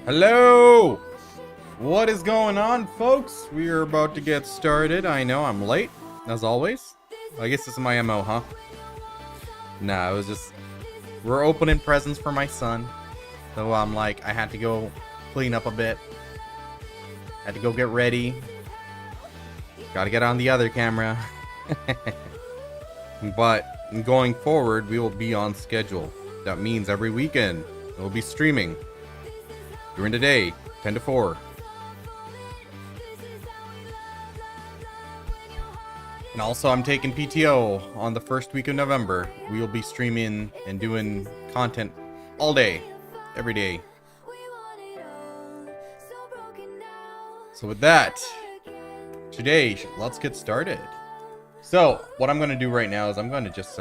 Hello! What is going on, folks? We are about to get started. I know I'm late, as always. I guess this is my MO, huh? Nah, it was just... We're opening presents for my son. So I'm like, I had to go clean up a bit. Had to go get ready. Gotta get on the other camera. But going forward, we will be on schedule. That means every weekend, we'll be streaming. During the day, 10 to 4. And also, I'm taking PTO on the first week of November. We will be streaming and doing content all day, every day. So with that, today, let's get started. So, what I'm going to do right now is I'm going to just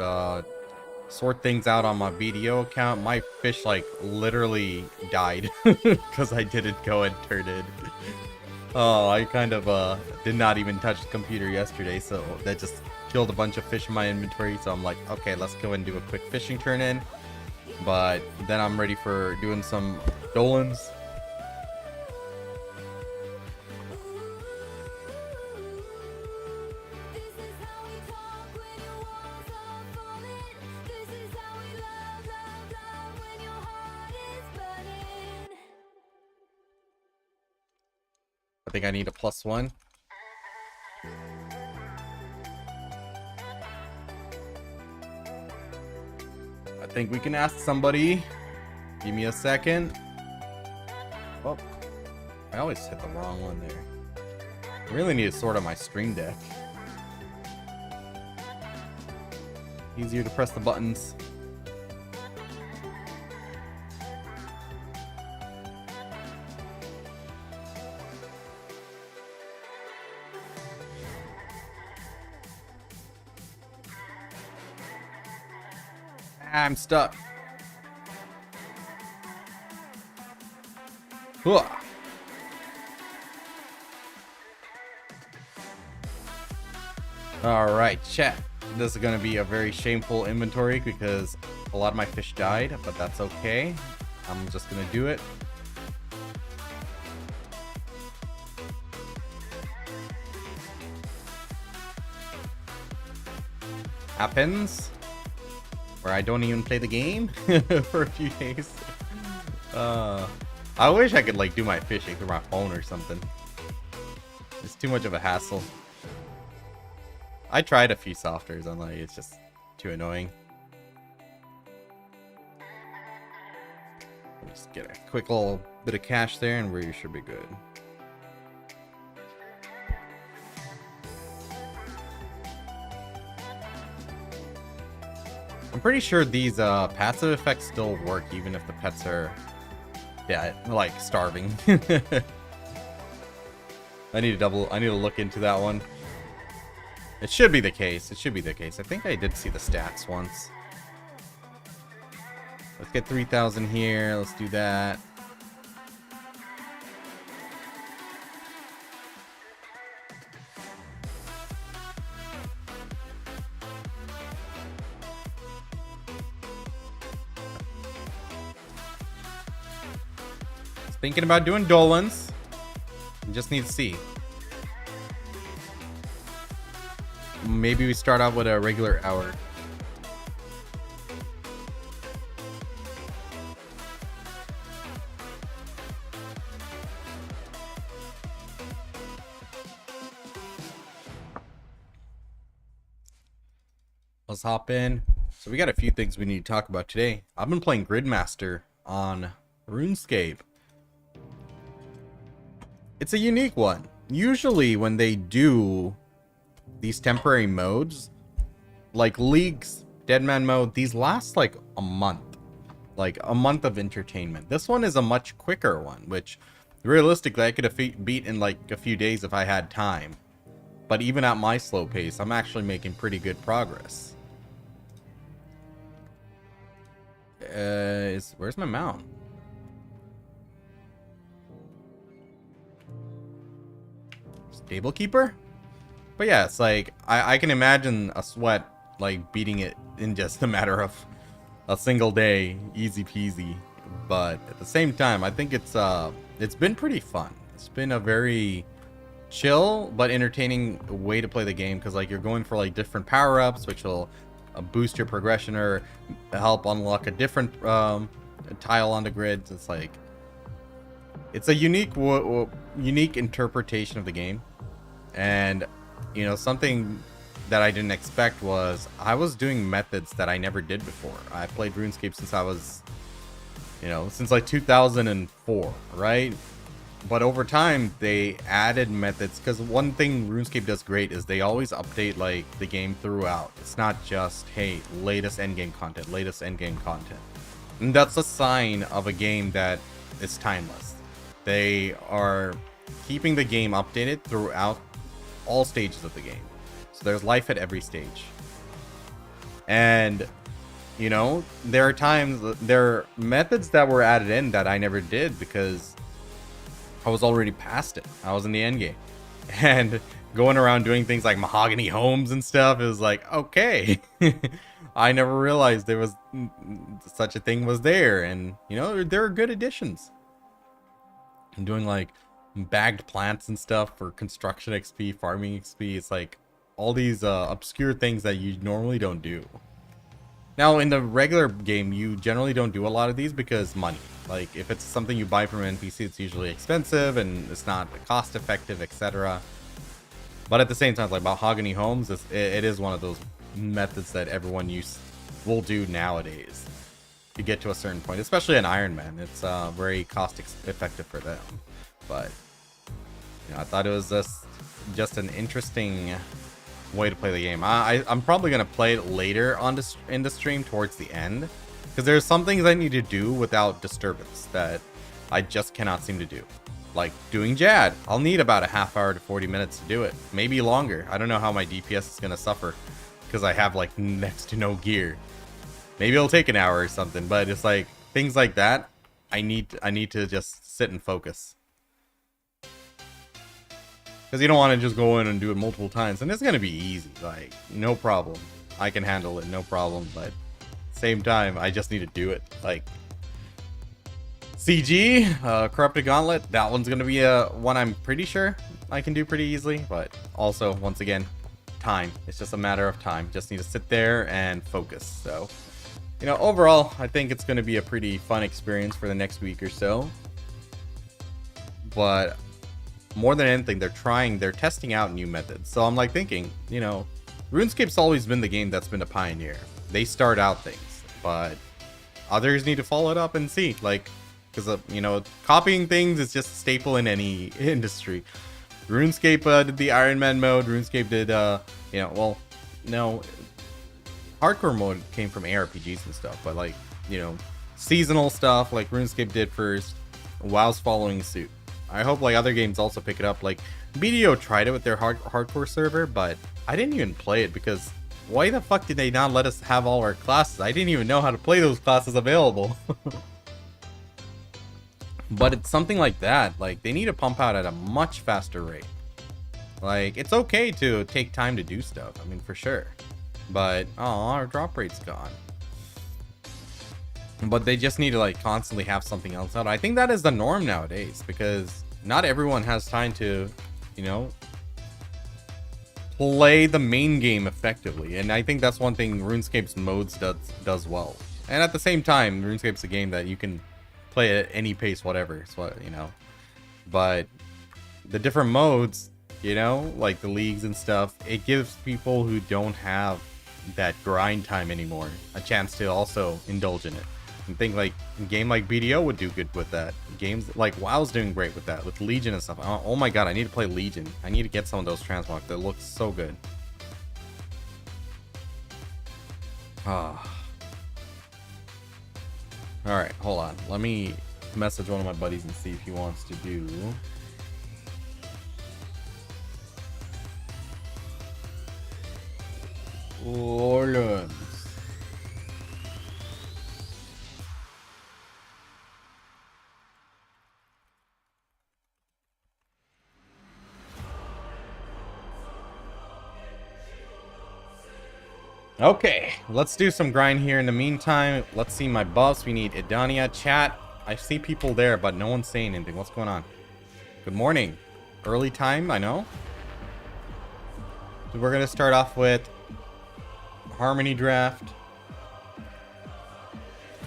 sort things out on my BDO account. My fish like literally died because I didn't go and turn it. Oh, I kind of did not even touch the computer yesterday, so that just killed a bunch of fish in my inventory. So I'm like, okay, let's go and do a quick fishing turn in. But then I'm ready for doing some dolans. I think I need a +1. I think we can ask somebody. Give me a second. Oh, I always hit the wrong one there. I really need to sort out my stream deck. Easier to press the buttons. I'm stuck. Alright, chat. This is going to be a very shameful inventory because a lot of my fish died, but that's okay. I'm just going to do it. Happens. Where I don't even play the game for a few days. I wish I could like do my fishing through my phone or something. It's too much of a hassle. I tried a few softwares, I'm like, it's just too annoying. Just get a quick little bit of cash there and we should be good. I'm pretty sure these passive effects still work even if the pets are, yeah, like starving. I need to look into that one. It should be the case. It should be the case. I think I did see the stats once. Let's get 3,000 here. Let's do that. Thinking about doing dolans. Just need to see. Maybe we start out with a regular hour. Let's hop in. So we got a few things we need to talk about today. I've been playing Gridmaster on RuneScape. It's a unique one. Usually when they do these temporary modes, like League's Deadman mode, these last like a month. Like a month of entertainment. This one is a much quicker one, which realistically I could have beat in like a few days if I had time. But even at my slow pace, I'm actually making pretty good progress. Where's my mount? Stable keeper? But yeah, it's like I can imagine a sweat like beating it in just a matter of a single day, easy peasy. but at the same time, I think it's been pretty fun. It's been a very chill but entertaining way to play the game, because like you're going for like different power-ups which will boost your progression or help unlock a different tile on the grid. It's like it's a unique interpretation of the game. And you know, something that I didn't expect was I was doing methods that I never did before. I played RuneScape since I was, you know, since like 2004, right? But over time, they added methods, because one thing RuneScape does great is they always update like the game throughout. It's not just, hey, latest endgame content, latest endgame content. And that's a sign of a game that is timeless. They are keeping the game updated throughout all stages of the game. So there's life at every stage. And you know, there are times, there are methods that were added in that I never did because I was already past it. I was in the end game. And going around doing things like mahogany homes and stuff is like, okay. I never realized there was such a thing was there. And you know, there are good additions. I'm doing like bagged plants and stuff for construction XP, farming XP. It's like all these obscure things that you normally don't do. Now, in the regular game, you generally don't do a lot of these because money. Like, if it's something you buy from an NPC, it's usually expensive and it's not cost effective, etc. But at the same time, like mahogany homes, it is one of those methods that everyone will do nowadays to get to a certain point, especially in Iron Man. It's very cost effective for them. But you know, I thought it was just an interesting way to play the game. I'm probably gonna play it later on in the stream towards the end, because there's some things I need to do without disturbance that I just cannot seem to do. Like doing Jad, I'll need about a half hour to 40 minutes to do it, maybe longer. I don't know how my DPS is gonna suffer because I have like next to no gear. Maybe it'll take an hour or something, but it's like things like that I need to just sit and focus. Because you don't want to just go in and do it multiple times. And it's going to be easy. Like, no problem. I can handle it, no problem. But same time, I just need to do it. Like, CG, Corrupted Gauntlet. That one's going to be one I'm pretty sure I can do pretty easily. But also, once again, time. It's just a matter of time. Just need to sit there and focus. So, you know, overall, I think it's going to be a pretty fun experience for the next week or so. But more than anything, they're testing out new methods. So I'm like thinking, you know, RuneScape's always been the game that's been a pioneer. They start out things, but others need to follow it up and see, like, because you know, copying things is just a staple in any industry. RuneScape did the Iron Man mode. RuneScape did, you know, well, no, hardcore mode came from ARPGs and stuff, but like, you know, seasonal stuff like RuneScape did first. WoW's following suit. I hope like other games also pick it up. Like BDO tried it with their hardcore server, but I didn't even play it because why the fuck did they not let us have all our classes? I didn't even know how to play those classes available. But it's something like that. Like they need to pump out at a much faster rate. Like it's okay to take time to do stuff. I mean, for sure. But oh, our drop rate's gone. But they just need to like constantly have something else out. I think that is the norm nowadays because not everyone has time to, you know, play the main game effectively. And I think that's one thing RuneScape's modes does well. And at the same time, RuneScape's a game that you can play at any pace, whatever. So, you know, but the different modes, you know, like the leagues and stuff, it gives people who don't have that grind time anymore a chance to also indulge in it. And think like a game like BDO would do good with that. Games like WoW's doing great with that, with Legion and stuff. Oh my god, I need to play Legion. I need to get some of those transmogs. That looks so good. Ah. Alright, hold on. Let me message one of my buddies and see if he wants to do... Orleans. Okay, let's do some grind here. In the meantime, let's see my buffs. We need Idania. Chat, I see people there, but no one's saying anything. What's going on? Good morning. Early time, I know. So we're gonna start off with Harmony Draft,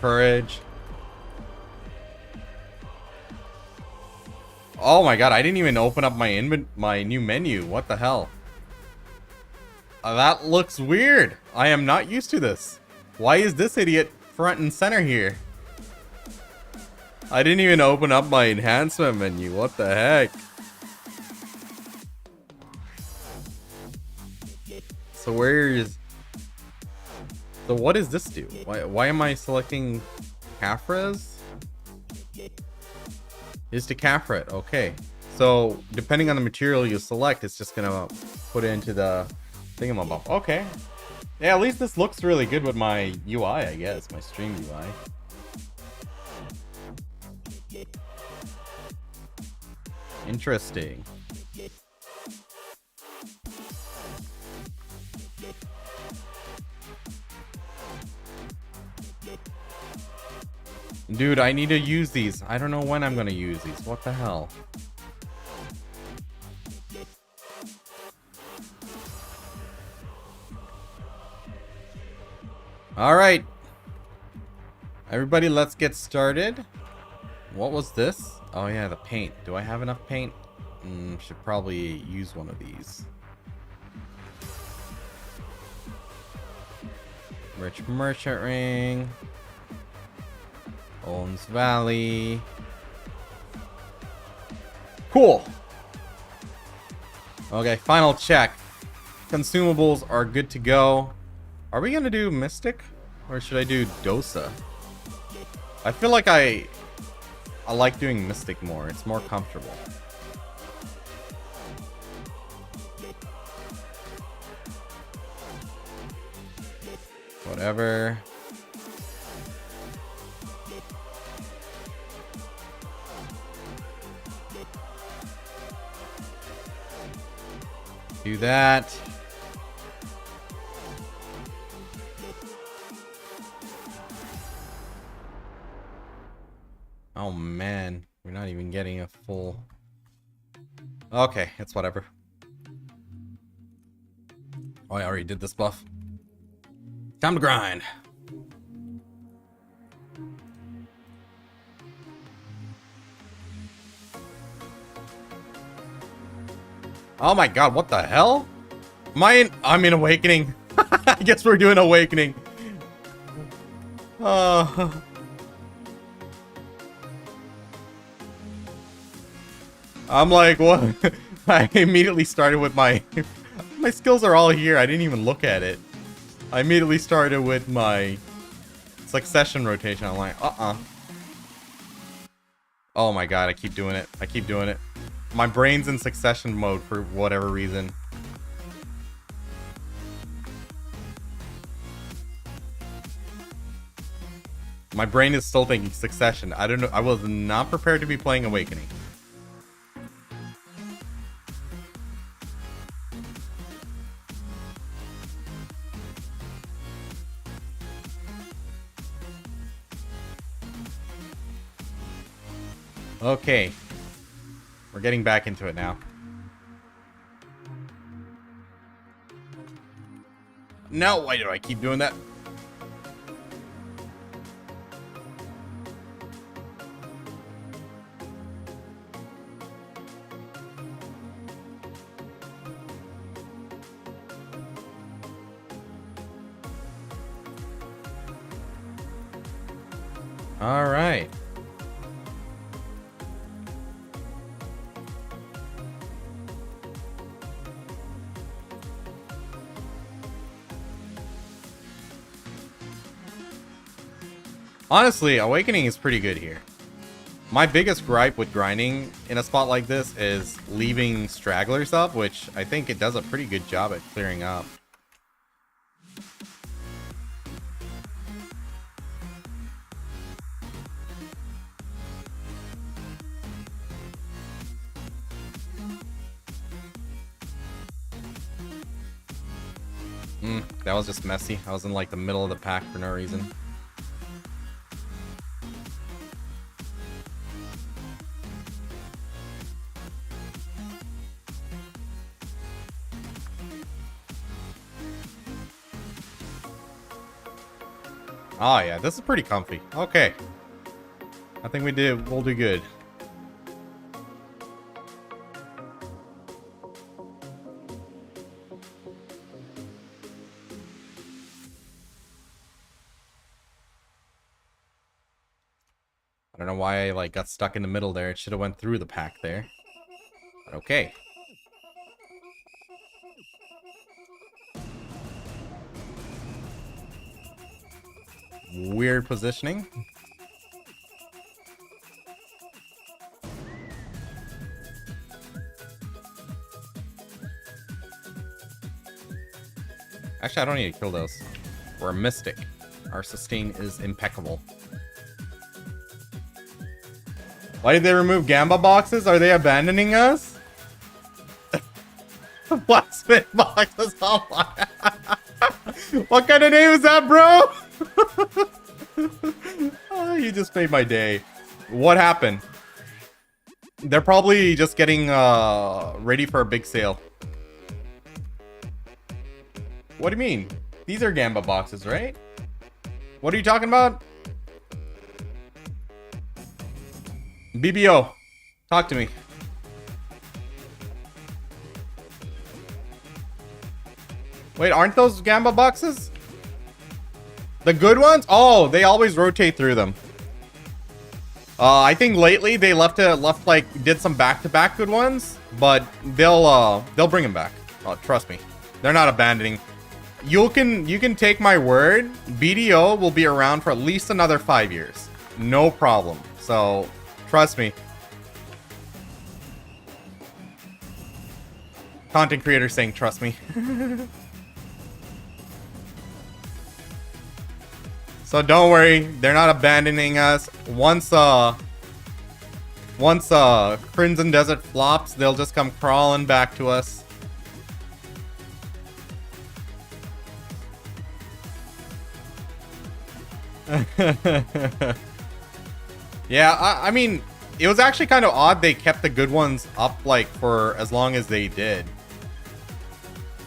Courage. Oh my god, I didn't even open up my new menu. What the hell? That looks weird. I am not used to this. Why is this idiot front and center here? I didn't even open up my enhancement menu. What the heck? So so what does this do? Why am I selecting Cafres? Is to Cafret. Okay. So depending on the material you select, it's just gonna put it into the thingamabob. Okay. Yeah, at least this looks really good with my UI, I guess. My stream UI. Interesting. Dude, I need to use these. I don't know when I'm gonna use these. What the hell? Alright. Everybody, let's get started. What was this? Oh yeah, the paint. Do I have enough paint? Should probably use one of these. Rich Merchant Ring. Owens Valley. Cool. Okay, final check. Consumables are good to go. Are we gonna do Mystic? Or should I do Dosa? I feel like I like doing Mystic more. It's more comfortable. Whatever. Do that. Oh man, we're not even getting a full... Okay, it's whatever. Oh, I already did this buff. Time to grind. Oh my god, what the hell? I'm in Awakening. I guess we're doing Awakening. I'm like, what? I immediately started with my skills are all here. I didn't even look at it. I immediately started with my succession rotation. I'm like, oh my god, I keep doing it. I keep doing it. My brain's in succession mode for whatever reason. My brain is still thinking succession. I don't know. I was not prepared to be playing Awakening. Okay. We're getting back into it now. No, why do I keep doing that? All right. Honestly, Awakening is pretty good here. My biggest gripe with grinding in a spot like this is leaving stragglers up, which I think it does a pretty good job at clearing up. That was just messy. I was in like the middle of the pack for no reason. Oh yeah, this is pretty comfy. Okay. I think we'll do good. I don't know why I like got stuck in the middle there. It should have went through the pack there. But okay. Weird positioning. Actually, I don't need to kill those. We're a mystic. Our sustain is impeccable. Why did they remove Gamba boxes? Are they abandoning us? Blacksmith boxes. Oh my. What kind of name is that, bro? Oh, you just made my day. What happened? They're probably just getting ready for a big sale. What do you mean? These are Gamba boxes, right? What are you talking about? BBO, talk to me. Wait, aren't those Gamba boxes? The good ones? Oh, they always rotate through them. I think lately they did some back-to-back good ones, but they'll bring them back. Oh, trust me, they're not abandoning. You can take my word. BDO will be around for at least another 5 years, no problem. So trust me. Content creator saying trust me. So don't worry, they're not abandoning us. Once Crimson Desert flops, they'll just come crawling back to us. Yeah, I mean, it was actually kind of odd they kept the good ones up like for as long as they did.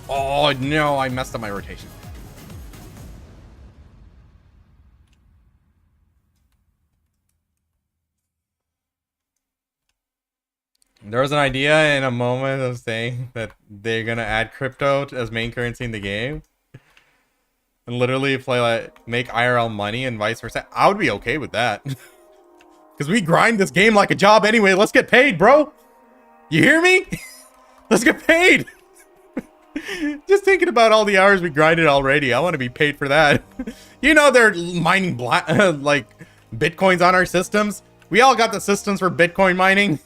Oh no, I messed up my rotation. There was an idea in a moment of saying that they're gonna add crypto as main currency in the game. And literally play like make IRL money and vice versa. I would be okay with that. Because we grind this game like a job anyway. Let's get paid, bro. You hear me? Let's get paid. Just thinking about all the hours we grinded already. I want to be paid for that. You know they're mining like bitcoins on our systems. We all got the systems for Bitcoin mining.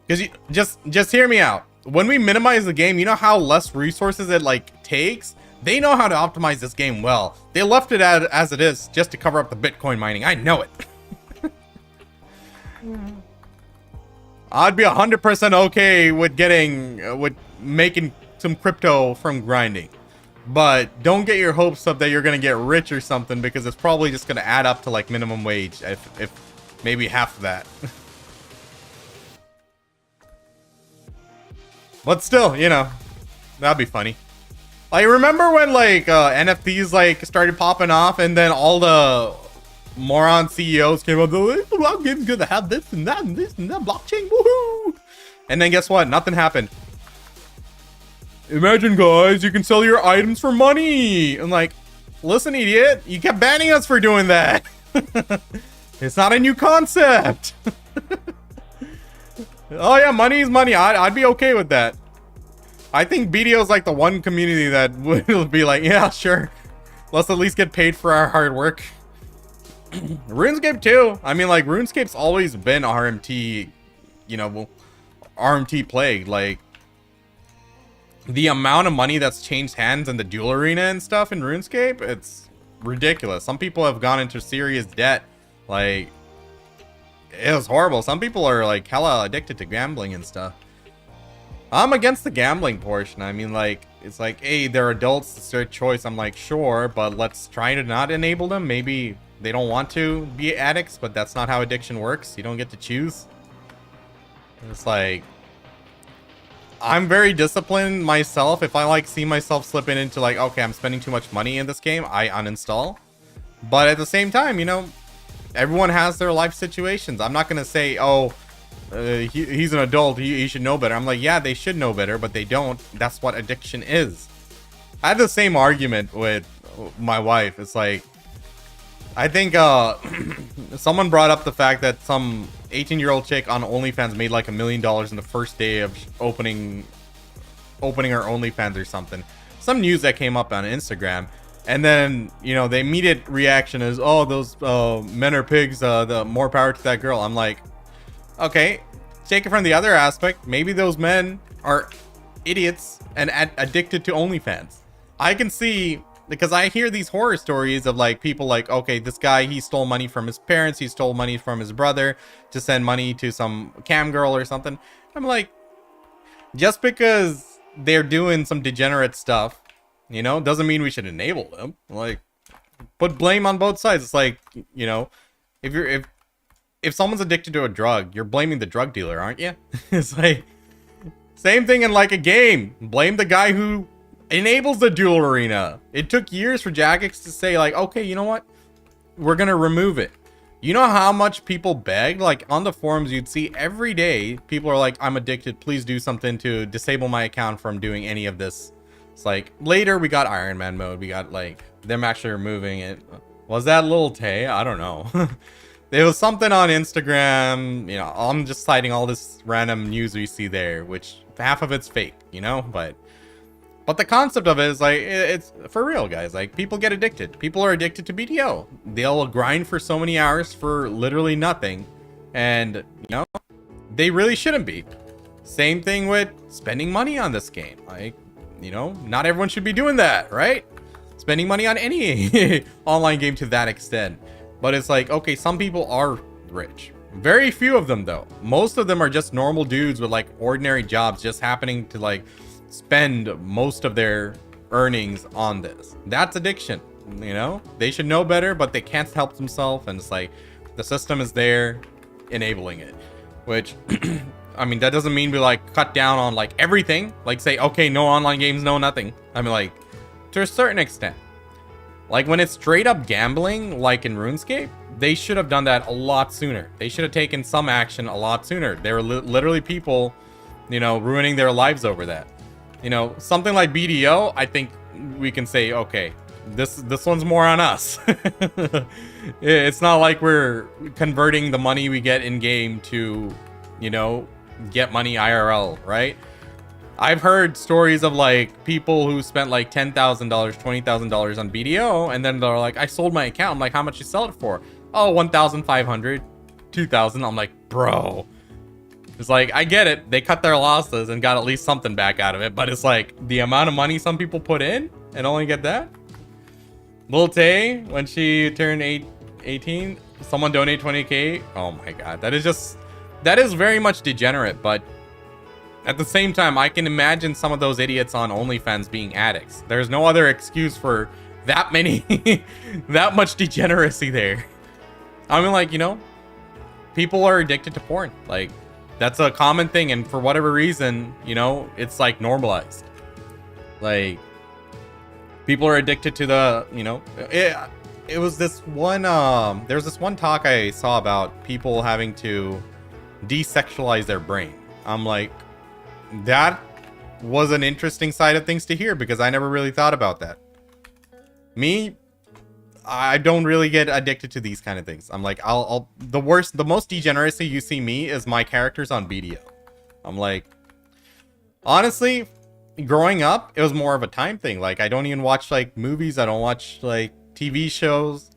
Because you just hear me out. When we minimize the game, you know how less resources it like takes? They know how to optimize this game well. They left it as it is just to cover up the Bitcoin mining. I know it. I'd be 100% okay with making some crypto from grinding. But don't get your hopes up that you're going to get rich or something, because it's probably just going to add up to like minimum wage, if maybe half of that. But still, you know, that'd be funny. Like, remember when like NFTs like started popping off, and then all the moron CEOs came up, the block game's gonna have this and that and this and that blockchain, woohoo! And then guess what? Nothing happened. Imagine, guys, you can sell your items for money. I'm like, listen, idiot, you kept banning us for doing that. It's not a new concept. Oh yeah, money is money. I'd be okay with that. I think BDO is like the one community that will be like, yeah, sure. Let's at least get paid for our hard work. RuneScape too. I mean, like, RuneScape's always been RMT, you know, RMT plagued. Like, the amount of money that's changed hands in the duel arena and stuff in RuneScape, it's ridiculous. Some people have gone into serious debt. Like, it was horrible. Some people are like hella addicted to gambling and stuff. I'm against the gambling portion. I mean, like, it's like, hey, they're adults, it's their choice. I'm like, sure, but let's try to not enable them. Maybe they don't want to be addicts, but that's not how addiction works. You don't get to choose. It's like, I'm very disciplined myself. If I like see myself slipping into like, okay, I'm spending too much money in this game, I uninstall. But at the same time, you know, everyone has their life situations. I'm not going to say, oh, he's an adult, he should know better. I'm like, yeah, they should know better, but they don't. That's what addiction is. I had the same argument with my wife. It's like, I think someone brought up the fact that some 18-year-old chick on OnlyFans made like $1 million in the first day of opening her OnlyFans or something. Some news that came up on Instagram. And then, you know, the immediate reaction is, oh, those men are pigs, the more power to that girl. I'm like, okay, take it from the other aspect. Maybe those men are idiots and addicted to OnlyFans. I can see, because I hear these horror stories of like people like, okay, this guy, he stole money from his parents, he stole money from his brother to send money to some cam girl or something. I'm like, just because they're doing some degenerate stuff, you know, doesn't mean we should enable them. Like, put blame on both sides. It's like, you know, if someone's addicted to a drug, you're blaming the drug dealer, aren't you? It's like, same thing in like a game. Blame the guy who enables the duel arena. It took years for Jagex to say like, okay, you know what? We're going to remove it. You know how much people begged? Like on the forums, you'd see every day, people are like, I'm addicted. Please do something to disable my account from doing any of this. It's like, later we got Iron Man mode. We got like them actually removing it. Was that Lil Tay? I don't know. There was something on Instagram. You know, I'm just citing all this random news we see there, which half of it's fake, you know, but the concept of it is like, it's for real, guys. Like, people get addicted. People are addicted to BDO. They'll grind for so many hours for literally nothing. And, you know, they really shouldn't be. Same thing with spending money on this game. Like, you know, not everyone should be doing that, right? Spending money on any online game to that extent. But it's like, okay, some people are rich. Very few of them, though. Most of them are just normal dudes with like ordinary jobs, just happening to like spend most of their earnings on this. That's addiction, you know? They should know better, but they can't help themselves. And it's like, the system is there enabling it. Which, I mean, that doesn't mean we like cut down on like everything. Like say, okay, no online games, no nothing. I mean, like, to a certain extent. Like when it's straight up gambling, like in RuneScape, they should have done that a lot sooner. They should have taken some action a lot sooner. There were literally people, you know, ruining their lives over that. You know, something like BDO, I think we can say, okay, this one's more on us. It's not like we're converting the money we get in game to, you know, get money IRL, right? I've heard stories of like people who spent like $10,000, $20,000 on BDO, and then they're like, I sold my account. I'm like, how much you sell it for? Oh, 1,500, 2,000. I'm like, bro. It's like, I get it. They cut their losses and got at least something back out of it. But it's like the amount of money some people put in and only get that. Lil Tay, when she turned 18, someone donate 20K. Oh my God. That is very much degenerate. But at the same time, I can imagine some of those idiots on OnlyFans being addicts. There's no other excuse for that many, that much degeneracy there. I mean, like, you know, people are addicted to porn. Like, that's a common thing, and for whatever reason, you know, it's like normalized. Like, people are addicted to the, you know, it was this one, there was this one talk I saw about people having to desexualize their brain. I'm like, that was an interesting side of things to hear, because I never really thought about that. Me, I don't really get addicted to these kind of things. I'm like, the most degeneracy you see me is my characters on BDO. I'm like, honestly, growing up, it was more of a time thing. Like, I don't even watch like movies. I don't watch like TV shows.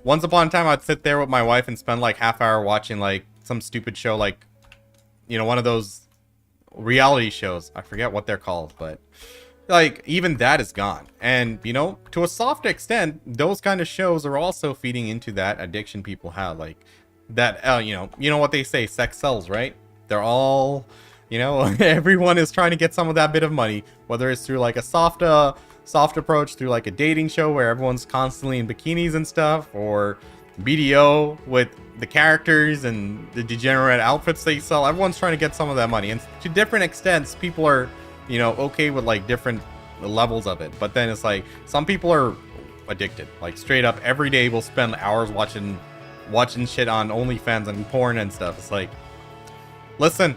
Once upon a time, I'd sit there with my wife and spend like half hour watching like some stupid show, like, you know, one of those reality shows. I forget what they're called, but like, even that is gone. And, you know, to a soft extent, those kind of shows are also feeding into that addiction people have. Like, that, you know what they say, sex sells, right? They're all, you know, everyone is trying to get some of that bit of money, whether it's through like a soft approach, through like a dating show where everyone's constantly in bikinis and stuff, or BDO with the characters and the degenerate outfits they sell. Everyone's trying to get some of that money. And to different extents, people are, you know, okay with like different levels of it. But then it's like, some people are addicted. Like straight up every day we'll spend hours watching shit on OnlyFans and porn and stuff. It's like, listen,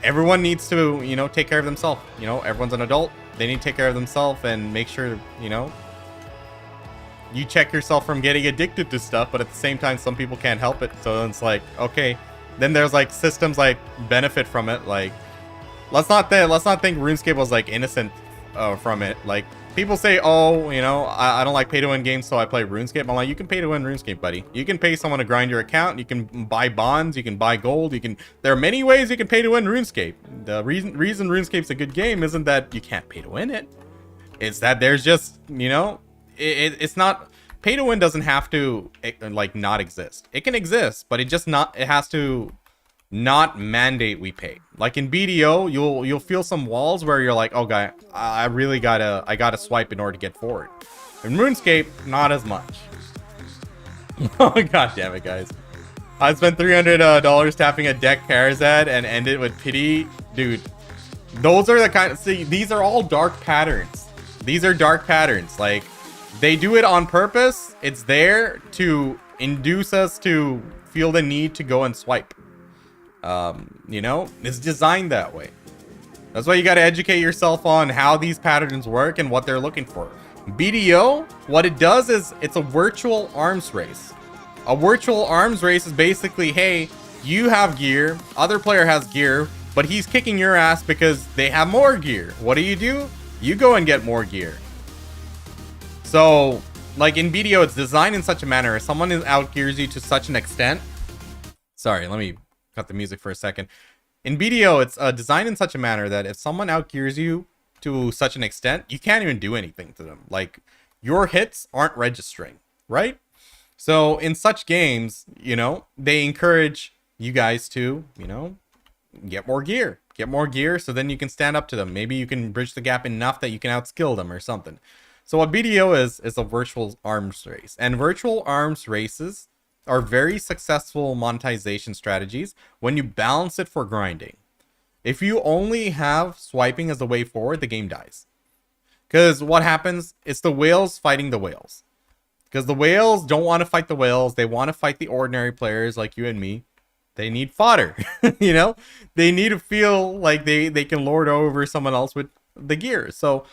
everyone needs to, you know, take care of themselves. You know, everyone's an adult. They need to take care of themselves and make sure, you know, you check yourself from getting addicted to stuff. But at the same time, some people can't help it. So it's like, okay, then there's like systems like benefit from it. Like, let's not think RuneScape was like innocent from it. Like, people say, oh, you know, I don't like pay to win games, so I play RuneScape. I'm like, you can pay to win RuneScape, buddy. You can pay someone to grind your account. You can buy bonds. You can buy gold. There are many ways you can pay to win RuneScape. The reason RuneScape's a good game isn't that you can't pay to win it. It's that there's just, you know, it's not, pay to win doesn't have to like not exist. It can exist, but it has to not mandate we pay. Like in BDO, you'll feel some walls where you're like, oh guy, I gotta swipe in order to get forward. In RuneScape, not as much. Oh god damn it, guys. I spent $300 tapping a deck Karazad and ended with pity. Dude, those are the kind of, see, these are all dark patterns. These are dark patterns. Like, they do it on purpose. It's there to induce us to feel the need to go and swipe. You know, it's designed that way. That's why you got to educate yourself on how these patterns work and what they're looking for. BDO, what it does is it's a virtual arms race. A virtual arms race is basically, hey, you have gear, other player has gear, but he's kicking your ass because they have more gear. What do? You go and get more gear. So, like in BDO, it's designed in such a manner, if someone outgears you to such an extent. Sorry, let me cut the music for a second. In BDO, it's designed in such a manner that if someone outgears you to such an extent, you can't even do anything to them. Like, your hits aren't registering, right? So in such games, you know, they encourage you guys to, you know, get more gear. Get more gear so then you can stand up to them. Maybe you can bridge the gap enough that you can outskill them or something. So what BDO is a virtual arms race. And virtual arms races are very successful monetization strategies when you balance it for grinding. If you only have swiping as the way forward, the game dies. Because what happens, it's the whales fighting the whales. Because the whales don't want to fight the whales. They want to fight the ordinary players like you and me. They need fodder, you know? They need to feel like they can lord over someone else with the gear. So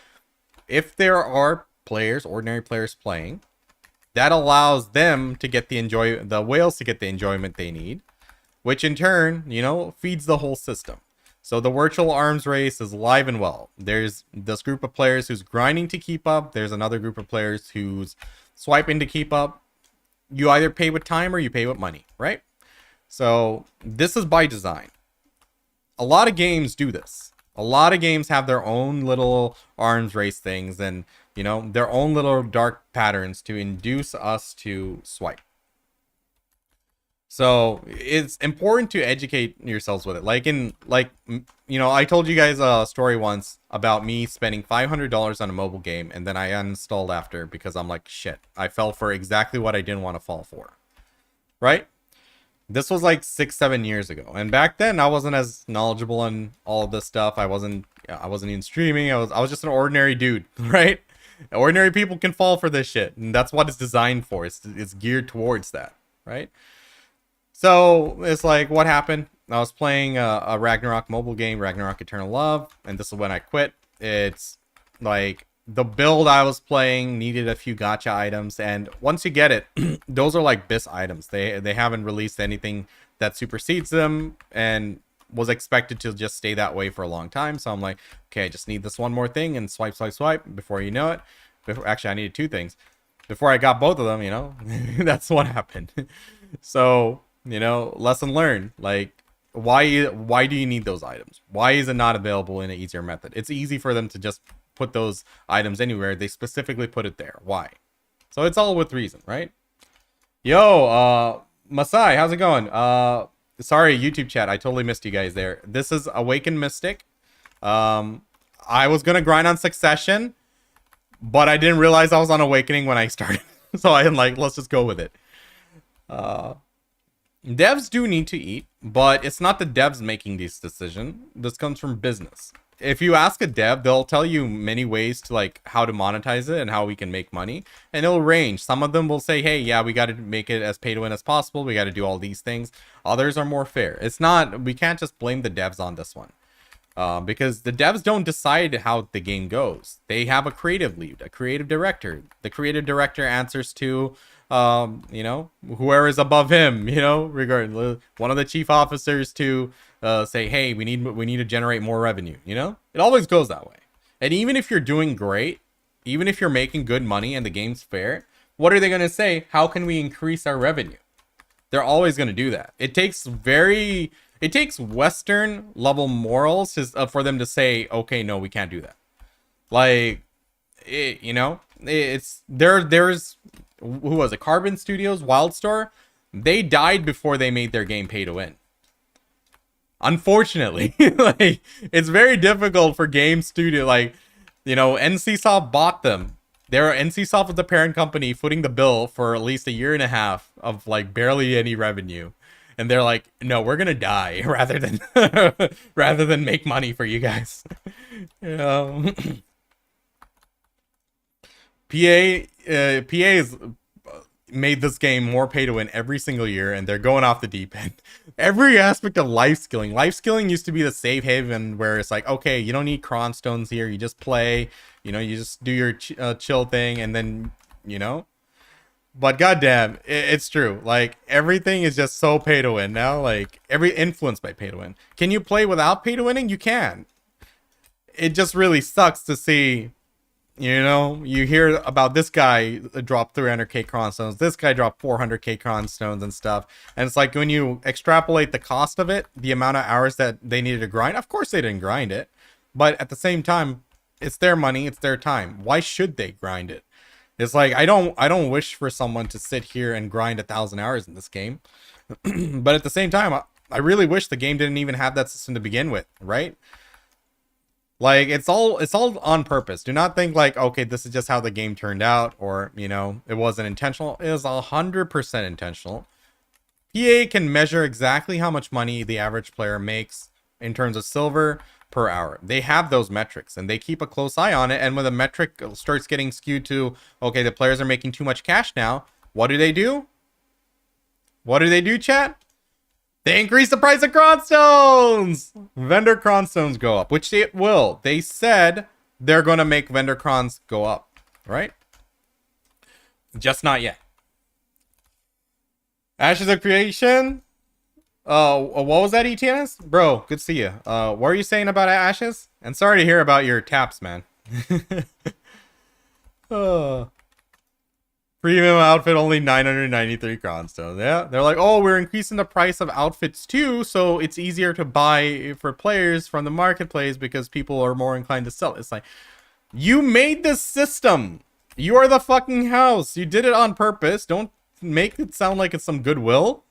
if there are players, ordinary players playing, that allows them to get the whales to get the enjoyment they need, which in turn, you know, feeds the whole system. So the virtual arms race is alive and well. There's this group of players who's grinding to keep up. There's another group of players who's swiping to keep up. You either pay with time or you pay with money, right? So this is by design. A lot of games do this. A lot of games have their own little arms race things and, you know, their own little dark patterns to induce us to swipe. So it's important to educate yourselves with it. Like you know, I told you guys a story once about me spending $500 on a mobile game and then I uninstalled after because I'm like, shit, I fell for exactly what I didn't want to fall for. Right? This was like 6-7 years ago. And back then I wasn't as knowledgeable on all of this stuff. I wasn't even streaming. I was just an ordinary dude, right? Ordinary people can fall for this shit. And that's what it's designed for. It's geared towards that, right? So it's like, what happened? I was playing a Ragnarok mobile game, Ragnarok Eternal Love, and this is when I quit. It's like the build I was playing needed a few gacha items, and once you get it, those are like BIS items. They haven't released anything that supersedes them and was expected to just stay that way for a long time. So I'm like, okay, I just need this one more thing, and swipe, swipe, swipe. Before you know it, actually I needed two things. Before I got both of them, you know, that's what happened. So, you know, lesson learned. Like, why do you need those items? Why is it not available in an easier method? It's easy for them to just put those items anywhere. They specifically put it there. Why? So it's all with reason, right? Yo, Masai, how's it going? Sorry, YouTube chat, I totally missed you guys there. This is Awakened Mystic. I was gonna grind on Succession, but I didn't realize I was on Awakening when I started. So I'm like, let's just go with it. Devs do need to eat, but it's not the devs making this decision. This comes from business. if you ask a dev, they'll tell you many ways to like how to monetize it and how we can make money, and it'll range. Some of them will say, hey, yeah, we got to make it as pay to win as possible, we got to do all these things. Others are more fair. It's not, we can't just blame the devs on this one, because the devs don't decide how the game goes. They have a creative lead, a creative director. The creative director answers to you know, whoever is above him, you know, regardless, one of the chief officers to say, hey, we need to generate more revenue. You know, it always goes that way. And even if you're doing great, even if you're making good money and the game's fair, what are they going to say? How can we increase our revenue? They're always going to do that. It takes Western level morals for them to say, okay, no, we can't do that. Like, you know, there's who was it? Carbon Studios, Wildstar. They died before they made their game pay to win. Unfortunately, like, it's very difficult for game studio, like, you know, NCSoft bought them. NCSoft was the parent company footing the bill for at least a year and a half of like barely any revenue. And they're like, no, we're gonna die rather than make money for you guys. You know? PA's made this game more pay to win every single year, and they're going off the deep end. Every aspect of life skilling. Life skilling used to be the safe haven where it's like, okay, you don't need cron stones here. You just play, you know, you just do your chill thing, and then, you know. But goddamn, it's true. Like, everything is just so pay to win now. Like, every influenced by pay to win. Can you play without pay to winning? You can. It just really sucks to see. You know, you hear about this guy dropped 300k cron stones, this guy dropped 400k cron stones and stuff. And it's like, when you extrapolate the cost of it, the amount of hours that they needed to grind, of course they didn't grind it. But at the same time, it's their money, it's their time. Why should they grind it? It's like, I don't wish for someone to sit here and grind 1,000 hours in this game. But at the same time, I really wish the game didn't even have that system to begin with, right? Like, it's all on purpose. Do not think like, okay, this is just how the game turned out, or, you know, it wasn't intentional. It was 100% intentional. PA can measure exactly how much money the average player makes in terms of silver per hour. They have those metrics, and they keep a close eye on it. And when the metric starts getting skewed to, okay, the players are making too much cash now, what do they do? What do they do, chat? They increase the price of cron stones. Vendor cron stones go up, which it will. They said they're going to make vendor crons go up, right? Just not yet. Ashes of Creation. What was that, ETNS? Bro, good to see you. What are you saying about Ashes? And sorry to hear about your taps, man. Premium outfit only 993 cron stones. Yeah, they're like, oh, we're increasing the price of outfits too, so it's easier to buy for players from the marketplace because people are more inclined to sell. It's like, you made this system. You are the fucking house. You did it on purpose. Don't make it sound like it's some goodwill.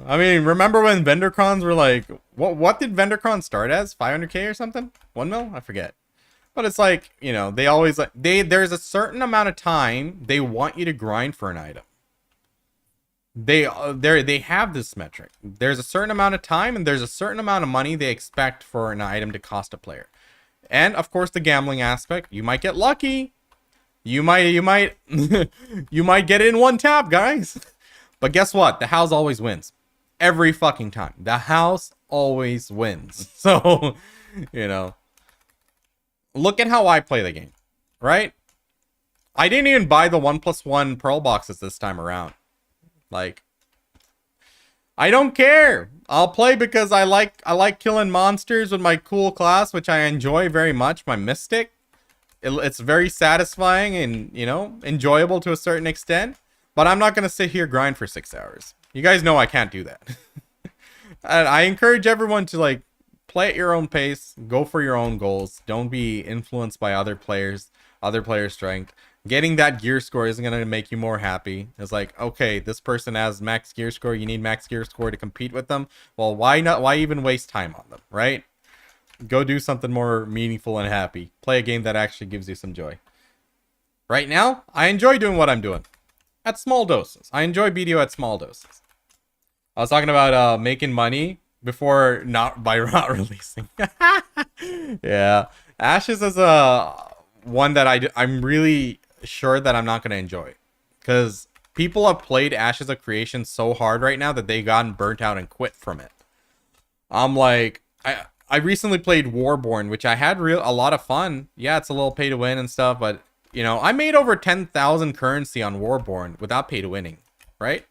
I mean, remember when vendor crons were like, what did vendor crons start as? 500k or something? 1 mil? I forget. But it's like, you know, they always like, there's a certain amount of time they want you to grind for an item. They have this metric. There's a certain amount of time and there's a certain amount of money they expect for an item to cost a player. And of course, the gambling aspect. You might get lucky. You might you might get it in one tap, guys. But guess what? The house always wins. Every fucking time. The house always wins. So, you know, look at how I play the game, right? I didn't even buy the 1+1 pearl boxes this time around. Like, I don't care. I'll play because I like killing monsters with my cool class, which I enjoy very much. My Mystic. It's very satisfying and, you know, enjoyable to a certain extent. But I'm not going to sit here grind for 6 hours. You guys know I can't do that. And I encourage everyone to, like, play at your own pace. Go for your own goals. Don't be influenced by other players' strength. Getting that gear score isn't going to make you more happy. It's like, okay, this person has max gear score. You need max gear score to compete with them. Well, why not? Why even waste time on them, right? Go do something more meaningful and happy. Play a game that actually gives you some joy. Right now, I enjoy doing what I'm doing. At small doses. I enjoy BDO at small doses. I was talking about making money before not by not releasing. Yeah, Ashes is a one that I'm really sure that I'm not gonna enjoy, because people have played Ashes of Creation so hard right now that they gotten burnt out and quit from it. I'm like, I recently played Warborn, which I had a lot of fun. Yeah, it's a little pay to win and stuff, but you know, I made over 10,000 currency on Warborn without pay to winning, right?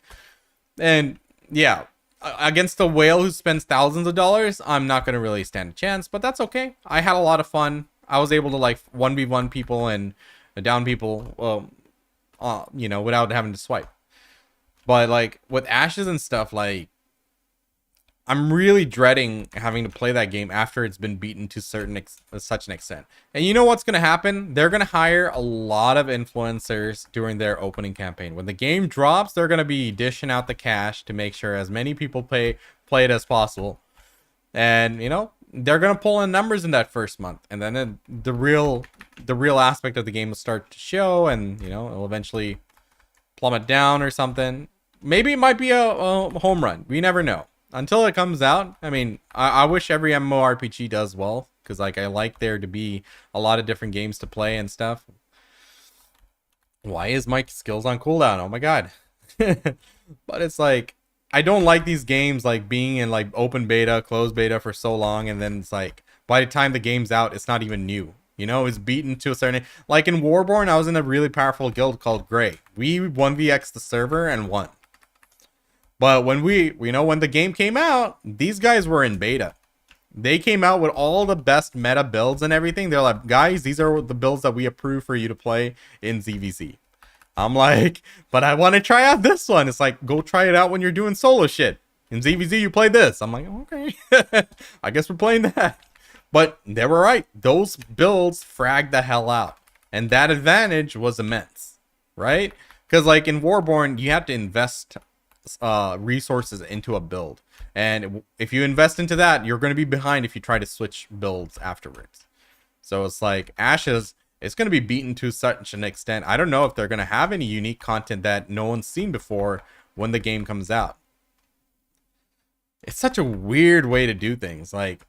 And yeah, against the whale who spends thousands of dollars, I'm not gonna really stand a chance, but that's okay. I had a lot of fun. I was able to like 1v1 people and down people, you know, without having to swipe. But like with Ashes and stuff, like I'm really dreading having to play that game after it's been beaten to such an extent. And you know what's going to happen? They're going to hire a lot of influencers during their opening campaign. When the game drops, they're going to be dishing out the cash to make sure as many people play it as possible. And, you know, they're going to pull in numbers in that first month. And then the real aspect of the game will start to show, and, you know, it'll eventually plummet down or something. Maybe it might be a home run. We never know. Until it comes out, I mean, I wish every MMORPG does well, because like I like there to be a lot of different games to play and stuff. Why is my skills on cooldown? Oh my god. But it's like, I don't like these games like being in like open beta, closed beta for so long, and then it's like by the time the game's out, it's not even new. You know, it's beaten to a certain, like in Warborn, I was in a really powerful guild called Grey. We 1vx the server and won. But when when the game came out, these guys were in beta. They came out with all the best meta builds and everything. They're like, guys, these are the builds that we approve for you to play in ZVZ. I'm like, but I want to try out this one. It's like, go try it out when you're doing solo shit. In ZVZ, you play this. I'm like, okay. I guess we're playing that. But they were right. Those builds fragged the hell out. And that advantage was immense, right? Because like in Warborn, you have to invest resources into a build, and if you invest into that, you're going to be behind if you try to switch builds afterwards. So it's like Ashes, it's going to be beaten to such an extent. I don't know if they're going to have any unique content that no one's seen before when the game comes out. It's such a weird way to do things. Like,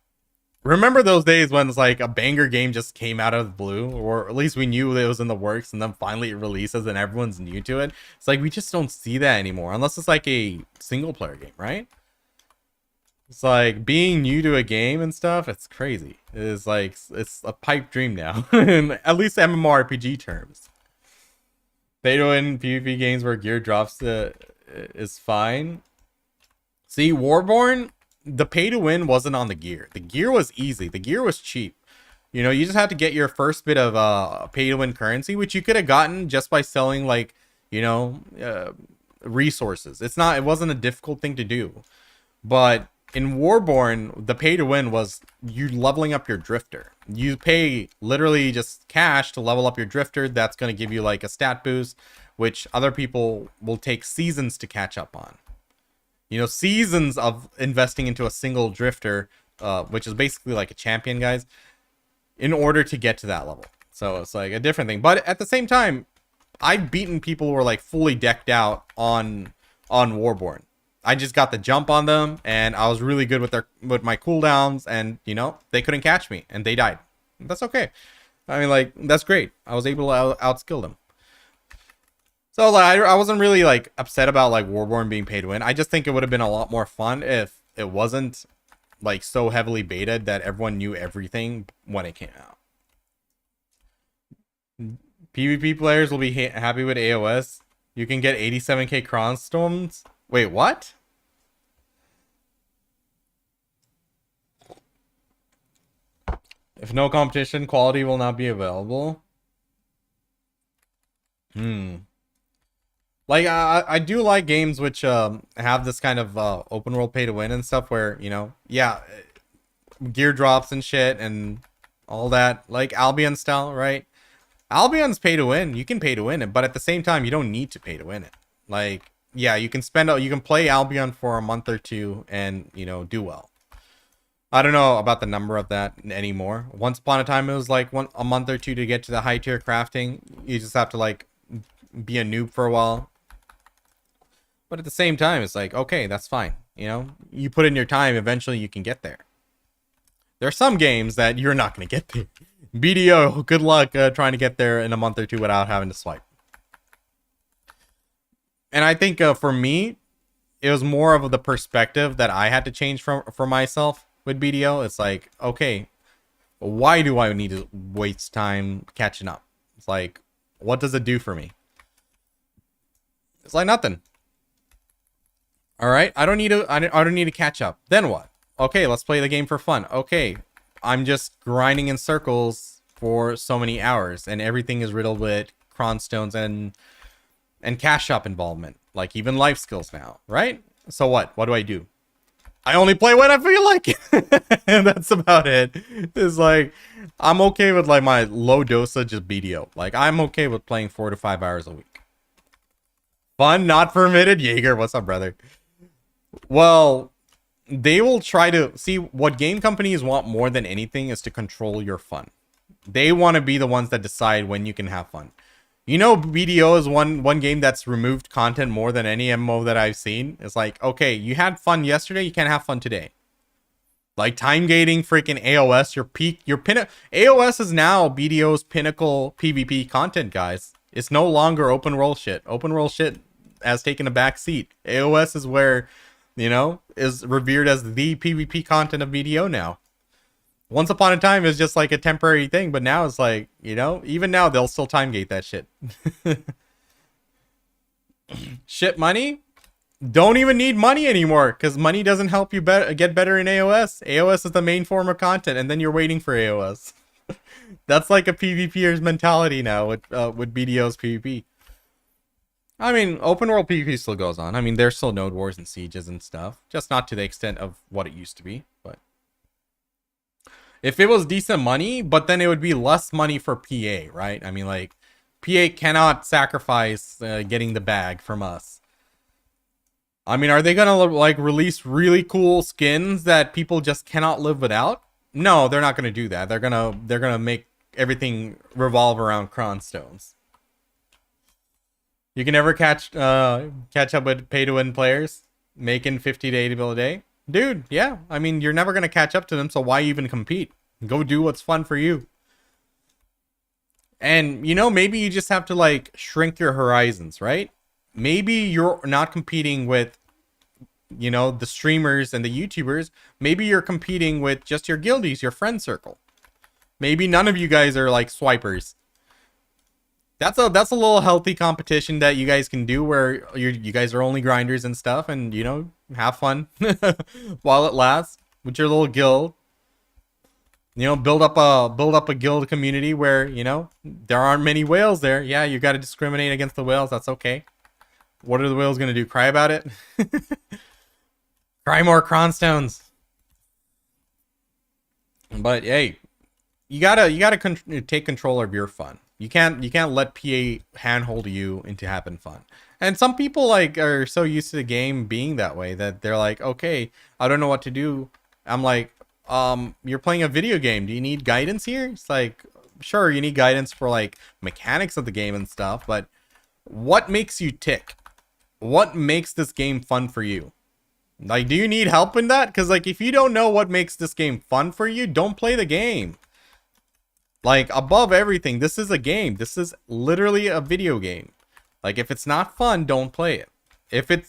remember those days when it's like a banger game just came out of the blue, or at least we knew it was in the works, and then finally it releases and everyone's new to it? It's like we just don't see that anymore, unless it's like a single player game, right? It's like being new to a game and stuff, it's crazy. It's like, it's a pipe dream now, in at least MMORPG terms. Pay to win PvP games where gear drops is fine. See, Warborn, the pay to win wasn't on the gear. The gear was easy. The gear was cheap. You know, you just had to get your first bit of pay to win currency, which you could have gotten just by selling, like, you know, resources. It wasn't a difficult thing to do. But in Warborn, the pay to win was you leveling up your drifter. You pay literally just cash to level up your drifter. That's going to give you like a stat boost, which other people will take seasons to catch up on. You know, seasons of investing into a single drifter, which is basically like a champion, guys, in order to get to that level. So it's like a different thing. But at the same time, I've beaten people who were like fully decked out on Warborn. I just got the jump on them, and I was really good with my cooldowns, and you know, they couldn't catch me, and they died. That's okay. I mean, like, that's great. I was able to outskill them. So like, I wasn't really like upset about like Warborn being pay to win. I just think it would have been a lot more fun if it wasn't like so heavily baited that everyone knew everything when it came out. PvP players will be happy with AOS. You can get 87k Kronstorms. Wait, what? If no competition, quality will not be available. Like, I do like games which have this kind of open world pay to win and stuff where, you know, yeah, gear drops and shit and all that, like Albion style, right? Albion's pay to win. You can pay to win it, but at the same time, you don't need to pay to win it. Like, yeah, you can play Albion for a month or two and, you know, do well. I don't know about the number of that anymore. Once upon a time, it was like a month or two to get to the high tier crafting. You just have to like be a noob for a while. But at the same time, it's like, okay, that's fine. You know, you put in your time, eventually you can get there. There are some games that you're not going to get there. BDO, good luck trying to get there in a month or two without having to swipe. And I think for me, it was more of the perspective that I had to change for myself with BDO. It's like, okay, why do I need to waste time catching up? It's like, what does it do for me? It's like nothing. All right, I don't need to catch up. Then what? Okay, let's play the game for fun. Okay, I'm just grinding in circles for so many hours, and everything is riddled with cronstones and cash shop involvement, like even life skills now, right? So what? What do I do? I only play when I feel like it. And that's about it. It's like, I'm okay with like my low dosage of BDO. Like, I'm okay with playing 4 to 5 hours a week. Fun not permitted? Jaeger, what's up, brother? Well, they will try to see what game companies want more than anything is to control your fun. They want to be the ones that decide when you can have fun. You know, BDO is one game that's removed content more than any MMO that I've seen. It's like, okay, you had fun yesterday, you can't have fun today. Like time gating, freaking AOS, AOS is now BDO's pinnacle PvP content, guys. It's no longer open world shit. Open world shit has taken a back seat. AOS is where, you know, is revered as the PvP content of BDO now. Once upon a time, it was just like a temporary thing, but now it's like, you know, even now they'll still time gate that shit. Shit money? Don't even need money anymore, because money doesn't help you get better in AOS. AOS is the main form of content, and then you're waiting for AOS. That's like a PvPer's mentality now with BDO's PvP. I mean, open world PvP still goes on. I mean, there's still node wars and sieges and stuff, just not to the extent of what it used to be, but if it was decent money, but then it would be less money for PA, right? I mean, like, PA cannot sacrifice getting the bag from us. I mean, are they gonna like release really cool skins that people just cannot live without? No, they're not gonna do that. They're gonna make everything revolve around cronstones. You can never catch up with pay-to-win players making 50 to 80 bill a day. Dude, yeah. I mean, you're never going to catch up to them, so why even compete? Go do what's fun for you. And, you know, maybe you just have to, like, shrink your horizons, right? Maybe you're not competing with, you know, the streamers and the YouTubers. Maybe you're competing with just your guildies, your friend circle. Maybe none of you guys are, like, swipers. That's a little healthy competition that you guys can do where you guys are only grinders and stuff, and, you know, have fun while it lasts with your little guild. You know, build up a guild community where, you know, there aren't many whales there. Yeah, you got to discriminate against the whales. That's okay. What are the whales going to do? Cry about it? Cry more cronstones. But hey, you gotta take control of your fun. You can't let PA handhold you into having fun. And some people like are so used to the game being that way that they're like, okay, I don't know what to do. I'm like, you're playing a video game. Do you need guidance here? It's like, sure, you need guidance for like mechanics of the game and stuff, but what makes you tick? What makes this game fun for you? Like, do you need help in that? Because like, if you don't know what makes this game fun for you, don't play the game. Like, above everything, this is a game. This is literally a video game. Like, if it's not fun, don't play it. If it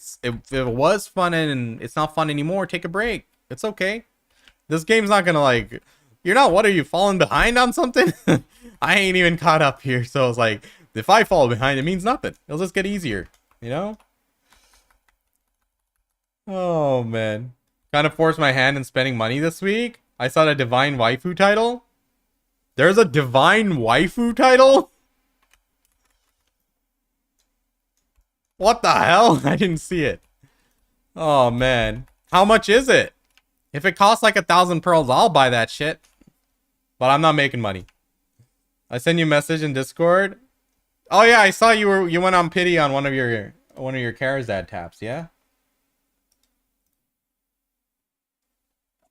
was fun and it's not fun anymore, take a break. It's okay. This game's not gonna like, what are you, falling behind on something? I ain't even caught up here, so it's like, if I fall behind, it means nothing. It'll just get easier, you know? Oh, man. Kind of forced my hand in spending money this week. I saw the Divine Waifu title. There's a Divine Waifu title? What the hell? I didn't see it. Oh, man. How much is it? If it costs like 1,000 pearls, I'll buy that shit. But I'm not making money. I sent you a message in Discord. Oh yeah, I saw you went on pity on one of your Karazad taps, yeah?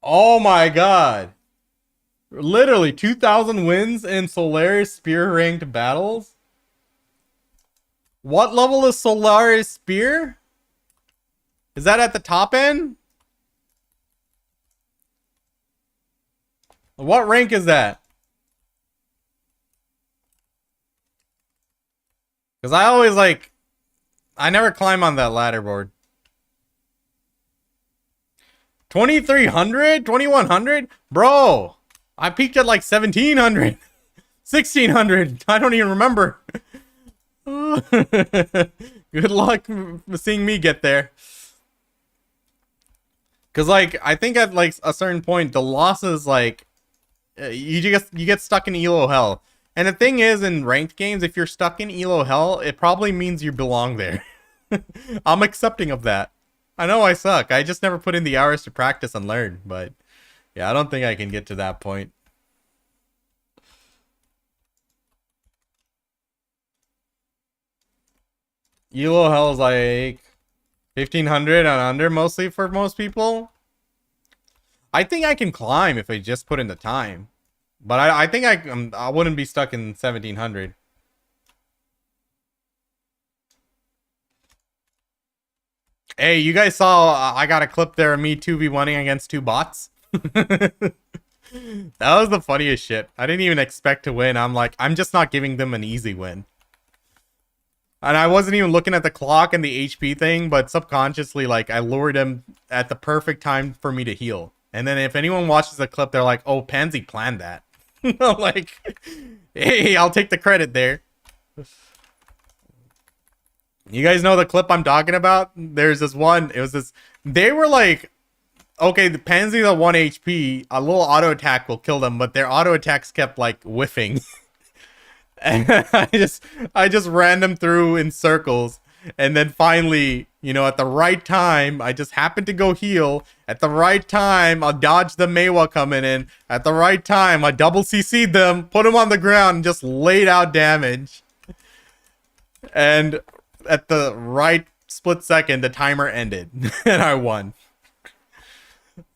Oh my god. Literally 2,000 wins in Solaris Spear ranked battles? What level is Solaris Spear? Is that at the top end? What rank is that? Because I always like... I never climb on that ladder board. 2300? 2100? Bro! I peaked at like 1700. 1600. I don't even remember. Good luck seeing me get there. Because, like, I think at, like, a certain point, the losses, like, you get stuck in elo hell. And the thing is, in ranked games, if you're stuck in elo hell, it probably means you belong there. I'm accepting of that. I know I suck. I just never put in the hours to practice and learn. But, yeah, I don't think I can get to that point. Elo hell is like 1500 and under mostly for most people. I think I can climb if I just put in the time. But I think I wouldn't be stuck in 1700. Hey, you guys saw I got a clip there of me 2v1ing against two bots? That was the funniest shit. I didn't even expect to win. I'm like, I'm just not giving them an easy win. And I wasn't even looking at the clock and the HP thing, but subconsciously, like, I lured him at the perfect time for me to heal. And then if anyone watches the clip, they're like, oh, Pansy planned that. I'm like, hey, I'll take the credit there. You guys know the clip I'm talking about? There's this one, it was this, they were like, okay, the Pansy's at 1 HP, a little auto attack will kill them, but their auto attacks kept, like, whiffing. And I just ran them through in circles. And then finally, you know, at the right time, I just happened to go heal. At the right time, I'll dodge the Meiwa coming in. At the right time, I double CC'd them, put them on the ground, and just laid out damage. And at the right split second, the timer ended. And I won.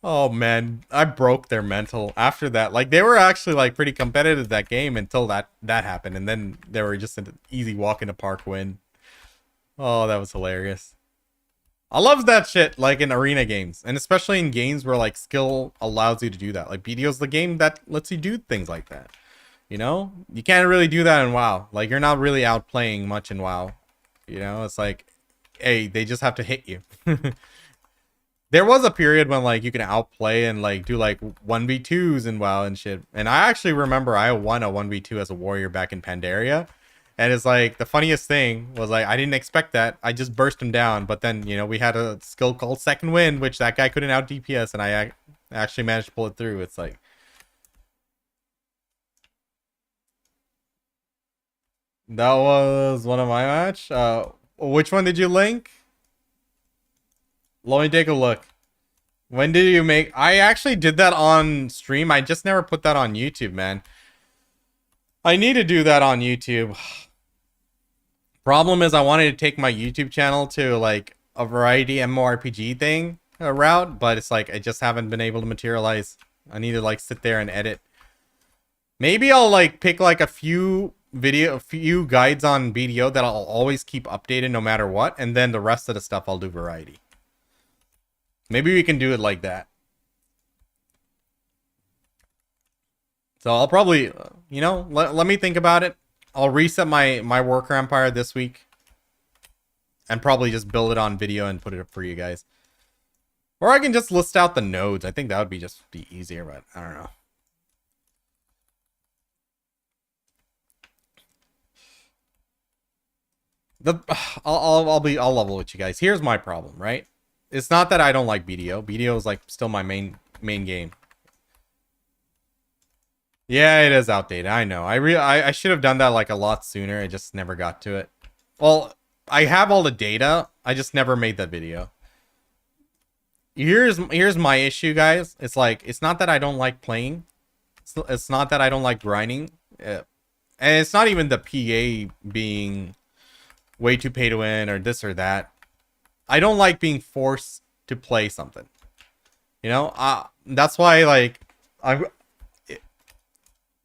Oh man, I broke their mental after that. Like, they were actually like pretty competitive that game until that happened, and then they were just an easy walk in the park win. Oh, that was hilarious. I love that shit, like in arena games, and especially in games where like skill allows you to do that. Like BDO's the game that lets you do things like that. You know, you can't really do that in WoW. Like, you're not really outplaying much in WoW. You know, it's like, hey, they just have to hit you. There was a period when like you can outplay and like do like 1v2s in WoW and shit. And I actually remember I won a 1v2 as a warrior back in Pandaria. And it's like the funniest thing was like I didn't expect that. I just burst him down, but then, you know, we had a skill called Second Wind, which that guy couldn't out DPS, and I actually managed to pull it through. It's like, that was one of my match. Which one did you link? Let me take a look. When did you make... I actually did that on stream. I just never put that on YouTube, man. I need to do that on YouTube. Problem is I wanted to take my YouTube channel to like a variety MMORPG thing route, but it's like I just haven't been able to materialize. I need to like sit there and edit. Maybe I'll like pick like a few guides on BDO that I'll always keep updated no matter what, and then the rest of the stuff I'll do variety. Maybe we can do it like that. So I'll probably, you know, let me think about it. I'll reset my worker empire this week. And probably just build it on video and put it up for you guys. Or I can just list out the nodes. I think that would be easier, but I don't know. I'll level with you guys. Here's my problem, right? It's not that I don't like BDO. BDO is like still my main game. Yeah, it is outdated. I know. I should have done that like a lot sooner. I just never got to it. Well, I have all the data. I just never made that video. Here's my issue, guys. It's like, it's not that I don't like playing. It's not that I don't like grinding. And it's not even the PA being way too pay to win or this or that. I don't like being forced to play something. You know, that's why, like,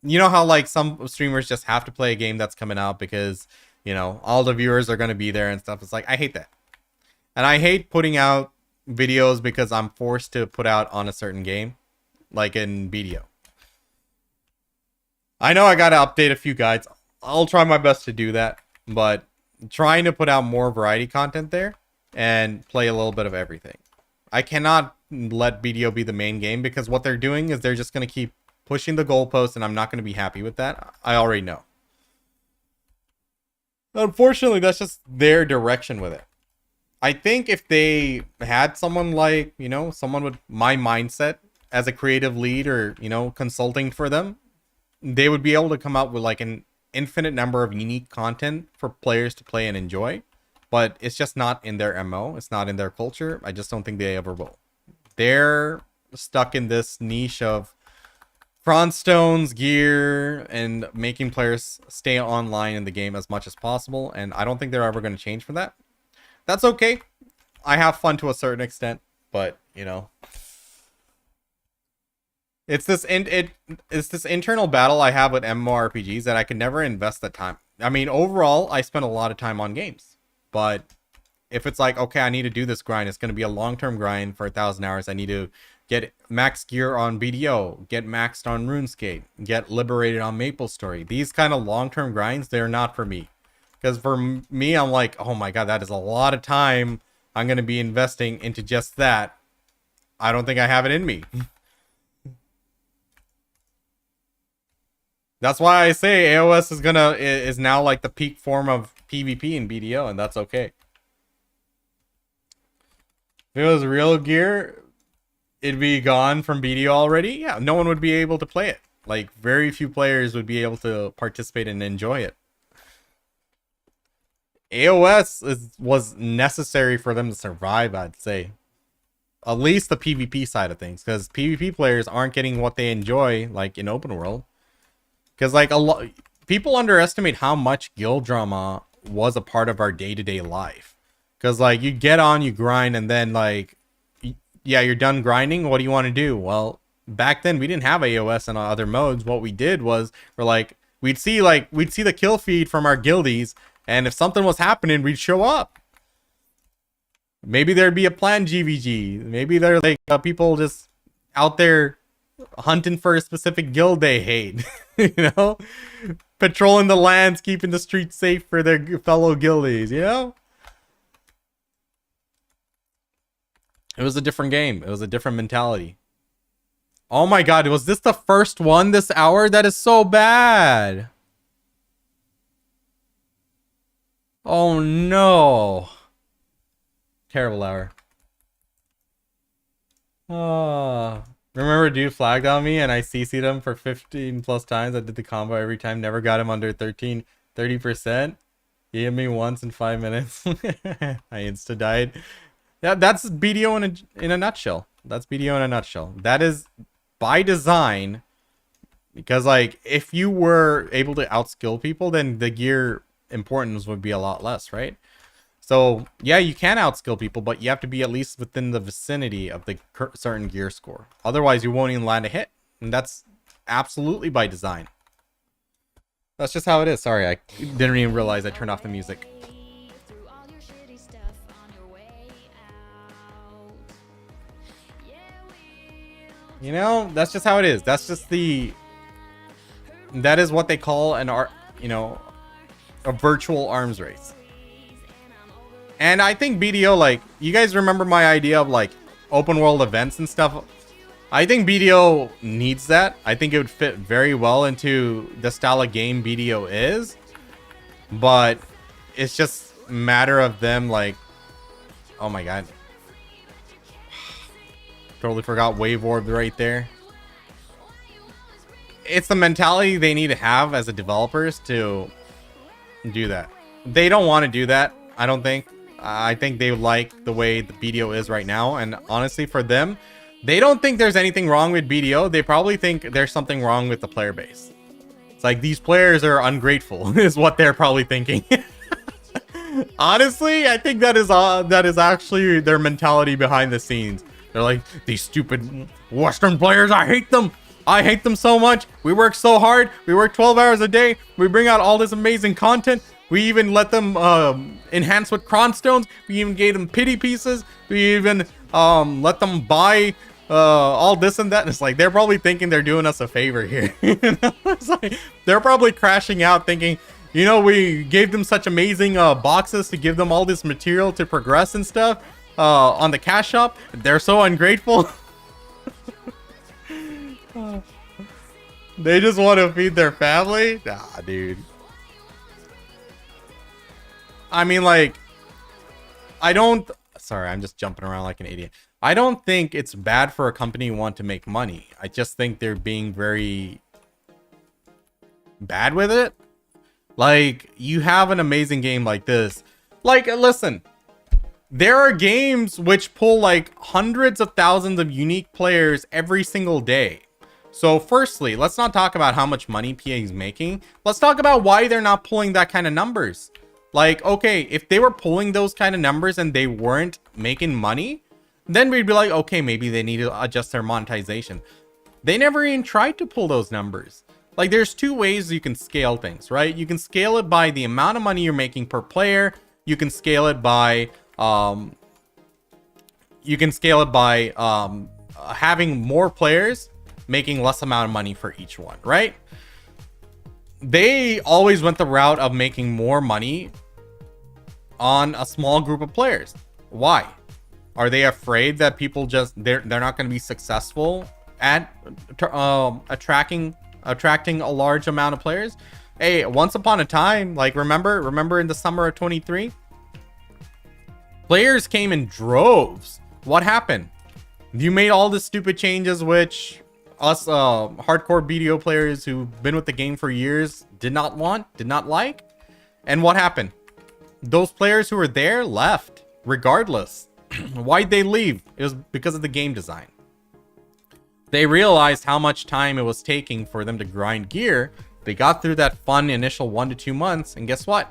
you know how, like, some streamers just have to play a game that's coming out because, you know, all the viewers are going to be there and stuff. It's like, I hate that. And I hate putting out videos because I'm forced to put out on a certain game, like in BDO. I know I gotta update a few guides. I'll try my best to do that, but trying to put out more variety content there and play a little bit of everything. I cannot let BDO be the main game because what they're doing is they're just gonna keep pushing the goalposts, and I'm not gonna be happy with that. I already know. Unfortunately, that's just their direction with it. I think if they had someone like, you know, someone with my mindset as a creative lead or, you know, consulting for them, they would be able to come up with like an infinite number of unique content for players to play and enjoy. But it's just not in their MO. It's not in their culture. I just don't think they ever will. They're stuck in this niche of prawn stones, gear, and making players stay online in the game as much as possible. And I don't think they're ever going to change for that. That's okay. I have fun to a certain extent, but you know, it's this internal battle I have with MMORPGs that I can never invest the time. I mean, overall, I spend a lot of time on games, but if it's like, okay, I need to do this grind, it's going to be a long-term grind for 1,000 hours. I need to get max gear on BDO, get maxed on RuneScape, get liberated on MapleStory. These kind of long-term grinds, they're not for me. Because for me, I'm like, oh my god, that is a lot of time I'm going to be investing into just that. I don't think I have it in me. That's why I say AOS is now like the peak form of PvP in BDO, and that's okay. If it was real gear, it'd be gone from BDO already. Yeah, no one would be able to play it. Like, very few players would be able to participate and enjoy it. AOS was necessary for them to survive, I'd say. At least the PvP side of things, because PvP players aren't getting what they enjoy, like in open world. Because like people underestimate how much guild drama was a part of our day-to-day life. Because like you get on, you grind, and then like, yeah, you're done grinding. What do you want to do? Well, back then we didn't have AOS and other modes. What we did was we'd see the kill feed from our guildies. And if something was happening, we'd show up. Maybe there'd be a planned GVG. Maybe there like people just out there hunting for a specific guild they hate. You know? Patrolling the lands, keeping the streets safe for their fellow guildies, you know? It was a different game. It was a different mentality. Oh my god, was this the first one this hour? That is so bad. Oh no. Terrible hour. Oh. Remember dude flagged on me and I CC'd him for 15 plus times. I did the combo every time. Never got him under 30%. He hit me once in 5 minutes. I insta died. Yeah, that's BDO in a nutshell. That's BDO in a nutshell. That is by design. Because like if you were able to outskill people, then the gear importance would be a lot less, right? So yeah, you can outskill people, but you have to be at least within the vicinity of the certain gear score. Otherwise you won't even land a hit, and that's absolutely by design. That's just how it is. Sorry, I didn't even realize I turned off the music. You know, that's just how it is. That's just that is what they call an art, you know, a virtual arms race. And I think BDO, like, you guys remember my idea of like open world events and stuff? I think BDO needs that. I think it would fit very well into the style of game BDO is. But it's just a matter of them like, oh my god. Totally forgot Wave Orb right there. It's the mentality they need to have as a developers to do that. They don't want to do that, I don't think. I think they like the way the BDO is right now. And honestly, for them, they don't think there's anything wrong with BDO. They probably think there's something wrong with the player base. It's like these players are ungrateful is what they're probably thinking. Honestly, I think that is actually their mentality behind the scenes. They're like, these stupid Western players, I hate them. I hate them so much. We work so hard. We work 12 hours a day. We bring out all this amazing content. We even let them enhance with cron stones. We even gave them pity pieces. We even let them buy all this and that. And it's like, they're probably thinking they're doing us a favor here. It's like, they're probably crashing out thinking, you know, we gave them such amazing boxes to give them all this material to progress and stuff on the cash shop. They're so ungrateful. They just want to feed their family? Nah, dude. I mean, like, I don't... Sorry, I'm just jumping around like an idiot. I don't think it's bad for a company to want to make money. I just think they're being very bad with it. Like, you have an amazing game like this. Like, listen. There are games which pull, like, hundreds of thousands of unique players every single day. So firstly, let's not talk about how much money PA is making. Let's talk about why they're not pulling that kind of numbers. Like, okay, if they were pulling those kind of numbers and they weren't making money, then we'd be like, okay, maybe they need to adjust their monetization. They never even tried to pull those numbers. Like, there's two ways you can scale things, right? You can scale it by the amount of money you're making per player. You can scale it by having more players making less amount of money for each one, right? They always went the route of making more money on a small group of players. Why? Are they afraid that people just they're not going to be successful at attracting a large amount of players? Hey, once upon a time, like remember in the summer of 23, players came in droves. What happened? You made all the stupid changes which us hardcore BDO players who've been with the game for years did not like. And what happened? Those players who were there left regardless. Why'd they leave? It was because of the game design. They realized how much time it was taking for them to grind gear. They got through that fun initial 1 to 2 months, and guess what?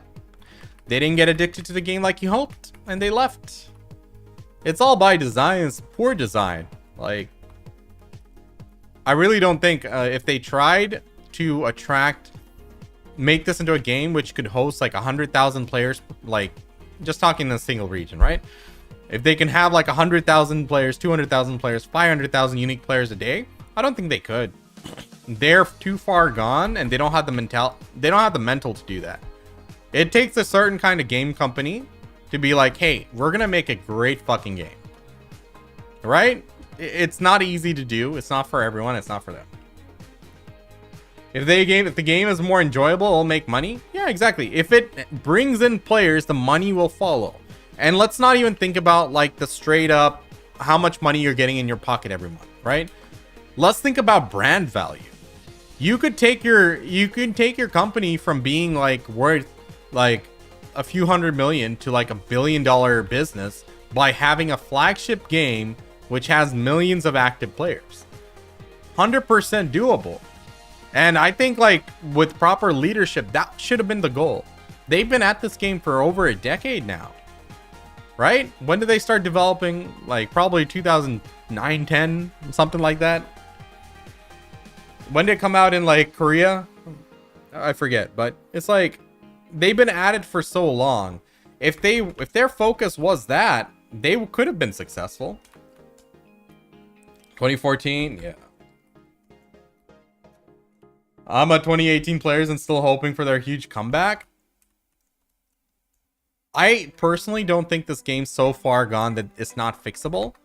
They didn't get addicted to the game like you hoped, and they left. It's all by design. It's poor design. Like, I really don't think if they tried to make this into a game which could host like 100,000 players, like just talking in a single region, right? If they can have like 100,000 players, 200,000 players, 500,000 unique players a day, I don't think they could. They're too far gone, and they don't have the mental to do that. It takes a certain kind of game company to be like, hey, we're gonna make a great fucking game, right? It's not easy to do. It's not for everyone. It's not for them. If the game is more enjoyable, it'll make money. Yeah, exactly. If it brings in players, the money will follow. And let's not even think about like the straight up how much money you're getting in your pocket every month, right? Let's think about brand value. You could take your company from being like worth like a few $100 million to like $1 billion business by having a flagship game which has millions of active players. 100% doable. And I think like with proper leadership, that should have been the goal. They've been at this game for over a decade now, right? When did they start developing? Like probably 2009, 10, something like that. When did it come out in like Korea? I forget, but it's like they've been at it for so long. If their focus was that, they could have been successful. 2014, yeah. I'm a 2018 players and still hoping for their huge comeback. I personally don't think this game's so far gone that it's not fixable.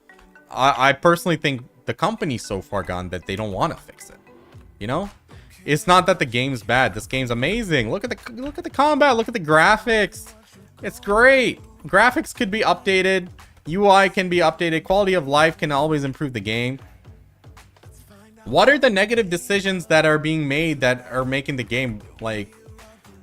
I personally think the company's so far gone that they don't want to fix it. You know? It's not that the game's bad. This game's amazing. Look at the combat. Look at the graphics. It's great. Graphics could be updated. UI can be updated. Quality of life can always improve the game. What are the negative decisions that are being made that are making the game, like,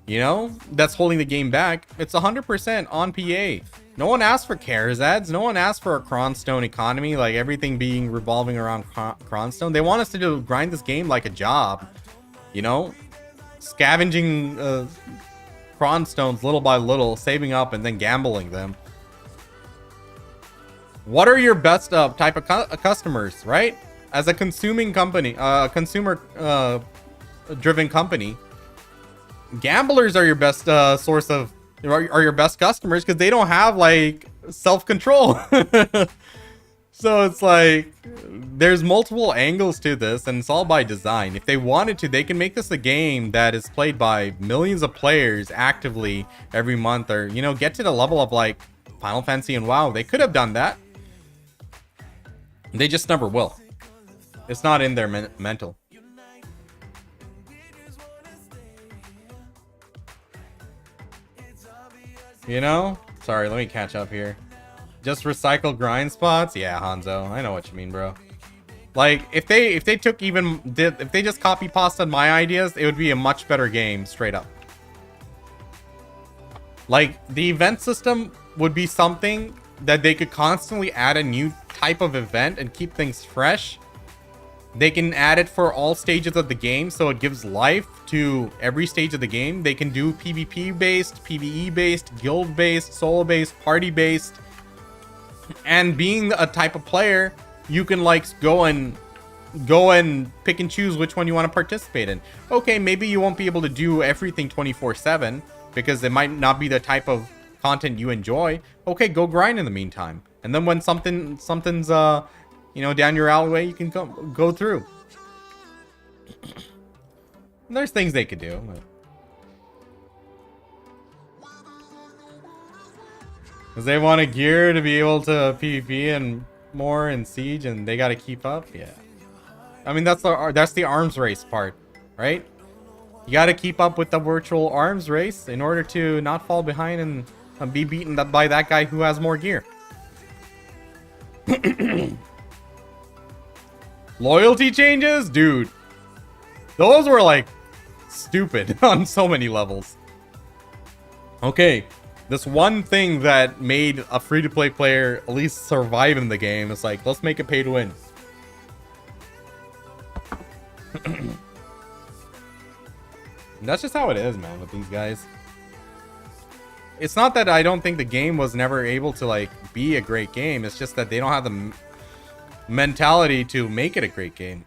you know, that's holding the game back? It's 100% on PA. No one asked for CARES ads. No one asked for a Cronstone economy, like everything being revolving around Cronstone. They want us to grind this game like a job, you know, scavenging Cronstones little by little, saving up and then gambling them. What are your best type of customers, right? As a consuming company, consumer driven company, gamblers are your best source of, are your best customers, because they don't have like self-control. So it's like there's multiple angles to this, and it's all by design. If they wanted to, they can make this a game that is played by millions of players actively every month, or, you know, get to the level of like Final Fantasy and WoW. They could have done that. They just never will. It's not in their mental. You know? Sorry, let me catch up here. Just recycle grind spots? Yeah, Hanzo. I know what you mean, bro. Like, if they took even... if they just copy pasted my ideas, it would be a much better game, straight up. Like, the event system would be something that they could constantly add a new type of event and keep things fresh. They can add it for all stages of the game, so it gives life to every stage of the game. They can do PvP based, PvE based, guild based, solo based, party based. And being a type of player, you can like go and pick and choose which one you want to participate in. Okay, maybe you won't be able to do everything 24/7 because it might not be the type of content you enjoy. Okay, go grind in the meantime. And then when something's you know, down your alleyway, you can go through. There's things they could do. Because they want a gear to be able to PvP and more in Siege, and they got to keep up. Yeah. I mean, that's the arms race part, right? You got to keep up with the virtual arms race in order to not fall behind and be beaten by that guy who has more gear. Loyalty changes? Dude. Those were like stupid on so many levels. Okay. This one thing that made a free-to-play player at least survive in the game is like, let's make it pay to win. That's just how it is, man, with these guys. It's not that I don't think the game was never able to like be a great game. It's just that they don't have the mentality to make it a great game.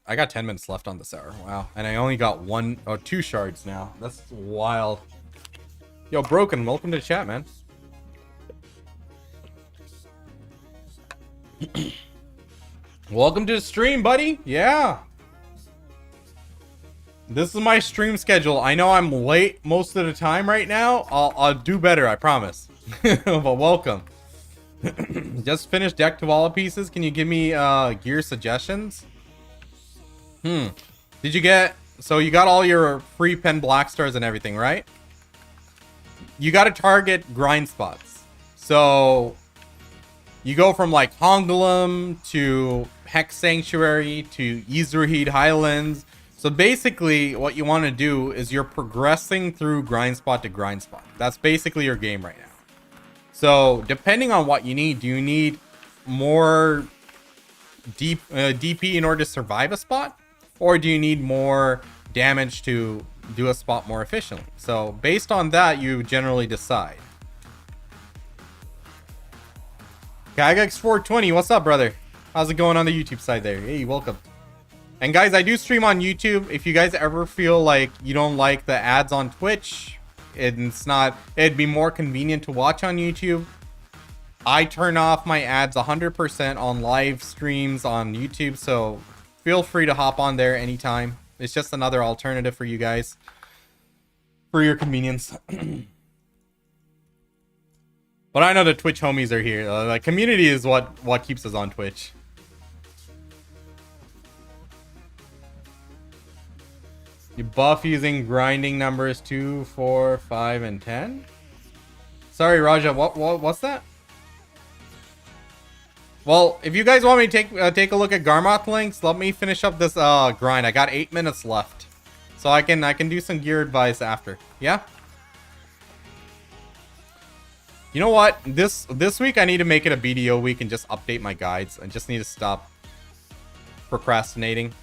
I got 10 minutes left on this hour. Wow. And I only got 2 shards now. That's wild. Yo, Broken, welcome to the chat, man. Welcome to the stream, buddy. Yeah. This is my stream schedule. I know I'm late most of the time right now. I'll do better, I promise. But welcome. Just finished deck to wall pieces. Can you give me gear suggestions? Did you get... So you got all your free pen black stars and everything, right? You got to target grind spots. So you go from like Hongolum to Hex Sanctuary to Yzruhid Highlands. So basically what you want to do is you're progressing through grind spot to grind spot. That's basically your game right now. So depending on what you need, do you need more DP in order to survive a spot? Or do you need more damage to do a spot more efficiently? So based on that, you generally decide. Kagax420, what's up, brother? How's it going on the YouTube side there? Hey, welcome. And guys, I do stream on YouTube. If you guys ever feel like you don't like the ads on Twitch, it'd be more convenient to watch on YouTube. I turn off my ads 100% on live streams on YouTube, so feel free to hop on there anytime. It's just another alternative for you guys, for your convenience. But I know the Twitch homies are here. The community is what keeps us on Twitch. You buff using grinding numbers 2, 4, 5, and 10? Sorry, Raja. What's that? Well, if you guys want me to take a look at Garmoth links, let me finish up this grind. I got 8 minutes left, so I can do some gear advice after. Yeah. You know what? This week I need to make it a BDO week and just update my guides. I just need to stop procrastinating.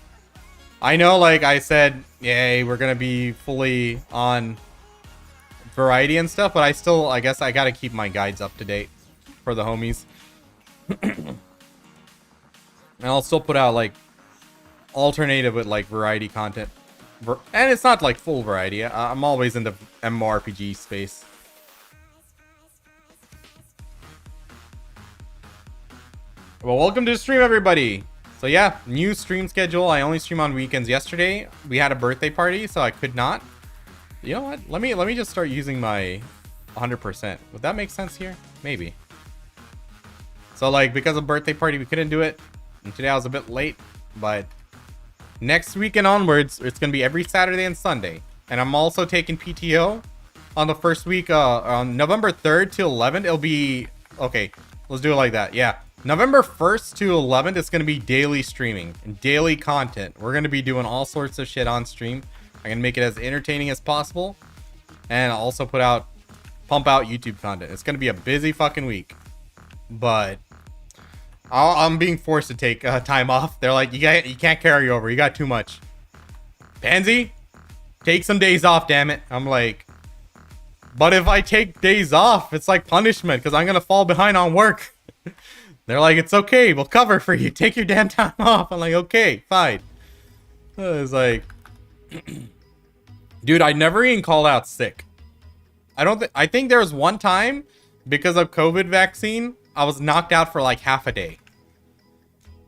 I know, like I said, yay, we're gonna be fully on variety and stuff, but I guess I gotta keep my guides up to date for the homies. And I'll still put out like alternative with like variety content, and it's not like full variety. I'm always in the MMORPG space. Well, welcome to the stream, everybody. So yeah, new stream schedule. I only stream on weekends. Yesterday we had a birthday party, so I could not. You know what? Let me just start using my 100%. Would that make sense here? Maybe. So like, because of birthday party, we couldn't do it, and today I was a bit late. But next week and onwards, it's gonna be every Saturday and Sunday. And I'm also taking PTO on the first week, on November 3rd to 11th. It'll be okay. Let's do it like that. Yeah. November 1st to 11th, it's going to be daily streaming and daily content. We're going to be doing all sorts of shit on stream. I'm going to make it as entertaining as possible. And I'll also pump out YouTube content. It's going to be a busy fucking week. But I'm being forced to take time off. They're like, you can't carry over. You got too much. Pansy, take some days off, damn it. I'm like, but if I take days off, it's like punishment because I'm going to fall behind on work. They're like, it's okay, we'll cover for you. Take your damn time off. I'm like, okay, fine. It's like, dude, I never even called out sick. I think there was one time because of COVID vaccine, I was knocked out for like half a day.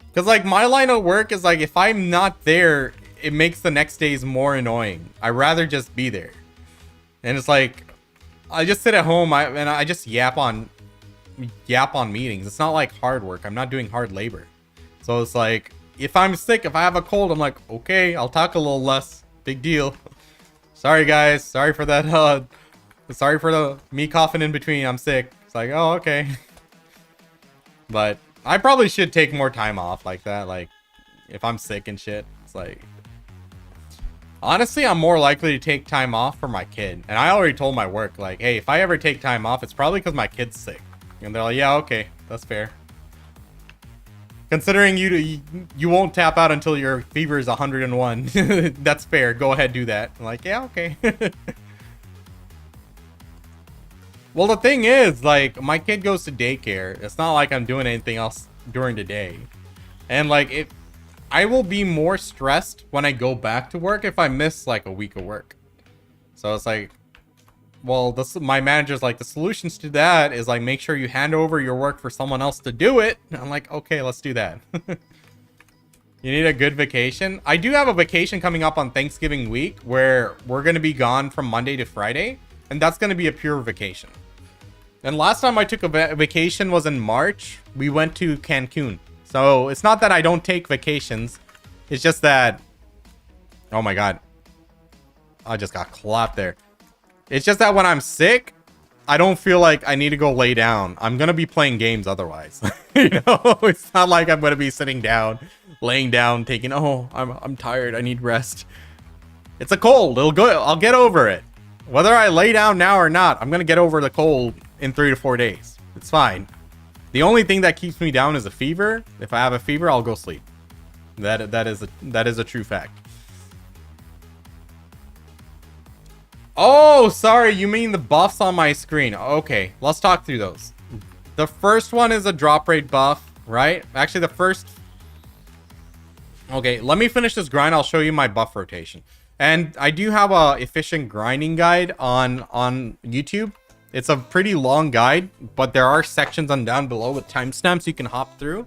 Because like my line of work is like, if I'm not there, it makes the next days more annoying. I'd rather just be there. And it's like, I just sit at home and I just yap on meetings. It's not like hard work. I'm not doing hard labor. So it's like, if I'm sick, if I have a cold, I'm like, okay, I'll talk a little less. Big deal. Sorry guys, sorry for that. Sorry for me coughing in between. I'm sick. It's like, oh, okay. But I probably should take more time off like that. Like if I'm sick and shit, it's like, honestly, I'm more likely to take time off for my kid. And I already told my work, like, hey, if I ever take time off, it's probably because my kid's sick. And they're like, yeah, okay, that's fair. Considering you won't tap out until your fever is 101. That's fair. Go ahead, do that. I'm like, yeah, okay. Well, the thing is, like, my kid goes to daycare. It's not like I'm doing anything else during the day. And like, I will be more stressed when I go back to work if I miss like a week of work. So it's like, well, my manager's like, the solutions to that is like, make sure you hand over your work for someone else to do it. And I'm like, okay, let's do that. You need a good vacation. I do have a vacation coming up on Thanksgiving week where we're going to be gone from Monday to Friday. And that's going to be a pure vacation. And last time I took a vacation was in March. We went to Cancun. So it's not that I don't take vacations. It's just that, oh my God, I just got clapped there. It's just that when I'm sick, I don't feel like I need to go lay down. I'm going to be playing games otherwise. You know, it's not like I'm going to be sitting down, laying down, taking, oh, I'm tired. I need rest. It's a cold. It'll go. I'll get over it. Whether I lay down now or not, I'm going to get over the cold in 3 to 4 days. It's fine. The only thing that keeps me down is a fever. If I have a fever, I'll go sleep. That is a true fact. Oh, sorry, you mean the buffs on my screen. Okay, let's talk through those. The first one is a drop rate buff, right? Actually, the first... Okay, let me finish this grind. I'll show you my buff rotation. And I do have a efficient grinding guide on YouTube. It's a pretty long guide, but there are sections on down below with timestamps you can hop through,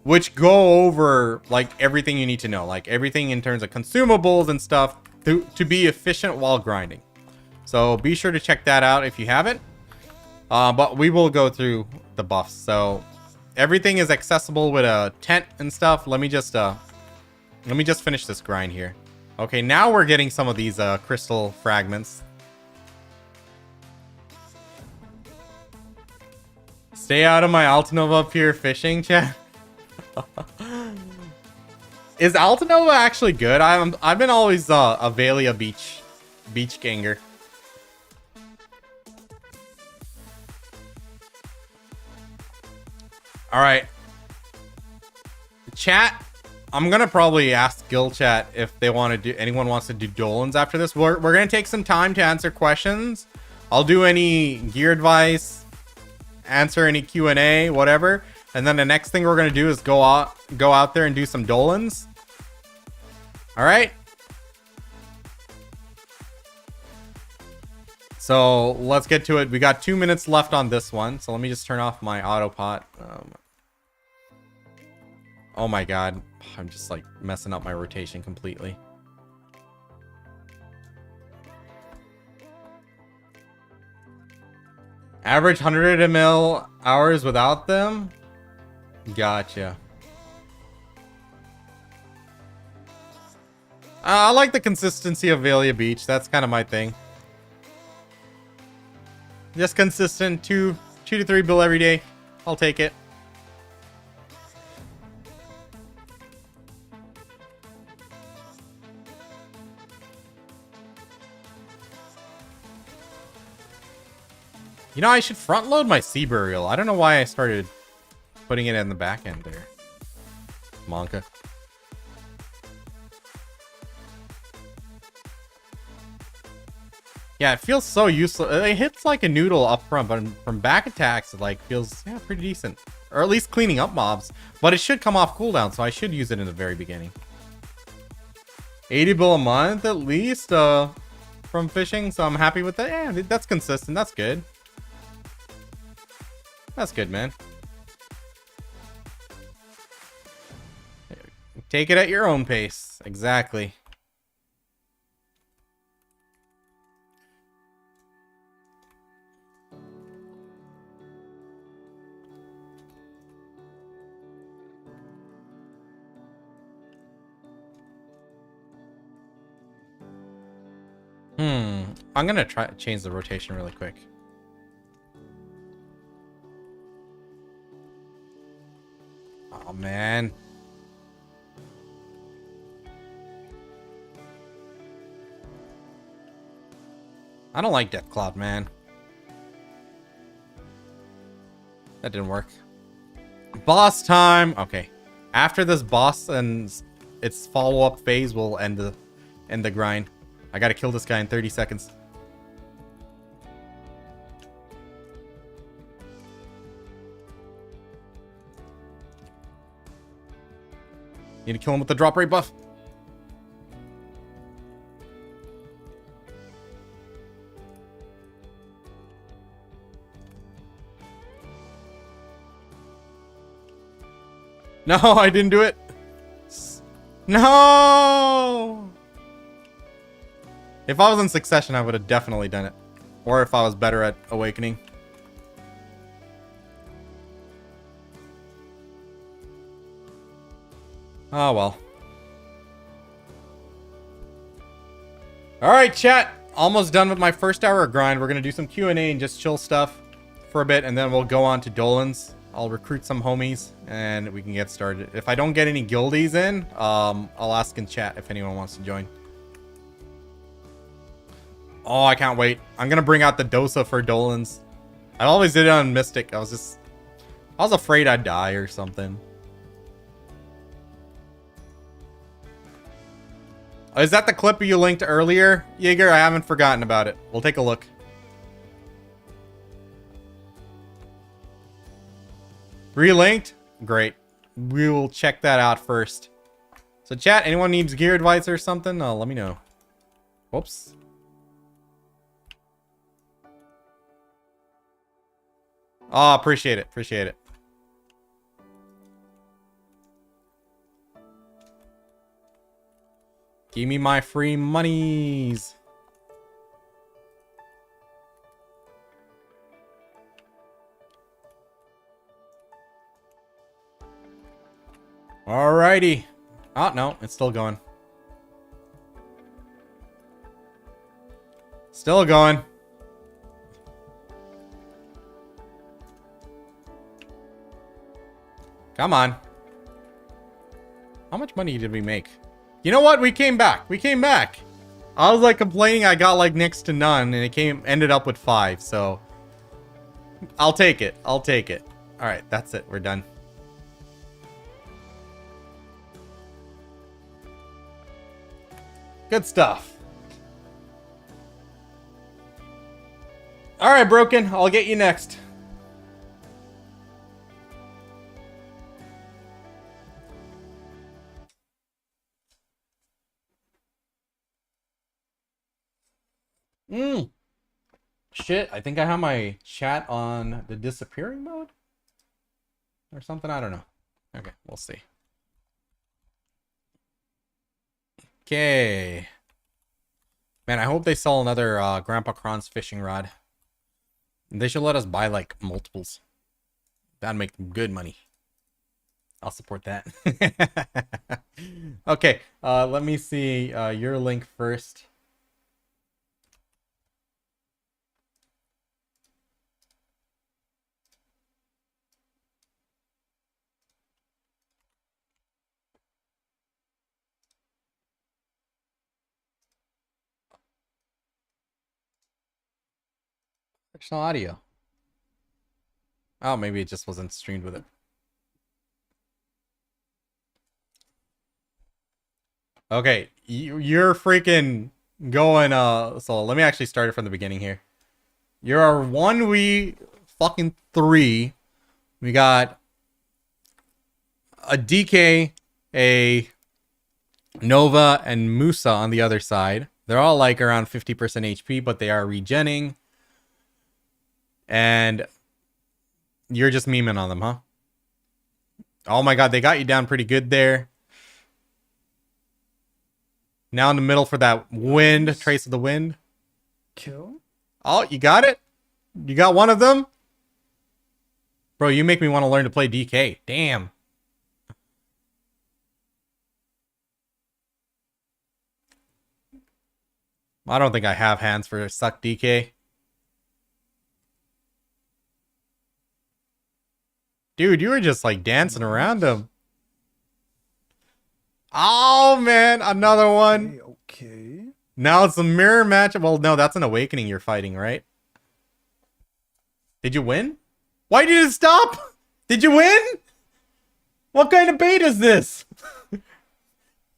which go over like everything you need to know, like everything in terms of consumables and stuff to be efficient while grinding. So be sure to check that out if you haven't. But we will go through the buffs. So everything is accessible with a tent and stuff. Let me just finish this grind here. Okay, now we're getting some of these crystal fragments. Stay out of my Altanova Pier fishing, chat. Is Altanova actually good? I've been always a Valia beach ganger. All right, chat. I'm gonna probably ask Guild Chat if they want to do. Anyone wants to do Dolans after this? We're gonna take some time to answer questions. I'll do any gear advice, answer any Q&A, whatever. And then the next thing we're gonna do is go out there and do some Dolans. All right. So let's get to it. We got 2 minutes left on this one. So let me just turn off my autopot. Oh my god. I'm just like messing up my rotation completely. Average 100 ml hours without them? Gotcha. I like the consistency of Valia Beach. That's kind of my thing. Just consistent, 2 to 3 bill every day. I'll take it. You know, I should front load my Sea Burial. I don't know why I started putting it in the back end there. Monka. Yeah, it feels so useless. It hits like a noodle up front, but from back attacks, it like feels, yeah, pretty decent. Or at least cleaning up mobs. But it should come off cooldown, so I should use it in the very beginning. 80 bill a month at least from fishing, so I'm happy with that. Yeah, that's consistent. That's good. That's good, man. Take it at your own pace. Exactly. I'm gonna try change the rotation really quick. Oh man. I don't like Death Cloud, man. That didn't work. Boss time. Okay. After this boss and its follow-up phase will end the grind. I gotta kill this guy in 30 seconds. Need to kill him with the drop rate buff. No, I didn't do it. No! If I was in Succession, I would have definitely done it. Or if I was better at Awakening. Oh, well. Alright, chat. Almost done with my first hour of grind. We're going to do some Q&A and just chill stuff for a bit. And then we'll go on to Dolan's. I'll recruit some homies and we can get started. If I don't get any guildies in, I'll ask in chat if anyone wants to join. Oh, I can't wait. I'm going to bring out the Dosa for Dolan's. I always did it on Mystic. I was afraid I'd die or something. Is that the clip you linked earlier, Jaeger? I haven't forgotten about it. We'll take a look. Relinked? Great. We will check that out first. So chat, anyone needs gear advice or something? Let me know. Whoops. Oh, appreciate it. Appreciate it. Give me my free monies. Alrighty. Oh, no. It's still going. Still going. Come on. How much money did we make? You know what? We came back. We came back. I was like complaining I got like next to none and it ended up with 5. So I'll take it. I'll take it. All right. That's it. We're done. Good stuff. All right, Broken. I'll get you next. Shit, I think I have my chat on the disappearing mode or something. I don't know. Okay, we'll see. Okay. Man, I hope they sell another Grandpa Kron's fishing rod. They should let us buy like multiples. That'd make them good money. I'll support that. Okay, let me see your link first. There's no audio. Oh, maybe it just wasn't streamed with it. Okay, you're freaking going, so let me actually start it from the beginning here. You're our 1v3. We got a DK, a Nova, and Musa on the other side. They're all like around 50% HP, but they are regenning. And you're just memeing on them, huh? Oh my god, they got you down pretty good there. Now in the middle for that wind, trace of the wind. Kill? Oh, you got it? You got one of them? Bro, you make me want to learn to play DK. Damn. I don't think I have hands for suck DK. Dude, you were just like dancing around him. Oh man, another one. Okay. Now it's a mirror match. Well, no, that's an awakening you're fighting, right? Did you win? Why did it stop? Did you win? What kind of bait is this?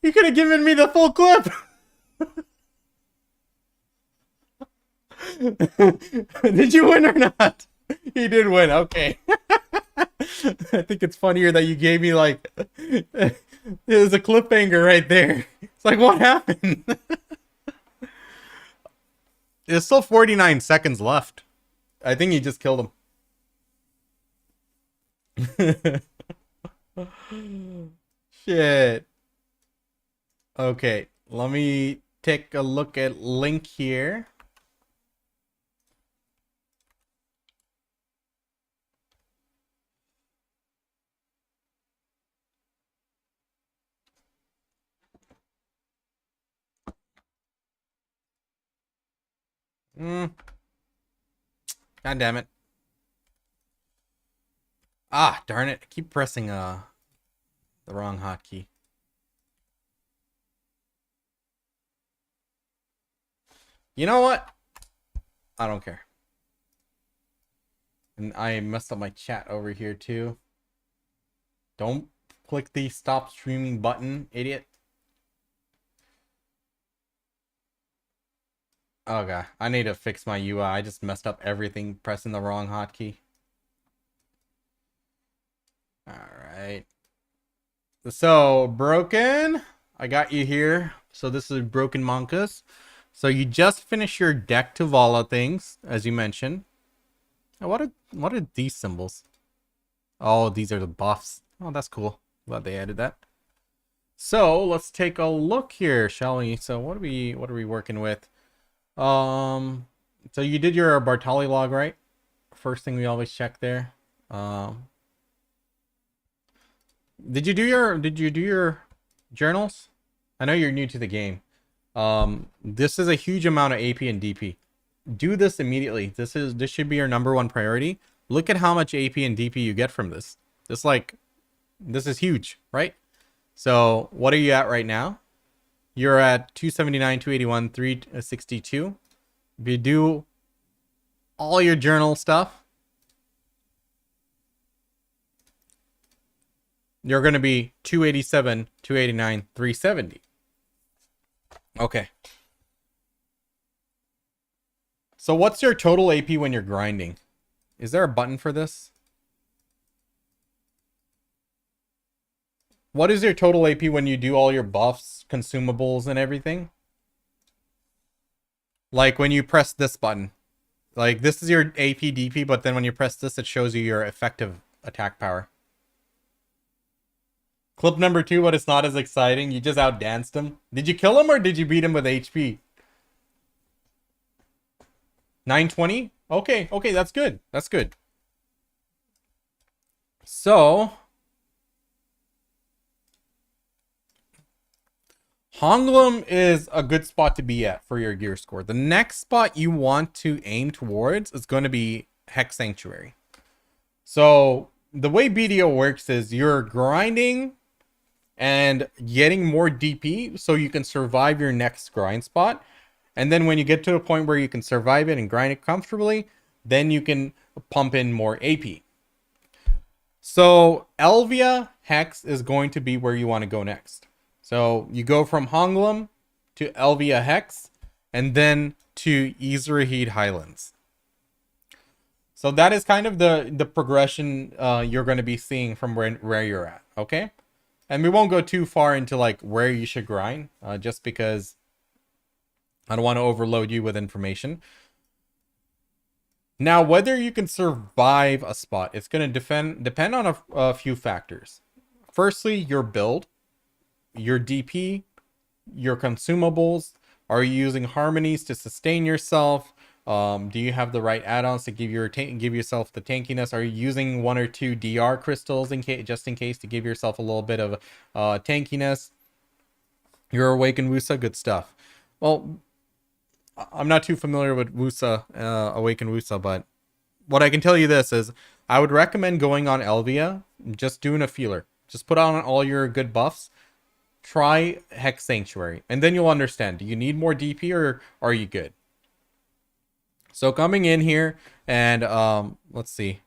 You could have given me the full clip. Did you win or not? He did win. Okay. I think it's funnier that you gave me like it was a cliffhanger right there. It's like, what happened? There's still 49 seconds left. I think you just killed him. Shit. Okay, let me take a look at Link here. God damn it. Ah, darn it. I keep pressing the wrong hotkey. You know what? I don't care. And I messed up my chat over here too. Don't click the stop streaming button, idiot. Oh god, I need to fix my UI. I just messed up everything pressing the wrong hotkey. Alright. So, Broken, I got you here. So this is Broken Monkus. So you just finished your deck to Vala things, as you mentioned. Oh, what are these symbols? Oh, these are the buffs. Oh, that's cool. Glad they added that. So let's take a look here, shall we? So what are we working with? So you did your Bartali log, right? First thing we always check there. Did you do your journals? I know you're new to the game. This is a huge amount of AP and DP. Do this immediately. This should be your #1 priority. Look at how much AP and DP you get from this. This is huge, right? So what are you at right now? You're at 279, 281, 362. If you do all your journal stuff, you're going to be 287, 289, 370. Okay. So what's your total AP when you're grinding? Is there a button for this? What is your total AP when you do all your buffs, consumables, and everything? Like when you press this button. Like this is your AP DP, but then when you press this, it shows you your effective attack power. Clip number 2, but it's not as exciting. You just outdanced him. Did you kill him or did you beat him with HP? 920? Okay, okay, that's good. That's good. So, Honglum is a good spot to be at for your gear score. The next spot you want to aim towards is going to be Hex Sanctuary. So, the way BDO works is you're grinding and getting more DP so you can survive your next grind spot. And then when you get to a point where you can survive it and grind it comfortably, then you can pump in more AP. So Elvia Hex is going to be where you want to go next. So you go from Honglum to Elvia Hex and then to Izrahid Highlands. So that is kind of the progression you're going to be seeing from where you're at, okay? And we won't go too far into like where you should grind, just because I don't want to overload you with information. Now, whether you can survive a spot, it's going to depend on a few factors. Firstly, your build, your DP, your consumables. Are you using harmonies to sustain yourself? Do you have the right add-ons to give yourself the tankiness? Are you using 1 or 2 DR crystals just in case to give yourself a little bit of tankiness? Your Awakened Wusa, good stuff. Well, I'm not too familiar with Wusa, Awakened Wusa, but what I can tell you this is I would recommend going on Elvia, just doing a feeler. Just put on all your good buffs. Try Hex Sanctuary, and then you'll understand. Do you need more DP or are you good? So coming in here and let's see.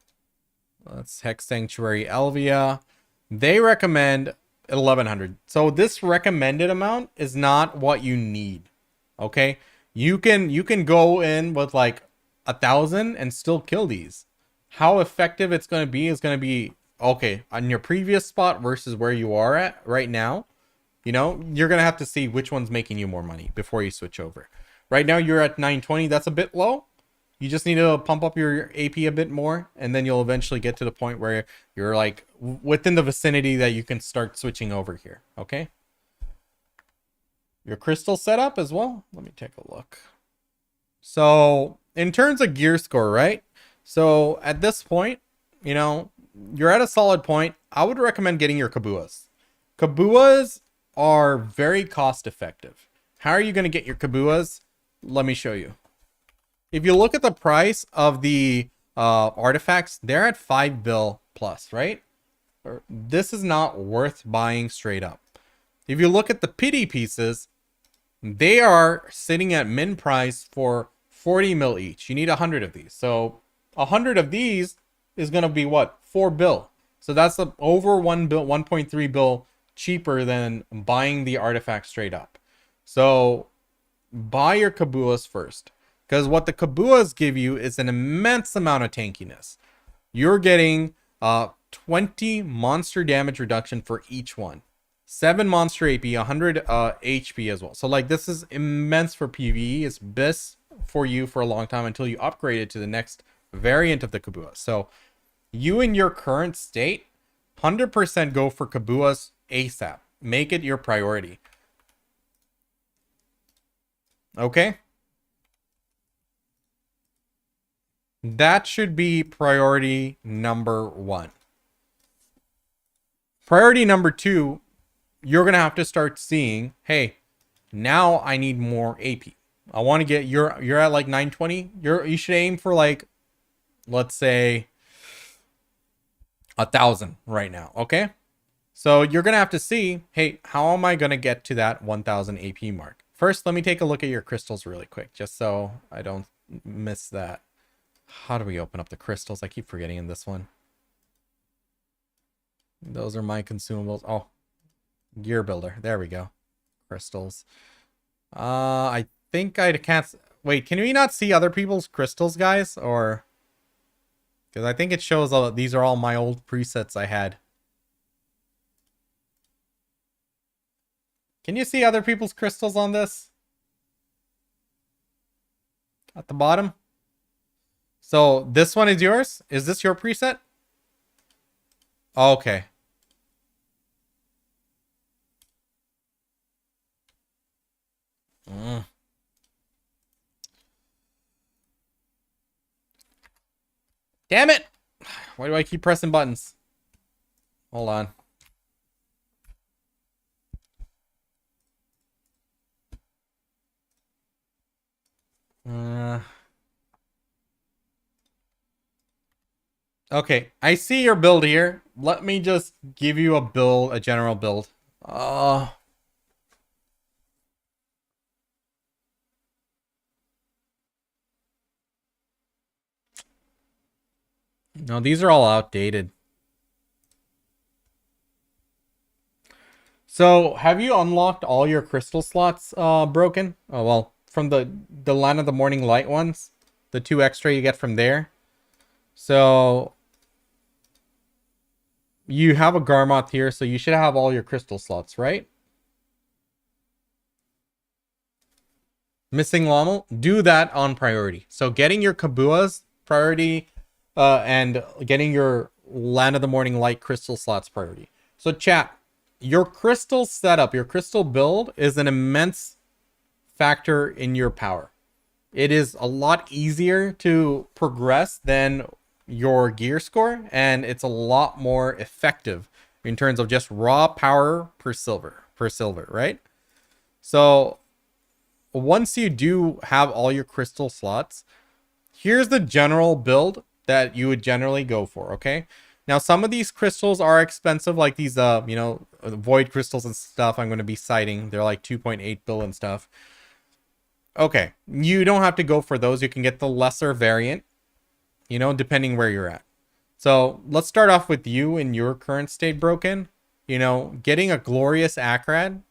Let's Hex Sanctuary Elvia. They recommend 1100. So this recommended amount is not what you need. Okay? You can go in with like 1,000 and still kill these. How effective it's going to be is going to be okay on your previous spot versus where you are at right now. You know, you're going to have to see which one's making you more money before you switch over. Right now you're at 920. That's a bit low. You just need to pump up your AP a bit more, and then you'll eventually get to the point where you're like within the vicinity that you can start switching over here. Okay. Your crystal setup as well. Let me take a look. So in terms of gear score, right? So at this point, you know, you're at a solid point. I would recommend getting your Kabuas. Kabuas are very cost effective. How are you going to get your Kabuas? Let me show you. If you look at the price of the artifacts, they're at 5 bill plus, right? This is not worth buying straight up. If you look at the pity pieces, they are sitting at min price for 40 mil each. You need 100 of these. So 100 of these is going to be what? 4 bill. So that's over 1 bill, 1.3 bill cheaper than buying the artifact straight up. So buy your Kabuas first. Because what the Kabuas give you is an immense amount of tankiness. You're getting 20 monster damage reduction for each one. 7 monster AP, 100 HP as well. So like this is immense for PvE. It's best for you for a long time until you upgrade it to the next variant of the Kabuas. So you in your current state, 100% go for Kabuas ASAP. Make it your priority. Okay? That should be priority number 1. Priority number 2, you're going to have to start seeing, hey, now I need more AP. I want to get, you're at like 920. You should aim for like, let's say 1,000 right now. Okay. So you're going to have to see, hey, how am I going to get to that 1,000 AP mark? First, let me take a look at your crystals really quick, just so I don't miss that. How do we open up the crystals? I keep forgetting in this one. Those are my consumables. Oh, gear builder. There we go. Crystals. I think I can't. Wait, can we not see other people's crystals, guys? Or because I think it shows these are all my old presets I had. Can you see other people's crystals on this? At the bottom? So this one is yours? Is this your preset? Okay. Mm. Damn it! Why do I keep pressing buttons? Hold on. Okay, I see your build here. Let me just give you a general build. No, these are all outdated. So, have you unlocked all your crystal slots broken? Oh, well, from the Land of the Morning Light ones, the 2 extra you get from there. So, you have a Garmoth here, so you should have all your crystal slots, right? Missing Lommel, do that on priority. So, getting your Kabua's priority and getting your Land of the Morning Light crystal slots priority. So, chat, your crystal setup, your crystal build is an immense factor in your power. It is a lot easier to progress than your gear score, and it's a lot more effective in terms of just raw power per silver, right? So once you do have all your crystal slots, here's the general build that you would generally go for, okay? Now, some of these crystals are expensive, like these, void crystals and stuff I'm going to be citing. They're like 2.8 bill and stuff. Okay, you don't have to go for those. You can get the lesser variant, depending where you're at. So let's start off with you in your current state, Broken. Getting a Glorious Acrad.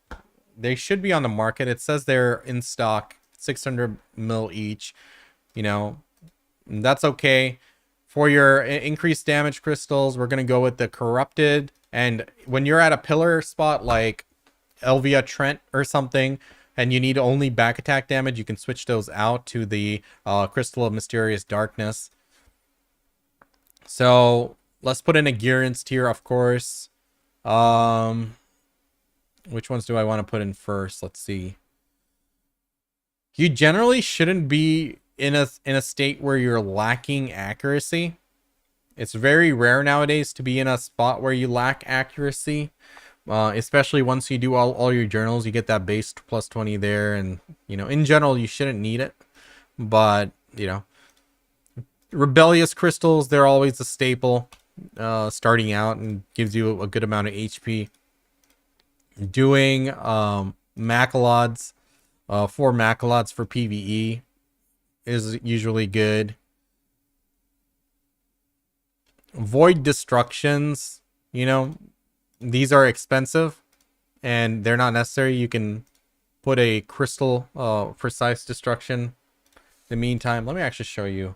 They should be on the market. It says they're in stock, 600 mil each. That's okay. For your increased damage crystals, we're going to go with the Corrupted. And when you're at a pillar spot like Elvia Trent or something, and you need only back attack damage, you can switch those out to the Crystal of Mysterious Darkness. So let's put in a Gearance tier, of course. Which ones do I want to put in first? Let's see. You generally shouldn't be in a state where you're lacking accuracy. It's very rare nowadays to be in a spot where you lack accuracy. Especially once you do all your journals, you get that base plus 20 there, and in general you shouldn't need it, but rebellious crystals, they're always a staple starting out and gives you a good amount of HP. Doing Macalods, 4 Macalods for PvE is usually good. Void Destructions, these are expensive and they're not necessary. You can put a crystal precise destruction in the meantime. Let me actually show you.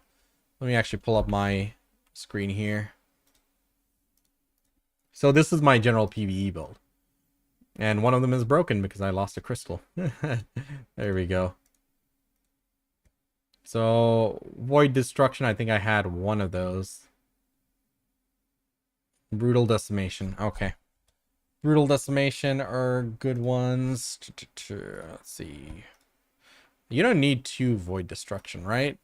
Let me actually pull up my screen here. So this is my general PvE build. And one of them is broken because I lost a crystal. There we go. So Void Destruction, I think I had one of those. Brutal Decimation. Okay. Brutal Decimation are good ones. Let's see. You don't need 2 Void Destruction, right?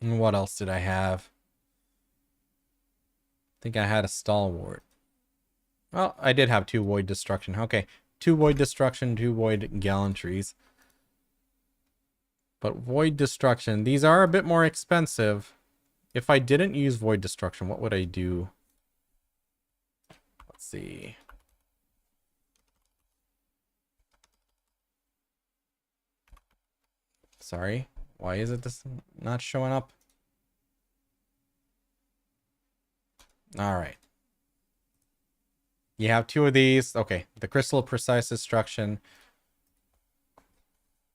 And what else did I have? I think I had a Stalwart. Well, I did have 2 Void Destruction. Okay. 2 Void Destruction, 2 Void Gallantries. But Void Destruction, these are a bit more expensive. If I didn't use Void Destruction, what would I do? Let's see. Sorry. Why is it this not showing up? Alright. You have 2 of these. Okay. The Crystal of Precise Destruction.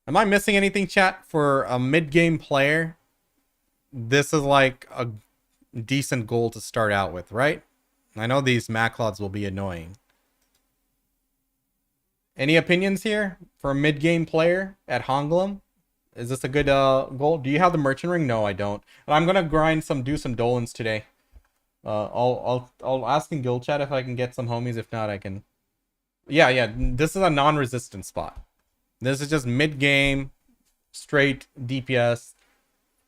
Am I missing anything, chat? For a mid-game player, this is like a decent goal to start out with, right? I know these Maclods will be annoying. Any opinions here for a mid-game player at Honglum? Is this a good goal? Do you have the Merchant Ring? No, I don't. But I'm gonna do some Dolans today. I'll ask in guild chat if I can get some homies. If not, I can Yeah, yeah. This is a non-resistant spot. This is just mid-game, straight DPS,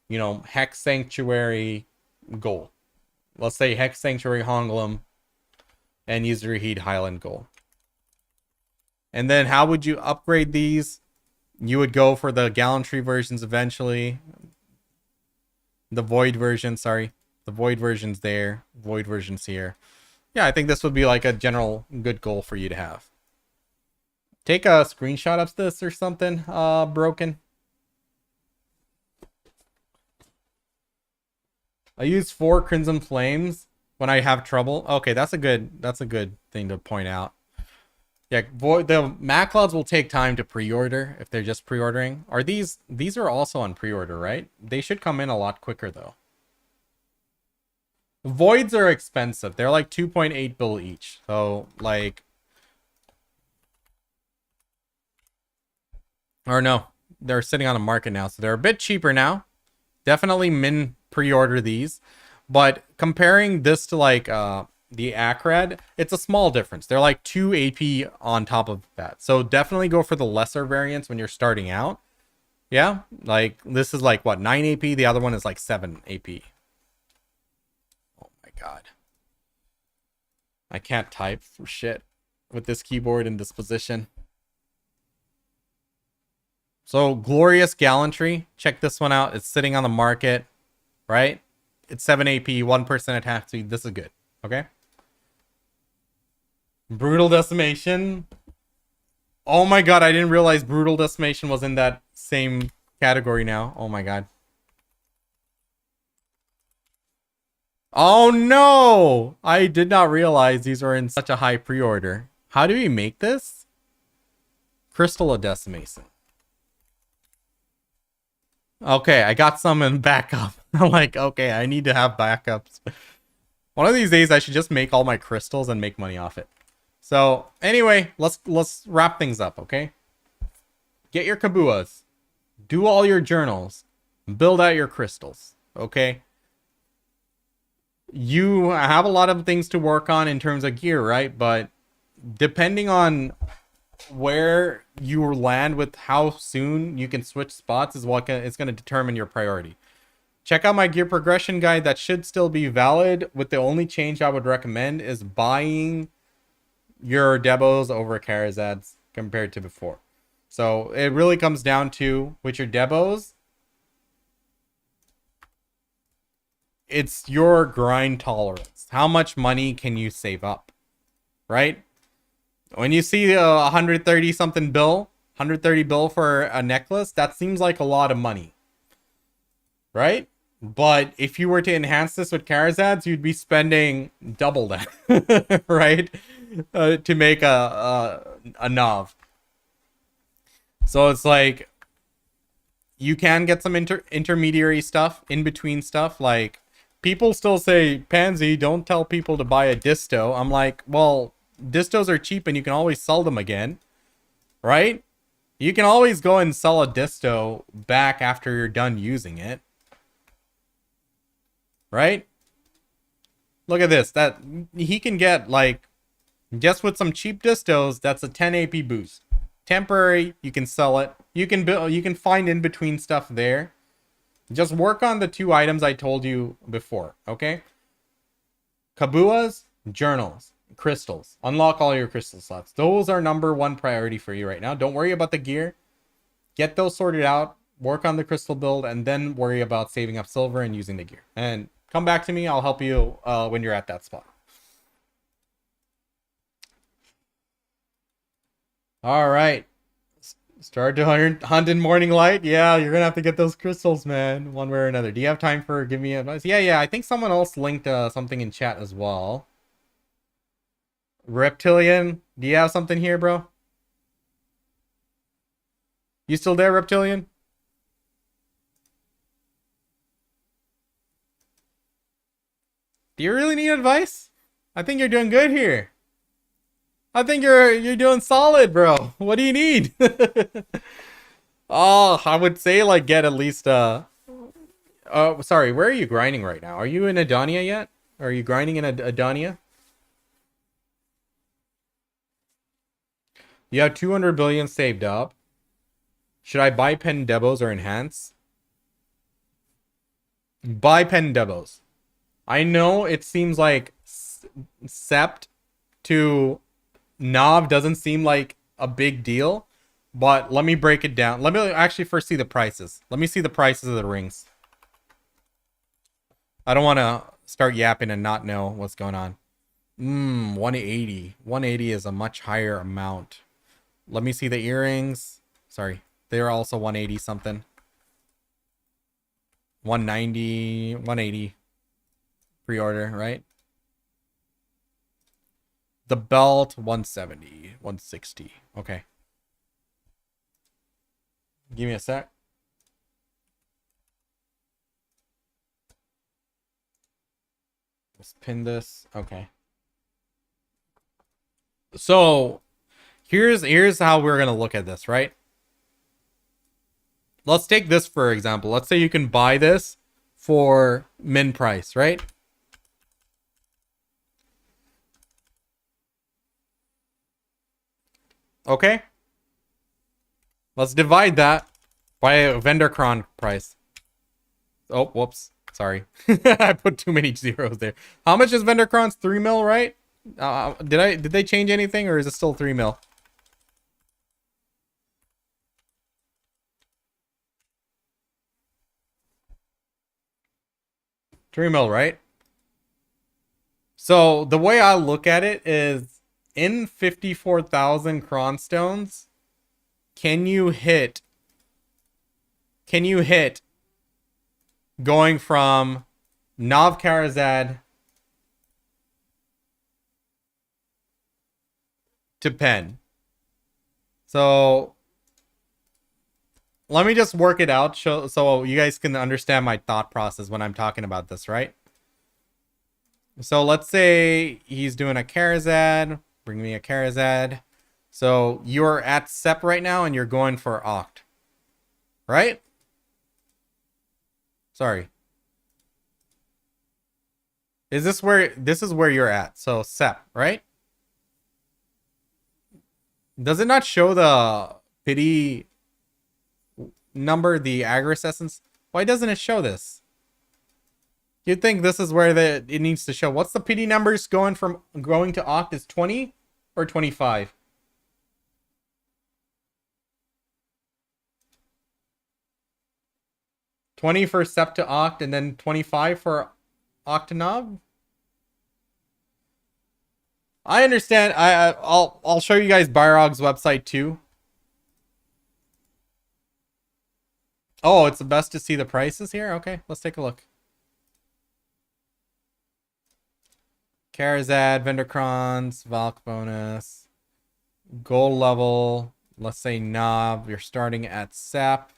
you know, Hex Sanctuary goal. Let's say Hex Sanctuary Honglum and User Heat Highland goal. And then how would you upgrade these? You would go for the Gallantry versions eventually. The Void version, sorry. The Void version's there. Void version's here. Yeah, I think this would be like a general good goal for you to have. Take a screenshot of this or something, Broken. I use 4 Crimson Flames when I have trouble. Okay, that's a good thing to point out. Yeah, the Maclods will take time to pre-order if they're just pre-ordering. Are these are also on pre-order, right? They should come in a lot quicker though. Voids are expensive. They're like 2.8 bill each. So like, or no, they're sitting on the market now, so they're a bit cheaper now. Definitely min pre-order these, but comparing this to like the Acrad, it's a small difference. They're like 2 AP on top of that. So definitely go for the lesser variants when you're starting out. Yeah, like this is like what, 9 AP, the other one is like 7 AP. Oh my god. I can't type for shit with this keyboard in this position. So Glorious Gallantry, check this one out. It's sitting on the market, right? It's 7 AP, 1% attack speed. This is good, okay? Brutal Decimation. Oh my god, I didn't realize Brutal Decimation was in that same category now. Oh my god. Oh no! I did not realize these were in such a high pre-order. How do we make this? Crystal of Decimation. Okay, I got some in backup. I'm like, okay, I need to have backups. One of these days I should just make all my crystals and make money off it. So anyway, let's wrap things up, okay? Get your Kabuas. Do all your journals. Build out your crystals, okay? You have a lot of things to work on in terms of gear, right? But depending on where you land with how soon you can switch spots is what it's going to determine your priority. Check out my gear progression guide. That should still be valid, with the only change I would recommend is buying your Debos over Karazads compared to before. So it really comes down to, with your Debos, it's your grind tolerance. How much money can you save up, right? When you see a 130 something bill, 130 bill for a necklace, that seems like a lot of money, right? But if you were to enhance this with Karazads, you'd be spending double that, right? To make a Nav. So it's like, you can get some intermediary stuff, in between stuff. Like, people still say, Pansy, don't tell people to buy a disto. I'm like, well, distos are cheap and you can always sell them again, right? You can always go and sell a disto back after you're done using it, right? Look at this. That he can get, like, just with some cheap distos, that's a 10 AP boost. Temporary, you can sell it. You can build, you can find in between stuff there. Just work on the 2 items I told you before, okay? Kabuas, journals, crystals. Unlock all your crystal slots. Those are #1 priority for you right now. Don't worry about the gear. Get those sorted out. Work on the crystal build, and then worry about saving up silver and using the gear. And come back to me. I'll help you when you're at that spot. All right. Start to hunt in morning light. Yeah, you're gonna have to get those crystals, man, one way or another. Do you have time for give me advice? Yeah. I think someone else linked something in chat as well. Reptilian, do you have something here, bro? You still there, Reptilian? Do you really need advice? I think you're doing good here. I think you're doing solid, bro. What do you need? Oh, I would say like get at least oh, sorry, where are you grinding right now? Are you in Adonia yet? Are you grinding in Adonia? You have 200 billion saved up. Should I buy pen debos or enhance? Buy pen debos. I know it seems like Sept to Nav doesn't seem like a big deal, but let me break it down. Let me actually first see the prices. Let me see the prices of the rings. I don't want to start yapping and not know what's going on. 180. 180 is a much higher amount. Let me see the earrings. Sorry. They're also 180 something. 190, 180 pre-order, right? The belt 170, 160. Okay. Give me a sec. Let's pin this. Okay. So here's how we're gonna look at this, right? Let's take this for example. Let's say you can buy this for min price, right? Okay. Let's divide that by a vendor cron price. Oh, whoops. Sorry. I put too many zeros there. How much is vendor crons? 3 mil, right? Did they change anything or is it still 3 mil? $3 mil, right? So the way I look at it is in 54,000 cron stones, can you hit going from Nav Karazad to Pen? So let me just work it out so you guys can understand my thought process when I'm talking about this, right? So let's say he's doing a Karazad. Bring me a Karazad. So you're at Sep right now and you're going for Oct. Right? Sorry. This is where you're at. So Sep, right? Does it not show the pity number, the Agris essence? Why doesn't it show this? You'd think this is where it needs to show. What's the pity numbers going to Oct is 20 or 25? 20 for Sept to Oct and then 25 for Octanav? I understand. I'll show you guys Byrog's website too. Oh, it's the best to see the prices here? Okay, let's take a look. Karazad, Vendor Crons, Valk bonus, gold level, let's say Nav, you're starting at Sap.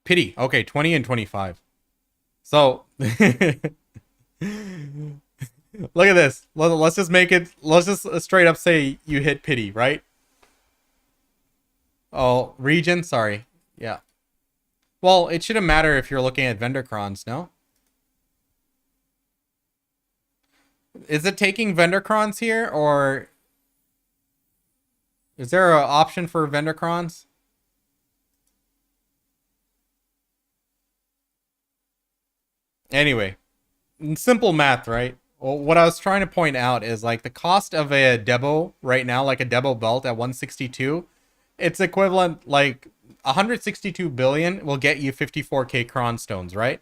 Pity, okay, 20 and 25. So, look at this. Let's just make it, let's just straight up say you hit Pity, right? Oh, region, sorry. Yeah. Well, it shouldn't matter if you're looking at vendor crons, no? Is it taking vendor crons here, or is there an option for vendor crons? Anyway, simple math, right? Well, what I was trying to point out is like the cost of a Debo right now, like a Debo belt at 162, it's equivalent like 162 billion will get you 54k cron stones, right?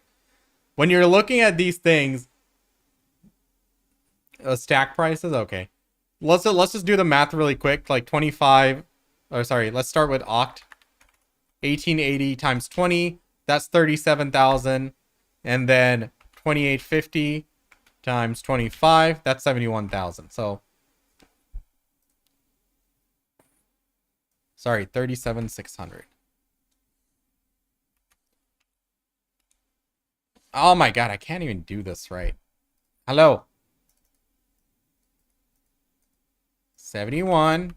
When you're looking at these things, stack prices, okay. Let's just do the math really quick. Like 25, or sorry, let's start with Oct. 1880 times 20, that's 37,000, and then 2850 times 25, that's 71,000. So sorry, 37,600. Oh my god, I can't even do this right. Hello. 71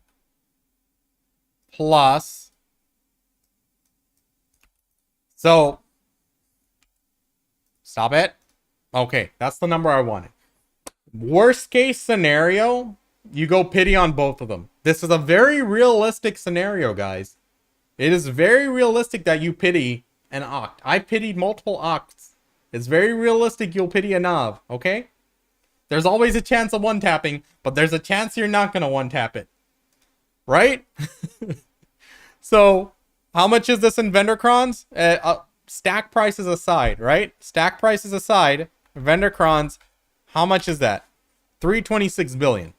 plus. So Stop it. Okay, that's the number I wanted. Worst case scenario, you go pity on both of them. This is a very realistic scenario, guys. It is very realistic that you pity an Oct. I pitied multiple Octs. It's very realistic you'll pity a Nav, okay? There's always a chance of one-tapping, but there's a chance you're not going to one-tap it. Right? So, how much is this in vendor crons? Stack prices aside, right? Stack prices aside, vendor crons, how much is that? 326 billion.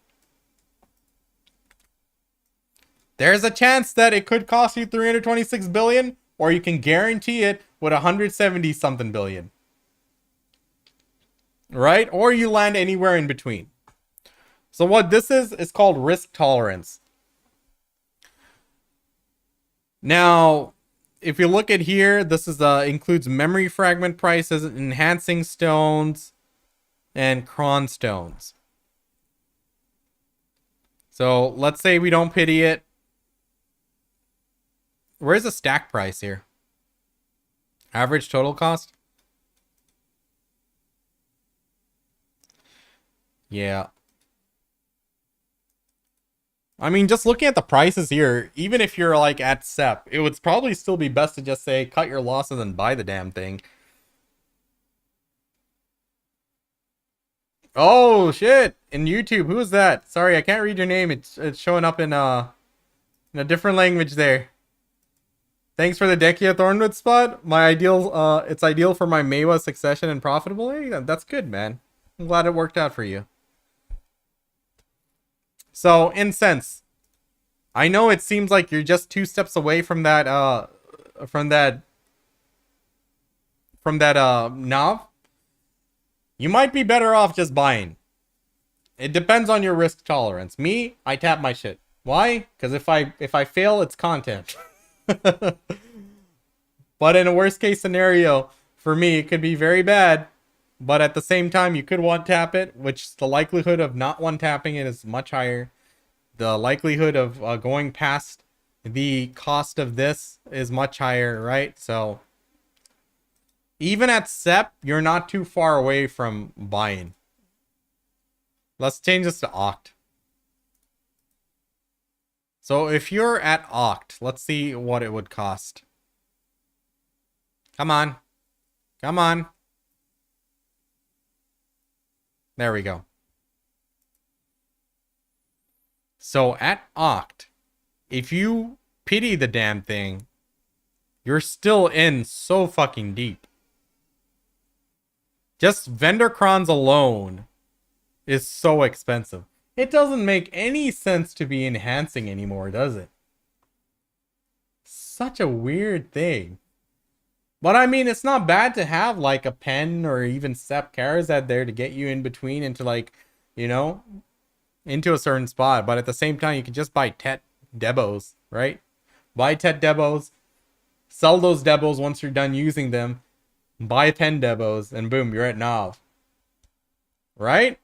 There's a chance that it could cost you 326 billion, or you can guarantee it with 170 something billion. Right? Or you land anywhere in between. So what this is called risk tolerance. Now, if you look at here, this is includes memory fragment prices, enhancing stones, and cron stones. So let's say we don't pity it. Where's the stack price here? Average total cost? Yeah. I mean, just looking at the prices here, even if you're like at SEP, it would probably still be best to just say cut your losses and buy the damn thing. Oh shit! In YouTube, who is that? Sorry, I can't read your name. It's showing up in a different language there. Thanks for the Dekia Thornwood spot. My ideal, it's ideal for my Meiwa succession and profitable. Hey, that's good, man. I'm glad it worked out for you. So, incense. I know it seems like you're just 2 steps away from that Nav. You might be better off just buying. It depends on your risk tolerance. Me, I tap my shit. Why? Because if I fail, it's content. But in a worst case scenario, for me, it could be very bad. But at the same time, you could one tap it, which the likelihood of not one tapping it is much higher. The likelihood of going past the cost of this is much higher, right? So even at SEP, you're not too far away from buying. Let's change this to Oct. So if you're at Oct, let's see what it would cost. Come on. Come on. There we go. So at Oct, if you pity the damn thing, you're still in so fucking deep. Just vendor crons alone is so expensive. It doesn't make any sense to be enhancing anymore, does it? Such a weird thing. But I mean, it's not bad to have like a pen or even Sep Karazad there to get you in between into like, you know, into a certain spot. But at the same time, you can just buy Tet Debos, right? Buy Tet Debos, sell those Debos once you're done using them, buy pen Debos, and boom, you're at Nav. Right?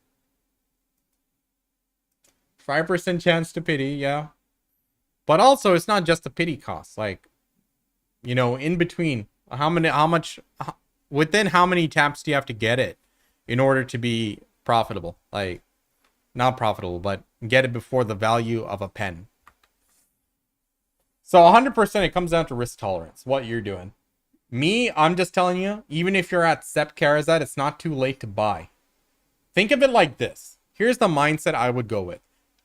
5% chance to pity, yeah. But also, it's not just the pity cost. Like, you know, in between, within how many taps do you have to get it in order to be profitable? Like, not profitable, but get it before the value of a pen. So 100% it comes down to risk tolerance, what you're doing. Me, I'm just telling you, even if you're at Sep Karazad, it's not too late to buy. Think of it like this. Here's the mindset I would go with.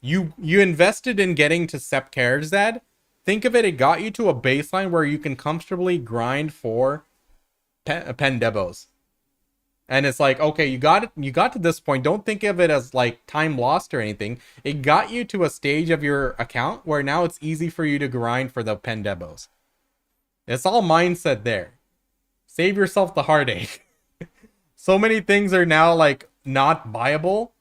You invested in getting to Sep Karazad. Think of it, it got you to a baseline where you can comfortably grind for pen debos. And it's like, okay, you got to this point. Don't think of it as like time lost or anything. It got you to a stage of your account where now it's easy for you to grind for the pen debos. It's all mindset there. Save yourself the heartache. So many things are now like not buyable.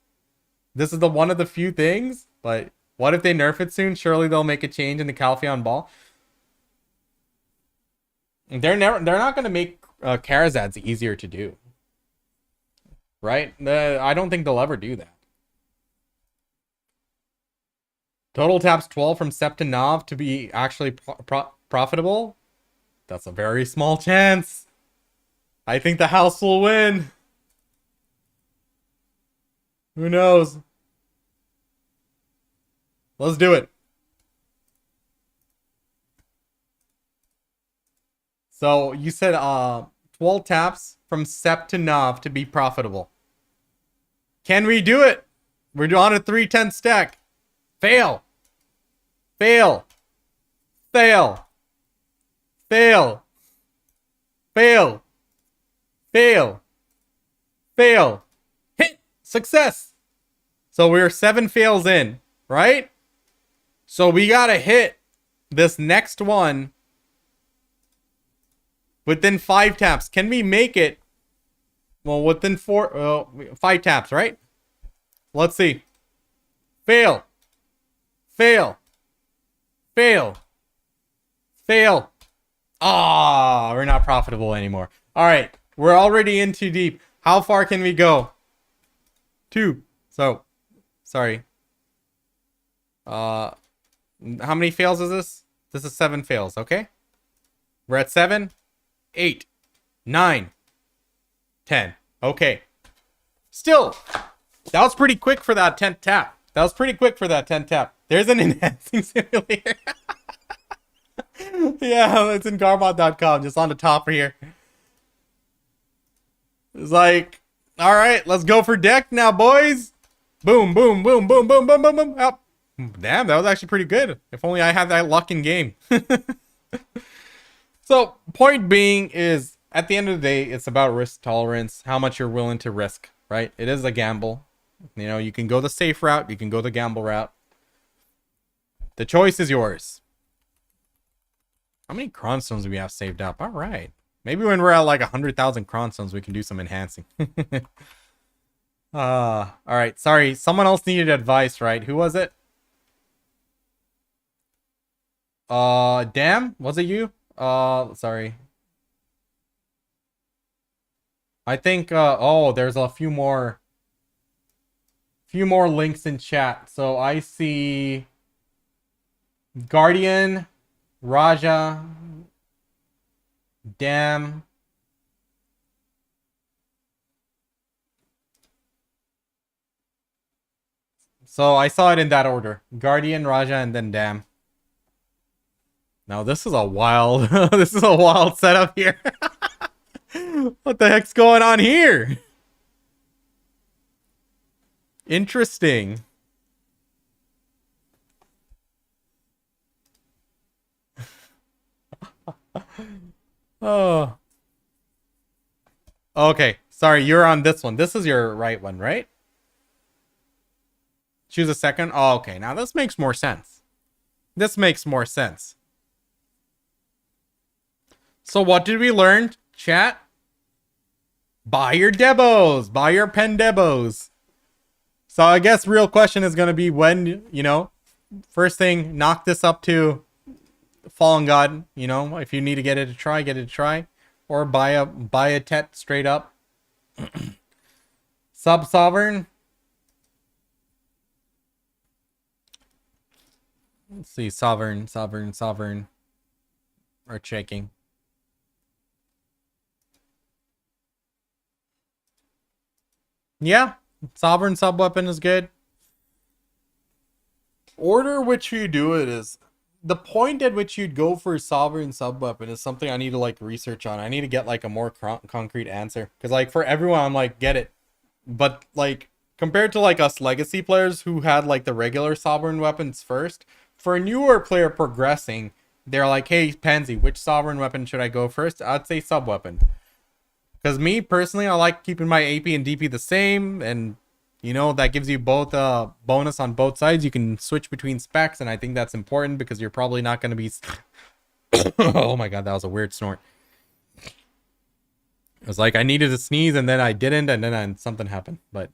This is one of the few things, but what if they nerf it soon? Surely they'll make a change in the Calpheon ball. They're not going to make Karazads easier to do. Right? I don't think they'll ever do that. Total taps 12 from Sep to Nav to be actually profitable. That's a very small chance. I think the house will win. Who knows? Let's do it. So you said 12 taps from Sep to Nav to be profitable. Can we do it? We're on a 310 stack. Fail. Fail. Fail. Fail. Fail. Fail. Fail. Hit. Success. So we're 7 fails in, right? So we gotta hit this next one within 5 taps. Can we make it? Well, within 5 taps, right? Let's see. Fail. Fail. Fail. Fail. Ah, we're not profitable anymore. All right, we're already in too deep. How far can we go? 2. So, sorry. How many fails is this? This is 7 fails, okay? We're at 7, 8, 9, 10. Okay. Still, that was pretty quick for that 10th tap. That was pretty quick for that 10th tap. There's an enhancing simulator. Yeah, it's in garbot.com, just on the top here. It's like, all right, let's go for deck now, boys. Boom, boom, boom, boom, boom, boom, boom, boom. Oh, damn, that was actually pretty good. If only I had that luck in game. So, point being is, at the end of the day, it's about risk tolerance, how much you're willing to risk, right? It is a gamble. You know, you can go the safe route, you can go the gamble route. The choice is yours. How many cron stones do we have saved up? All right. Maybe when we're at like 100,000 cron stones, we can do some enhancing. All right. Sorry. Someone else needed advice, right? Who was it? Damn. Was it you? Sorry. I think, oh, there's a few more links in chat. So I see Guardian, Raja, Damn. So I saw it in that order. Guardian, Raja, and then Damn. Now this is a wild this is a wild setup here. What the heck's going on here? Interesting. Oh. Okay. Sorry, you're on this one. This is your right one, right? Choose a second. Oh, okay. Now this makes more sense. This makes more sense. So what did we learn, chat? Buy your debos. Buy your pen debos. So I guess real question is going to be when, you know, first thing, knock this up to Fallen God. You know, if you need to get it a try, get it a try. Or buy a tet straight up. Sub Sovereign. Let's see, Sovereign. Or checking. Yeah, Sovereign sub weapon is good. Order which you do it is the point at which you'd go for Sovereign sub weapon is something I need to like research on. I need to get like a more concrete answer because like for everyone I'm like get it, but like compared to like us legacy players who had like the regular Sovereign weapons first, for a newer player progressing, they're like, hey Pansy, which Sovereign weapon should I go first? I'd say sub weapon. Because me, personally, I like keeping my AP and DP the same. And, you know, that gives you both a bonus on both sides. You can switch between specs. And I think that's important because you're probably not going to be... Oh my god, that was a weird snort. It was like I needed to sneeze and then I didn't. And then something happened. But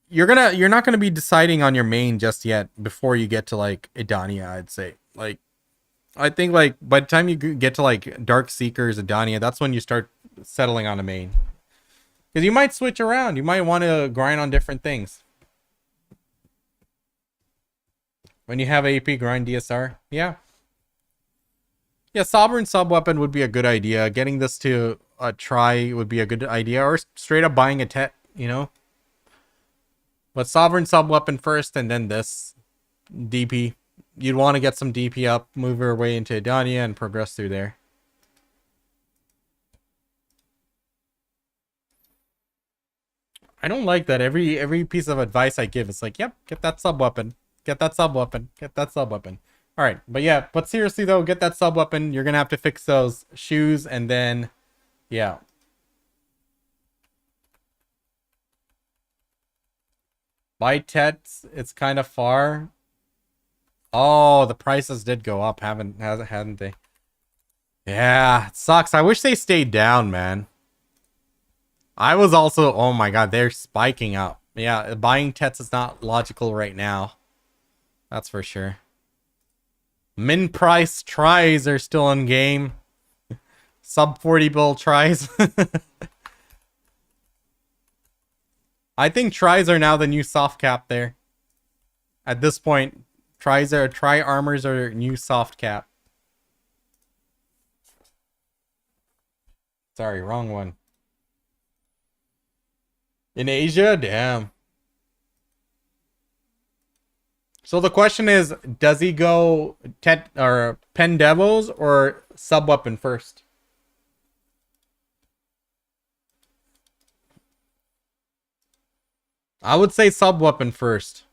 you're not going to be deciding on your main just yet before you get to, like, Idania, I'd say. Like, I think, like, by the time you get to, like, Dark Seekers, Idania, that's when you start settling on a main. Because you might switch around. You might want to grind on different things. When you have AP, grind DSR. Yeah. Yeah, Sovereign sub-weapon would be a good idea. Getting this to a try would be a good idea, or straight up buying a Tet, you know. But Sovereign sub weapon first, and then this DP. You'd want to get some DP up, move your way into Adania, and progress through there. I don't like that every piece of advice I give, it's like, yep, get that sub weapon, get that sub weapon, get that sub weapon. All right, but yeah, but seriously though, get that sub weapon. You're gonna have to fix those shoes, and then, yeah. Buy Tets, it's kind of far. Oh, the prices did go up, hadn't they? Yeah, it sucks. I wish they stayed down, man. I was also, oh my god, they're spiking up. Yeah, buying Tets is not logical right now. That's for sure. Min price tries are still in game. Sub 40 bill tries. I think tries are now the new soft cap there. At this point, try armors are new soft cap. Sorry, wrong one. In Asia? Damn. So the question is, does he go Tet or Pen Devils or sub weapon first? I would say sub weapon first.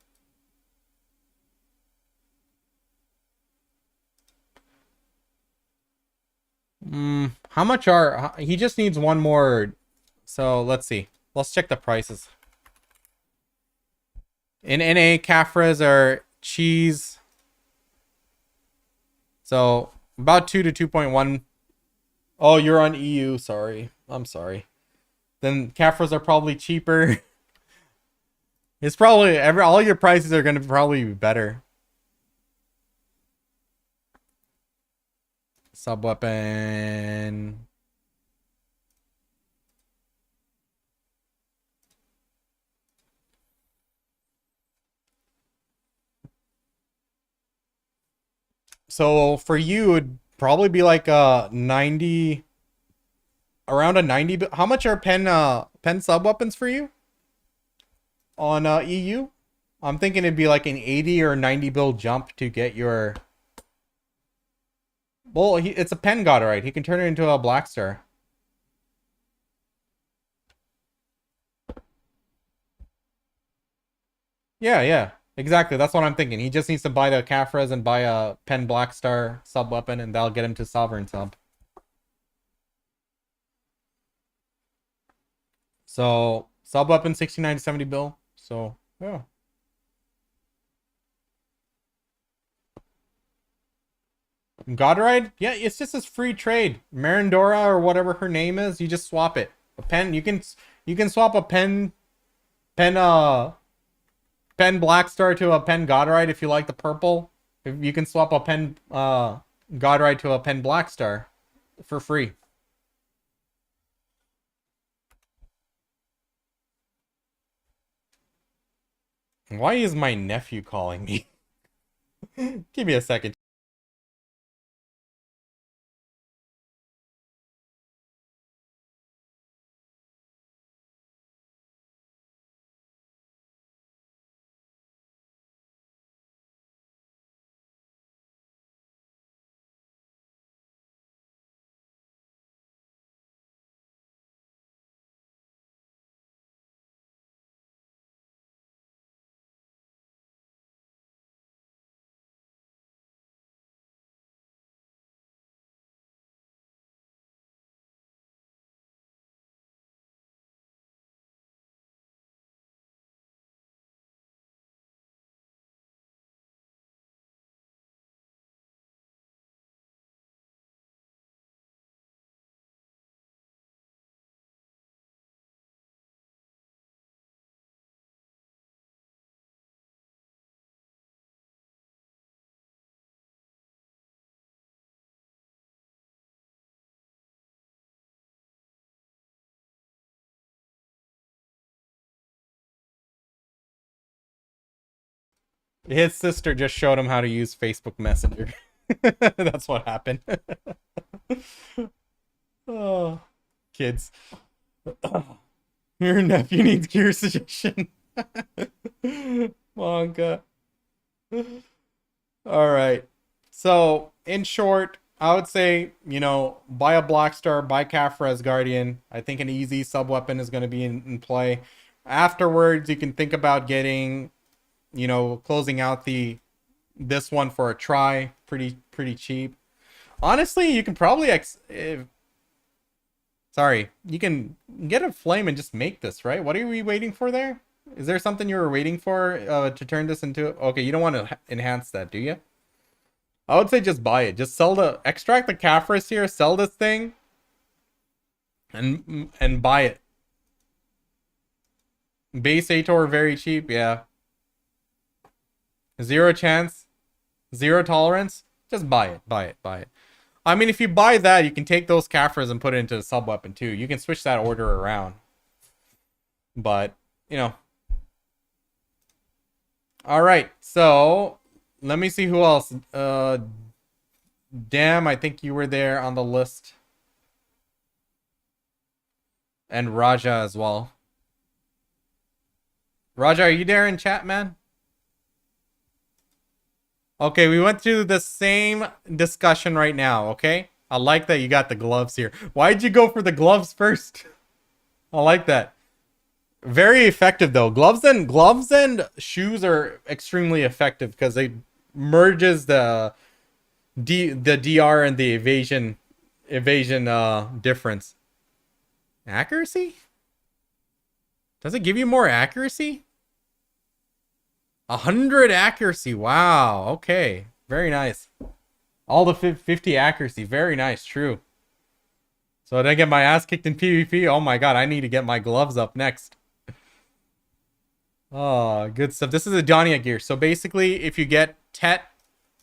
How much are he just needs one more, so let's see. Let's check the prices. In NA, Cafras are cheese. So about 2 to 2.1. Oh, you're on EU. Sorry. I'm sorry. Then Cafras are probably cheaper. It's probably all your prices are going to probably be better. Sub weapon. So for you, it'd probably be like a 90, around a 90. How much are pen sub weapons for you on EU? I'm thinking it'd be like an 80 or 90 bill jump to get your. Well, it's a pen god, right? He can turn it into a black star. Yeah. Exactly. That's what I'm thinking. He just needs to buy the Cafras and buy a pen black star sub weapon, and that'll get him to sovereign sub. So sub weapon 69 to 70 bill. So yeah. Godride? Yeah, it's just this free trade. Marindora or whatever her name is, you just swap it. A pen, you can swap a pen black star to a pen Godride if you like the purple. If you can swap a pen Godride to a pen black star for free. Why is my nephew calling me? Give me a second. His sister just showed him how to use Facebook Messenger. That's what happened. Oh. Kids. Your nephew needs gear suggestion. Manga. Alright. So, in short, I would say, you know, buy a Black Star, buy Kafra's Guardian. I think an easy sub-weapon is going to be in play. Afterwards, you can think about getting, you know, closing out this one for a try. Pretty cheap. Honestly, you can probably you can get a flame and just make this, right? What are we waiting for there? Is there something you were waiting for to turn this into? Okay, you don't want to enhance that, do you? I would say just buy it. Just extract the Kafras here, sell this thing, and buy it. Base Ator very cheap, yeah. 0 chance, 0 tolerance. Just buy it, buy it, buy it. I mean, if you buy that, you can take those Kafras and put it into the sub weapon too. You can switch that order around. But, you know. Alright, so let me see who else. Damn, I think you were there on the list. And Raja as well. Raja, are you there in chat, man? Okay, we went through the same discussion right now, okay? I like that you got the gloves here. Why'd you go for the gloves first? I like that. Very effective though. Gloves and shoes are extremely effective because they merges the DR and the evasion difference. Accuracy? Does it give you more accuracy? 100 accuracy. Wow. Okay. Very nice. All the 50 accuracy. Very nice. True. So I didn't get my ass kicked in PvP. Oh my god. I need to get my gloves up next. Oh, good stuff. This is a Dania gear. So basically, if you get Tet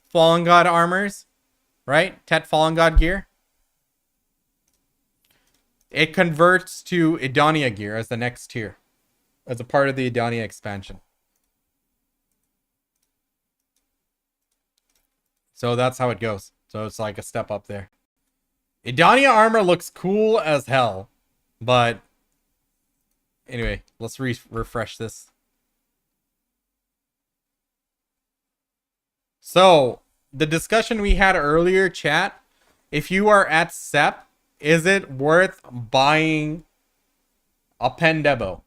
Fallen God armors, right? Tet Fallen God gear. It converts to Idania gear as the next tier. As a part of the Idania expansion. So that's how it goes. So it's like a step up there. Idania armor looks cool as hell. But anyway, let's refresh this. So, the discussion we had earlier, chat, if you are at SEP, is it worth buying a Pendebo?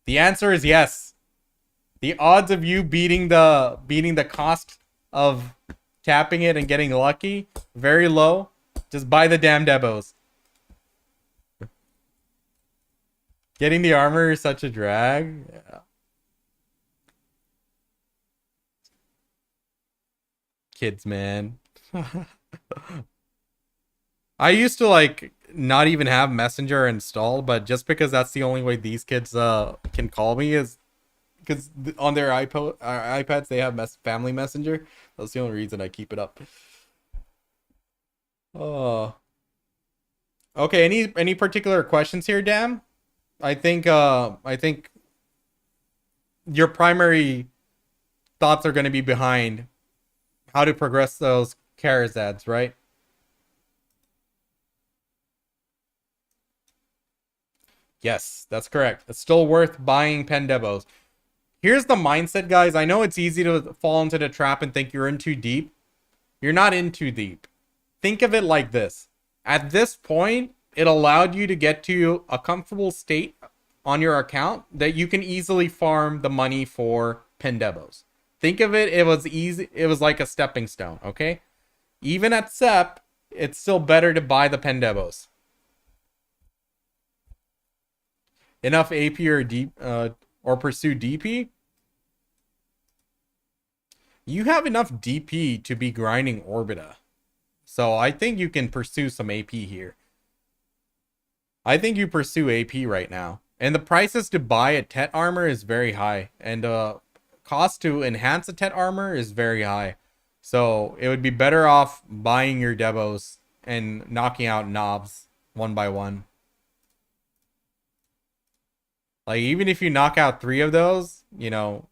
The answer is yes. The odds of you beating the cost of tapping it and getting lucky, very low. Just buy the damn Debos. Getting the armor is such a drag. Yeah. Kids, man. I used to like not even have Messenger installed, but just because that's the only way these kids can call me is because on their iPads they have family messenger. That's the only reason I keep it up. Oh. Okay, any particular questions here, Dan? I think your primary thoughts are going to be behind how to progress those Karazads, right? Yes, that's correct. It's still worth buying Pendebos. Here's the mindset, guys. I know it's easy to fall into the trap and think you're in too deep. You're not in too deep. Think of it like this. At this point, it allowed you to get to a comfortable state on your account that you can easily farm the money for Pendebos. Think of it, it was easy. It was like a stepping stone, okay? Even at SEP, it's still better to buy the Pendebos. Enough AP or or pursue DP? You have enough DP to be grinding Orbita. So I think you can pursue some AP here. I think you pursue AP right now. And the prices to buy a Tet armor is very high. And cost to enhance a Tet armor is very high. So it would be better off buying your Debos and knocking out knobs one by one. Like, even if you knock out 3 of those, you know,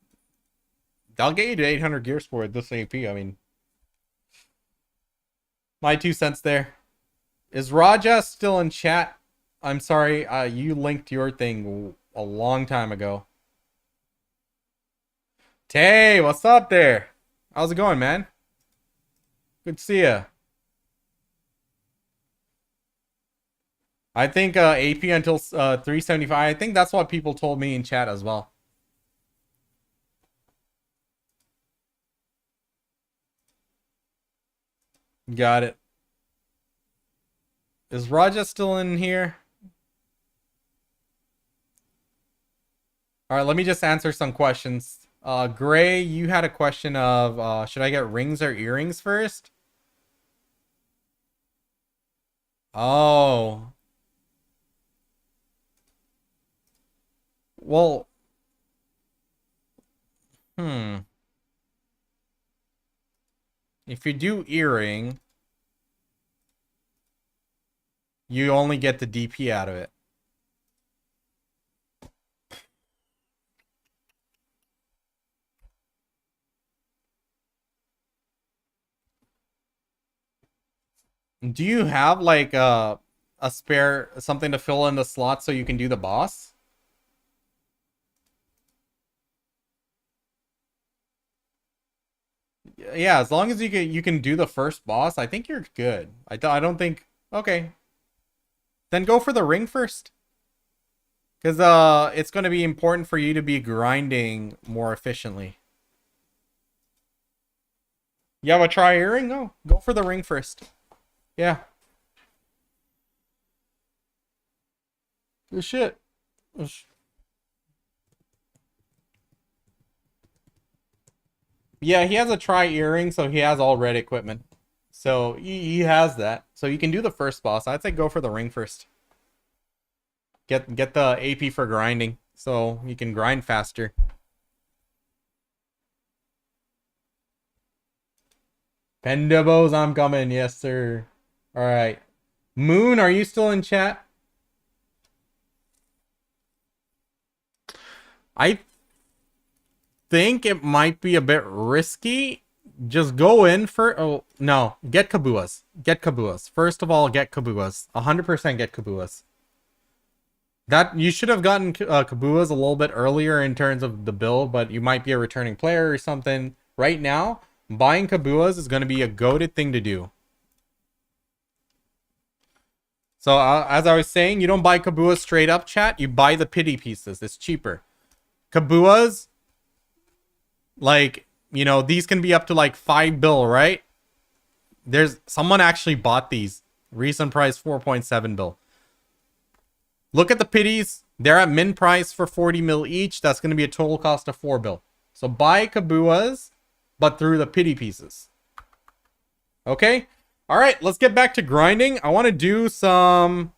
they'll get you to 800 gear score at this AP. I mean, my 2 cents there. Is Raja still in chat? I'm sorry. You linked your thing a long time ago. Tay, what's up there? How's it going, man? Good to see ya. I think AP until 375. I think that's what people told me in chat as well. Got it. Is Raja still in here? All right, let me just answer some questions. Gray, you had a question of should I get rings or earrings first? Oh. Well, hmm. If you do earring, you only get the DP out of it. Do you have like a spare something to fill in the slot so you can do the boss? Yeah, as long as you can do the first boss, I think you're good. I don't think. Okay, then go for the ring first, because it's going to be important for you to be grinding more efficiently. You have a try earring? No, go for the ring first. Yeah. Good shit. Yeah, he has a try earring, so he has all red equipment. So he has that. So you can do the first boss. I'd say go for the ring first. Get the AP for grinding, so you can grind faster. Pendabos, I'm coming. Yes, sir. All right. Moon, are you still in chat? I think it might be a bit risky. Just go in for... Oh, no. Get Kabuas. Get Kabuas. First of all, get Kabuas. 100% get Kabuas. That you should have gotten Kabuas a little bit earlier in terms of the build, but you might be a returning player or something. Right now, buying Kabuas is going to be a goated thing to do. So as I was saying, you don't buy Kabuas straight up, chat. You buy the pity pieces. It's cheaper. Kabuas, like, you know, these can be up to like 5 bill, right? There's someone actually bought these. Recent price 4.7 bill. Look at the pities. They're at min price for 40 mil each. That's going to be a total cost of 4 bill. So buy Kabuas, but through the pity pieces. Okay? All right, let's get back to grinding. I want to do some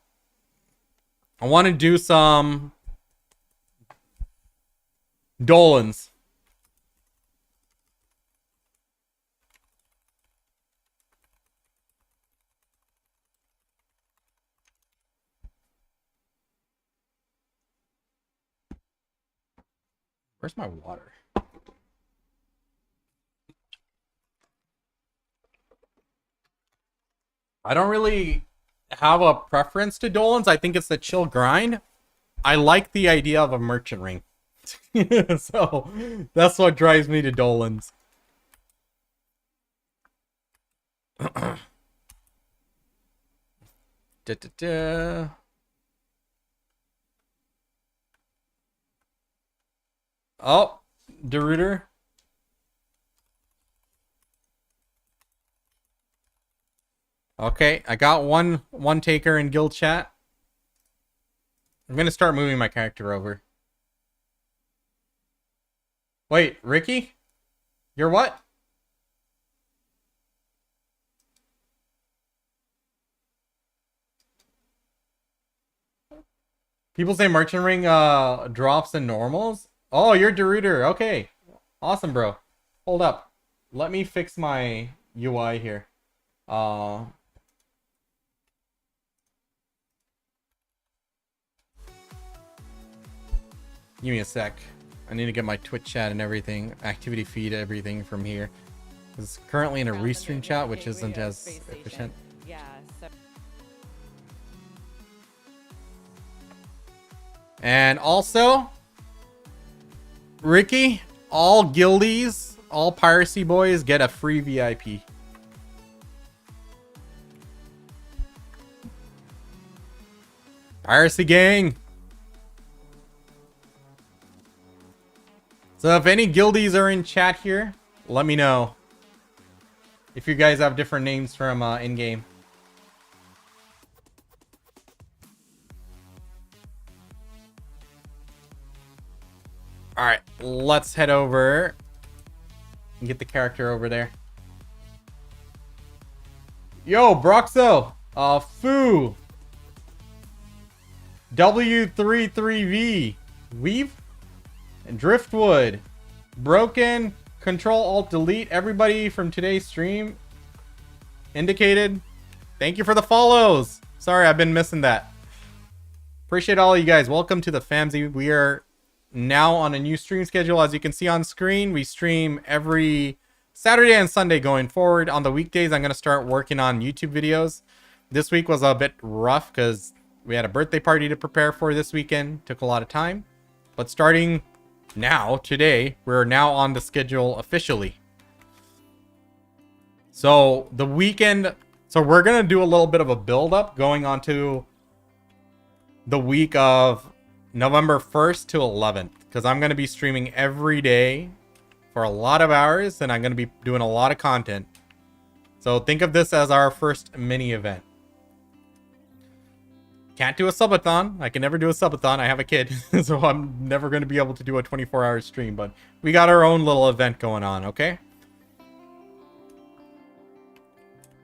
Dolans. Where's my water? I don't really have a preference to Dolans. I think it's the chill grind. I like the idea of a merchant ring. So that's what drives me to Dolans. Da, da, da. Oh, Deruder. Okay, I got one taker in guild chat. I'm gonna start moving my character over. Wait, Ricky? You're what? People say merchant ring drops in normals. Oh, you're Deruder. Okay. Awesome, bro. Hold up. Let me fix my UI here. Give me a sec. I need to get my Twitch chat and everything, activity feed, everything from here. It's currently in a restream chat, which isn't as efficient. Yeah. So And also, Ricky, all guildies, all piracy boys get a free VIP. Piracy gang. So if any guildies are in chat here, let me know. If you guys have different names from in-game. Alright, let's head over and get the character over there. Yo, Broxo! Foo! W33V. Weave? And Driftwood. Broken. Control Alt Delete. Everybody from today's stream indicated. Thank you for the follows. Sorry, I've been missing that. Appreciate all of you guys. Welcome to the famzy. We are now on a new stream schedule. As you can see on screen, we stream every Saturday and Sunday going forward. On the weekdays, I'm going to start working on YouTube videos. This week was a bit rough because we had a birthday party to prepare for this weekend. Took a lot of time. But starting now, today, we're now on the schedule officially. So the weekend, so we're going to do a little bit of a build up going on to the week of November 1st to 11th. Because I'm going to be streaming every day for a lot of hours. And I'm going to be doing a lot of content. So think of this as our first mini event. Can't do a subathon. I can never do a subathon. I have a kid. So I'm never going to be able to do a 24-hour stream. But we got our own little event going on, okay?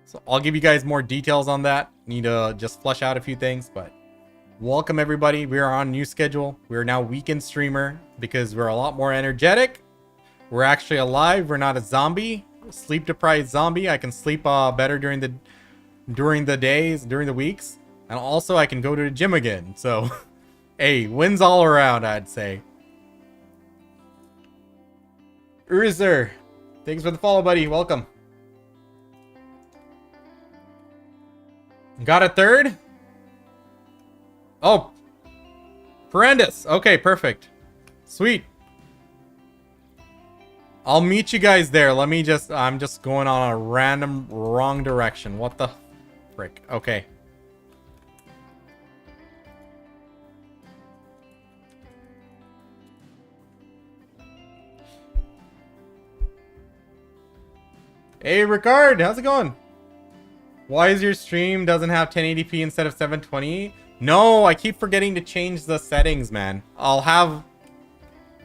So I'll give you guys more details on that. Need to just flesh out a few things. But welcome, everybody. We are on a new schedule. We are now weekend streamer because we're a lot more energetic. We're actually alive. We're not a zombie. Sleep-deprived zombie. I can sleep better during the days, during the weeks. And also, I can go to the gym again. So, hey, wins all around, I'd say. Urzer, thanks for the follow, buddy. Welcome. Got a third? Oh. Horrendous. Okay, perfect. Sweet. I'll meet you guys there. Let me just... I'm just going on a random wrong direction. What the frick? Okay. Hey, Ricard, how's it going? Why is your stream doesn't have 1080p instead of 720? No, I keep forgetting to change the settings, man. I'll have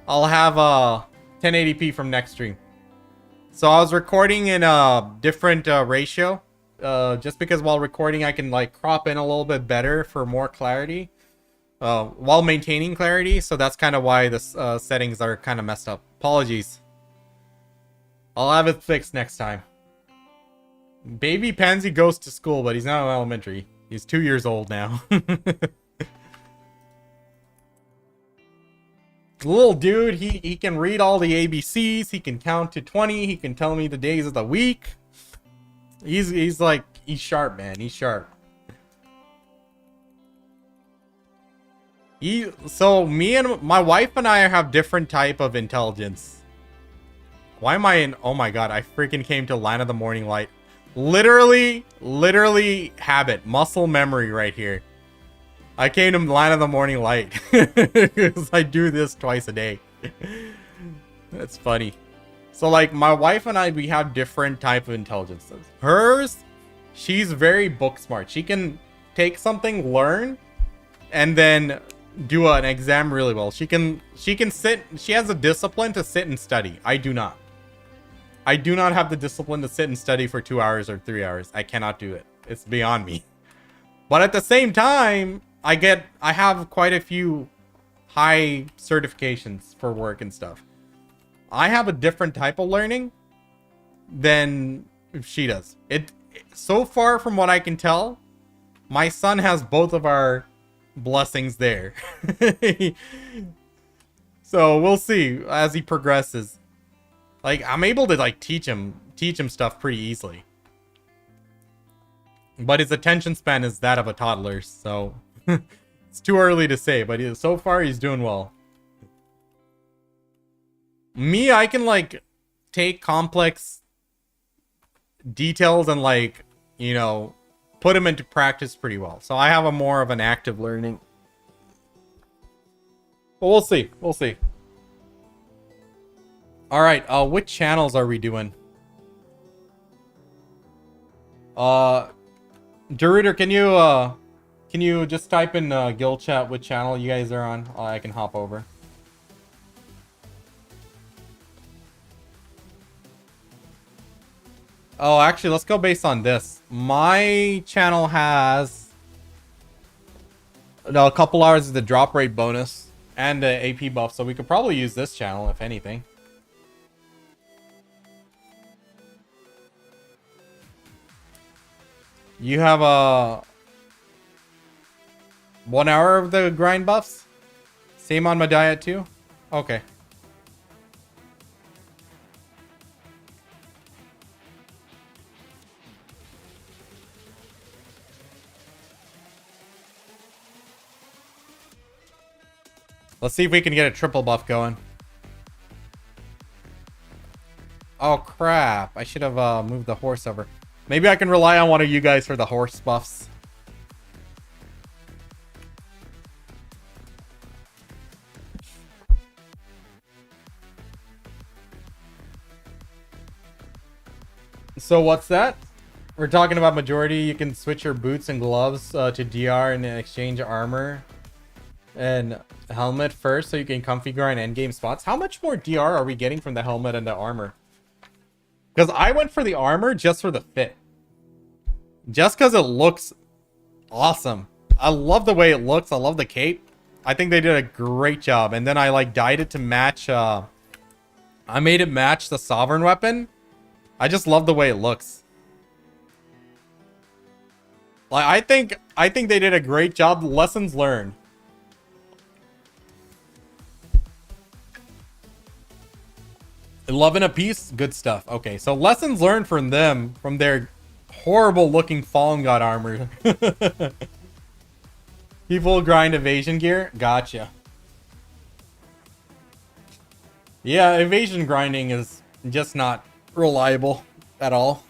1080p from next stream. So I was recording in a different ratio, just because while recording I can like crop in a little bit better for more clarity, while maintaining clarity. So that's kind of why the settings are kind of messed up. Apologies. I'll have it fixed next time. Baby Pansy goes to school, but he's not in elementary. He's 2 years old now. Little dude, he can read all the ABCs. He can count to 20. He can tell me the days of the week. He's like, he's sharp, man. He's sharp. So me and my wife and I have different type of intelligence. Why am I in... Oh my god, I freaking came to Land of the Morning Light. Literally habit. Muscle memory right here. I came to Land of the Morning Light. Because I do this twice a day. That's funny. So like, my wife and I, we have different type of intelligences. Hers, she's very book smart. She can take something, learn, and then do an exam really well. She can sit... She has a discipline to sit and study. I do not. I do not have the discipline to sit and study for 2 hours or 3 hours. I cannot do it. It's beyond me. But at the same time, I have quite a few high certifications for work and stuff. I have a different type of learning than she does. So far from what I can tell, my son has both of our blessings there. So we'll see as he progresses. Like, I'm able to like teach him stuff pretty easily. But his attention span is that of a toddler, so it's It's too early to say, but so far he's doing well. Me, I can like take complex details and like, you know, put them into practice pretty well. So I have a more of an active learning. But we'll see. We'll see. All right. Which channels are we doing? Deruder, can you just type in guild chat what channel you guys are on? I can hop over. Oh, actually, let's go based on this. My channel has a couple hours of the drop rate bonus and the AP buff, so we could probably use this channel if anything. You have a 1 hour of the grind buffs? Same on my diet too? Okay. Let's see if we can get a triple buff going. Oh crap, I should have moved the horse over. Maybe I can rely on one of you guys for the horse buffs. So what's that? We're talking about majority. You can switch your boots and gloves to DR and exchange armor and helmet first so you can comfy grind endgame spots. How much more DR are we getting from the helmet and the armor? Because I went for the armor just for the fit. Just because it looks awesome. I love the way it looks. I love the cape. I think they did a great job. And then I like dyed it to match. I made it match the sovereign weapon. I just love the way it looks. Like I think they did a great job. Lessons learned. $11 a piece, good stuff. Okay, so lessons learned from them, from their horrible looking Fallen God armor. People grind evasion gear, gotcha. Yeah, evasion grinding is just not reliable at all.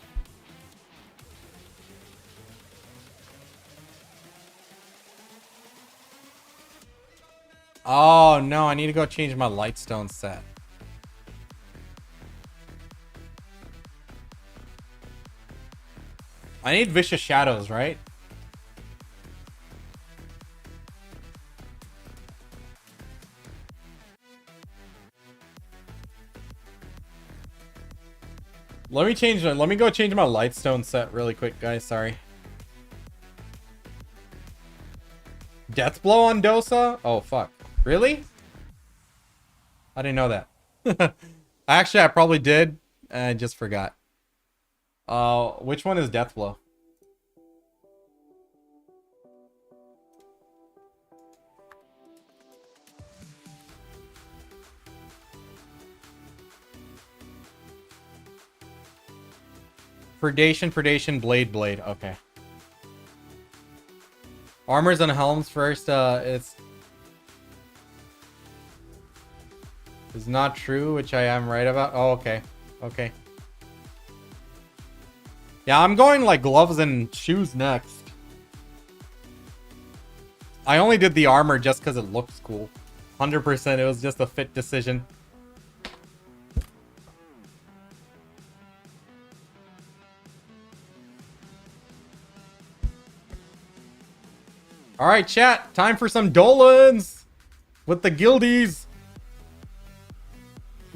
Oh no, I need to go change my lightstone set. I need Vicious Shadows, right? Let me go change my Lightstone set really quick, guys. Sorry. Death Blow on Dosa? Oh, fuck. Really? I didn't know that. Actually, I probably did. And I just forgot. Which one is Death Blow? Predation, Blade. Okay. Armors and helms first. It's not true, which I am right about. Oh, okay. Okay. Yeah, I'm going like gloves and shoes next. I only did the armor just because it looks cool. 100%. It was just a fit decision. All right, chat. Time for some Dolans with the guildies.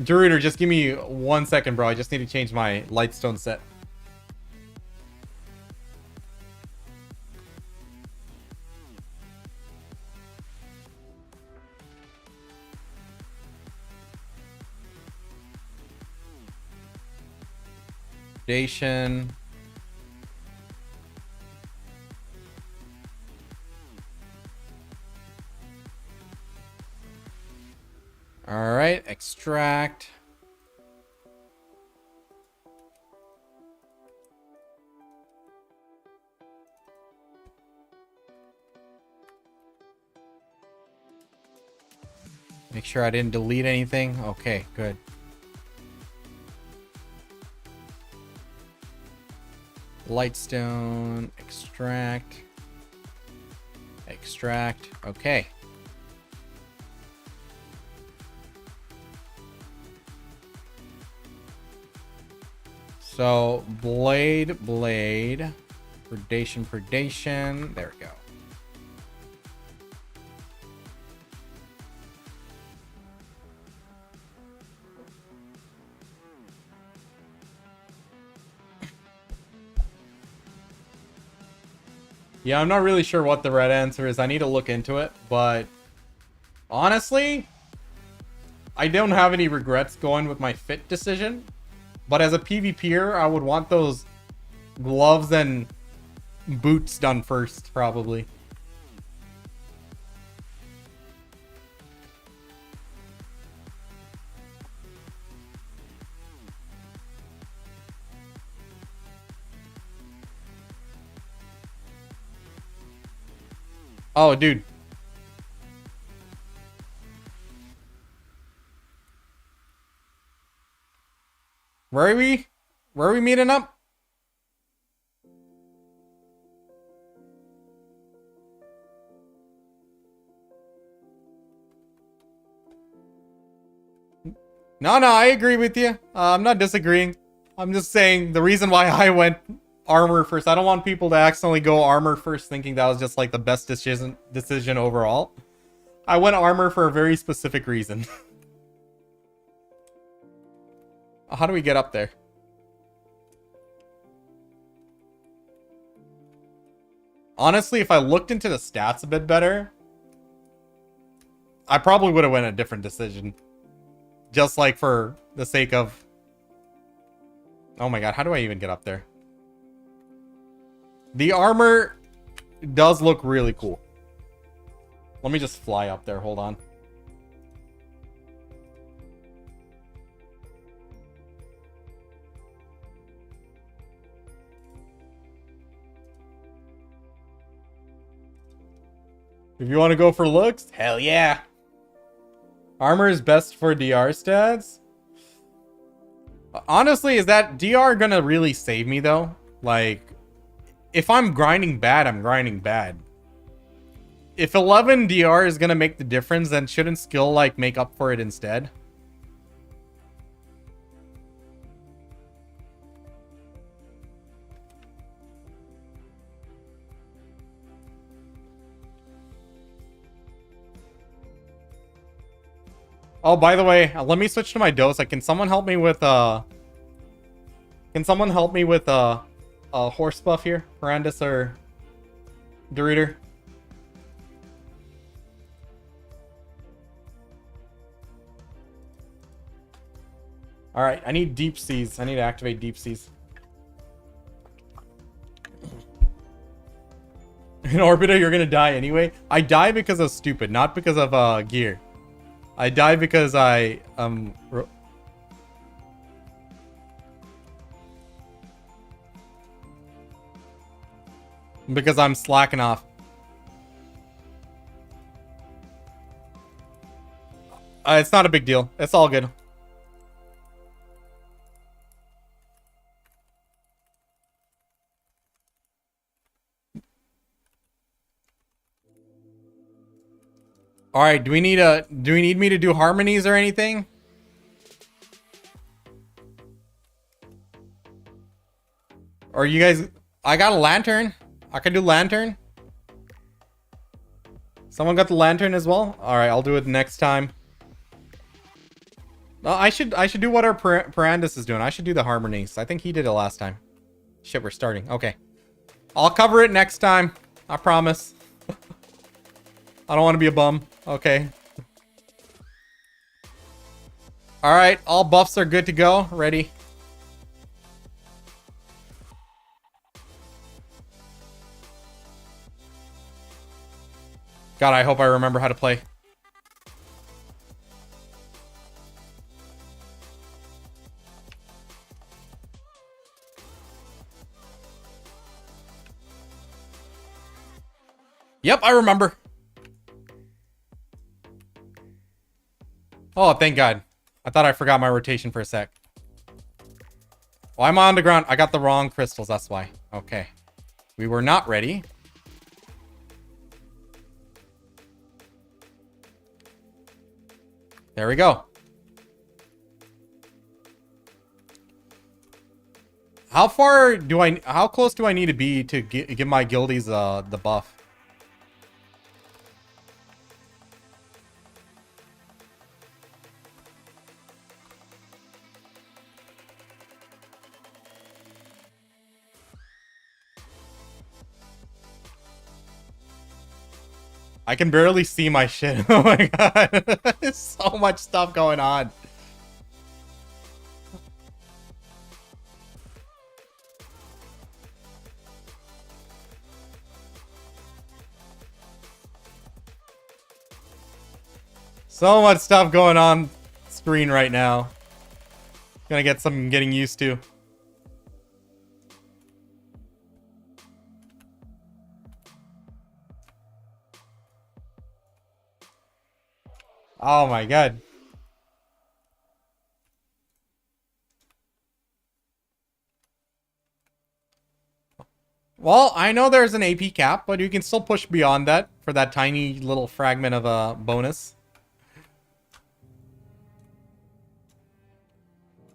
Druider, just give me 1 second, bro. I just need to change my Lightstone set. Station. All right, extract. Make sure I didn't delete anything. Okay, good. Lightstone, extract. Extract. Okay. So, blade. Predation. There we go. Yeah, I'm not really sure what the right answer is. I need to look into it, but honestly, I don't have any regrets going with my fit decision. But as a PvPer, I would want those gloves and boots done first, probably. Oh, dude. Where are we? Where are we meeting up? No, I agree with you. I'm not disagreeing. I'm just saying the reason why I went armor first. I don't want people to accidentally go armor first thinking that was just like the best decision overall. I went armor for a very specific reason. How do we get up there? Honestly, if I looked into the stats a bit better, I probably would have went a different decision. Just like for the sake of... Oh my god, how do I even get up there? The armor does look really cool. Let me just fly up there, hold on. If you want to go for looks, hell yeah. Armor is best for DR stats. Honestly, is that DR gonna really save me though? Like, if I'm grinding bad, I'm grinding bad. If 11 DR is gonna make the difference, then shouldn't skill like make up for it instead? Oh, by the way, let me switch to my dose. Can someone help me with a horse buff here? Mirandus or Dorito? Alright, I need deep seas. I need to activate deep seas. In Orbiter, you're gonna die anyway. I die because of stupid, not because of gear. I die because I because I'm slacking off. It's not a big deal. It's all good. All right, do we need me to do harmonies or anything? Or you guys, I got a lantern. I can do lantern. Someone got the lantern as well? All right, I'll do it next time. No, I should do what our Parandus is doing. I should do the harmonies. I think he did it last time. Shit, we're starting. Okay. I'll cover it next time. I promise. I don't want to be a bum. Okay. Alright, all buffs are good to go. Ready. God, I hope I remember how to play. Yep, I remember. Oh, thank God. I thought I forgot my rotation for a sec. Oh, I'm on the ground. I got the wrong crystals. That's why. Okay. We were not ready. There we go. How close do I need to be to give my guildies the buff? I can barely see my shit. Oh my God. There's so much stuff going on. So much stuff going on screen right now. Gonna get some getting used to. Oh my God. Well, I know there's an AP cap, but you can still push beyond that for that tiny little fragment of a bonus.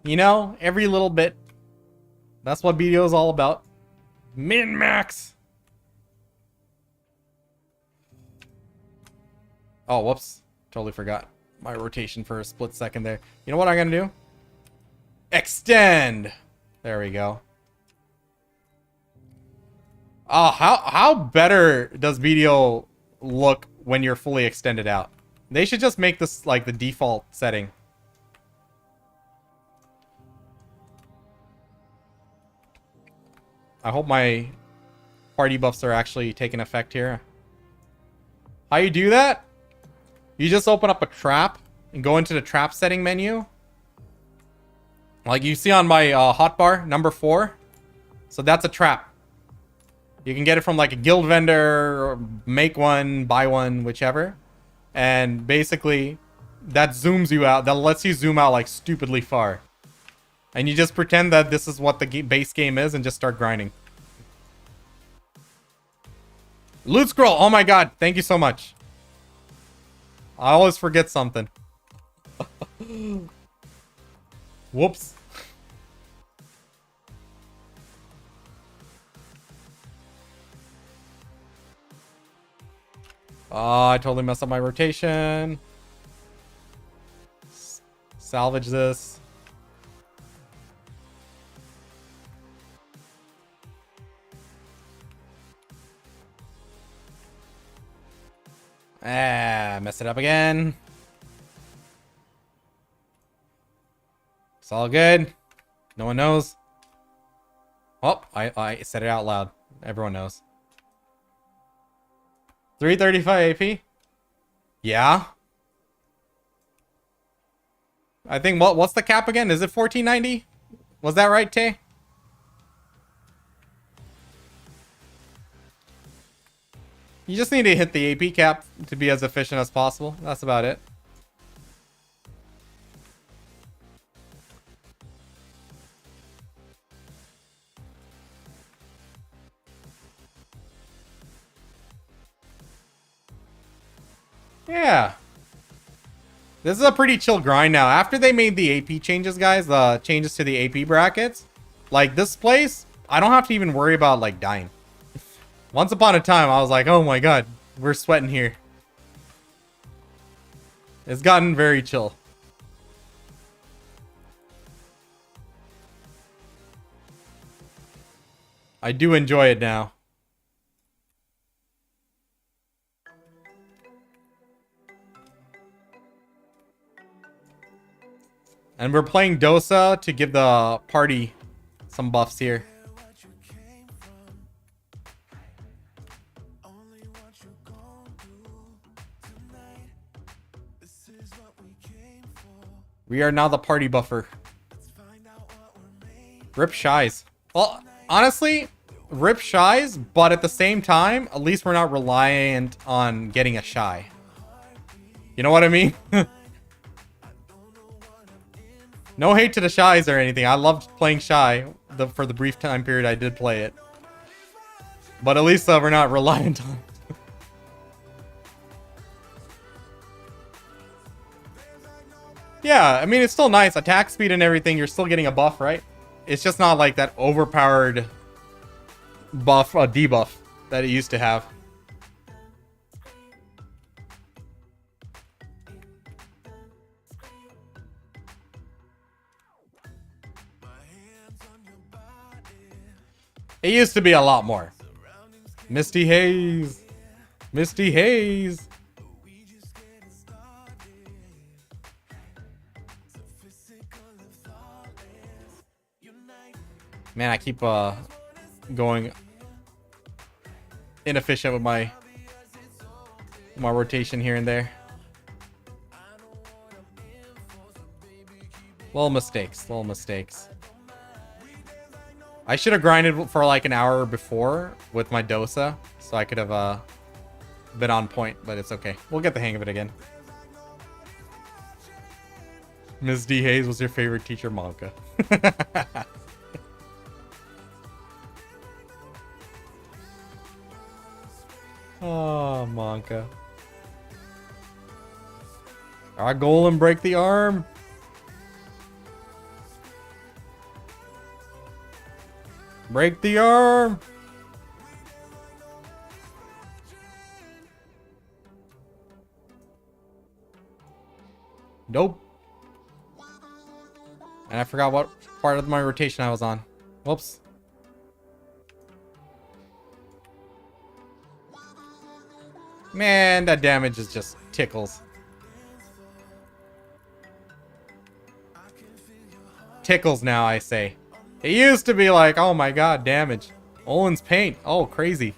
You know, every little bit. That's what BDO is all about. Min-max. Oh, whoops. Totally forgot my rotation for a split second there. You know what I'm gonna do? Extend. There we go. Oh, how better does BDO look when you're fully extended out? They should just make this like the default setting. I hope my party buffs are actually taking effect here. How you do that? You just open up a trap and go into the trap setting menu. Like you see on my hotbar, number 4. So that's a trap. You can get it from like a guild vendor, or make one, buy one, whichever. And basically, that zooms you out. That lets you zoom out like stupidly far. And you just pretend that this is what the base game is and just start grinding. Loot scroll! Oh my God, thank you so much. I always forget something. Whoops. Oh, I totally messed up my rotation. Salvage this. Ah, messed it up again. It's all good. No one knows. Oh, I said it out loud. Everyone knows. 335 AP? Yeah. I think what's the cap again? Is it 1490? Was that right, Tay? You just need to hit the AP cap to be as efficient as possible. That's about it. Yeah. This is a pretty chill grind now. After they made the AP changes, guys, the changes to the AP brackets, like this place, I don't have to even worry about like dying. Once upon a time, I was like, oh my God, we're sweating here. It's gotten very chill. I do enjoy it now. And we're playing Dosa to give the party some buffs here. We are now the party buffer. Rip Shies. Well, honestly, rip Shies, but at the same time, at least we're not reliant on getting a Shy. You know what I mean? No hate to the Shies or anything. I loved playing Shy for the brief time period I did play it. But at least we're not reliant on it. Yeah, I mean, it's still nice. Attack speed and everything, you're still getting a buff, right? It's just not like that overpowered buff, debuff that it used to have. It used to be a lot more. Misty Haze. Misty Haze. Man, I keep going inefficient with my rotation here and there. Little mistakes, little mistakes. I should have grinded for like an hour before with my Dosa, so I could have been on point, but it's okay. We'll get the hang of it again. Ms. D. Hayes was your favorite teacher, Monka. Oh, Monka. Our goal and break the arm. Break the arm. Nope. And I forgot what part of my rotation I was on. Whoops. Man, that damage is just tickles. Tickles now, I say. It used to be like, oh my god, damage. Olin's paint. Oh, crazy.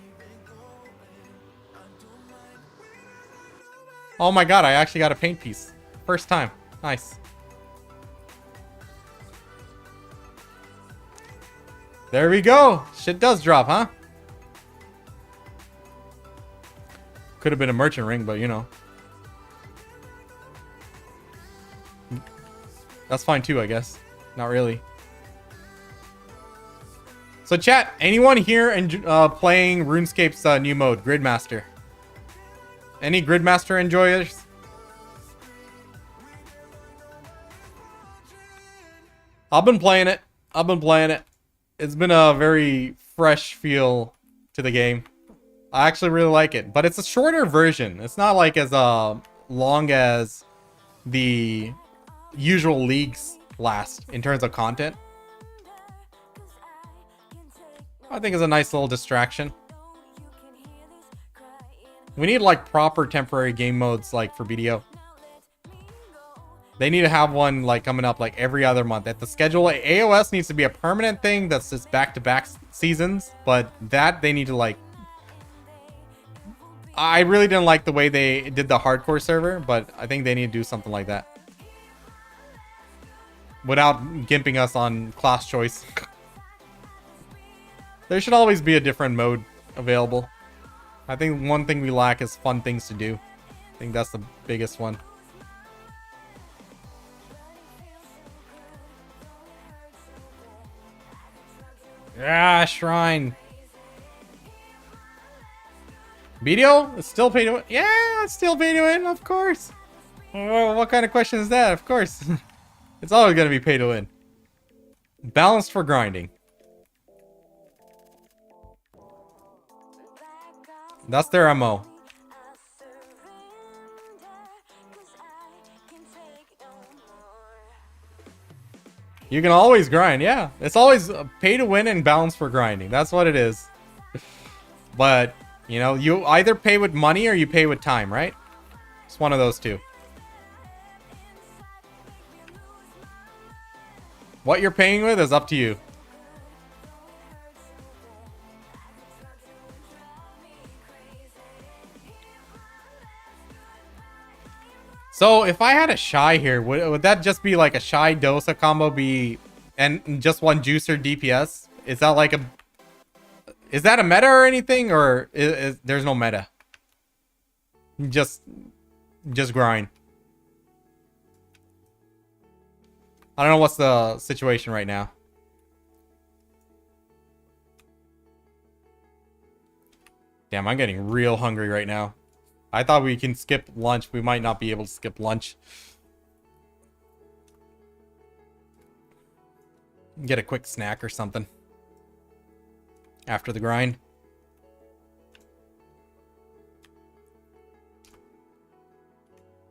Oh my god, I actually got a paint piece. First time. Nice. There we go. Shit does drop, huh? Could have been a merchant ring, but you know. That's fine too, I guess. Not really. So chat, anyone here playing RuneScape's new mode, Gridmaster? Any Gridmaster enjoyers? I've been playing it. It's been a very fresh feel to the game. I actually really like it, but it's a shorter version. It's not like as long as the usual leagues last in terms of content. I think it's a nice little distraction. We need like proper temporary game modes like for BDO. They need to have one like coming up like every other month. At the schedule, AOS needs to be a permanent thing that's just back-to-back seasons, but that they need to like... I really didn't like the way they did the hardcore server, but I think they need to do something like that. Without gimping us on class choice. There should always be a different mode available. I think one thing we lack is fun things to do. I think that's the biggest one. Yeah, shrine. BDO? It's still pay to win? Yeah, it's still pay to win, of course. Oh, what kind of question is that? Of course. It's always going to be pay to win. Balanced for grinding. That's their MO. You can always grind, yeah. It's always pay to win and balance for grinding. That's what it is. But, you know, you either pay with money or you pay with time, right? It's one of those two. What you're paying with is up to you. So if I had a Shy here, would that just be like a Shy Dosa combo and just one juicer DPS? Is that like is that a meta or anything, or there's no meta? Just grind. I don't know what's the situation right now. Damn, I'm getting real hungry right now. I thought we can skip lunch. We might not be able to skip lunch. Get a quick snack or something after the grind.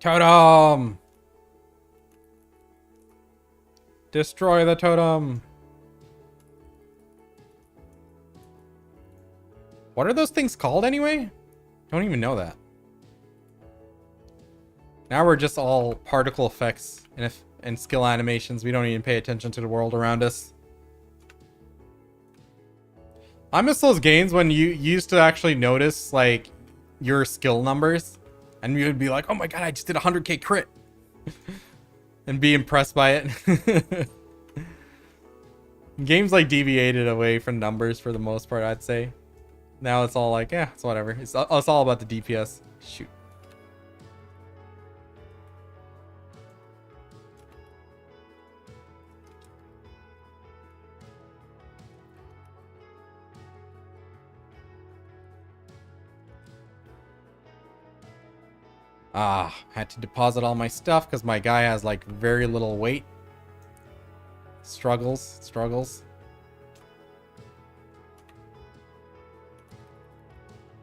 Totem! Destroy the totem! What are those things called anyway? Don't even know that. Now we're just all particle effects and skill animations. We don't even pay attention to the world around us. I miss those games when you used to actually notice like your skill numbers and you would be like, oh my god, I just did a 100k crit. And be impressed by it. Games like deviated away from numbers for the most part, I'd say. Now it's all like, yeah, it's whatever. It's all about the DPS. Shoot. Had to deposit all my stuff because my guy has like very little weight. Struggles.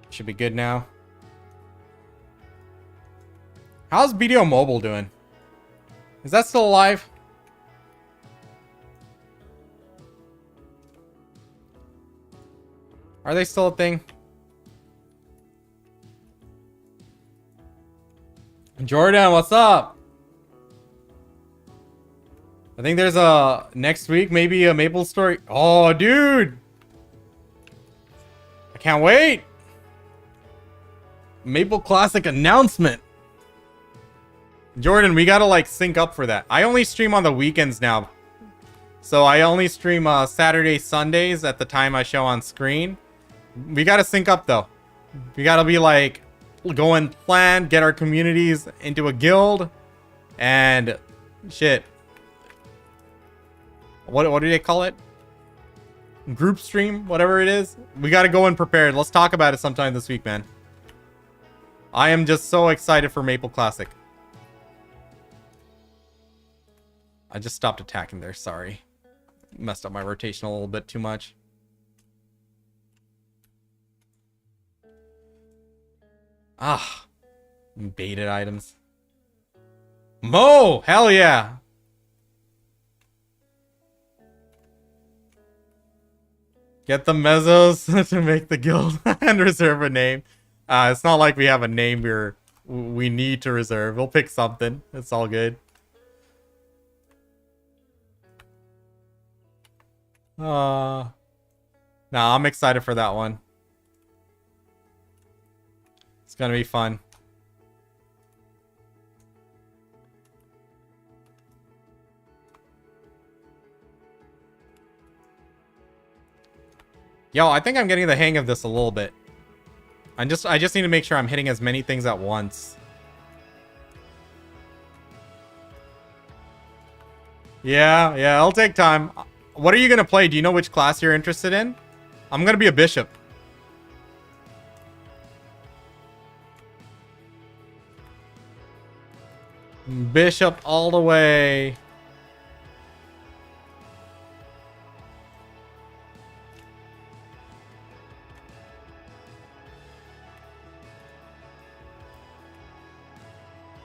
Should be good now. How's BDO Mobile doing? Is that still alive? Are they still a thing? Jordan, what's up? I think there's a next week, maybe a Maple story. Oh, dude. I can't wait. Maple Classic announcement. Jordan, we gotta like sync up for that. I only stream on the weekends now. So I only stream Saturday, Sundays at the time I show on screen. We gotta sync up though. We gotta be like, go and plan, get our communities into a guild, and shit. What do they call it? Group stream, whatever it is. We gotta go and prepare. Let's talk about it sometime this week, man. I am just so excited for Maple Classic. I just stopped attacking there, sorry. Messed up my rotation a little bit too much. Baited items. Mo! Hell yeah! Get the mezzos to make the guild and reserve a name. It's not like we have a name we need to reserve. We'll pick something. It's all good. Nah, I'm excited for that one. It's gonna be fun. Yo, I think I'm getting the hang of this a little bit. I just need to make sure I'm hitting as many things at once. Yeah, it'll take time. What are you gonna play? Do you know which class you're interested in? I'm gonna be a bishop. Bishop all the way.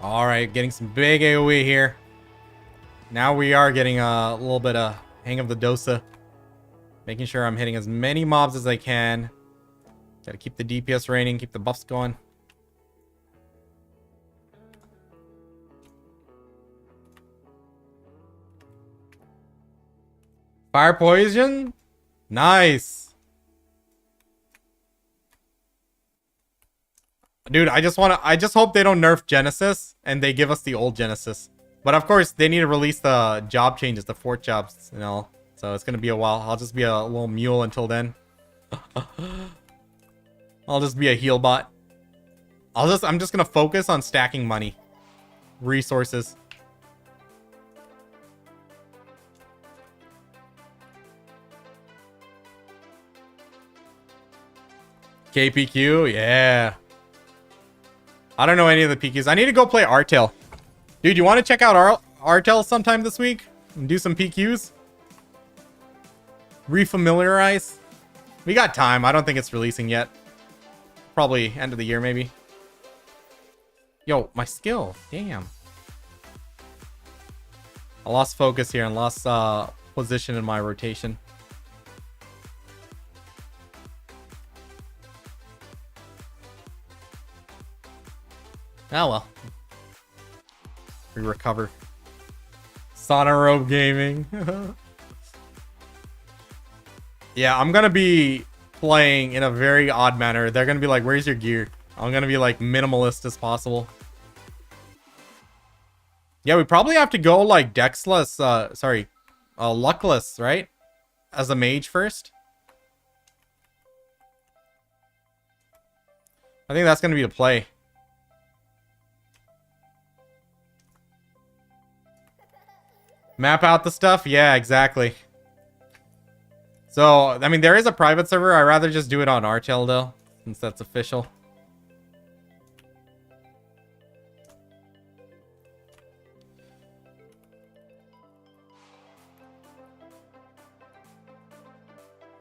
Alright, getting some big AoE here. Now we are getting a little bit of hang of the dosa. Making sure I'm hitting as many mobs as I can. Gotta keep the DPS raining, keep the buffs going. Fire poison? Nice. Dude, I just hope they don't nerf Genesis and they give us the old Genesis. But of course, they need to release the job changes, the fort jobs and all. So it's gonna be a while. I'll just be a little mule until then. I'll just be a heal bot. I'm just gonna focus on stacking money. Resources. KPQ, yeah. I don't know any of the PQs. I need to go play Artel. Dude, you want to check out Artel sometime this week? And do some PQs? Refamiliarize? We got time. I don't think it's releasing yet. Probably end of the year, maybe. Yo, my skill. Damn. I lost focus here and lost position in my rotation. Oh well. We recover. Sonarobe Gaming. Yeah, I'm gonna be playing in a very odd manner. They're gonna be like, where's your gear? I'm gonna be like minimalist as possible. Yeah, we probably have to go like Dexless, Luckless, right? As a mage first. I think that's gonna be the play. Map out the stuff? Yeah, exactly. So, I mean, there is a private server. I'd rather just do it on Artel, though, since that's official.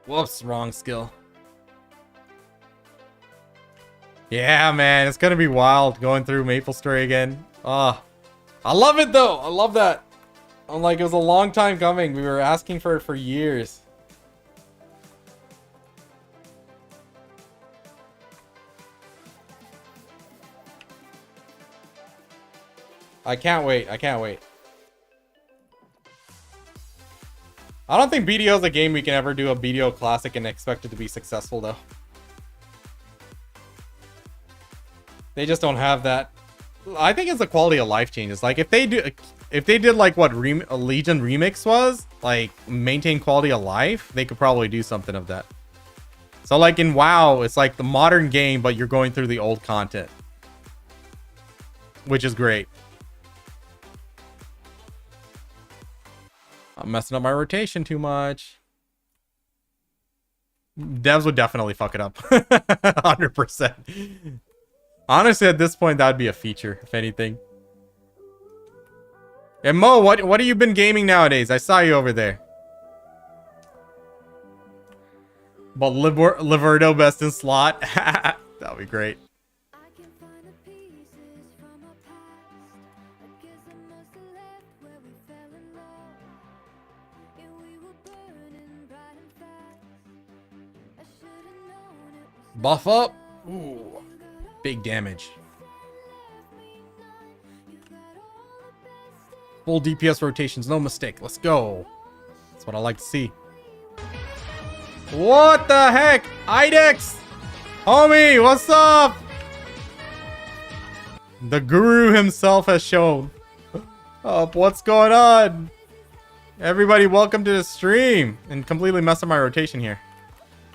Whoops, wrong skill. Yeah, man, it's gonna be wild going through MapleStory again. Ah, I love it, though. I love that. I'm like, it was a long time coming. We were asking for it for years. I can't wait. I can't wait. I don't think BDO is a game we can ever do a BDO Classic and expect it to be successful, though. They just don't have that. I think it's the quality of life changes. Like, if they did like what Legion Remix was, like maintain quality of life, they could probably do something of that. So like in WoW, it's like the modern game, but you're going through the old content, which is great. I'm messing up my rotation too much. Devs would definitely fuck it up. 100%. Honestly, at this point, that would be a feature, if anything. And Mo, what have you been gaming nowadays? I saw you over there. But Liverdo best in slot. That would be great. Buff up. Ooh. Big damage. Full DPS rotations, no mistake. Let's go. That's what I like to see. What the heck? IDEX! Homie, what's up? The guru himself has shown up. What's going on? Everybody, welcome to the stream. And completely messed up my rotation here.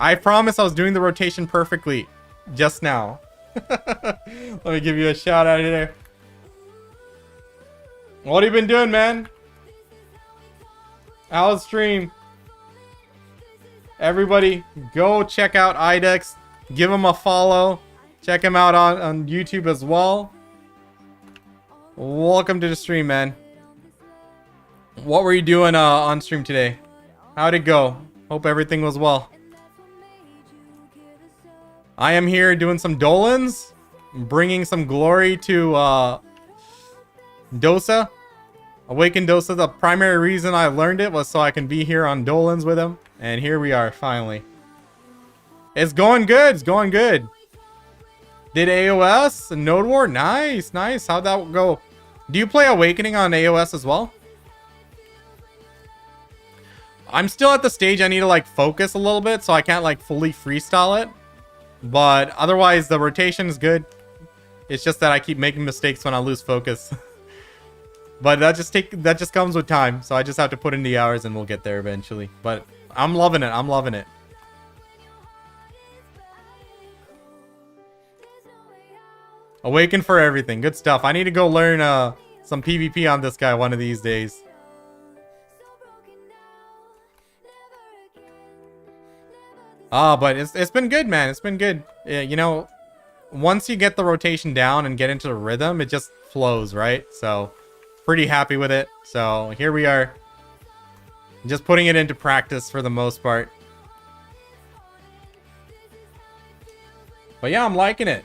I promise I was doing the rotation perfectly just now. Let me give you a shout out here. What have you been doing, man? How's stream? Everybody, go check out IDEX. Give him a follow. Check him out on YouTube as well. Welcome to the stream, man. What were you doing on stream today? How'd it go? Hope everything was well. I am here doing some Dolans, bringing some glory to Dosa. Awaken Dosa. The primary reason I learned it was so I can be here on Dolans with him. And here we are, finally. It's going good. It's going good. Did AOS and Node War? Nice, nice. How'd that go? Do you play Awakening on AOS as well? I'm still at the stage I need to like focus a little bit, so I can't like fully freestyle it. But otherwise, the rotation is good. It's just that I keep making mistakes when I lose focus. But that just comes with time. So I just have to put in the hours and we'll get there eventually. But I'm loving it. I'm loving it. Awaken for everything. Good stuff. I need to go learn some PvP on this guy one of these days. But it's been good, man. It's been good. Yeah, you know, once you get the rotation down and get into the rhythm, it just flows, right? So, pretty happy with it. So, here we are. Just putting it into practice for the most part. But yeah, I'm liking it.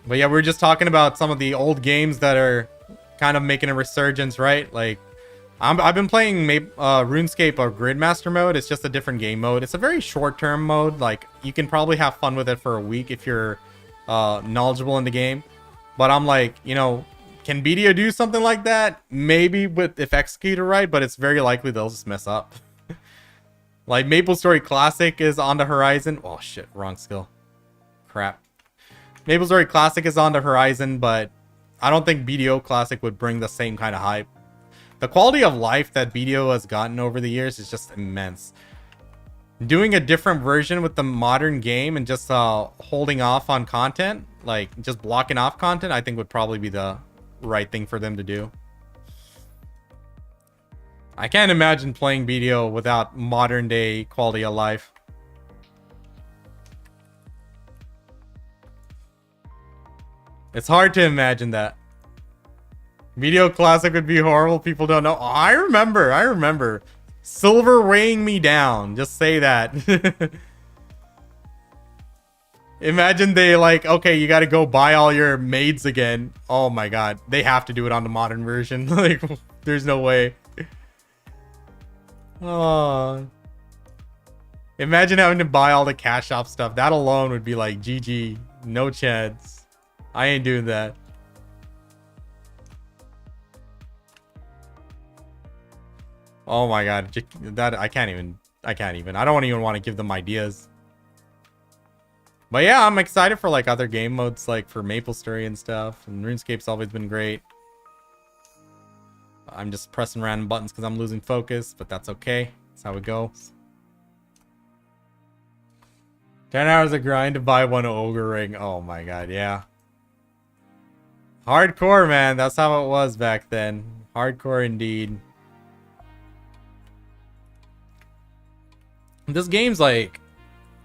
But yeah, we're just talking about some of the old games that are kind of making a resurgence, right? Like, I've been playing RuneScape or Gridmaster mode. It's just a different game mode. It's a very short-term mode. Like, you can probably have fun with it for a week if you're knowledgeable in the game. But I'm like, you know, can BDO do something like that? Maybe if executed right, but it's very likely they'll just mess up. Like, MapleStory Classic is on the horizon. Oh, shit. Wrong skill. Crap. MapleStory Classic is on the horizon, but I don't think BDO Classic would bring the same kind of hype. The quality of life that BDO has gotten over the years is just immense. Doing a different version with the modern game and just holding off on content, like just blocking off content, I think would probably be the right thing for them to do. I can't imagine playing BDO without modern day quality of life. It's hard to imagine that. Video Classic would be horrible. People don't know. Oh, I remember. Silver weighing me down. Just say that. Imagine they like, okay, you gotta go buy all your maids again. Oh my god. They have to do it on the modern version. Like, there's no way. Oh. Imagine having to buy all the cash shop stuff. That alone would be like, GG. No chance. I ain't doing that. Oh my god, that I can't even. I don't even want to give them ideas. But yeah, I'm excited for like other game modes, like for MapleStory and stuff. And RuneScape's always been great. I'm just pressing random buttons because I'm losing focus, but that's okay. That's how it goes. 10 hours of grind to buy one ogre ring. Oh my god, yeah. Hardcore, man. That's how it was back then. Hardcore indeed. This game's like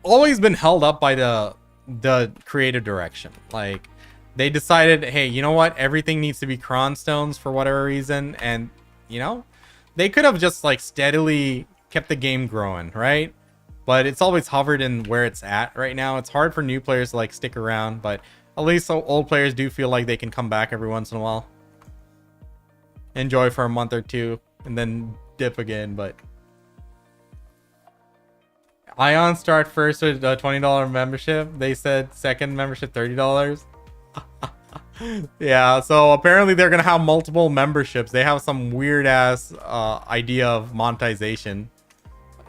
always been held up by the creative direction. Like, they decided, hey, you know what? Everything needs to be cron stones for whatever reason, and you know, they could have just like steadily kept the game growing, right? But it's always hovered in where it's at right now. It's hard for new players to like stick around, but at least old players do feel like they can come back every once in a while, enjoy for a month or two, and then dip again. But Ion start first with a $20 membership. They said second membership $30. Yeah, so apparently they're gonna have multiple memberships. They have some weird ass idea of monetization,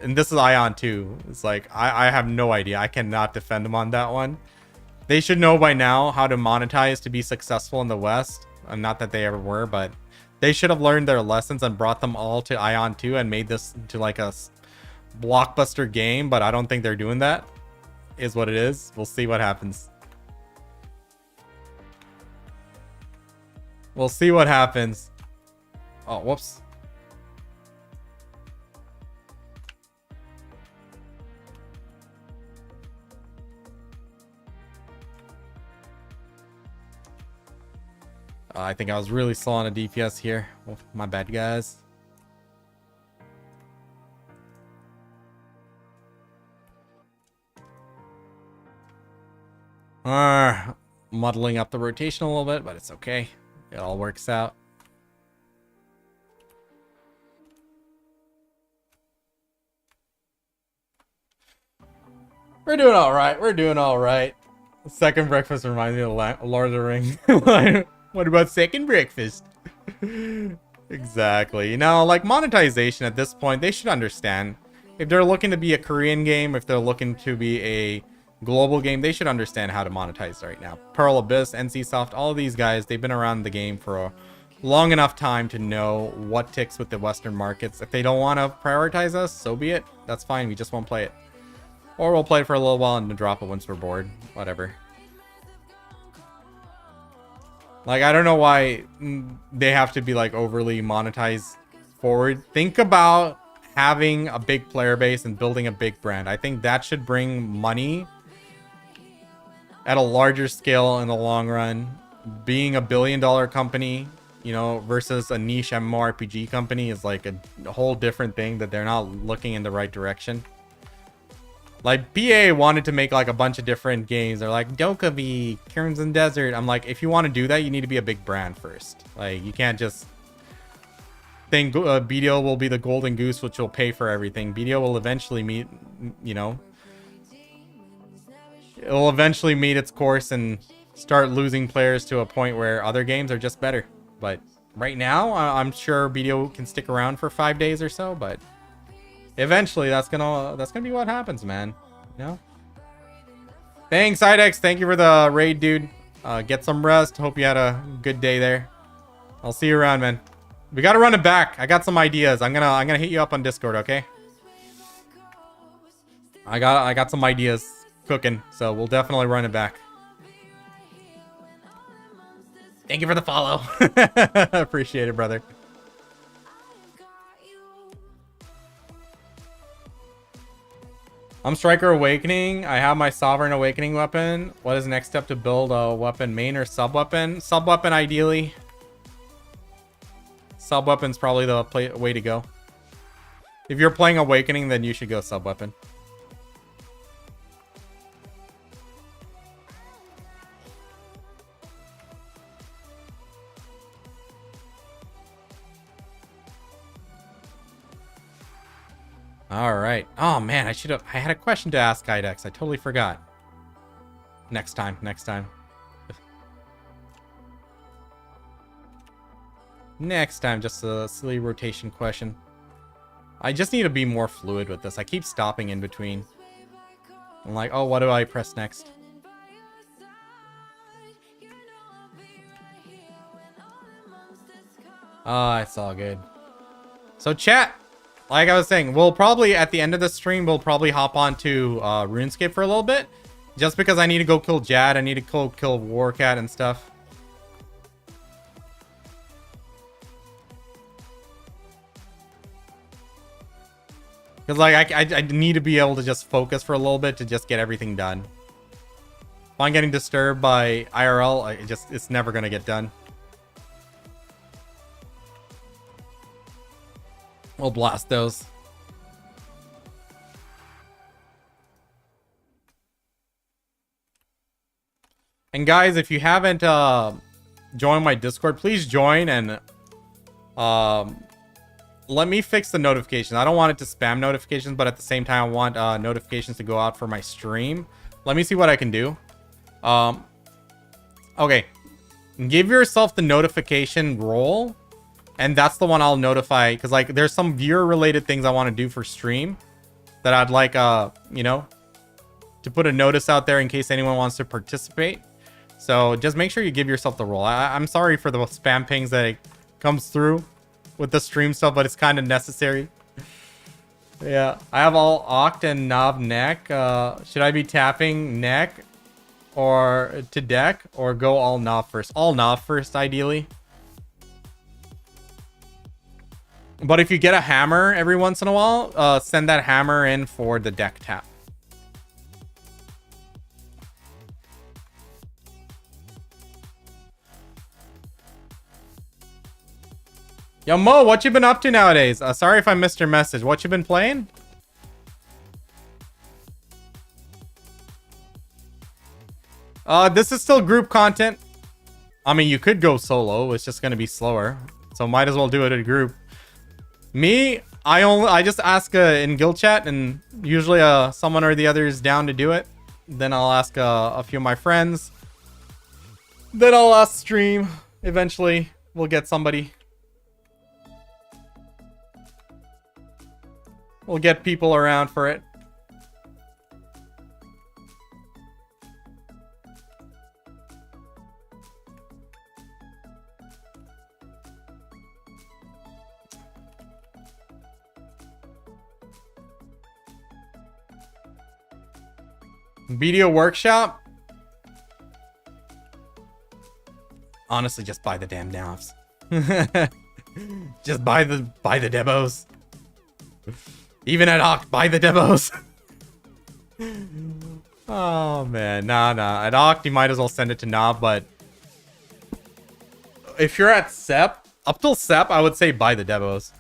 and this is Ion too. It's like I have no idea. I cannot defend them on that one. They should know by now how to monetize to be successful in the West. And not that they ever were, but they should have learned their lessons and brought them all to Ion 2 and made this into like a blockbuster game. But I don't think they're doing that. Is what it is. We'll see what happens. We'll see what happens. Oh, whoops. I think I was really slow on a DPS here. Oh, my bad, guys. Muddling up the rotation a little bit, but it's okay. It all works out. We're doing all right. We're doing all right. Second breakfast reminds me of Lord of the Rings. What about second breakfast? Exactly. You know, like monetization at this point, they should understand. If they're looking to be a Korean game, if they're looking to be a global game, they should understand how to monetize right now. Pearl Abyss, NCSoft, all of these guys, they've been around the game for a long enough time to know what ticks with the Western markets. If they don't want to prioritize us, so be it. That's fine. We just won't play it. Or we'll play it for a little while and then drop it once we're bored. Whatever. Like, I don't know why they have to be like overly monetized forward. Think about having a big player base and building a big brand. I think that should bring money at a larger scale in the long run. Being a billion-dollar company, you know, versus a niche MMORPG company is like a whole different thing, that they're not looking in the right direction. Like, BA wanted to make like a bunch of different games. They're like Dokkaebi, Crimson Desert. I'm like, if you want to do that, you need to be a big brand first. Like, you can't just think BDO will be the golden goose which will pay for everything. BDO will eventually meet, you know, it'll eventually meet its course and start losing players to a point where other games are just better. But right now, I'm sure BDO can stick around for 5 days or so, but eventually that's gonna be what happens, man. You know? Thanks, IDEX. Thank you for the raid, dude. Get some rest. Hope you had a good day there. I'll see you around, man. We gotta run it back. I got some ideas. I'm gonna hit you up on Discord, okay? I got some ideas cooking, so we'll definitely run it back. Thank you for the follow. Appreciate it, brother. I'm Striker Awakening. I have my Sovereign Awakening weapon. What is the next step to build a weapon? Main or sub weapon? Sub weapon, ideally. Sub weapon's probably the way to go. If you're playing Awakening, then you should go sub weapon. All right. Oh man, I had a question to ask IDEX. I totally forgot. Next time. Next time, just a silly rotation question. I just need to be more fluid with this. I keep stopping in between. I'm like, oh, what do I press next? It's all good. So chat, like I was saying, we'll probably, at the end of the stream, we'll probably hop on to RuneScape for a little bit. Just because I need to go kill Jad. I need to kill Warcat and stuff. Because, like, I need to be able to just focus for a little bit to just get everything done. If I'm getting disturbed by IRL, it's never going to get done. We'll blast those. And guys, if you haven't joined my Discord, please join and let me fix the notifications. I don't want it to spam notifications, but at the same time, I want notifications to go out for my stream. Let me see what I can do. Okay. Give yourself the notification role. And that's the one I'll notify, because like there's some viewer related things I want to do for stream that I'd like you know, to put a notice out there in case anyone wants to participate. So just make sure you give yourself the role. I'm sorry for the spam pings that it comes through with the stream stuff, but it's kind of necessary. Yeah, I have all Oct and Nav neck. Should I be tapping neck or to deck or go all Nav first? All Nav first, ideally. But if you get a hammer every once in a while, send that hammer in for the deck tap. Yo, Mo, what you been up to nowadays? Sorry if I missed your message. What you been playing? This is still group content. I mean, you could go solo. It's just going to be slower. So might as well do it in a group. Me, I just ask in guild chat, and usually someone or the other is down to do it. Then I'll ask a few of my friends. Then I'll ask stream. Eventually, we'll get somebody. We'll get people around for it. BDO workshop. Honestly, just buy the damn navs. Just buy the demos. Even at Oct, buy the demos. Oh man, nah. At Oct, you might as well send it to Knob, but if you're at Sep, up till Sep, I would say buy the demos.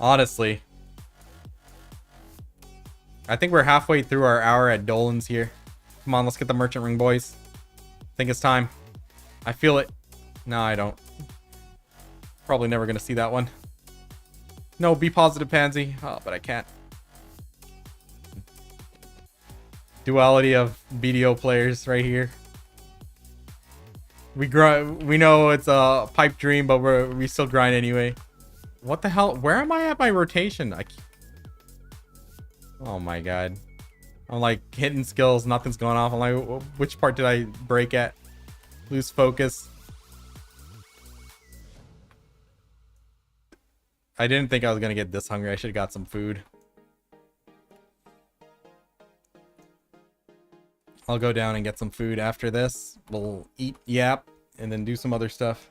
Honestly. I think we're halfway through our hour at Dolan's here. Come on, let's get the merchant ring, boys. I think it's time. I feel it. No, I don't. Probably never gonna see that one. No, be positive, Pansy. Oh, but I can't. Duality of BDO players right here. We know it's a pipe dream, but we still grind anyway. What the hell? Where am I at my rotation? Oh my god. I'm like hitting skills, nothing's going off. I'm like, which part did I break at? Lose focus. I didn't think I was gonna get this hungry. I should have got some food. I'll go down and get some food after this. We'll eat yap and then do some other stuff.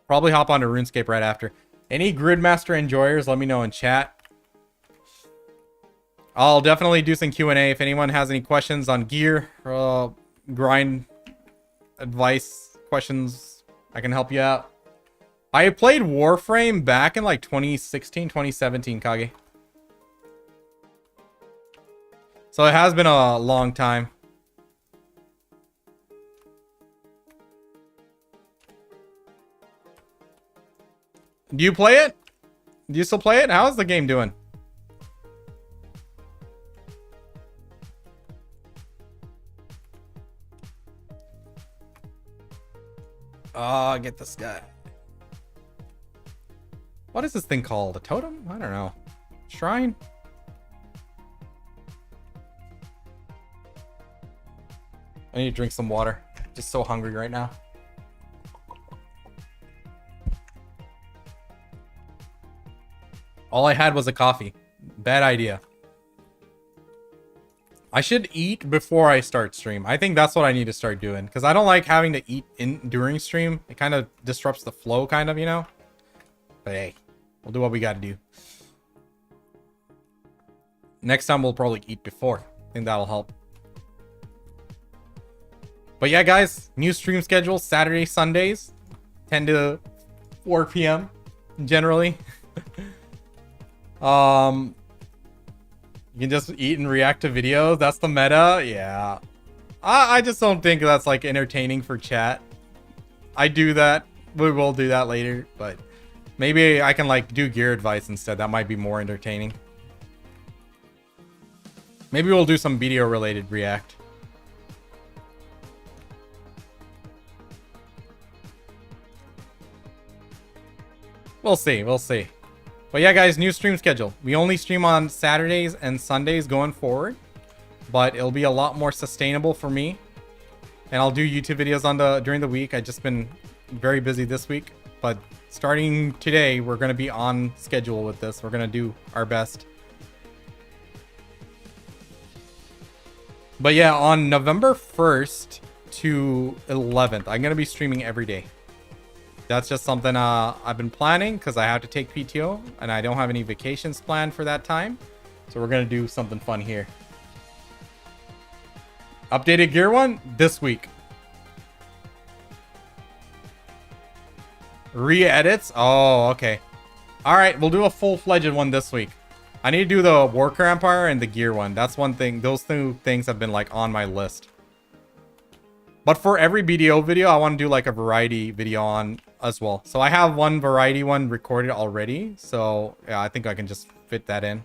Probably hop onto RuneScape right after. Any Gridmaster enjoyers, let me know in chat. I'll definitely do some Q&A if anyone has any questions on gear, grind advice, questions. I can help you out. I played Warframe back in like 2016, 2017, Kage. So it has been a long time. Do you play it? Do you still play it? How's the game doing? Oh, get this guy. What is this thing called? A totem? I don't know. Shrine? I need to drink some water. Just so hungry right now. All I had was a coffee. Bad idea. I should eat before I start stream. I think that's what I need to start doing. Because I don't like having to eat during stream. It kind of disrupts the flow, kind of, you know? But hey, we'll do what we got to do. Next time we'll probably eat before. I think that'll help. But yeah, guys. New stream schedule. Saturday, Sundays. 10 to 4 p.m. Generally. You can just eat and react to videos. That's the meta. Yeah. I just don't think that's like entertaining for chat. I do that. We will do that later, but maybe I can like do gear advice instead. That might be more entertaining. Maybe we'll do some BDO related react. We'll see. We'll see. But yeah, guys, new stream schedule. We only stream on Saturdays and Sundays going forward, but it'll be a lot more sustainable for me. And I'll do YouTube videos on during the week. I've just been very busy this week, but starting today, we're going to be on schedule with this. We're going to do our best. But yeah, on November 1st to 11th, I'm going to be streaming every day. That's just something I've been planning because I have to take PTO and I don't have any vacations planned for that time. So we're going to do something fun here. Updated gear one this week. Re-edits? Oh, okay. All right, we'll do a full-fledged one this week. I need to do the Worker Empire and the gear one. That's one thing. Those two things have been like on my list. But for every BDO video, I want to do like a variety video on as well. So I have one variety one recorded already. So yeah, I think I can just fit that in.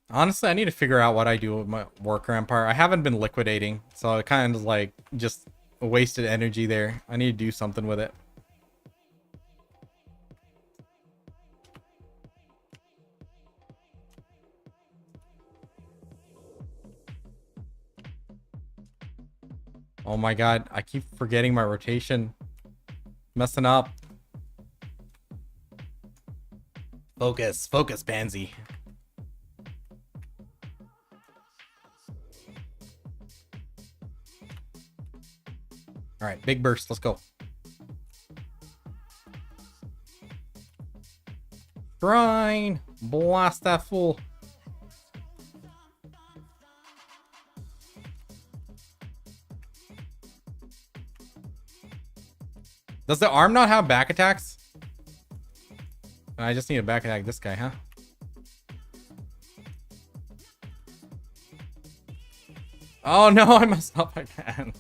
Honestly, I need to figure out what I do with my Worker Empire. I haven't been liquidating, so it kind of like just wasted energy there. I need to do something with it. Oh my god, I keep forgetting my rotation. Messing up. Focus, focus, Pansy. All right, big burst. Let's go. Grind. Blast that fool. Does the arm not have back attacks? I just need to back attack this guy, huh? Oh no, I messed up again.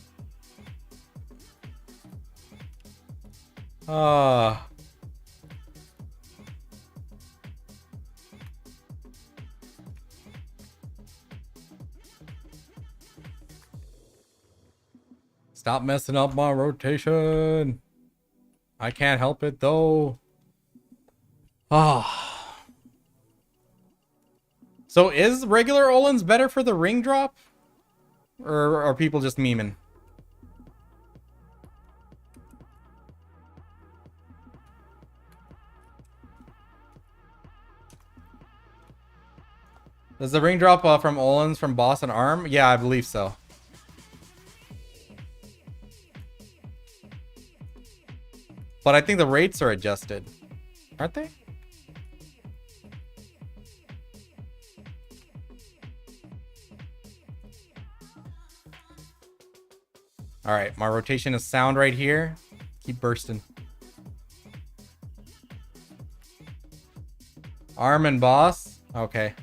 Stop messing up my rotation. I can't help it though. So is regular Olin's better for the ring drop? Or are people just memeing? Does the ring drop from Olin's from boss and arm? Yeah, I believe so. But I think the rates are adjusted. Aren't they? All right, my rotation is sound right here. Keep bursting. Arm and boss. Okay.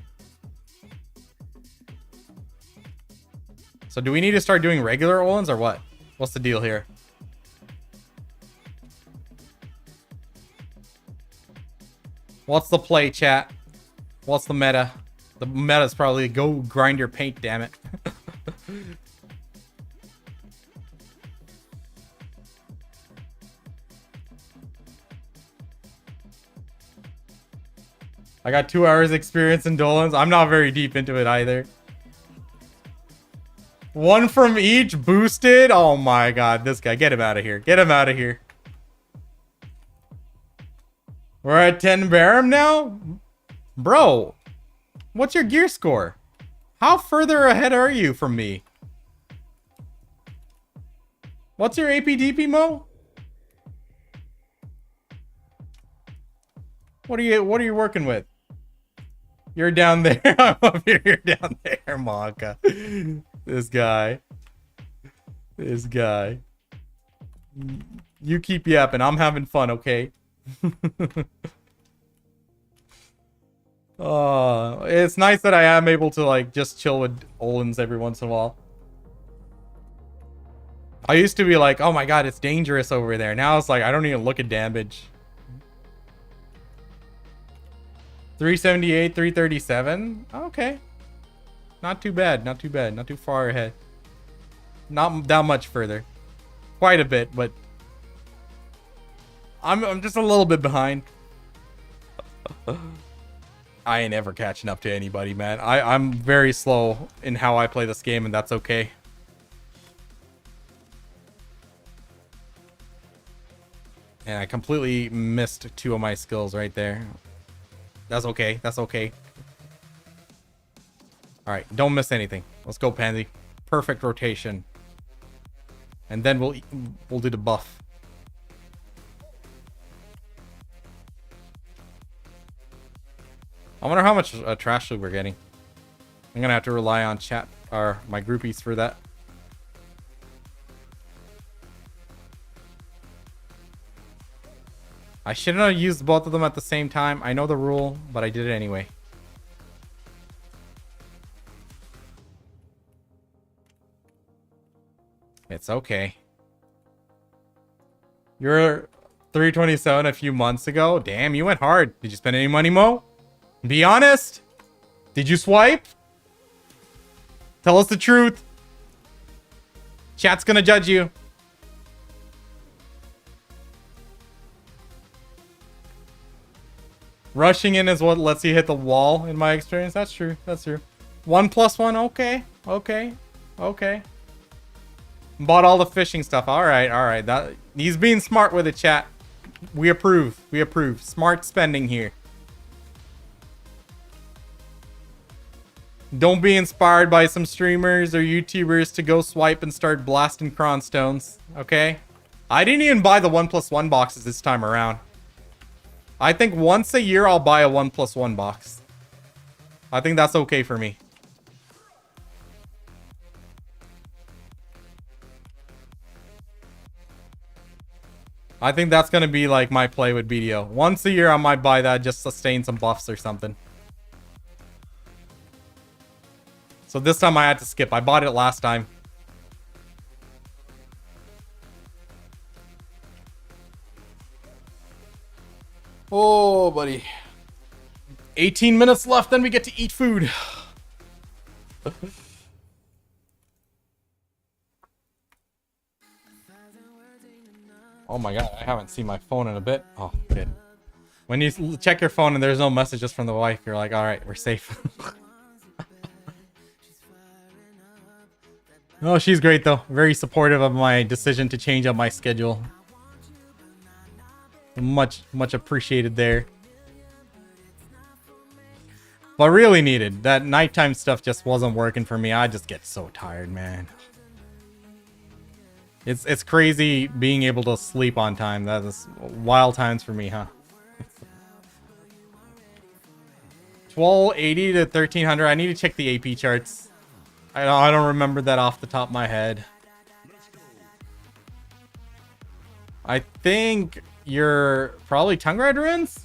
So do we need to start doing regular Olins or what? What's the deal here? What's the play, chat? What's the meta? The meta is probably go grind your paint, damn it. I got 2 hours experience in Dolans. I'm not very deep into it either. One from each boosted. Oh my god, this guy. Get him out of here. Get him out of here. We're at 10 Barum now? Bro, what's your gear score? How further ahead are you from me? What's your APDP, Mo? What are you working with? You're down there. I'm up here. You're down there, Monka. This guy. This guy. You keep yapping. I'm having fun, okay? It's nice that I am able to like just chill with Olins every once in a while. I used to be like, oh my god, it's dangerous over there. Now it's like I don't even look at damage. 378, 337. Okay. Not too bad, not too bad, not too far ahead. Not that much further. Quite a bit, but I'm just a little bit behind. I ain't ever catching up to anybody, man. I'm very slow in how I play this game, and that's okay. And I completely missed 2 of my skills right there. That's okay. That's okay. All right, don't miss anything. Let's go, Pansy. Perfect rotation. And then we'll do the buff. I wonder how much trash loot we're getting. I'm gonna have to rely on chat or my groupies for that. I shouldn't have used both of them at the same time. I know the rule, but I did it anyway. It's okay. You're 327 a few months ago. Damn, you went hard. Did you spend any money, Mo? Be honest. Did you swipe? Tell us the truth. Chat's gonna judge you. Rushing in is what lets you hit the wall, in my experience. That's true. That's true. 1+1. Okay. Okay. Okay. Bought all the fishing stuff. All right. All right. That he's being smart with it, chat. We approve. We approve. Smart spending here. Don't be inspired by some streamers or YouTubers to go swipe and start blasting cronstones, okay? I didn't even buy the 1+1 boxes this time around. I think once a year I'll buy a 1+1 box. I think that's okay for me. I think that's going to be like my play with BDO. Once a year I might buy that, just sustain some buffs or something. So this time I had to skip. I bought it last time. Oh, buddy. 18 minutes left, then we get to eat food. Oh my god, I haven't seen my phone in a bit. Oh, good. When you check your phone and there's no messages from the wife, you're like, alright, we're safe. Oh, she's great though. Very supportive of my decision to change up my schedule. Much appreciated there. But really needed. That nighttime stuff just wasn't working for me. I just get so tired, man. It's crazy being able to sleep on time. That is wild times for me, huh? 1280 to 1300. I need to check the AP charts. I don't remember that off the top of my head. I think you're probably Tungrad Ruins?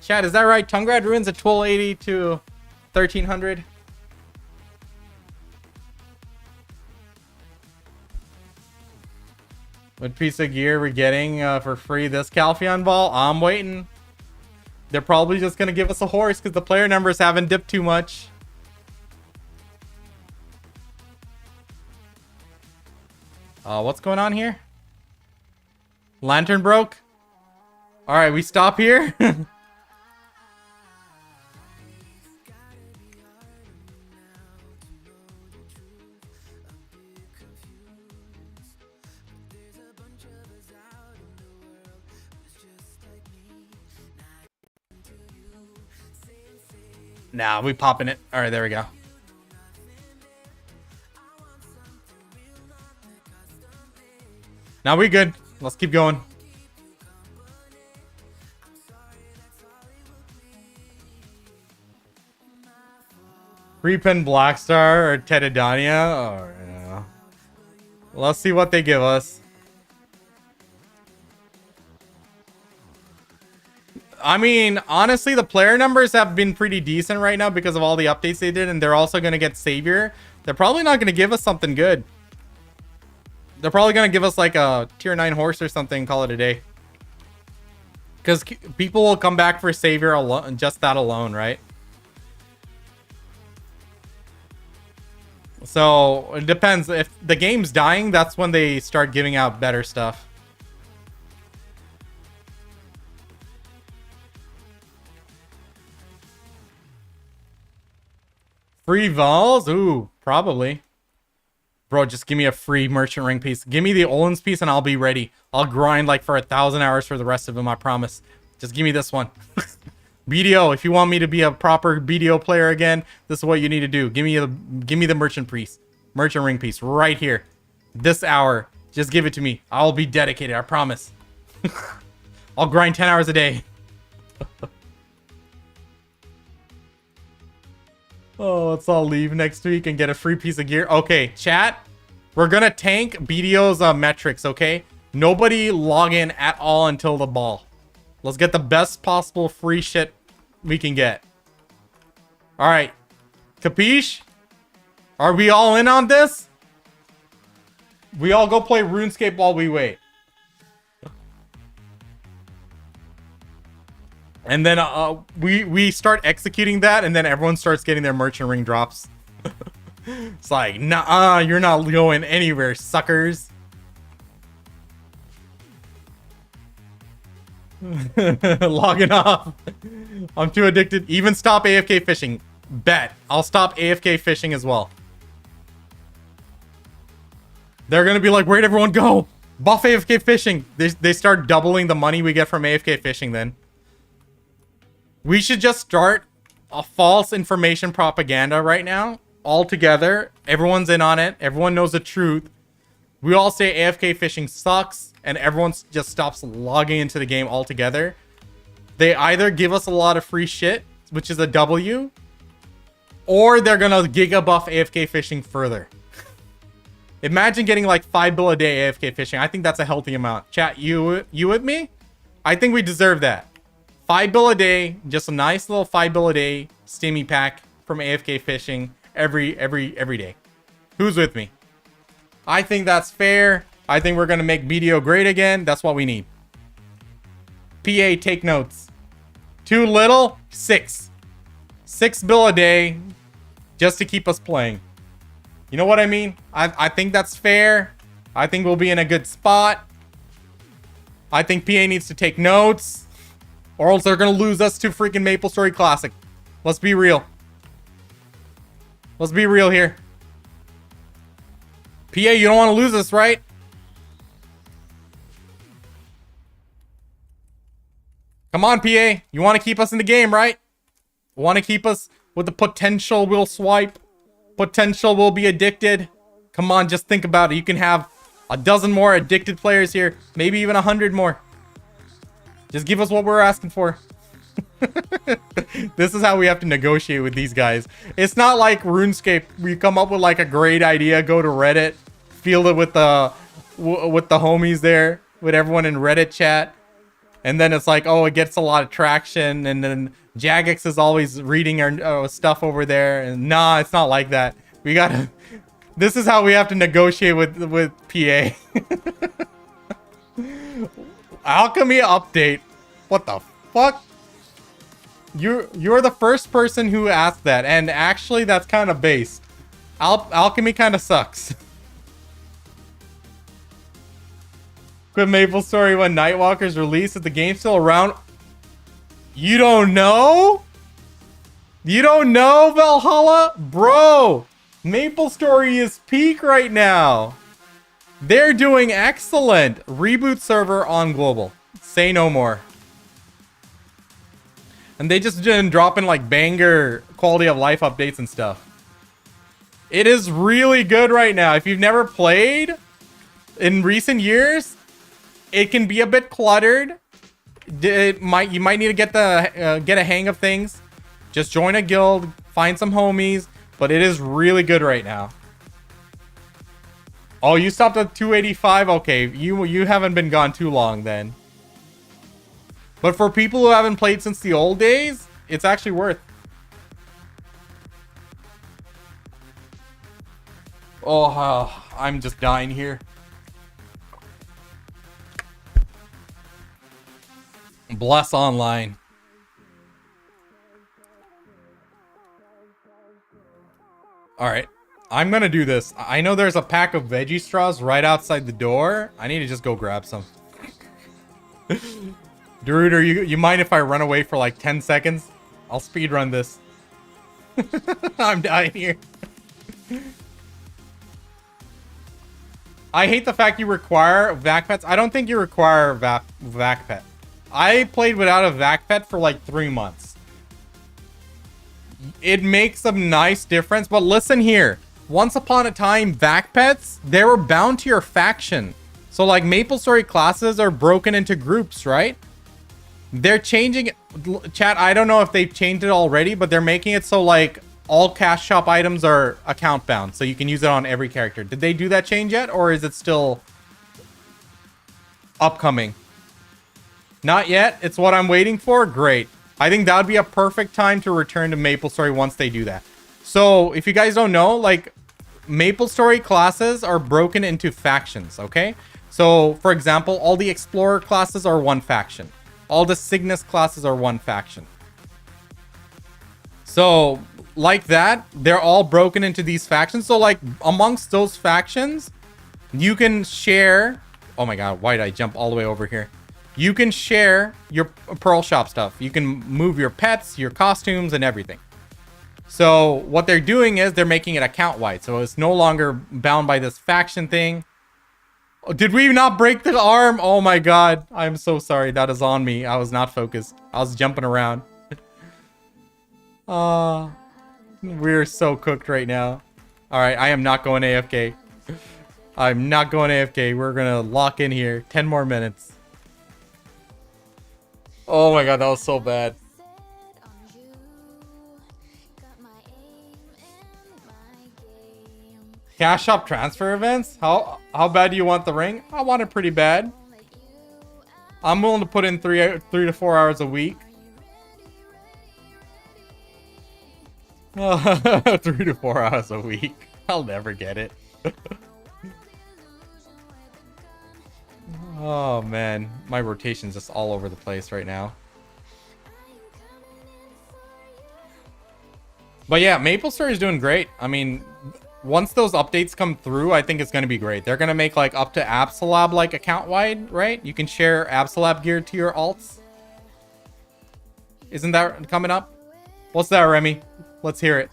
Chat, is that right? Tungrad Ruins at 1280 to 1300? What piece of gear we're getting for free this Calpheon ball? I'm waiting. They're probably just going to give us a horse because the player numbers haven't dipped too much. What's going on here? Lantern broke? Alright, we stop here. Nah, we popping it. Alright, there we go. Now we good. Let's keep going. Repin Blackstar or Tedidania? Oh, yeah. Let's see what they give us. I mean, honestly, the player numbers have been pretty decent right now because of all the updates they did, and they're also going to get Savior. They're probably not going to give us something good. They're probably going to give us like a tier 9 horse or something, call it a day. Because people will come back for Savior alone, just that alone, right? So, it depends. If the game's dying, that's when they start giving out better stuff. Free vols? Ooh, probably. Bro, just give me a free merchant ring piece. Give me the Olin's piece and I'll be ready. I'll grind like for 1,000 hours for the rest of them, I promise. Just give me this one. BDO, if you want me to be a proper BDO player again, this is what you need to do. Give me the merchant ring piece right here. This hour. Just give it to me. I'll be dedicated, I promise. I'll grind 10 hours a day. Oh, let's all leave next week and get a free piece of gear. Okay, chat. We're going to tank BDO's metrics, okay? Nobody log in at all until the ball. Let's get the best possible free shit we can get. All right. Capiche? Are we all in on this? We all go play RuneScape while we wait. And then we start executing that, and then everyone starts getting their merchant ring drops. It's like, nah, you're not going anywhere, suckers. Logging off. I'm too addicted. Even stop AFK fishing. Bet. I'll stop AFK fishing as well. They're gonna be like, where'd everyone go? Buff AFK fishing. They start doubling the money we get from AFK fishing then. We should just start a false information propaganda right now. All together, everyone's in on it. Everyone knows the truth. We all say AFK fishing sucks, and everyone just stops logging into the game altogether. They either give us a lot of free shit, which is a W, or they're gonna giga buff AFK fishing further. Imagine getting like 5 bill a day AFK fishing. I think that's a healthy amount. Chat, you with me? I think we deserve that. 5 bill a day, just a nice little 5 bill a day steamy pack from AFK fishing every day. Who's with me? I think that's fair. I think we're gonna make BDO great again. That's what we need. PA, take notes. Too little? 6. 6 bill a day just to keep us playing. You know what I mean? I think that's fair. I think we'll be in a good spot. I think PA needs to take notes, or else they're gonna lose us to freaking MapleStory Classic. Let's be real. Let's be real here. PA, you don't want to lose us, right? Come on, PA. You want to keep us in the game, right? Want to keep us with the potential we'll swipe. Potential we'll be addicted. Come on, just think about it. You can have a dozen more addicted players here. Maybe even 100 more. Just give us what we're asking for. This is how we have to negotiate with these guys. It's not like RuneScape. We come up with like a great idea, go to Reddit, field it with the homies there, with everyone in Reddit chat, and then it's like, oh, it gets a lot of traction, and then Jagex is always reading our stuff over there. And nah, it's not like that. We gotta. This is how we have to negotiate with PA. Alchemy update. What the fuck? You're the first person who asked that, and actually that's kind of based. Alchemy kind of sucks. Quit MapleStory when Nightwalker's released. Is the game still around? You don't know? You don't know, Valhalla? Bro, MapleStory is peak right now. They're doing excellent. Reboot server on global. Say no more. And they just been dropping like banger quality of life updates and stuff. It is really good right now. If you've never played in recent years, it can be a bit cluttered. You might need to get a hang of things. Just join a guild, find some homies, but it is really good right now. Oh, you stopped at 285? Okay, you haven't been gone too long then. But for people who haven't played since the old days, it's actually worth. Oh, I'm just dying here. Bless online. Alright, I'm gonna do this. I know there's a pack of veggie straws right outside the door. I need to just go grab some. Daruder, you mind if I run away for like 10 seconds? I'll speedrun this. I'm dying here. I hate the fact you require vac pets. I don't think you require vac pet. I played without a vac pet for like 3 months. It makes a nice difference, but listen here. Once upon a time, vac pets, they were bound to your faction. So like MapleStory classes are broken into groups, right? They're changing it. Chat, I don't know if they've changed it already, but they're making it so like all cash shop items are account bound, so you can use it on every character. Did they do that change yet, or is it still upcoming? Not yet. It's what I'm waiting for. Great. I think that would be a perfect time to return to MapleStory once they do that. So if you guys don't know, like MapleStory classes are broken into factions, okay? So for example, all the Explorer classes are one faction. All the Cygnus classes are one faction. So like that, they're all broken into these factions. So like amongst those factions, you can share. Oh my god, why did I jump all the way over here? You can share your Pearl Shop stuff. You can move your pets, your costumes, and everything. So what they're doing is they're making it account wide. So it's no longer bound by this faction thing. Oh, did we not break the arm? Oh my god. I'm so sorry. That is on me. I was not focused. I was jumping around. We're so cooked right now. Alright, I am not going AFK. I'm not going AFK. We're gonna lock in here. 10 more minutes. Oh my god, that was so bad. Cash shop transfer events? How bad do you want the ring? I want it pretty bad. I'm willing to put in 3 to 4 hours a week. 3 to 4 hours a week. I'll never get it. Oh man, my rotation's just all over the place right now. But yeah, MapleStory is doing great. I mean, once those updates come through, I think it's going to be great. They're going to make like up to Absolab like account wide, right? You can share Absolab gear to your alts. Isn't that coming up? What's that, Remy? Let's hear it.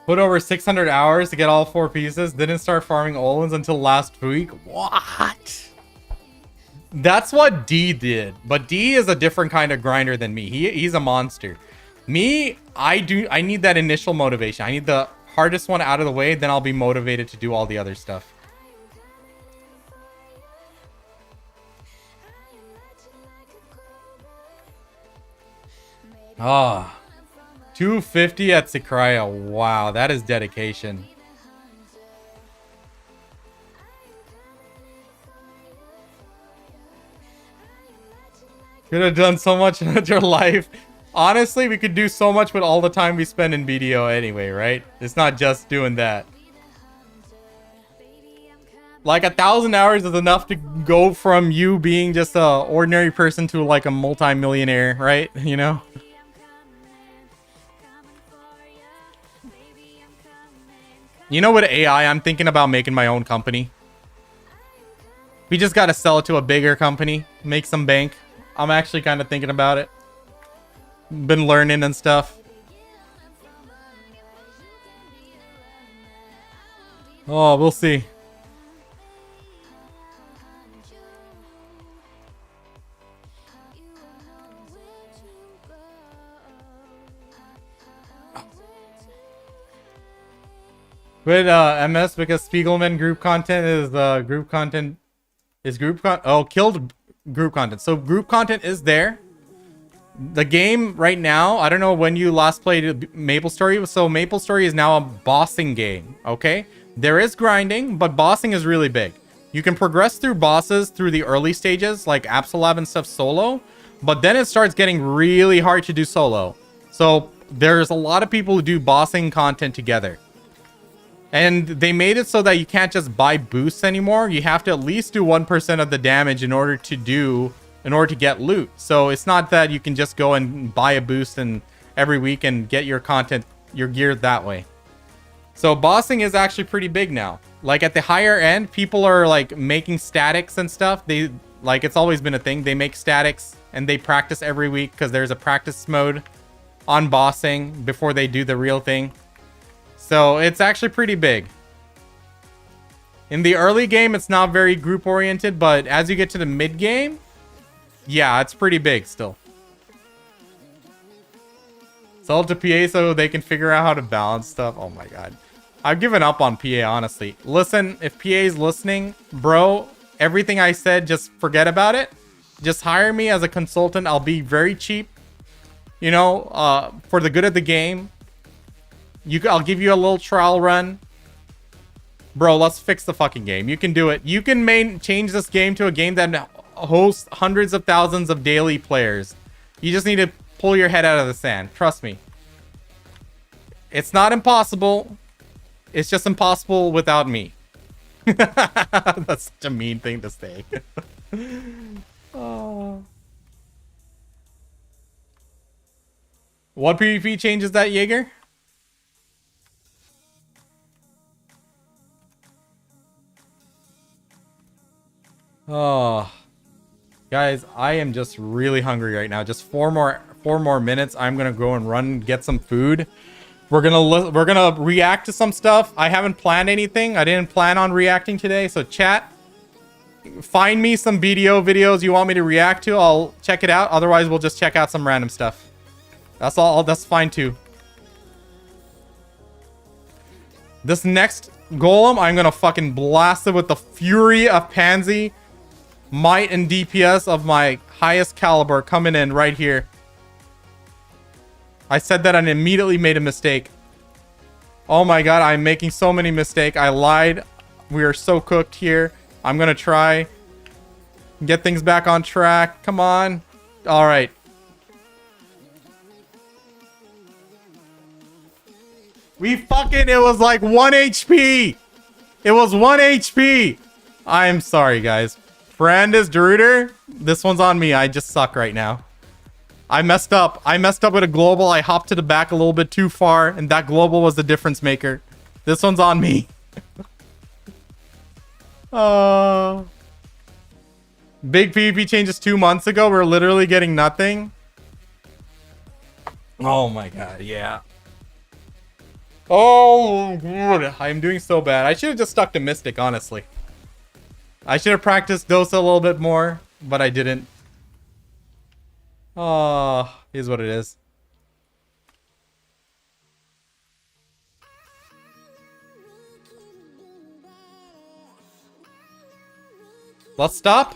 Put over 600 hours to get all 4 pieces. Didn't start farming Olins until last week. What? That's what D did. But D is a different kind of grinder than me. He's a monster. Me, I need that initial motivation. I need the hardest one out of the way. Then I'll be motivated to do all the other stuff. Ah. 250 at Sakraya. Wow, that is dedication. Could have done so much in your life. Honestly, we could do so much with all the time we spend in BDO anyway, right? It's not just doing that. Like 1,000 hours is enough to go from you being just a ordinary person to like a multi-millionaire, right? You know? You know, with AI, I'm thinking about making my own company. We just got to sell it to a bigger company, make some bank. I'm actually kind of thinking about it. Been learning and stuff. Oh, we'll see. With MS, because Spiegelman group content is killed group content. So group content is there. The game right now, I don't know when you last played MapleStory. So MapleStory is now a bossing game. Okay, there is grinding, but bossing is really big. You can progress through bosses through the early stages like Absolab and stuff solo, but then it starts getting really hard to do solo. So there's a lot of people who do bossing content together. And they made it so that you can't just buy boosts anymore. You have to at least do 1% of the damage in order to get loot. So it's not that you can just go and buy a boost and every week and get your content, your gear that way. So bossing is actually pretty big now. Like at the higher end, people are like making statics and stuff. They like, it's always been a thing. They make statics and they practice every week because there's a practice mode on bossing before they do the real thing. So it's actually pretty big. In the early game, it's not very group oriented, but as you get to the mid game, yeah, it's pretty big still. Sell it to PA so they can figure out how to balance stuff. Oh my god. I've given up on PA, honestly. Listen, if PA is listening, bro, everything I said, just forget about it. Just hire me as a consultant. I'll be very cheap. You know, for the good of the game. I'll give you a little trial run. Bro, let's fix the fucking game. You can do it. You can change this game to a game that hosts hundreds of thousands of daily players. You just need to pull your head out of the sand. Trust me. It's not impossible. It's just impossible without me. That's such a mean thing to say. Oh. What PvP changes that, Jaeger? Oh, guys, I am just really hungry right now. Just four more minutes. I'm gonna go and run get some food. We're gonna react to some stuff. I haven't planned anything. I didn't plan on reacting today. So chat, find me some BDO videos you want me to react to. I'll check it out. Otherwise, we'll just check out some random stuff. That's all. That's fine too. This next golem, I'm gonna fucking blast it with the fury of Pansy. Might and DPS of my highest caliber coming in right here. I said that and immediately made a mistake. Oh my god, I'm making so many mistakes. I lied. We are so cooked here. I'm gonna try get things back on track. Come on. All right. We fucking, it was like 1 HP. It was 1 HP. I'm sorry, guys. Brandis Deruder, this one's on me. I just suck right now. I messed up. I messed up with a global. I hopped to the back a little bit too far, and that global was the difference maker. This one's on me. Big PvP changes 2 months ago. We're literally getting nothing. Oh my god, yeah. Oh, God. I'm doing so bad. I should have just stuck to Mystic, honestly. I should have practiced Dosa a little bit more, but I didn't. Oh, here's what it is. Let's stop.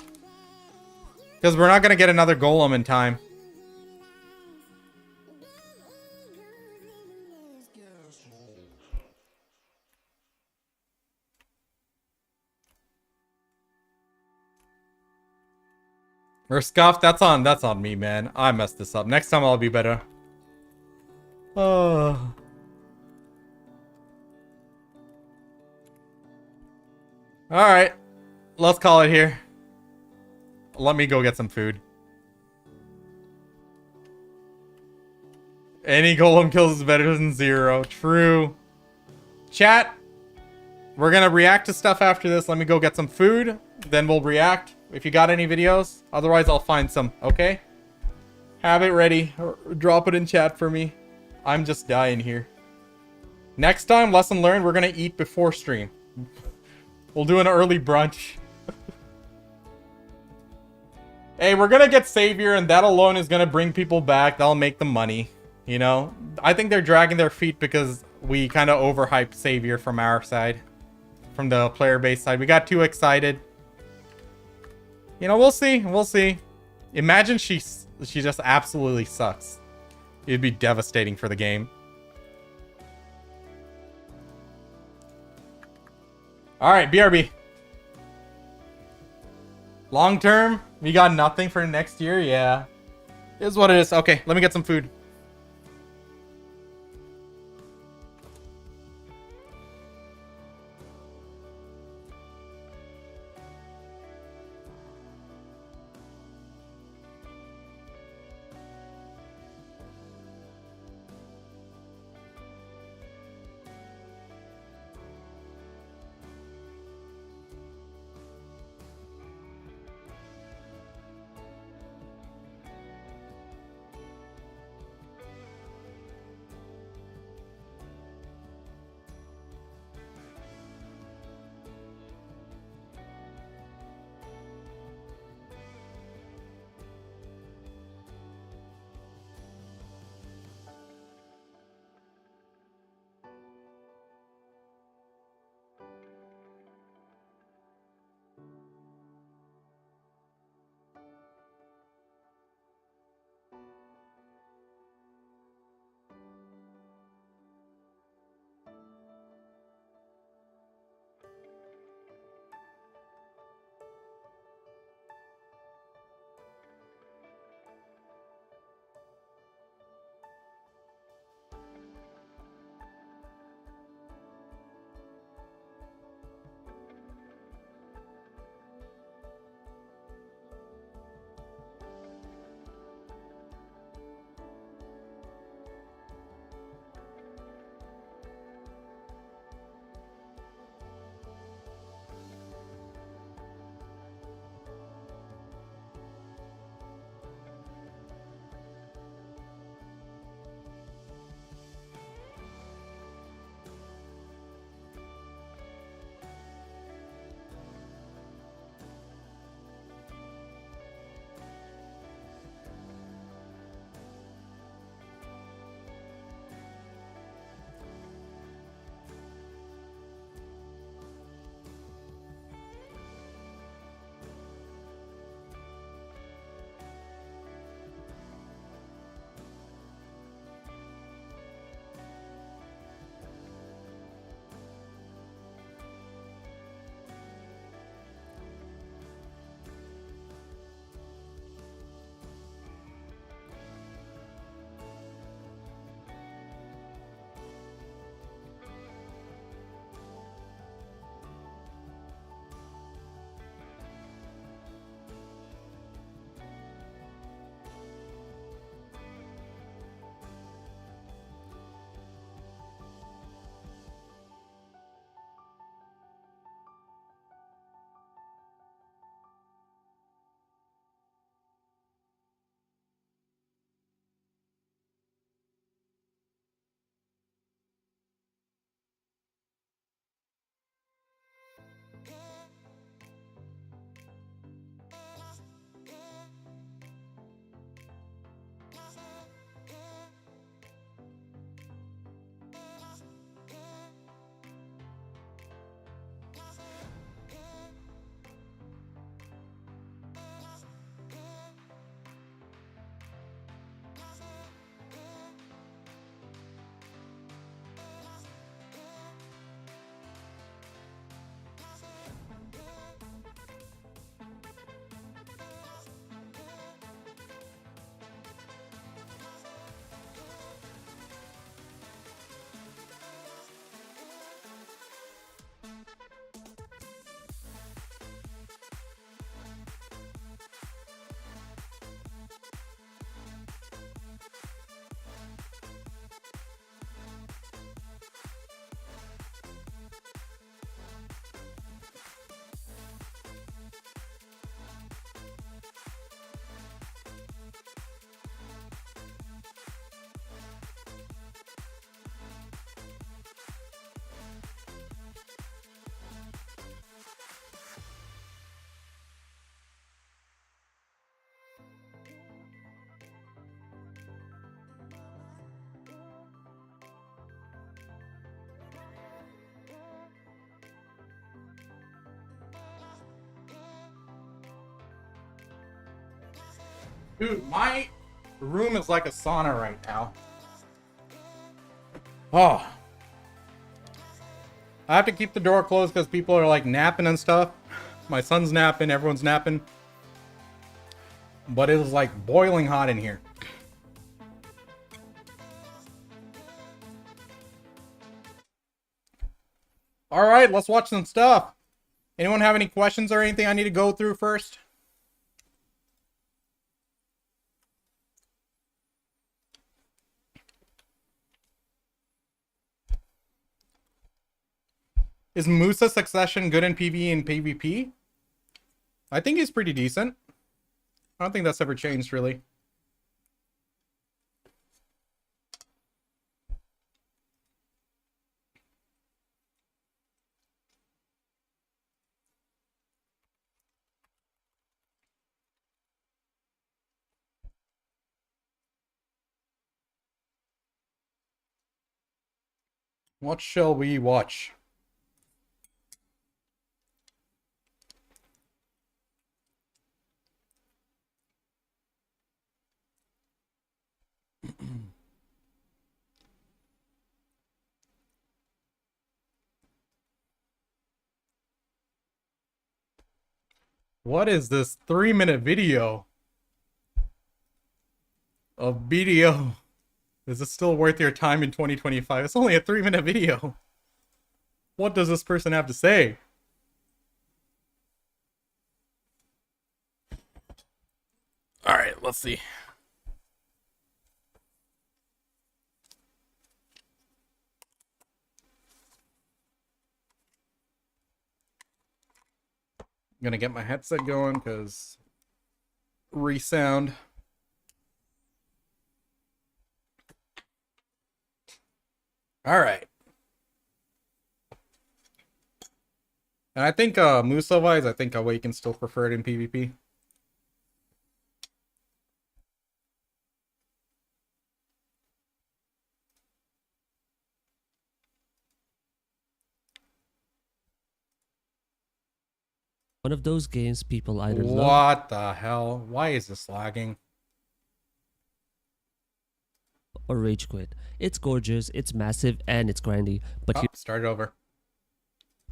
Because we're not going to get another golem in time. Or scuffed. That's on me, man. I messed this up. Next time I'll be better. Oh. Alright. Let's call it here. Let me go get some food. Any golem kills is better than 0. True. Chat. We're gonna react to stuff after this. Let me go get some food. Then we'll react. If you got any videos. Otherwise, I'll find some. Okay? Have it ready. Or drop it in chat for me. I'm just dying here. Next time, lesson learned, we're gonna eat before stream. We'll do an early brunch. Hey, we're gonna get Savior, and that alone is gonna bring people back. That'll make them money. You know? I think they're dragging their feet because we kind of overhyped Savior from our side. From the player base side. We got too excited. You know, we'll see. We'll see. Imagine she just absolutely sucks. It'd be devastating for the game. Alright, BRB. Long term, we got nothing for next year. Yeah. It is what it is. Okay, let me get some food. Dude, my room is like a sauna right now. Oh. I have to keep the door closed because people are like napping and stuff. My son's napping, everyone's napping. But it is like boiling hot in here. Alright, let's watch some stuff. Anyone have any questions or anything I need to go through first? Is Musa Succession good in PvE and PvP? I think he's pretty decent. I don't think that's ever changed, really. What shall we watch? What is this 3-minute video of BDO? Is it still worth your time in 2025? It's only a 3-minute video. What does this person have to say? All right, let's see. I'm gonna get my headset going because resound. All right. And I think Musa wise, I think Awaken still preferred in PvP. One of those games people either love What the hell? Why is this lagging? or rage quit. It's gorgeous, it's massive, and it's grindy. But Oh, start it over.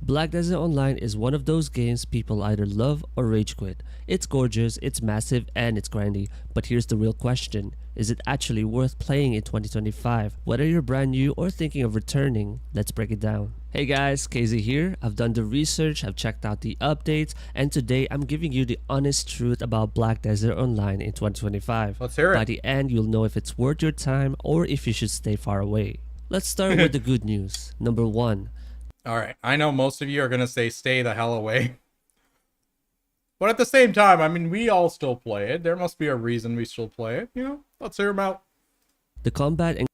Black Desert Online is one of those games people either love or rage quit. It's gorgeous, it's massive, and it's grindy. But here's the real question. Is it actually worth playing in 2025? Whether you're brand new or thinking of returning, let's break it down. Hey guys, KZ here. I've done the research, I've checked out the updates, and today I'm giving you the honest truth about Black Desert Online in 2025. Let's hear it. By the end, you'll know if it's worth your time or if you should stay far away. Let's start with the good news. Number 1. All right. I know most of you are going to say stay the hell away. But at the same time, I mean, we all still play it. There must be a reason we still play it. You know, let's hear about. The combat and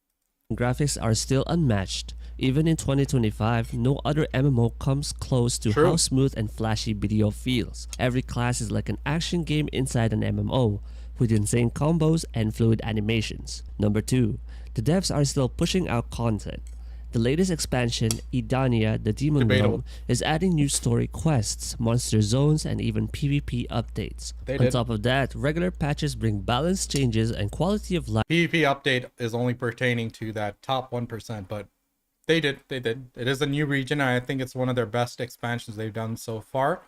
graphics are still unmatched. Even in 2025, no other MMO comes close to True. how smooth and flashy BDO feels. Every class is like an action game inside an MMO, with insane combos and fluid animations. Number 2. The devs are still pushing out content. The latest expansion, Idania, the Demon Debatable. Gnome, is adding new story quests, monster zones, and even PvP updates. They On did. top of that, regular patches bring balance changes and quality of life PvP update is only pertaining to that top 1%, but they did. They did. It is a new region, and I think it's one of their best expansions they've done so far.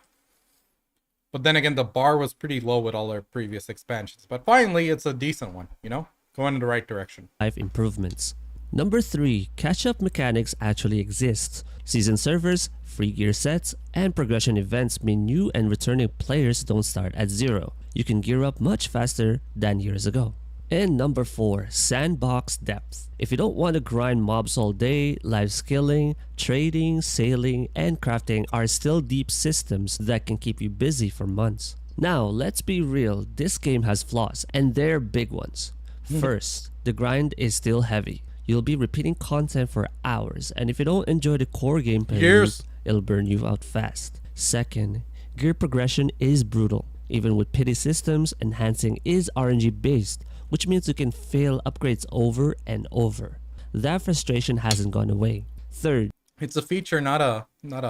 But then again, the bar was pretty low with all their previous expansions. But finally, it's a decent one, you know? Going in the right direction. improvements. Number 3. Catch-up mechanics actually exist. Season servers, free gear sets, and progression events mean new and returning players don't start at 0. You can gear up much faster than years ago. And number 4. Sandbox depth. If you don't want to grind mobs all day, live skilling, trading, sailing, and crafting are still deep systems that can keep you busy for months. Now, let's be real, this game has flaws, and they're big ones. First, the grind is still heavy. You'll be repeating content for hours, and if you don't enjoy the core gameplay, Years. it'll burn you out fast. Second, gear progression is brutal. Even with pity systems, enhancing is RNG based, which means you can fail upgrades over and over. That frustration hasn't gone away. Third, It's a feature, not a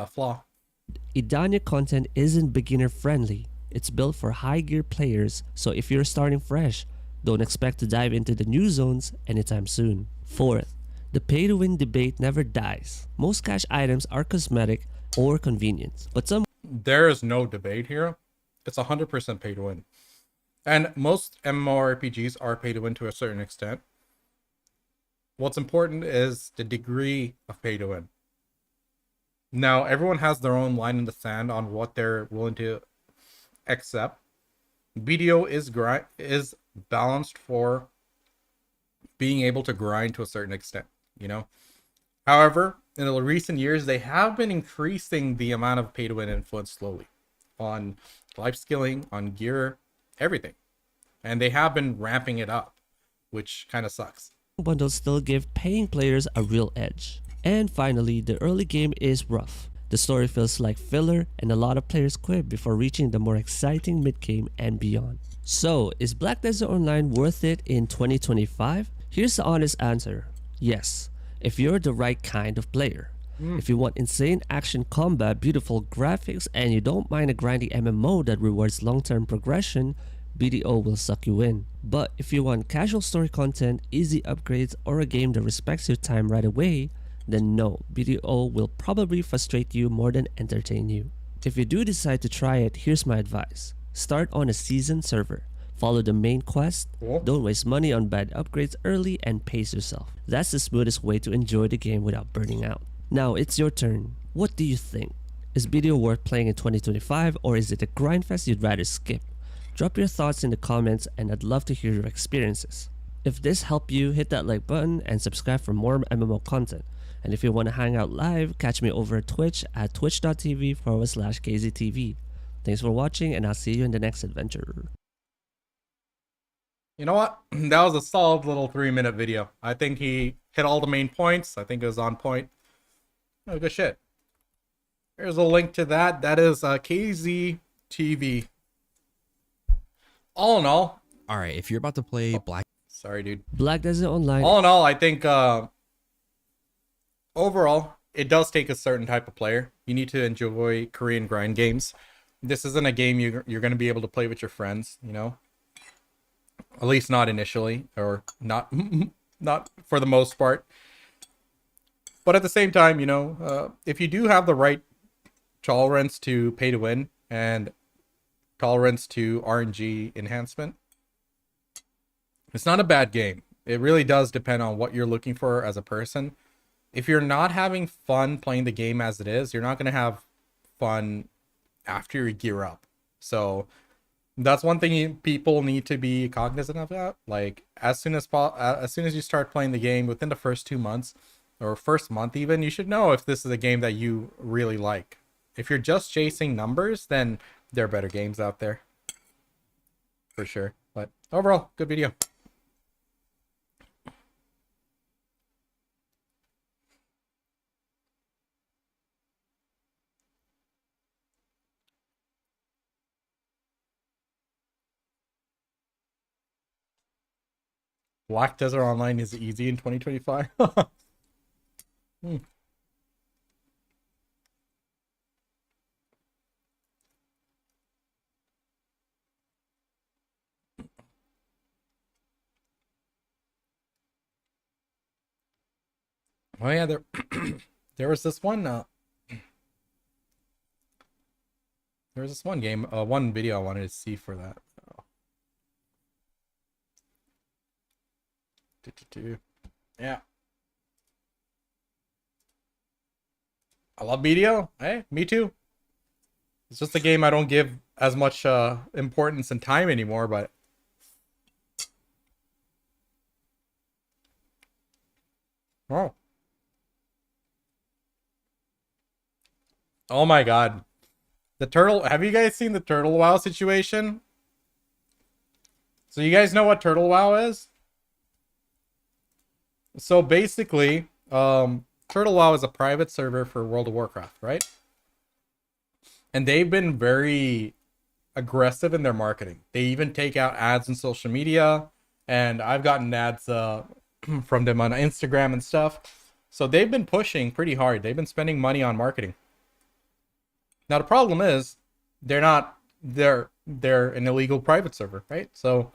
flaw. Idania content isn't beginner friendly. It's built for high gear players, so if you're starting fresh, don't expect to dive into the new zones anytime soon. Fourth, the pay to win debate never dies. Most cash items are cosmetic or convenience, but some There is no debate here. It's 100% pay to win. And most MMORPGs are pay to win to a certain extent. What's important is the degree of pay to win. Now, everyone has their own line in the sand on what they're willing to accept. BDO is balanced for being able to grind to a certain extent, you know. However, in the recent years, they have been increasing the amount of pay to win influence slowly on life skilling, on gear, everything. And they have been ramping it up, which kind of sucks. bundles still give paying players a real edge. And finally, the early game is rough. The story feels like filler and a lot of players quit before reaching the more exciting mid-game and beyond. So, is Black Desert Online worth it in 2025? Here's the honest answer. Yes, if you're the right kind of player. If you want insane action combat, beautiful graphics, and you don't mind a grindy MMO that rewards long-term progression, BDO will suck you in. But if you want casual story content, easy upgrades, or a game that respects your time right away, then no, BDO will probably frustrate you more than entertain you. If you do decide to try it, here's my advice. Start on a seasoned server. Follow the main quest, don't waste money on bad upgrades early, and pace yourself. That's the smoothest way to enjoy the game without burning out. Now it's your turn. What do you think? Is BDO worth playing in 2025, or is it a grindfest you'd rather skip? Drop your thoughts in the comments and I'd love to hear your experiences. If this helped you, hit that like button and subscribe for more MMO content. And if you want to hang out live, catch me over at Twitch at twitch.tv/KZTV. Thanks for watching and I'll see you in the next adventure. You know what? That was a solid little 3-minute video. I think he hit all the main points. I think it was on point. Oh, good shit. Here's a link to that. That is KZTV. All in all. Alright, if you're about to play Sorry, dude. Black Desert Online. All in all, I think overall, it does take a certain type of player. You need to enjoy Korean grind games. This isn't a game you're going to be able to play with your friends, you know? At least not initially, or not for the most part. But at the same time, you know, if you do have the right tolerance to pay to win and tolerance to RNG enhancement, it's not a bad game. It really does depend on what you're looking for as a person. If you're not having fun playing the game as it is, you're not going to have fun after you gear up. So that's one thing people need to be cognizant of that. Like as soon as you start playing the game, within the first 2 months or first month even, you should know if this is a game that you really like. If you're just chasing numbers, then there are better games out there for sure. But overall, good video. Black Desert Online is easy in 2025. Oh yeah, there was this one there was this one game, one video I wanted to see for that. Yeah. I love BDO. Hey, me too. It's just a game I don't give as much importance and time anymore, but oh. Oh my god. The turtle, have you guys seen the Turtle WoW situation? So you guys know what Turtle WoW is? So basically, Turtle WoW is a private server for World of Warcraft, right? And they've been very aggressive in their marketing. They even take out ads on social media, and I've gotten ads from them on Instagram and stuff. So they've been pushing pretty hard. They've been spending money on marketing. Now the problem is they're they're an illegal private server, right? So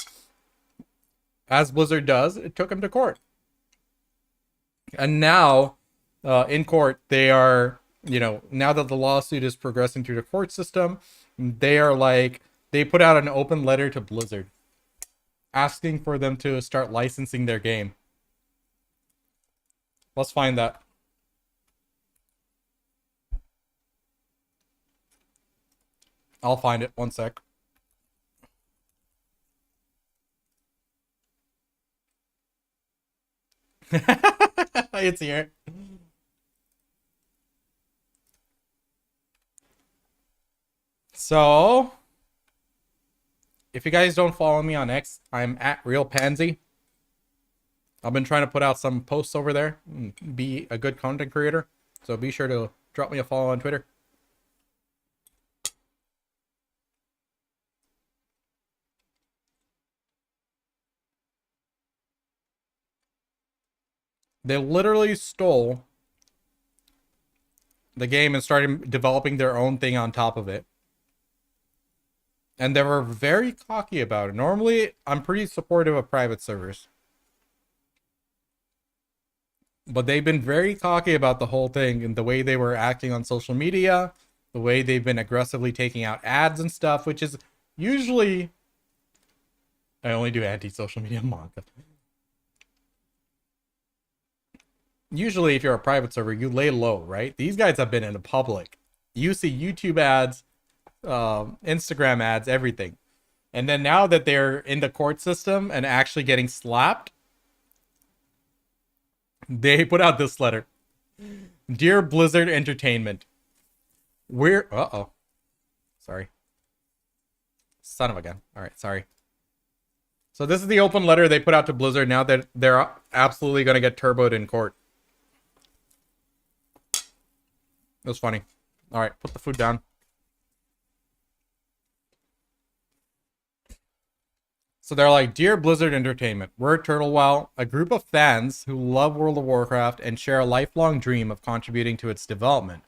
as Blizzard does, it took them to court. And now, in court, they are, now that the lawsuit is progressing through the court system, they are like, they put out an open letter to Blizzard asking for them to start licensing their game. Let's find that. I'll find it. One sec. It's here. So, if you guys don't follow me on X, I'm at Real Pansy. I've been trying to put out some posts over there, be a good content creator. So be sure to drop me a follow on Twitter. They literally stole the game and started developing their own thing on top of it. And they were very cocky about it. Normally, I'm pretty supportive of private servers. But they've been very cocky about the whole thing and the way they were acting on social media, the way they've been aggressively taking out ads and stuff, which is usually... I only do anti-social media manga. Usually, if you're a private server, you lay low, right? These guys have been in the public. You see YouTube ads, Instagram ads, everything. And then now that they're in the court system and actually getting slapped, they put out this letter. Dear Blizzard Entertainment, we're... Uh-oh. Sorry. Son of a gun. Alright, sorry. So this is the open letter they put out to Blizzard now that they're absolutely going to get turboed in court. It was funny. Alright, put the food down. So they're like, Dear Blizzard Entertainment, we're Turtlewell, a group of fans who love World of Warcraft and share a lifelong dream of contributing to its development.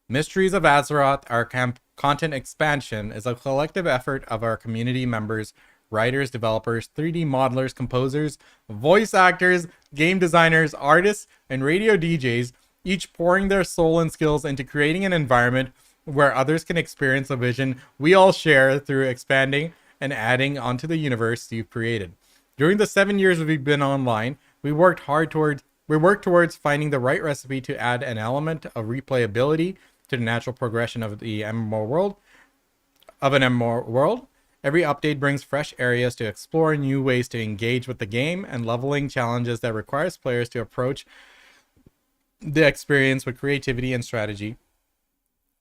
Mysteries of Azeroth, our content expansion, is a collective effort of our community members, writers, developers, 3D modelers, composers, voice actors, game designers, artists, and radio DJs, each pouring their soul and skills into creating an environment where others can experience a vision we all share through expanding and adding onto the universe you've created. During the 7 years we've been online, we worked towards finding the right recipe to add an element of replayability to the natural progression of the MMO world. Every update brings fresh areas to explore, new ways to engage with the game, and leveling challenges that requires players to approach the experience with creativity and strategy.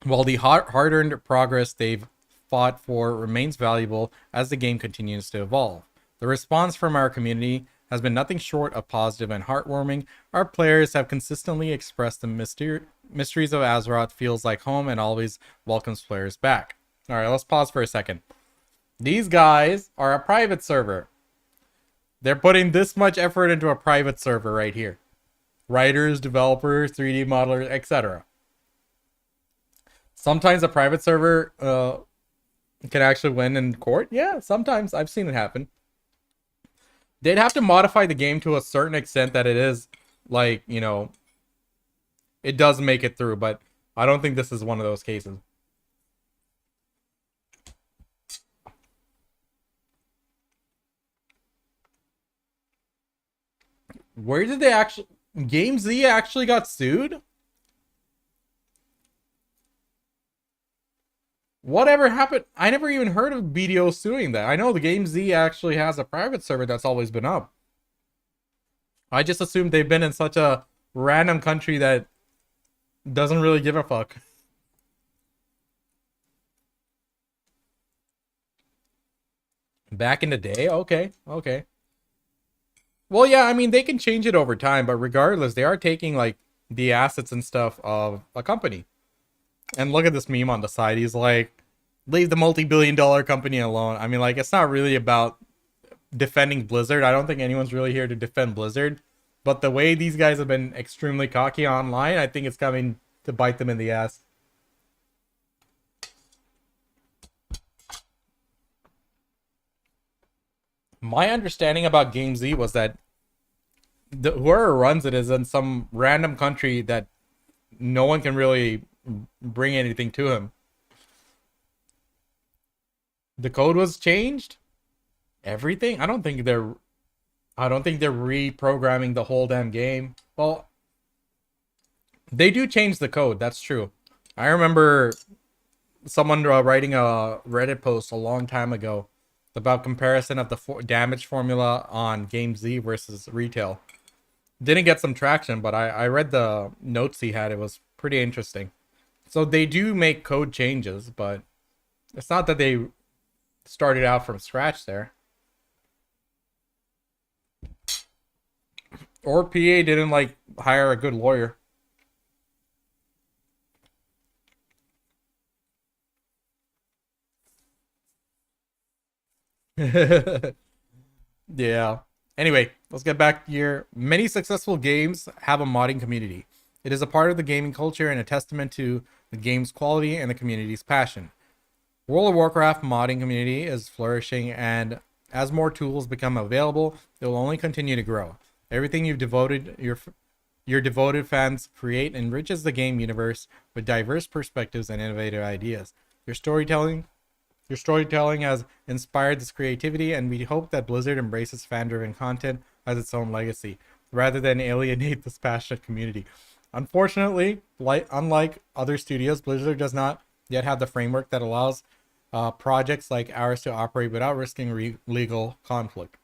While the hard-earned progress they've fought for remains valuable as the game continues to evolve. The response from our community has been nothing short of positive and heartwarming. Our players have consistently expressed the Mysteries of Azeroth feels like home and always welcomes players back. Alright, let's pause for a second. These guys are a private server. They're putting this much effort into a private server right here. Writers, developers, 3D modelers, etc. Sometimes a private server can actually win in court. Yeah, sometimes I've seen it happen. They'd have to modify the game to a certain extent that it is like, it does make it through, but I don't think this is one of those cases. Where did they actually... Game Z actually got sued? Whatever happened? I never even heard of BDO suing that. I know the Game Z actually has a private server that's always been up. I just assumed they've been in such a random country that doesn't really give a fuck. Back in the day? Okay, okay. Well, yeah, I mean, they can change it over time, but regardless, they are taking, like, the assets and stuff of a company. And look at this meme on the side. He's like, leave the multi-billion-dollar company alone. I mean, like, it's not really about defending Blizzard. I don't think anyone's really here to defend Blizzard. But the way these guys have been extremely cocky online, I think it's coming to bite them in the ass. My understanding about Game Z was that whoever runs it is in some random country that no one can really bring anything to him. The code was changed. Everything. I don't think they're reprogramming the whole damn game. Well, they do change the code. That's true. I remember someone writing a Reddit post a long time ago about comparison of the damage formula on Game Z versus retail. Didn't get some traction, but I read the notes he had. It was pretty interesting. So they do make code changes, but it's not that they started out from scratch there. Or PA didn't like hire a good lawyer. Yeah. Anyway, let's get back here. Many successful games have a modding community. It is a part of the gaming culture and a testament to the game's quality and the community's passion. World of Warcraft modding community is flourishing, and as more tools become available, it will only continue to grow. Everything you've devoted your devoted fans create enriches the game universe with diverse perspectives and innovative ideas. Your storytelling has inspired this creativity, and we hope that Blizzard embraces fan-driven content as its own legacy, rather than alienate this passionate community. Unfortunately, unlike other studios, Blizzard does not yet have the framework that allows projects like ours to operate without risking legal conflict.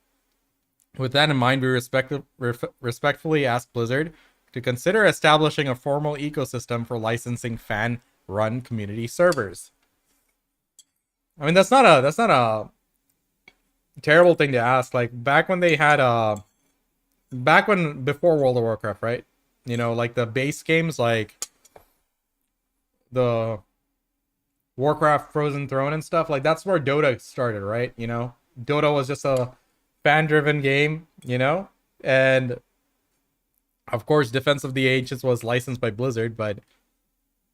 With that in mind, we respectfully ask Blizzard to consider establishing a formal ecosystem for licensing fan-run community servers. I mean, that's not a terrible thing to ask. Like back when they had before World of Warcraft, right? You know, like the base games like the Warcraft Frozen Throne and stuff, like that's where Dota started, right? You know, Dota was just a fan-driven game, you know? And of course, Defense of the Ancients was licensed by Blizzard, but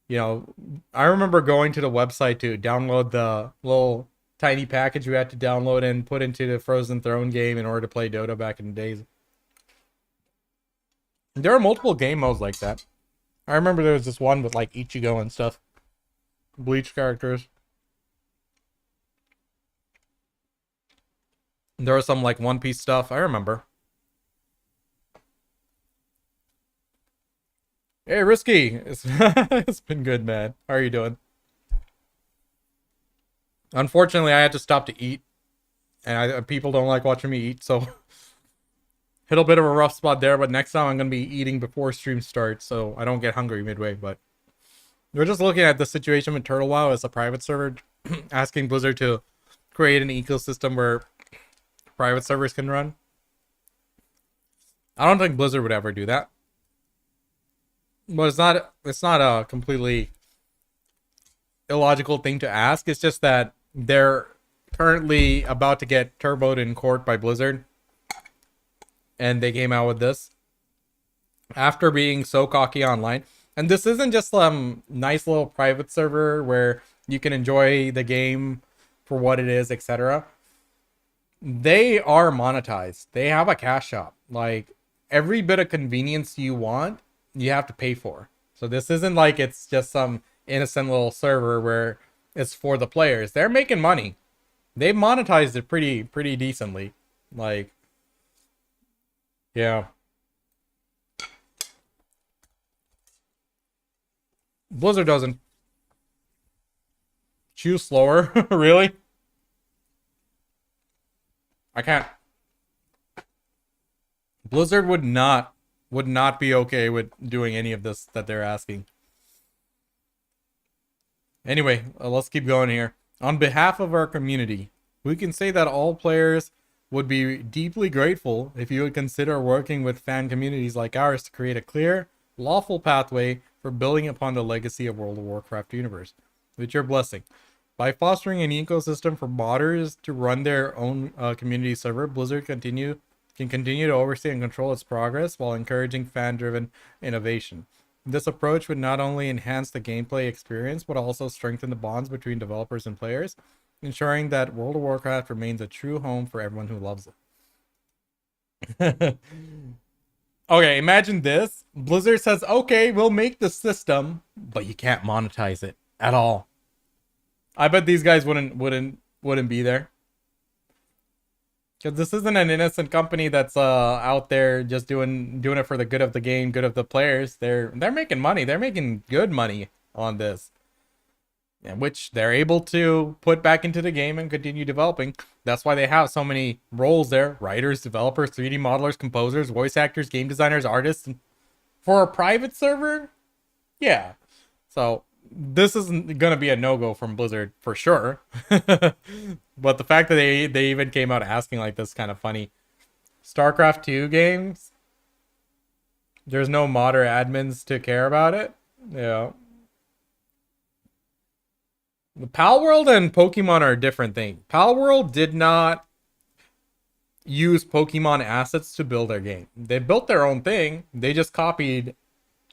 you know, I remember going to the website to download the little tiny package you had to download and put into the Frozen Throne game in order to play Dota back in the days. There are multiple game modes like that. I remember there was this one with like Ichigo and stuff. Bleach characters. There was some like One Piece stuff. I remember. Hey, Risky. It's been good, man. How are you doing? Unfortunately, I had to stop to eat. And people don't like watching me eat, so... hit a bit of a rough spot there, but next time I'm going to be eating before stream starts, so I don't get hungry midway, but... we're just looking at the situation with Turtle WoW as a private server, asking Blizzard to create an ecosystem where private servers can run. I don't think Blizzard would ever do that. But it's not a completely illogical thing to ask. It's just that they're currently about to get turboed in court by Blizzard. And they came out with this. After being so cocky online. And this isn't just some nice little private server where you can enjoy the game for what it is, etc. They are monetized. They have a cash shop. Like, every bit of convenience you want, you have to pay for. So this isn't like it's just some innocent little server where it's for the players. They're making money. They've monetized it pretty decently. Like, yeah. Blizzard doesn't. Choose slower. Really? I can't. Blizzard would not be okay with doing any of this that they're asking. Anyway, let's keep going here. On behalf of our community, we can say that all players would be deeply grateful if you would consider working with fan communities like ours to create a clear, lawful pathway for building upon the legacy of World of Warcraft universe. With your blessing. By fostering an ecosystem for modders to run their own community server, Blizzard can continue to oversee and control its progress while encouraging fan-driven innovation. This approach would not only enhance the gameplay experience, but also strengthen the bonds between developers and players, ensuring that World of Warcraft remains a true home for everyone who loves it. Okay, imagine this. Blizzard says, okay, we'll make the system, but you can't monetize it at all. I bet these guys wouldn't be there. Because this isn't an innocent company that's out there just doing it for the good of the game, good of the players. They're making money. They're making good money on this. And which they're able to put back into the game and continue developing. That's why they have so many roles there. Writers, developers, 3D modelers, composers, voice actors, game designers, artists. For a private server, yeah. So this isn't going to be a no-go from Blizzard for sure. But the fact that they even came out asking like this is kind of funny. StarCraft 2 games. There's no modder admins to care about it. Yeah. The Pal World and Pokemon are a different thing. Pal World did not use Pokemon assets to build their game. They built their own thing. They just copied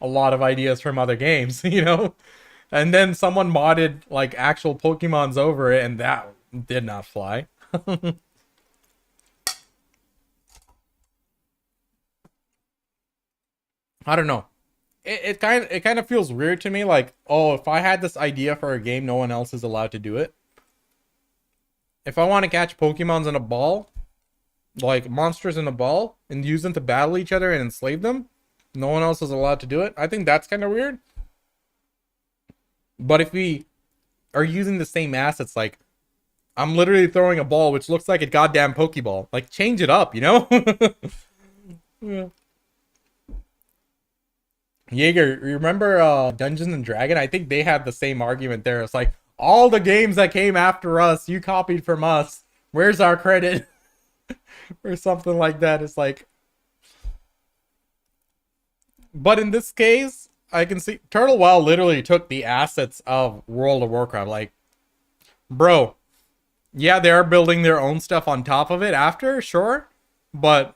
a lot of ideas from other games, you know? And then someone modded like actual Pokemons over it, and that did not fly. I don't know. It kind of feels weird to me, like, oh, if I had this idea for a game, no one else is allowed to do it. If I want to catch Pokemons in a ball, like monsters in a ball, and use them to battle each other and enslave them, no one else is allowed to do it. I think that's kind of weird. But if we are using the same assets, like, I'm literally throwing a ball which looks like a goddamn Pokeball. Like, change it up, you know? Yeah. Jaeger, remember Dungeons and Dragon? I think they had the same argument there. It's like, all the games that came after us, you copied from us. Where's our credit? Or something like that. It's like... But in this case, I can see... Turtle Well literally took the assets of World of Warcraft. Like, bro, yeah, they are building their own stuff on top of it after, sure. But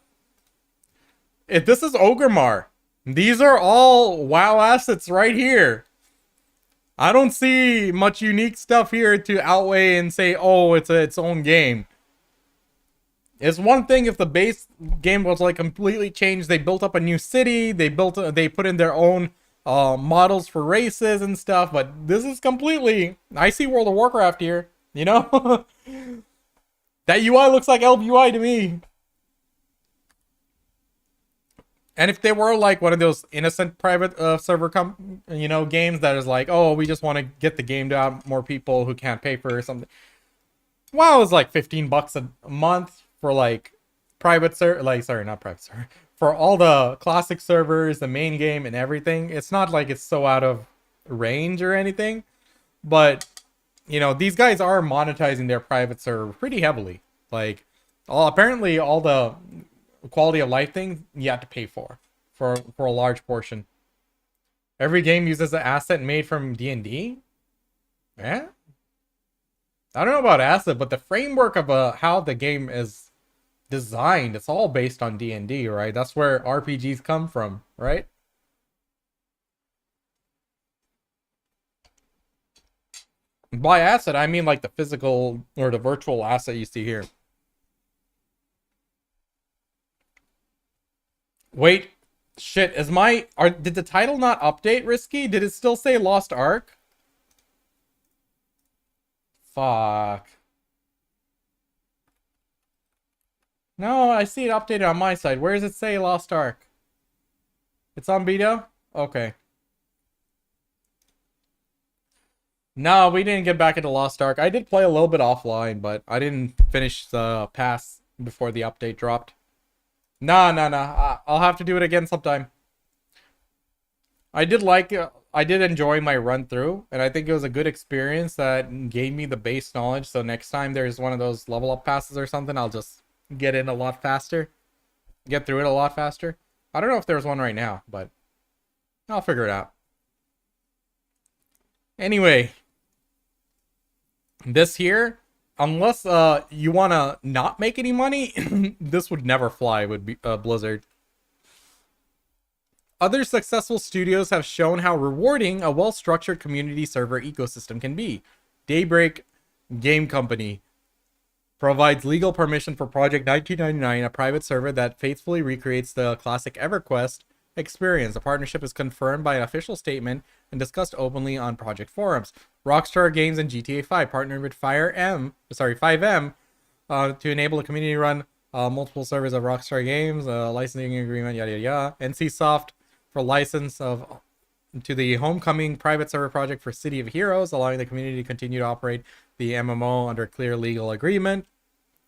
if this is Ogremar, these are all WoW assets right here. I don't see much unique stuff here to outweigh and say, oh, it's its own game. It's one thing if the base game was like completely changed. They built up a new city. They put in their own models for races and stuff. But this is completely... I see World of Warcraft here. You know? That UI looks like LBUI to me. And if they were like one of those innocent private server games that is like, oh, we just want to get the game to out more people who can't pay for something. WoW is like $15 a month for like private server, like, sorry, not private server, for all the classic servers, the main game and everything. It's not like it's so out of range or anything, but you know, these guys are monetizing their private server pretty heavily. Like, apparently all the quality of life things you have to pay for a large portion. Every game uses an asset made from D&D. Yeah, I don't know about asset, but the framework of how the game is designed, it's all based on D&D, right? That's where RPGs come from, right? By asset, I mean like the physical or the virtual asset you see here. Wait, shit, did the title not update, Risky? Did it still say Lost Ark? Fuck. No, I see it updated on my side. Where does it say Lost Ark? It's on BDO? Okay. No, we didn't get back into Lost Ark. I did play a little bit offline, but I didn't finish the pass before the update dropped. No. I'll have to do it again sometime. I did enjoy my run through, and I think it was a good experience that gave me the base knowledge. So next time there's one of those level up passes or something, I'll just get in a lot faster. Get through it a lot faster. I don't know if there's one right now, but I'll figure it out. Anyway, this here, unless you want to not make any money, this would never fly with Blizzard. Other successful studios have shown how rewarding a well-structured community server ecosystem can be. Daybreak Game Company provides legal permission for Project 1999, a private server that faithfully recreates the classic EverQuest experience. The partnership is confirmed by an official statement and discussed openly on project forums. Rockstar Games and GTA 5 partnered with 5M to enable a community-run multiple servers of Rockstar Games, licensing agreement, yada yada yada. NCSoft for license of to the homecoming private server project for City of Heroes, allowing the community to continue to operate the MMO under a clear legal agreement.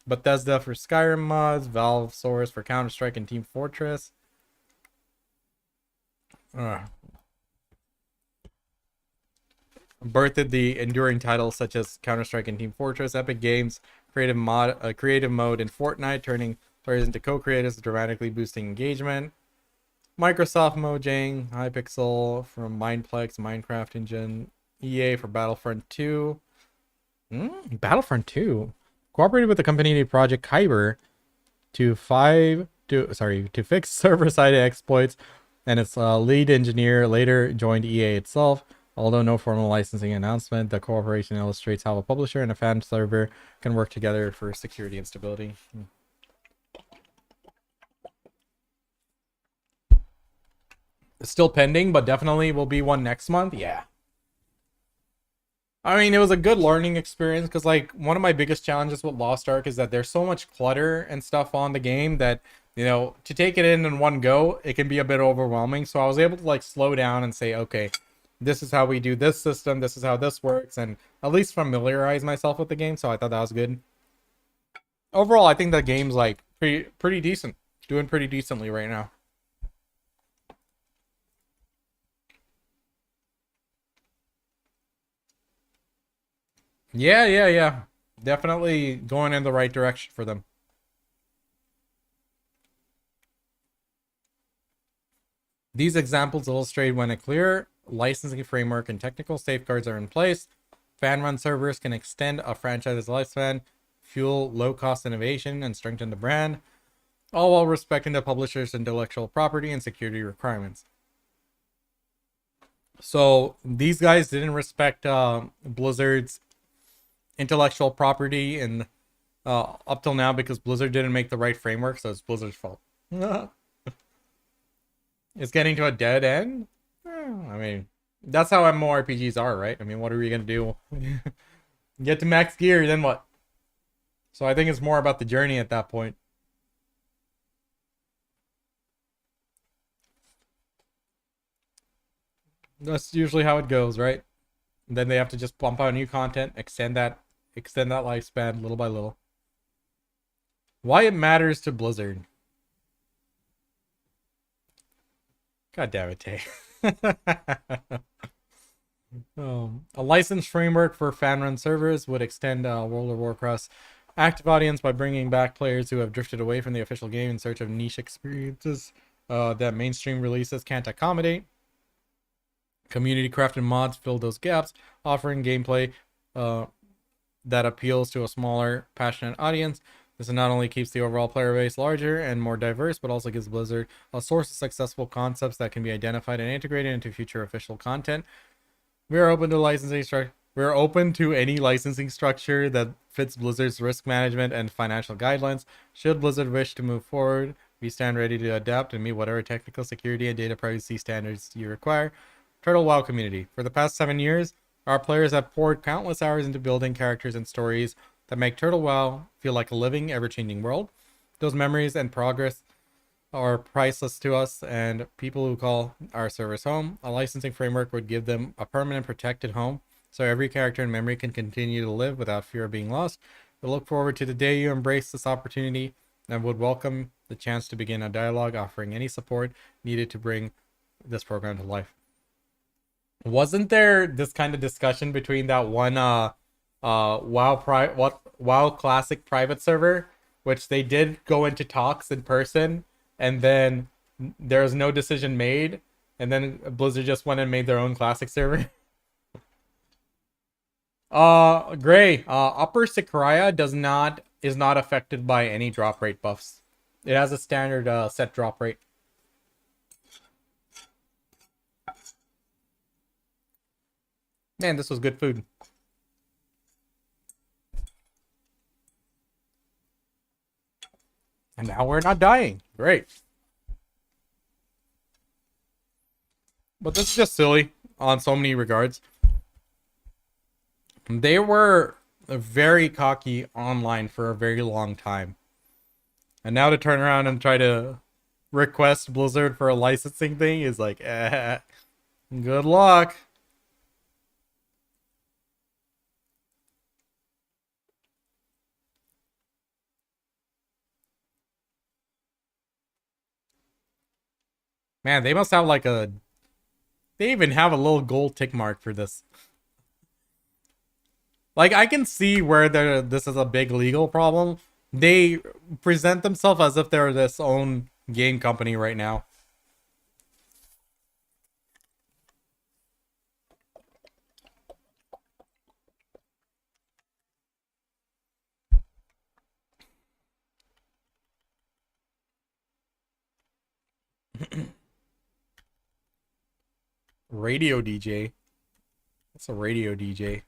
Bethesda for Skyrim mods, Valve Source for Counter-Strike and Team Fortress. Birthed the enduring titles such as Counter-Strike and Team Fortress. Epic Games creative mode in Fortnite, turning players into co-creators, dramatically boosting engagement. Microsoft Mojang, Hypixel from Mindplex, Minecraft Engine, EA for Battlefront 2. Battlefront 2 cooperated with the company Project Kyber to fix server-side exploits, and its lead engineer later joined EA itself. Although no formal licensing announcement, the cooperation illustrates how a publisher and a fan server can work together for security and stability. It's still pending, but definitely will be one next month. Yeah. I mean, it was a good learning experience because, like, one of my biggest challenges with Lost Ark is that there's so much clutter and stuff on the game that, you know, to take it in one go, it can be a bit overwhelming. So I was able to, like, slow down and say, okay, this is how we do this system, this is how this works, and at least familiarize myself with the game. So I thought that was good. Overall, I think the game's, like, pretty decent. Doing pretty decently right now. Yeah. Definitely going in the right direction for them. These examples illustrate when a clear licensing framework and technical safeguards are in place, fan-run servers can extend a franchise's lifespan, fuel low-cost innovation, and strengthen the brand, all while respecting the publisher's intellectual property and security requirements. So these guys didn't respect Blizzard's intellectual property and up till now because Blizzard didn't make the right framework, so it's Blizzard's fault. It's getting to a dead end. I mean, that's how MMORPGs are, right? I mean, what are we gonna do? Get to max gear, then what? So I think it's more about the journey at that point. That's usually how it goes, right? And then they have to just pump out new content, extend that lifespan little by little. Why it matters to Blizzard. God damn it, Tay. A licensed framework for fan-run servers would extend World of Warcraft's active audience by bringing back players who have drifted away from the official game in search of niche experiences that mainstream releases can't accommodate. Community crafted mods fill those gaps, offering gameplay that appeals to a smaller, passionate audience. This not only keeps the overall player base larger and more diverse, but also gives Blizzard a source of successful concepts that can be identified and integrated into future official content. We are open to any licensing structure that fits Blizzard's risk management and financial guidelines. Should Blizzard wish to move forward, we stand ready to adapt and meet whatever technical security and data privacy standards you require. Turtle WoW community. For the past 7 years, our players have poured countless hours into building characters and stories that make Turtle WoW feel like a living, ever-changing world. Those memories and progress are priceless to us and people who call our service home. A licensing framework would give them a permanent protected home, so every character and memory can continue to live without fear of being lost. We look forward to the day you embrace this opportunity and would welcome the chance to begin a dialogue offering any support needed to bring this program to life. Wasn't there this kind of discussion between that one WoW Classic private server, which they did go into talks in person, and then there was no decision made, and then Blizzard just went and made their own Classic server? Gray, Upper Sakurai is not affected by any drop rate buffs. It has a standard set drop rate. Man, this was good food. And now we're not dying. Great. But this is just silly on so many regards. They were very cocky online for a very long time. And now to turn around and try to request Blizzard for a licensing thing is like, good luck. Man, they must have like a... They even have a little gold tick mark for this. Like, I can see where this is a big legal problem. They present themselves as if they're this own game company right now. Radio DJ. What's a radio DJ?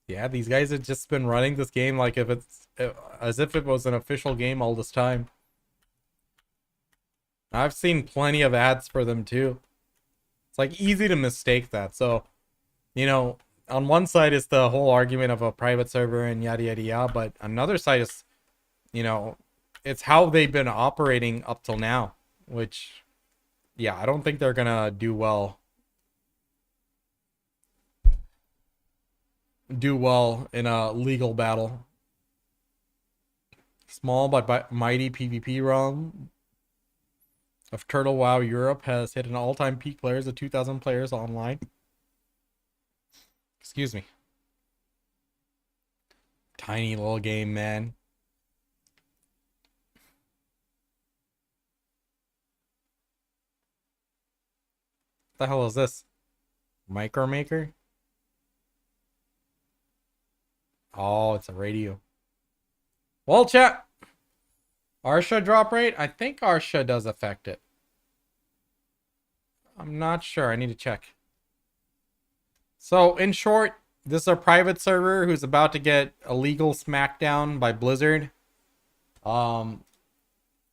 Yeah, these guys have just been running this game like as if it was an official game all this time. I've seen plenty of ads for them too. It's like easy to mistake that. So, you know, on one side is the whole argument of a private server and yada yada yada, but another side is, you know, it's how they've been operating up till now, which, yeah, I don't think they're gonna do well in a legal battle. Small but mighty PvP realm of Turtle WoW Europe has hit an all-time peak players of 2,000 players online. Excuse me. Tiny little game, man. What the hell is this? Micromaker? Oh, it's a radio. Well, chat. Arsha drop rate? I think Arsha does affect it. I'm not sure. I need to check. So, in short, this is a private server who's about to get a legal smackdown by Blizzard.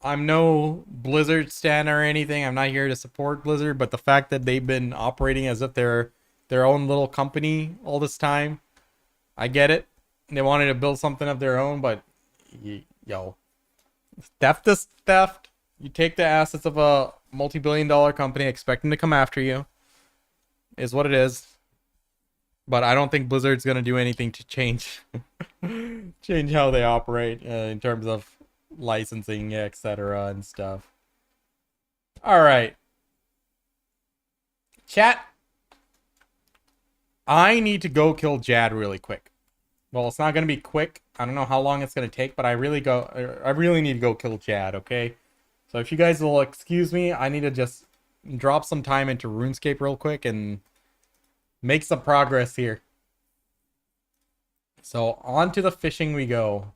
I'm no Blizzard stan or anything. I'm not here to support Blizzard, but the fact that they've been operating as if they're their own little company all this time, I get it. They wanted to build something of their own, but yo, theft is theft. You take the assets of a multi-billion-dollar company, expect them to come after you. Is what it is. But I don't think Blizzard's gonna do anything to change change how they operate in terms of licensing, etc. and stuff. All right, chat. I need to go kill Jad really quick. Well, it's not gonna be quick. I don't know how long it's gonna take, but I really need to go kill Jad. Okay, so if you guys will excuse me, I need to just drop some time into RuneScape real quick and make some progress here. So on to the fishing we go.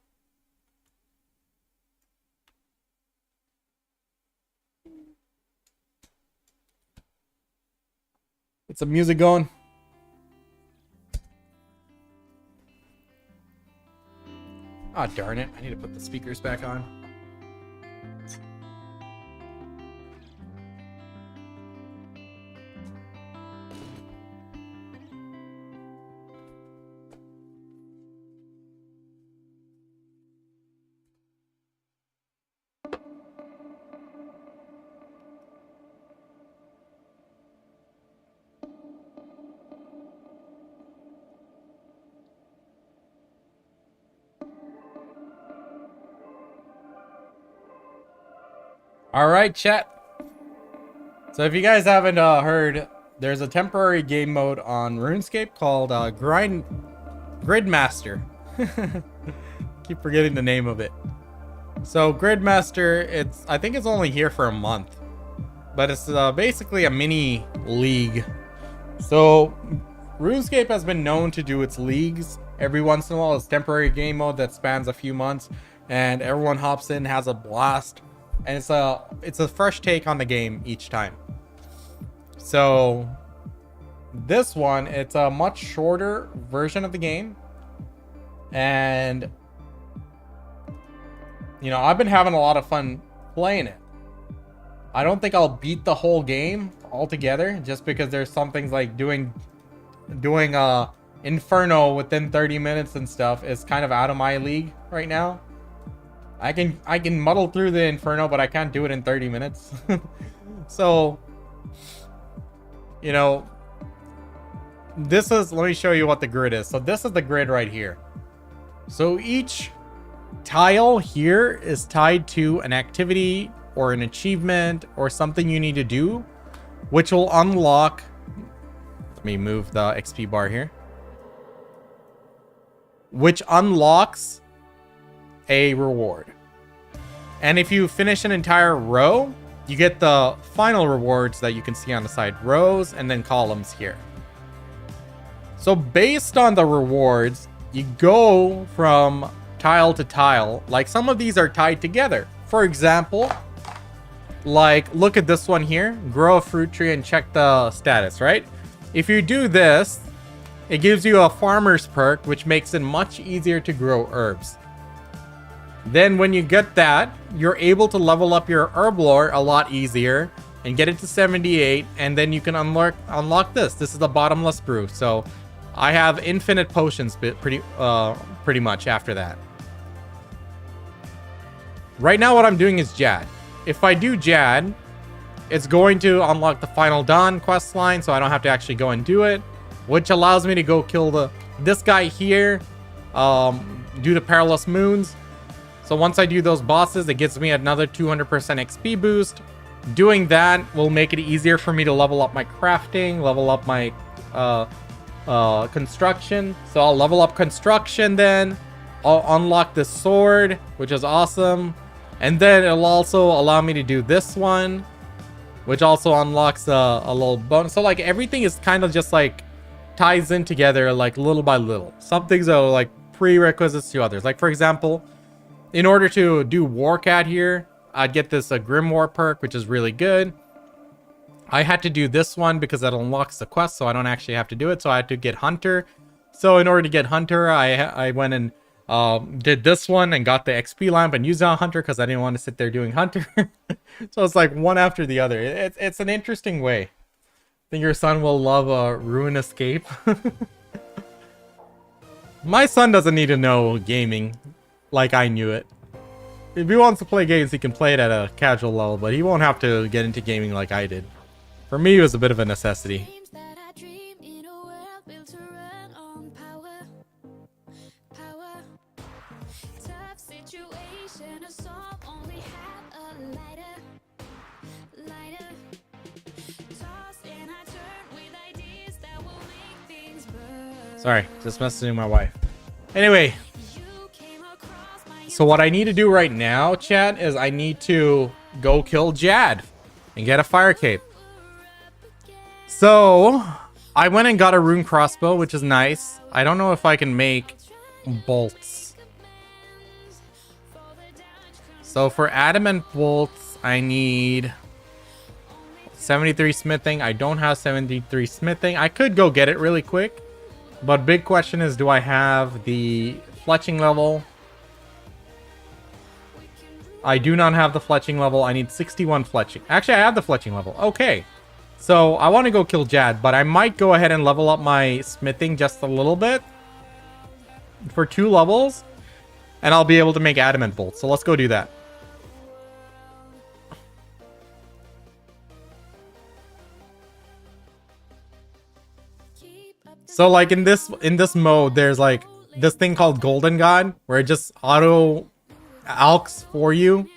Get some music going. Ah, darn it. I need to put the speakers back on. All right, chat. So if you guys haven't heard, there's a temporary game mode on RuneScape called Gridmaster. Keep forgetting the name of it. So Gridmaster, I think it's only here for a month, but it's basically a mini league. So RuneScape has been known to do its leagues every once in a while. It's temporary game mode that spans a few months, and everyone hops in, has a blast. And it's a fresh take on the game each time. So this one, it's a much shorter version of the game, and you know, I've been having a lot of fun playing it. I don't think I'll beat the whole game altogether, just because there's some things like doing Inferno within 30 minutes and stuff is kind of out of my league right now. I can muddle through the Inferno, but I can't do it in 30 minutes. So, you know, this is, let me show you what the grid is. So this is the grid right here. So each tile here is tied to an activity or an achievement or something you need to do, which will unlock, let me move the XP bar here, which unlocks a reward. And if you finish an entire row, you get the final rewards that you can see on the side, rows and then columns here. So based on the rewards, you go from tile to tile. Like some of these are tied together. For example, like look at this one here, grow a fruit tree and check the status, right? If you do this, it gives you a farmer's perk, which makes it much easier to grow herbs. Then when you get that, you're able to level up your herb lore a lot easier and get it to 78, and then you can unlock this. This is the bottomless brew. So I have infinite potions pretty much after that. Right now what I'm doing is Jad. If I do Jad, it's going to unlock the Final Dawn quest line, so I don't have to actually go and do it, which allows me to go kill this guy here, do the Perilous Moons. So once I do those bosses, it gives me another 200% XP boost. Doing that will make it easier for me to level up my crafting, level up my construction. So I'll level up construction, then I'll unlock this sword, which is awesome. And then it'll also allow me to do this one, which also unlocks a little bonus. So like everything is kind of just like ties in together like little by little. Some things are like prerequisites to others. Like for example, in order to do Warcat here, I'd get this Grimoire perk, which is really good. I had to do this one because that unlocks the quest, so I don't actually have to do it. So I had to get Hunter. So in order to get Hunter, I went and did this one and got the XP lamp and used it on Hunter because I didn't want to sit there doing Hunter. So it's like one after the other. It's an interesting way. I think your son will love Ruin Escape. My son doesn't need to know gaming like I knew it. If he wants to play games, he can play it at a casual level, but he won't have to get into gaming like I did. For me, it was a bit of a necessity. Sorry, just messaging my wife. Anyway, so what I need to do right now, chat, is I need to go kill Jad and get a fire cape. So I went and got a rune crossbow, which is nice. I don't know if I can make bolts. So for adamant bolts, I need 73 smithing. I don't have 73 smithing. I could go get it really quick. But big question is, do I have the fletching level? I do not have the fletching level. I need 61 fletching. Actually, I have the fletching level. Okay. So I want to go kill Jad, but I might go ahead and level up my smithing just a little bit for 2 levels, and I'll be able to make adamant bolts. So let's go do that. So like in this mode, there's like this thing called Golden God, where it just auto alchs for you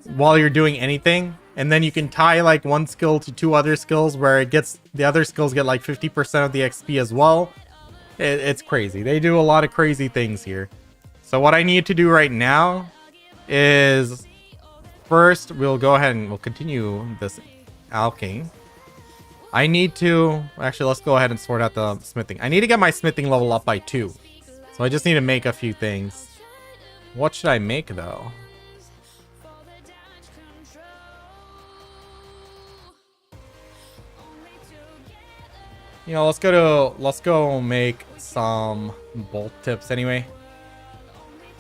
while you're doing anything, and then you can tie like one skill to 2 other skills where it gets the other skills get like 50% of the XP as well. It's crazy. They do a lot of crazy things here. So what I need to do right now is first we'll go ahead and we'll continue this alching. I need to actually, let's go ahead and sort out the smithing. I need to get my smithing level up by 2. So I just need to make a few things. What should I make though? You know, let's go make some bolt tips anyway.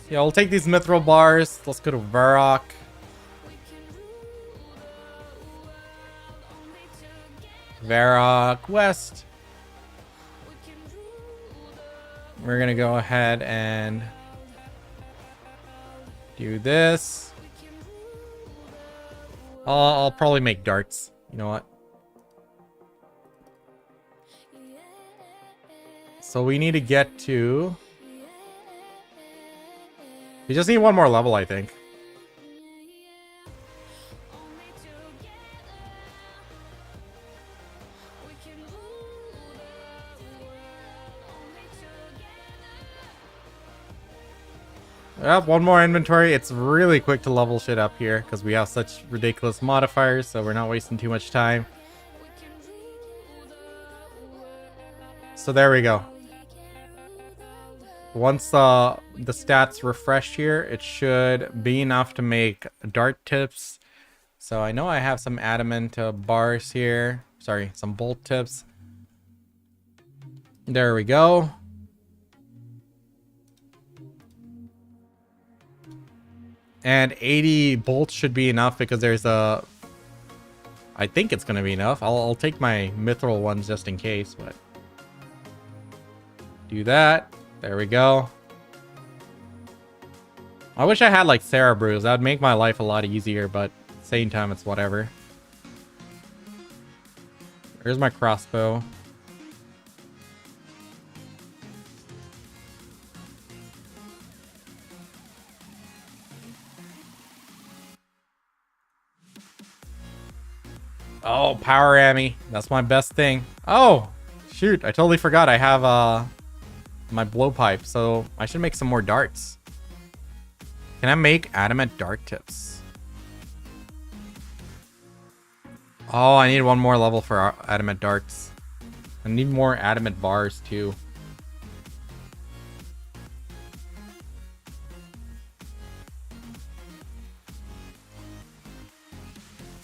Yeah, we'll take these mithril bars. Let's go to Varrock. Varrock West. We're gonna go ahead and do this. I'll probably make darts. You know what? So we need to get to... We just need one more level, I think. Yep, one more inventory. It's really quick to level shit up here because we have such ridiculous modifiers, so we're not wasting too much time. So there we go. Once the stats refresh here, it should be enough to make dart tips. So I know I have some adamant bars here. Sorry, some bolt tips. There we go. And 80 bolts should be enough because there's a... I think it's going to be enough. I'll take my mithril ones just in case, but... Do that. There we go. I wish I had like Sarah Brews. That would make my life a lot easier, but at the same time, it's whatever. Here's my crossbow. Oh, power ammy. That's my best thing. Oh, shoot. I totally forgot I have my blowpipe, so I should make some more darts. Can I make adamant dart tips? Oh, I need one more level for adamant darts. I need more adamant bars too.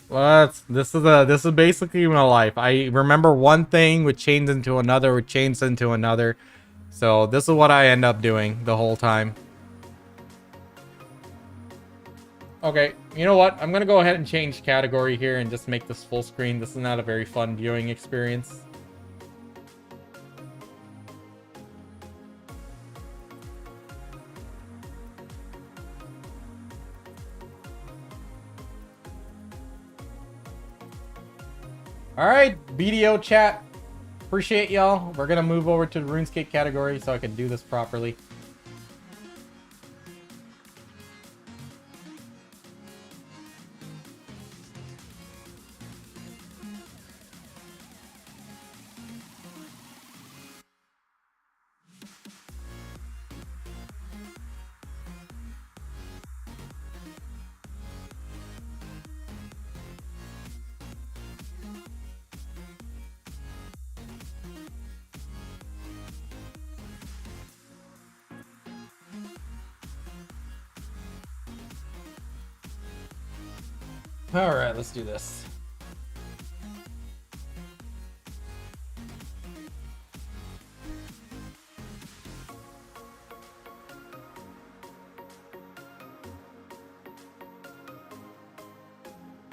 What? This is basically my life. I remember one thing would change into another, would change into another. So this is what I end up doing the whole time. Okay, you know what? I'm gonna go ahead and change category here and just make this full screen. This is not a very fun viewing experience. All right, BDO chat. Appreciate y'all. We're gonna move over to the RuneScape category so I can do this properly. All right, let's do this.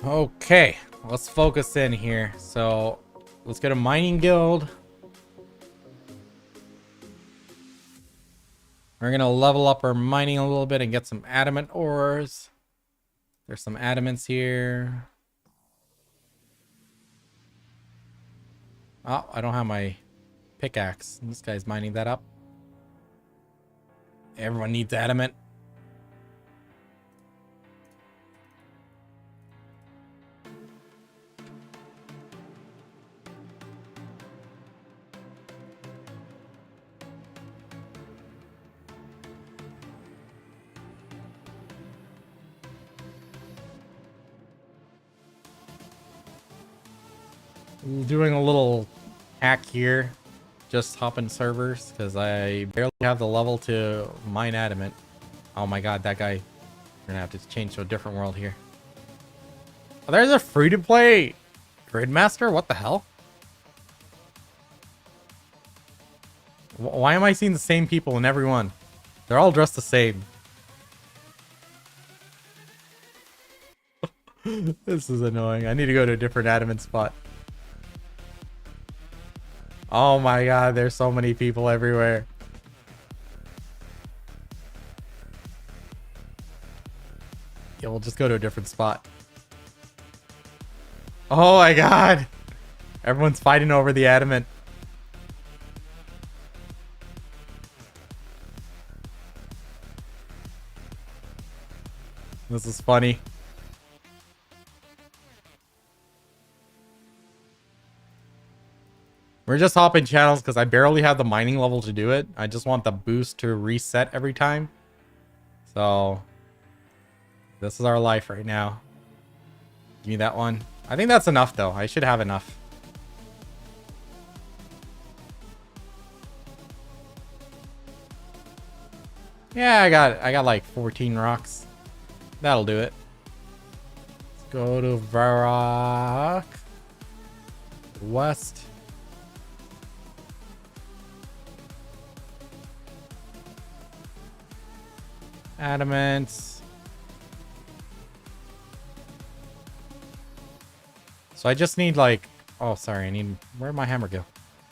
Okay, let's focus in here. So let's get a mining guild. We're gonna level up our mining a little bit and get some adamant ores. There's some adamants here. Oh, I don't have my pickaxe. This guy's mining that up. Everyone needs adamant. Doing a little hack here, just hopping servers because I barely have the level to mine adamant. Oh my god, that guy. We're gonna have to change to a different world here. Oh, there's a free-to-play Gridmaster? What the hell? Why am I seeing the same people in every one? They're all dressed the same. This is annoying. I need to go to a different adamant spot. Oh my god, there's so many people everywhere. Yeah, we'll just go to a different spot. Oh my god. Everyone's fighting over the adamant. This is funny. We're just hopping channels because I barely have the mining level to do it. I just want the boost to reset every time. So, this is our life right now. Give me that one. I think that's enough though. I should have enough. Yeah, I got like 14 rocks. That'll do it. Let's go to Varrock. West. Adamant. So I just need like, oh sorry, I need, where'd my hammer go?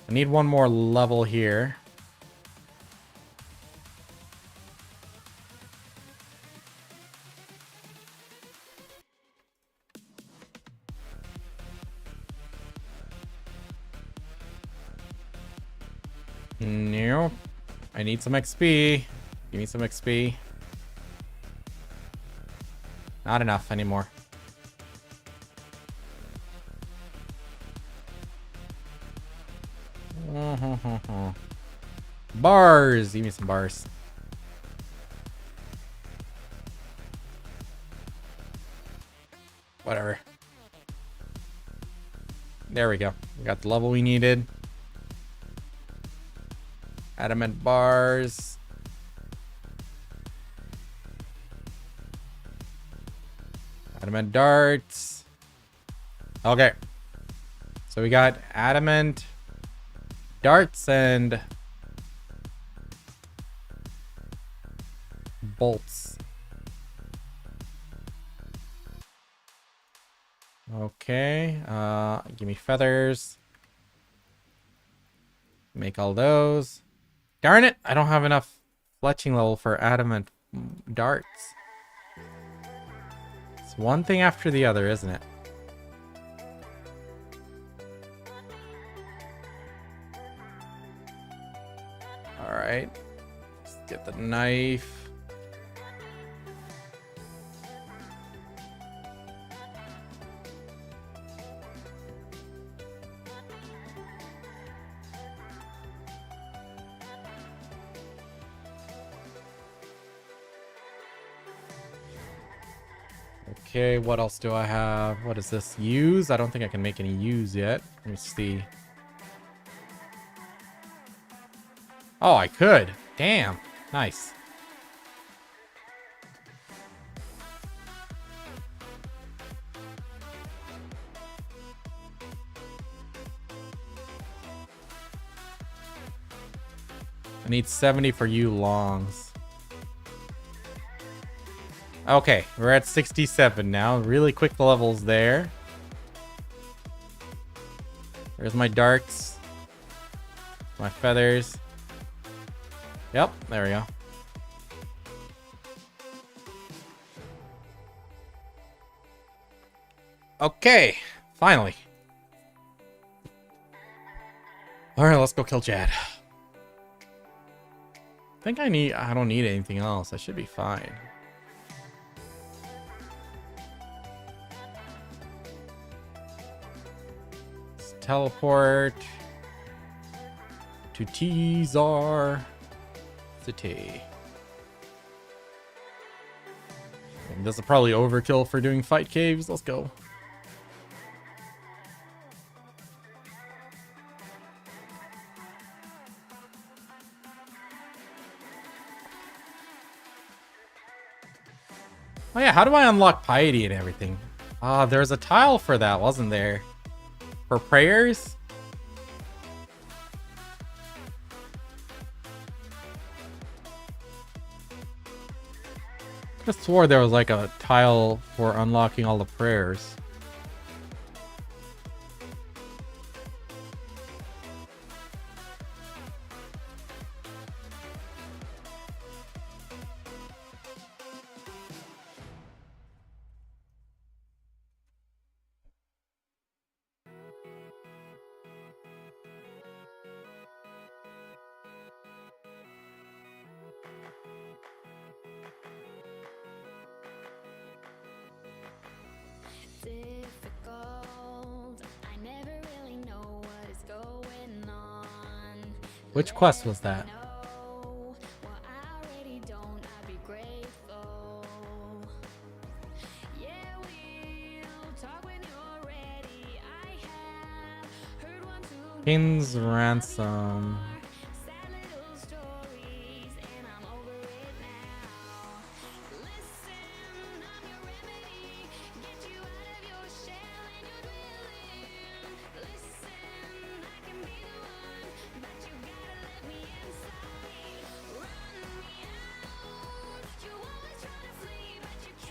I need one more level here. Nope. I need some XP. Give me some XP. Not enough anymore. Bars. Give me some bars. Whatever. There we go. We got the level we needed. Adamant bars. Adamant darts. Okay. So we got adamant darts and bolts. Okay. Give me feathers. Make all those. Darn it! I don't have enough fletching level for adamant darts. It's one thing after the other, isn't it? Alright. Let's get the knife. Okay, what else do I have? What is this? Use? I don't think I can make any use yet. Let me see. Oh, I could. Damn. Nice. I need 70 for you longs. Okay, we're at 67 now. Really quick levels there. There's my darts. My feathers. Yep, there we go. Okay, finally. Alright, let's go kill Chad. I don't need anything else. I should be fine. Teleport to T-Zar City. And this is probably overkill for doing fight caves. Let's go. Oh yeah, how do I unlock piety and everything? There's a tile for that, wasn't there? For prayers? Just swore there was like a tile for unlocking all the prayers. Which quest was that? King's Ransom.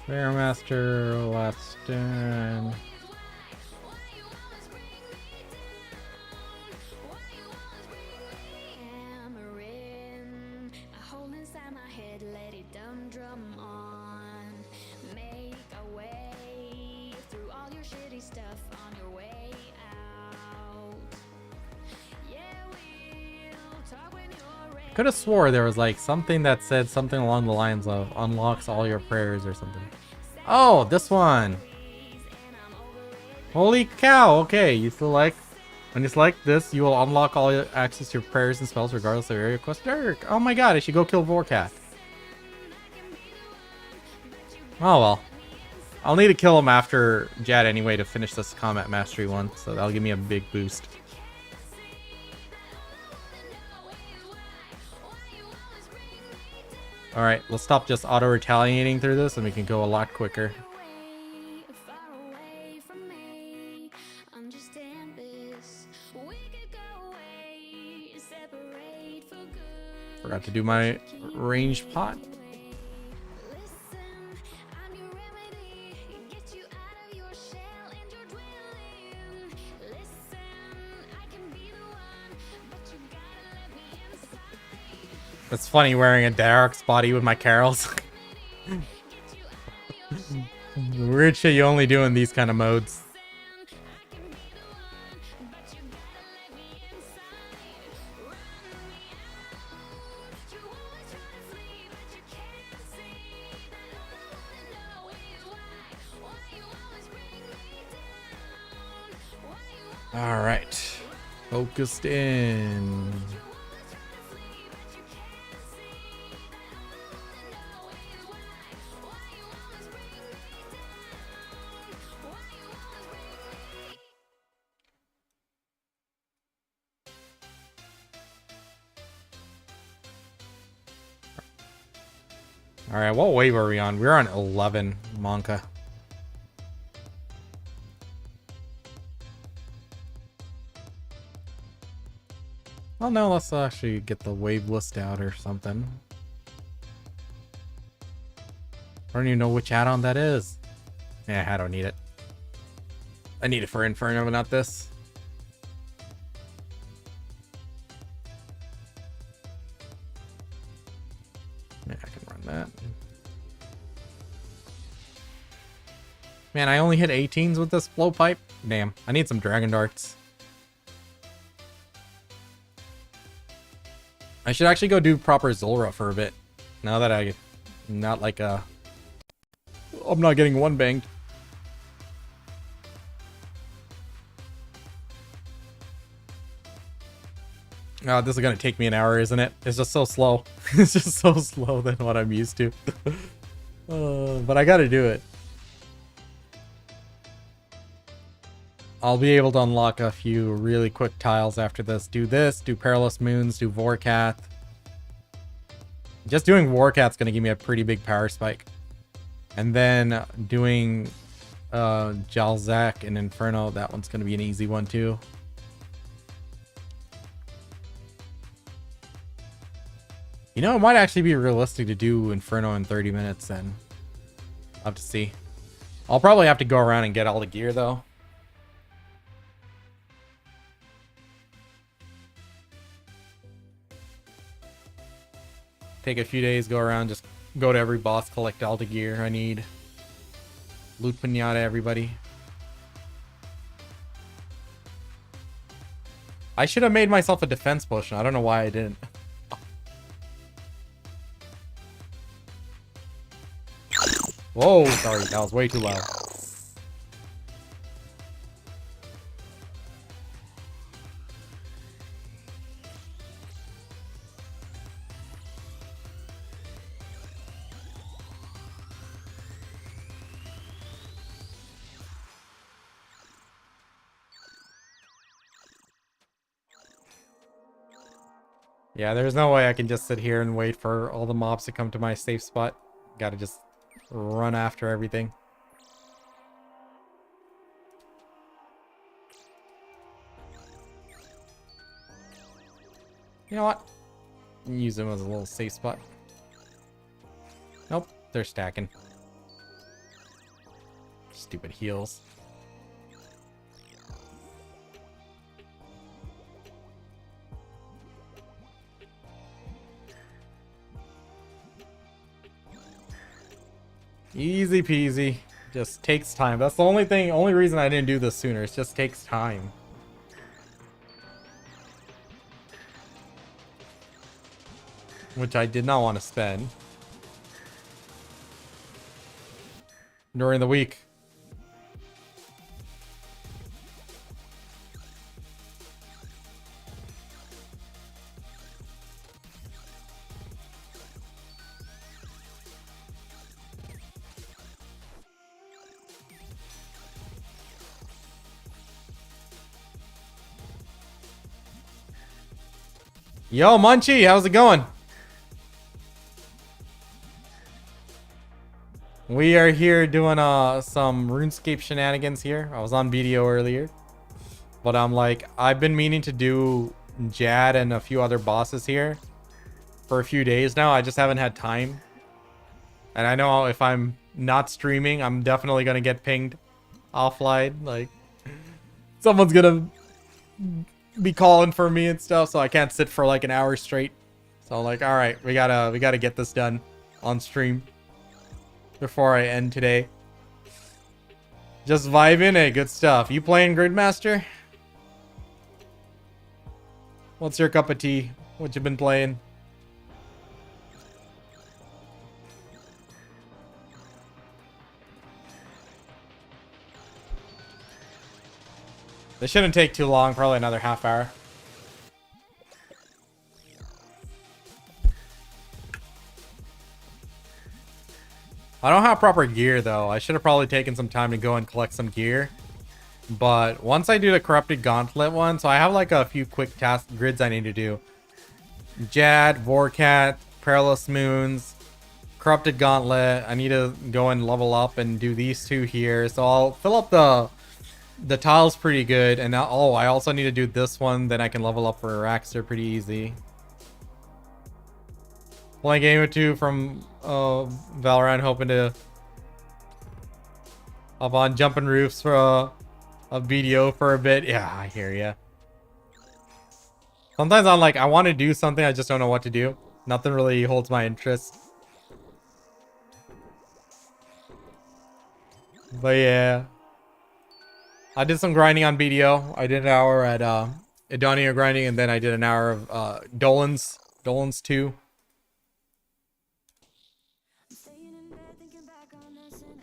Fairmaster, Western. Could have swore there was like something that said something along the lines of unlocks all your prayers or something. Oh, this one. Holy cow. Okay, you select when you select this, you will unlock all your access to your prayers and spells regardless of area quest. Dirk. Oh my god, I should go kill Vorkat. Oh well. I'll need to kill him after Jad anyway to finish this combat mastery one, so that'll give me a big boost. Alright, let's stop just auto-retaliating through this and we can go a lot quicker. Forgot to do my ranged pot. It's funny wearing a Darok's body with my carols. Weird shit you only do in these kind of modes. All right, focused in. All right, what wave are we on? We're on 11, Monka. Well, no, let's actually get the wave list out or something. I don't even know which add-on that is. Yeah, I don't need it. I need it for Inferno, but not this. Yeah, I can run that. Man, I only hit 18s with this flow pipe. Damn, I need some Dragon Darts. I should actually go do proper Zulra for a bit. Now that I'm not getting one banged. Oh, this is gonna take me an hour, isn't it? It's just so slow. It's just so slow than what I'm used to. But I gotta do it. I'll be able to unlock a few really quick tiles after this. Do this, do Perilous Moons, do Vorkath. Just doing Vorkath's gonna give me a pretty big power spike. And then doing Jalzak and Inferno, that one's gonna be an easy one too. You know, it might actually be realistic to do Inferno in 30 minutes then. I'll have to see. I'll probably have to go around and get all the gear though. Take a few days, go around, just go to every boss, collect all the gear I need. Loot pinata, everybody. I should have made myself a defense potion. I don't know why I didn't. Whoa, sorry, that was way too loud. Yeah, there's no way I can just sit here and wait for all the mobs to come to my safe spot. Gotta just run after everything. You know what? Use them as a little safe spot. Nope, they're stacking. Stupid heals. Easy peasy. Just takes time. That's the only reason I didn't do this sooner. It just takes time. Which I did not want to spend during the week. Yo, Munchie, how's it going? We are here doing some RuneScape shenanigans here. I was on BDO earlier, but I'm like, I've been meaning to do Jad and a few other bosses here for a few days now. I just haven't had time. And I know if I'm not streaming, I'm definitely gonna get pinged offline. Like, someone's gonna be calling for me and stuff, so I can't sit for like an hour straight. So I'm like, all right, we gotta get this done on stream before I end today. Just vibing, hey, good stuff. You playing Gridmaster? What's your cup of tea? What you been playing? This shouldn't take too long, probably another half hour. I don't have proper gear though. I should have probably taken some time to go and collect some gear. But once I do the Corrupted Gauntlet one, so I have like a few quick task grids I need to do. Jad, Vorcat, Perilous Moons, Corrupted Gauntlet. I need to go and level up and do these two here. So I'll fill up the tiles pretty good. And now, oh, I also need to do this one. Then I can level up for Raxter pretty easy. Playing a game or two from Valorant, hoping to hop on jumping roofs for a BDO for a bit. Yeah, I hear ya. Sometimes I'm like, I want to do something, I just don't know what to do. Nothing really holds my interest. But yeah, I did some grinding on BDO. I did an hour at Edonia grinding, and then I did an hour of Dolan's 2.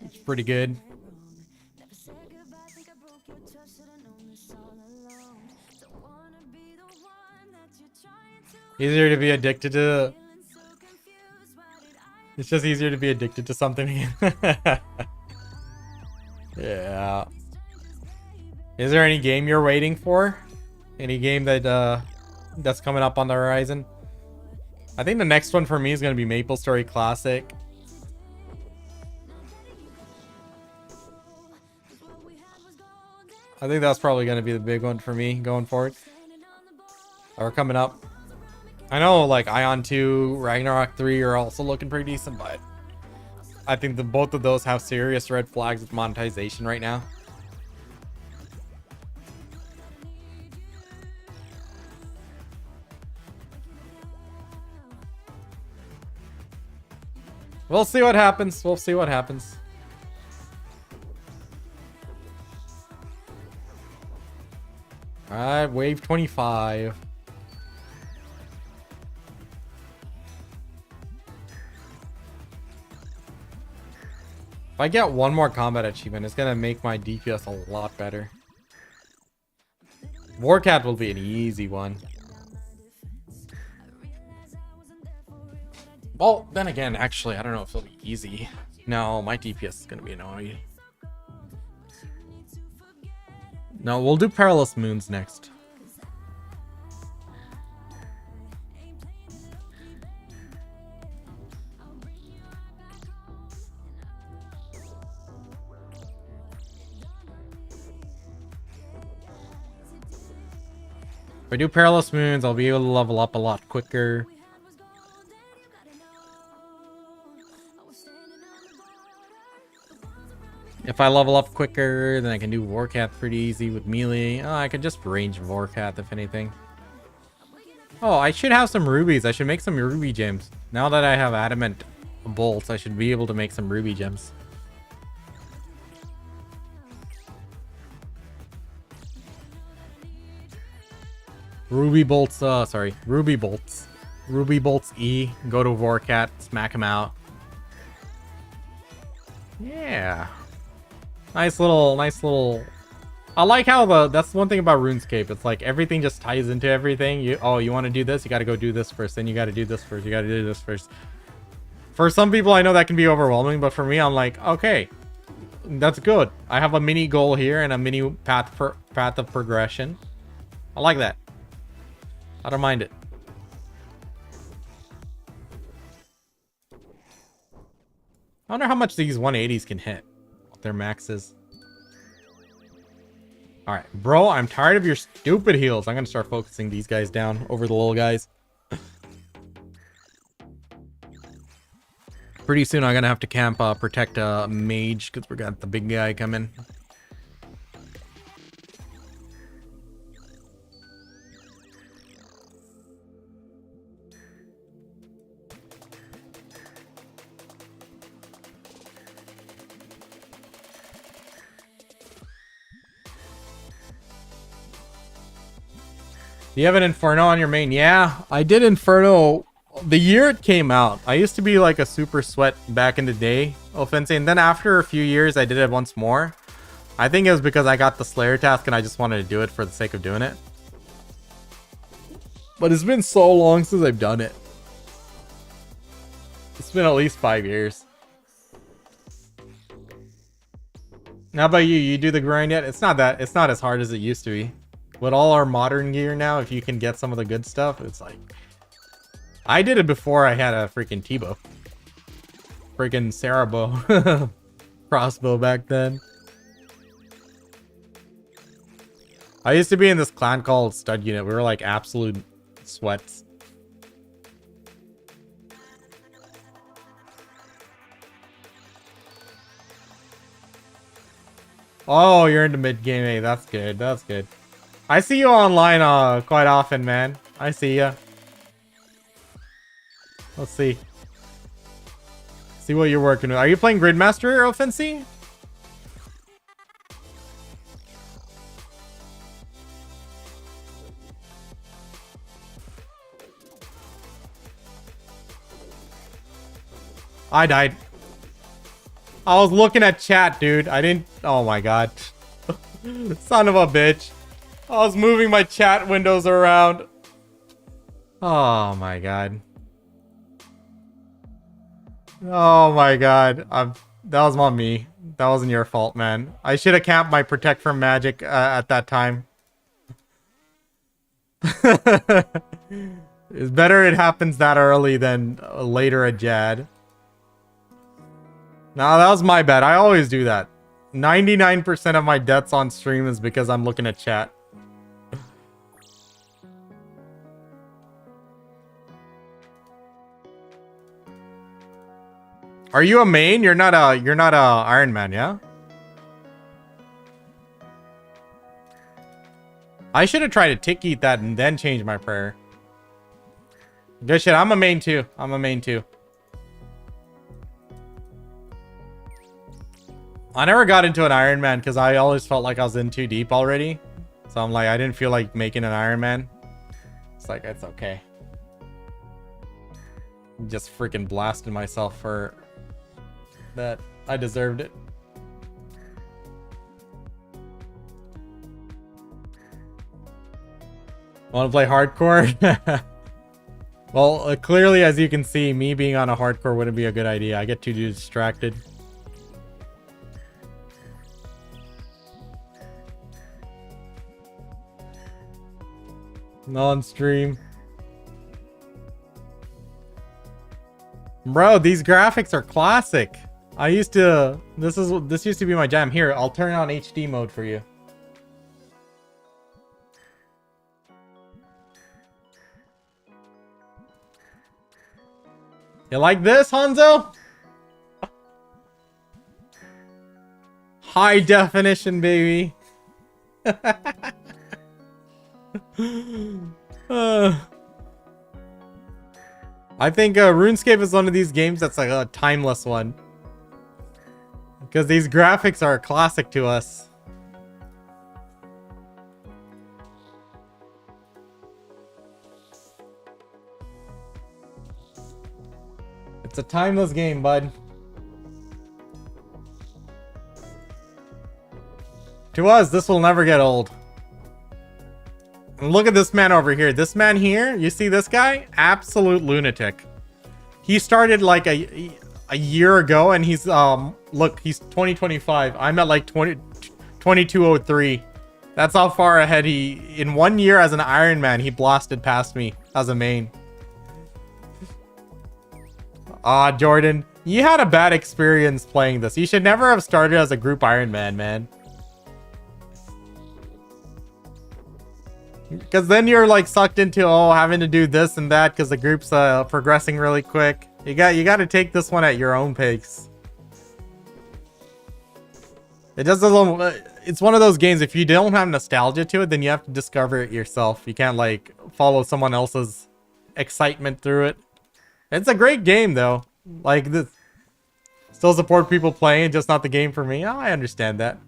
It's pretty good. Easier to be addicted to. It's just easier to be addicted to something. Yeah. Is there any game you're waiting for? Any game that that's coming up on the horizon? I think the next one for me is gonna be MapleStory Classic. I think that's probably gonna be the big one for me going forward. Or coming up. I know like Ion 2, Ragnarok 3 are also looking pretty decent, but I think the both of those have serious red flags with monetization right now. We'll see what happens. We'll see what happens. All right, wave 25. If I get one more combat achievement, it's gonna make my DPS a lot better. Warcat will be an easy one. Well, then again, actually, I don't know if it'll be easy. No, my DPS is gonna be annoying. No, we'll do Perilous Moons next. If I do Perilous Moons, I'll be able to level up a lot quicker. If I level up quicker, then I can do Warcat pretty easy with melee. Oh, I could just range Warcat if anything. Oh, I should have some rubies. I should make some ruby gems. Now that I have adamant bolts, I should be able to make some ruby gems. Ruby bolts, ruby bolts. Ruby bolts E, go to Warcat, smack him out. Yeah. Nice little. I like how that's one thing about RuneScape. It's like everything just ties into everything. You want to do this, you got to go do this first. Then you got to do this first. You got to do this first. For some people, I know that can be overwhelming, but for me, I'm like, okay, that's good. I have a mini goal here and a mini path of progression. I like that. I don't mind it. I wonder how much these 180s can hit. Their maxes. All right, bro, I'm tired of your stupid heals. I'm gonna start focusing these guys down over the little guys. Pretty soon I'm gonna have to camp protect mage because we got the big guy coming. Do you have an Inferno on your main? Yeah, I did Inferno the year it came out. I used to be like a super sweat back in the day, Offensive, and then after a few years I did it once more. I think it was because I got the Slayer task and I just wanted to do it for the sake of doing it. But it's been so long since I've done it. It's been at least 5 years. How about you? You do the grind yet? It's not as hard as it used to be. With all our modern gear now, if you can get some of the good stuff, it's like... I did it before I had a freaking T-bow. Freaking Sarah bow. Crossbow back then. I used to be in this clan called Stud Unit. We were like absolute sweats. Oh, you're into mid-game. Hey, that's good. That's good. I see you online quite often, man. I see ya. Let's see. See what you're working with. Are you playing Gridmaster, Offensive? I died. I was looking at chat, dude. I didn't... Oh my god. Son of a bitch. I was moving my chat windows around. Oh my god. Oh my god. That was on me. That wasn't your fault, man. I should have camped my Protect from Magic at that time. It's better it happens that early than later at Jad. Nah, that was my bad. I always do that. 99% of my deaths on stream is because I'm looking at chat. Are you a main? You're not a Iron Man, yeah? I should have tried to tick eat that and then change my prayer. Good shit. I'm a main too. I'm a main too. I never got into an Iron Man because I always felt like I was in too deep already. So I'm like, I didn't feel like making an Iron Man. It's like, it's okay. Just freaking blasted myself for that. I deserved it. Want to play hardcore? Well, clearly, as you can see, me being on a hardcore wouldn't be a good idea. I get too distracted. Non-stream. Bro, these graphics are classic. This used to be my jam. Here, I'll turn on HD mode for you. You like this, Hanzo? High definition, baby. I think RuneScape is one of these games that's like a timeless one. Because these graphics are a classic to us. It's a timeless game, bud. To us, this will never get old. And look at this man over here. This man here, you see this guy? Absolute lunatic. He started like a year ago and he's look, he's 2025. I'm at like 2203. That's how far ahead in 1 year as an Iron Man, he blasted past me as a main. Ah, Jordan, you had a bad experience playing this. You should never have started as a group Iron Man, man. Because then you're like sucked into having to do this and that because the group's progressing really quick. You got to take this one at your own pace. It just doesn't. It's one of those games. If you don't have nostalgia to it, then you have to discover it yourself. You can't like follow someone else's excitement through it. It's a great game though. Like this, still support people playing, just not the game for me. Oh, I understand that.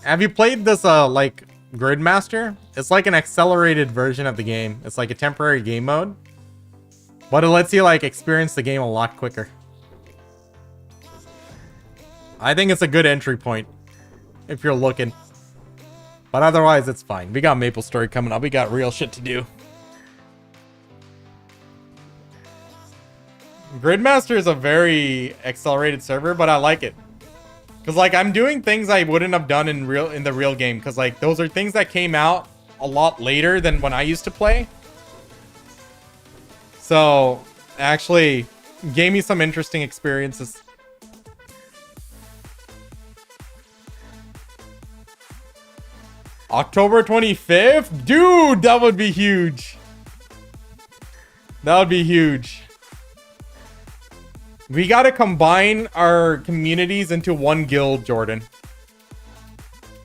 Have you played this like Gridmaster? It's like an accelerated version of the game. It's like a temporary game mode, but it lets you like experience the game a lot quicker. I think it's a good entry point if you're looking, but otherwise it's fine. We got Maple Story coming up. We got real shit to do. Gridmaster is a very accelerated server, but I like it. Cause like I'm doing things I wouldn't have done in the real game. Cause like those are things that came out a lot later than when I used to play. So actually gave me some interesting experiences. October 25th? Dude, that would be huge. That would be huge. We gotta combine our communities into one guild, Jordan.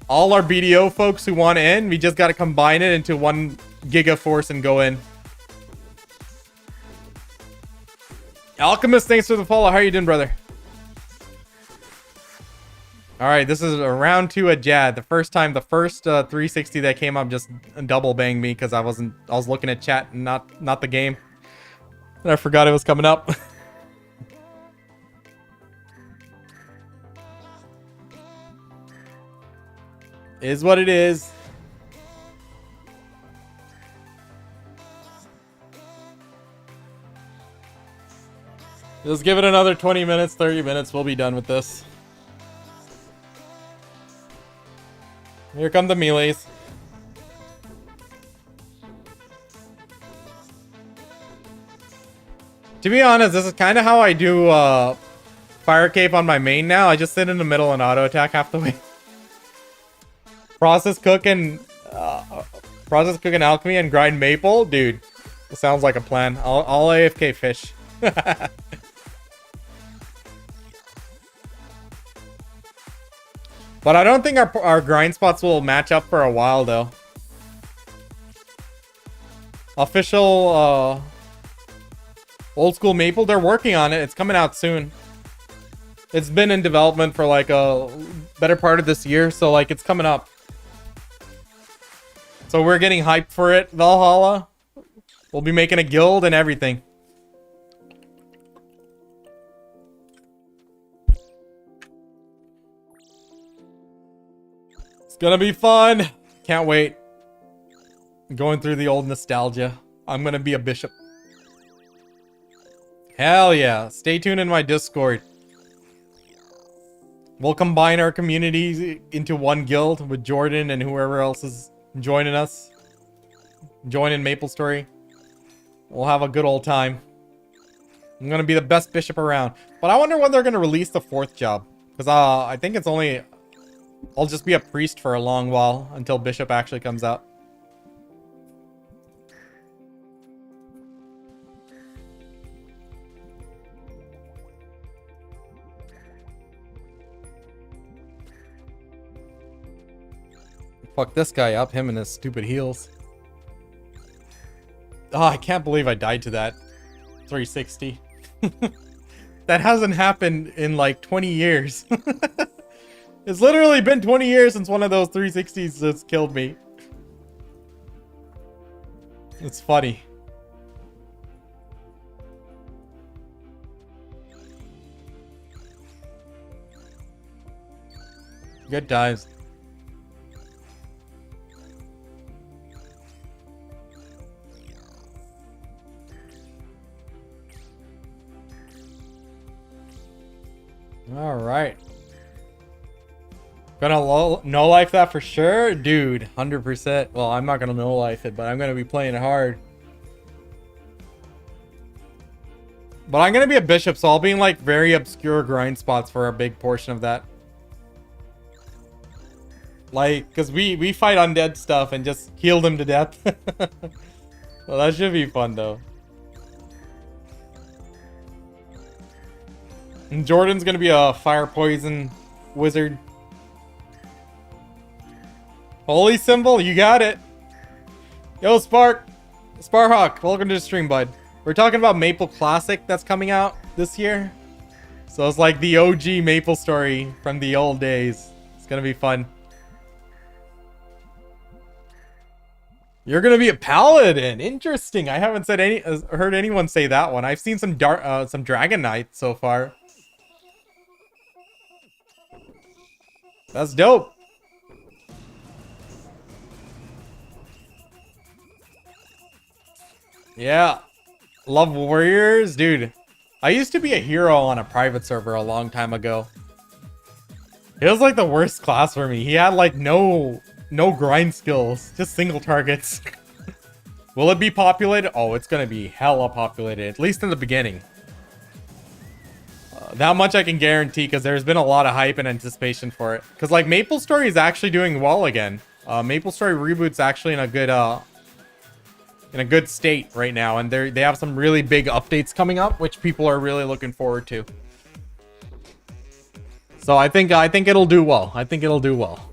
All our BDO folks who want in, we just gotta combine it into one Giga Force and go in. Alchemist, thanks for the follow. How are you doing, brother? Alright, this is a round 2 at Jad. The first 360 that came up just double banged me because I was looking at chat and not the game. And I forgot it was coming up. Is what it is. Just give it another 20 minutes, 30 minutes. We'll be done with this. Here come the melees. To be honest, this is kind of how I do Fire Cape on my main now. I just sit in the middle and auto attack half the way. Process cook and alchemy and grind maple, dude. It sounds like a plan. I'll AFK fish. But I don't think our grind spots will match up for a while, though. Official old school Maple, they're working on it. It's coming out soon. It's been in development for like a better part of this year, so like it's coming up. So we're getting hyped for it, Valhalla. We'll be making a guild and everything. It's gonna be fun. Can't wait. Going through the old nostalgia. I'm gonna be a bishop. Hell yeah. Stay tuned in my Discord. We'll combine our communities into one guild with Jordan and whoever else is joining us. Joining MapleStory. We'll have a good old time. I'm gonna be the best bishop around. But I wonder when they're gonna release the 4th job. Because I think it's only... I'll just be a priest for a long while until bishop actually comes out. Fuck this guy up, him and his stupid heels. Oh, I can't believe I died to that 360. That hasn't happened in like 20 years. It's literally been 20 years since one of those 360s has killed me. It's funny. Good times. All right. Gonna no life that for sure, dude. 100%. Well, I'm not gonna no life it, but I'm gonna be playing it hard. But I'm gonna be a bishop, so I'll be in like very obscure grind spots for a big portion of that. Like, cause we fight undead stuff and just heal them to death. Well, that should be fun though. And Jordan's gonna be a fire poison wizard. Holy symbol, you got it. Yo, Sparhawk, welcome to the stream, bud. We're talking about Maple Classic that's coming out this year. So it's like the OG MapleStory from the old days. It's gonna be fun. You're gonna be a paladin. Interesting. I haven't heard anyone say that one. I've seen some Dragon Knight so far. That's dope. Yeah. Love warriors. Dude, I used to be a hero on a private server a long time ago. It was like the worst class for me. He had like no grind skills. Just single targets. Will it be populated? Oh, it's gonna be hella populated. At least in the beginning. That much I can guarantee, because there's been a lot of hype and anticipation for it. Because like MapleStory is actually doing well again. MapleStory Reboot's actually in a good state right now, and they have some really big updates coming up, which people are really looking forward to. So I think it'll do well. I think it'll do well.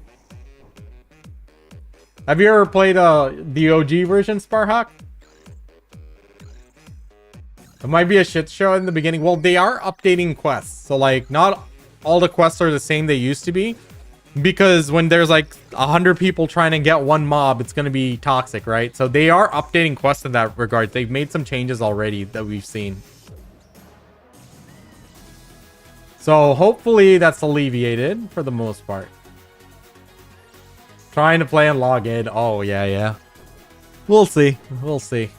Have you ever played the OG version, Sparhawk? It might be a shit show in the beginning. Well, they are updating quests. So, like, not all the quests are the same they used to be. Because when there's, like, 100 people trying to get one mob, it's going to be toxic, right? So, they are updating quests in that regard. They've made some changes already that we've seen. So, hopefully that's alleviated for the most part. Trying to play and log in. Oh, yeah. We'll see. We'll see.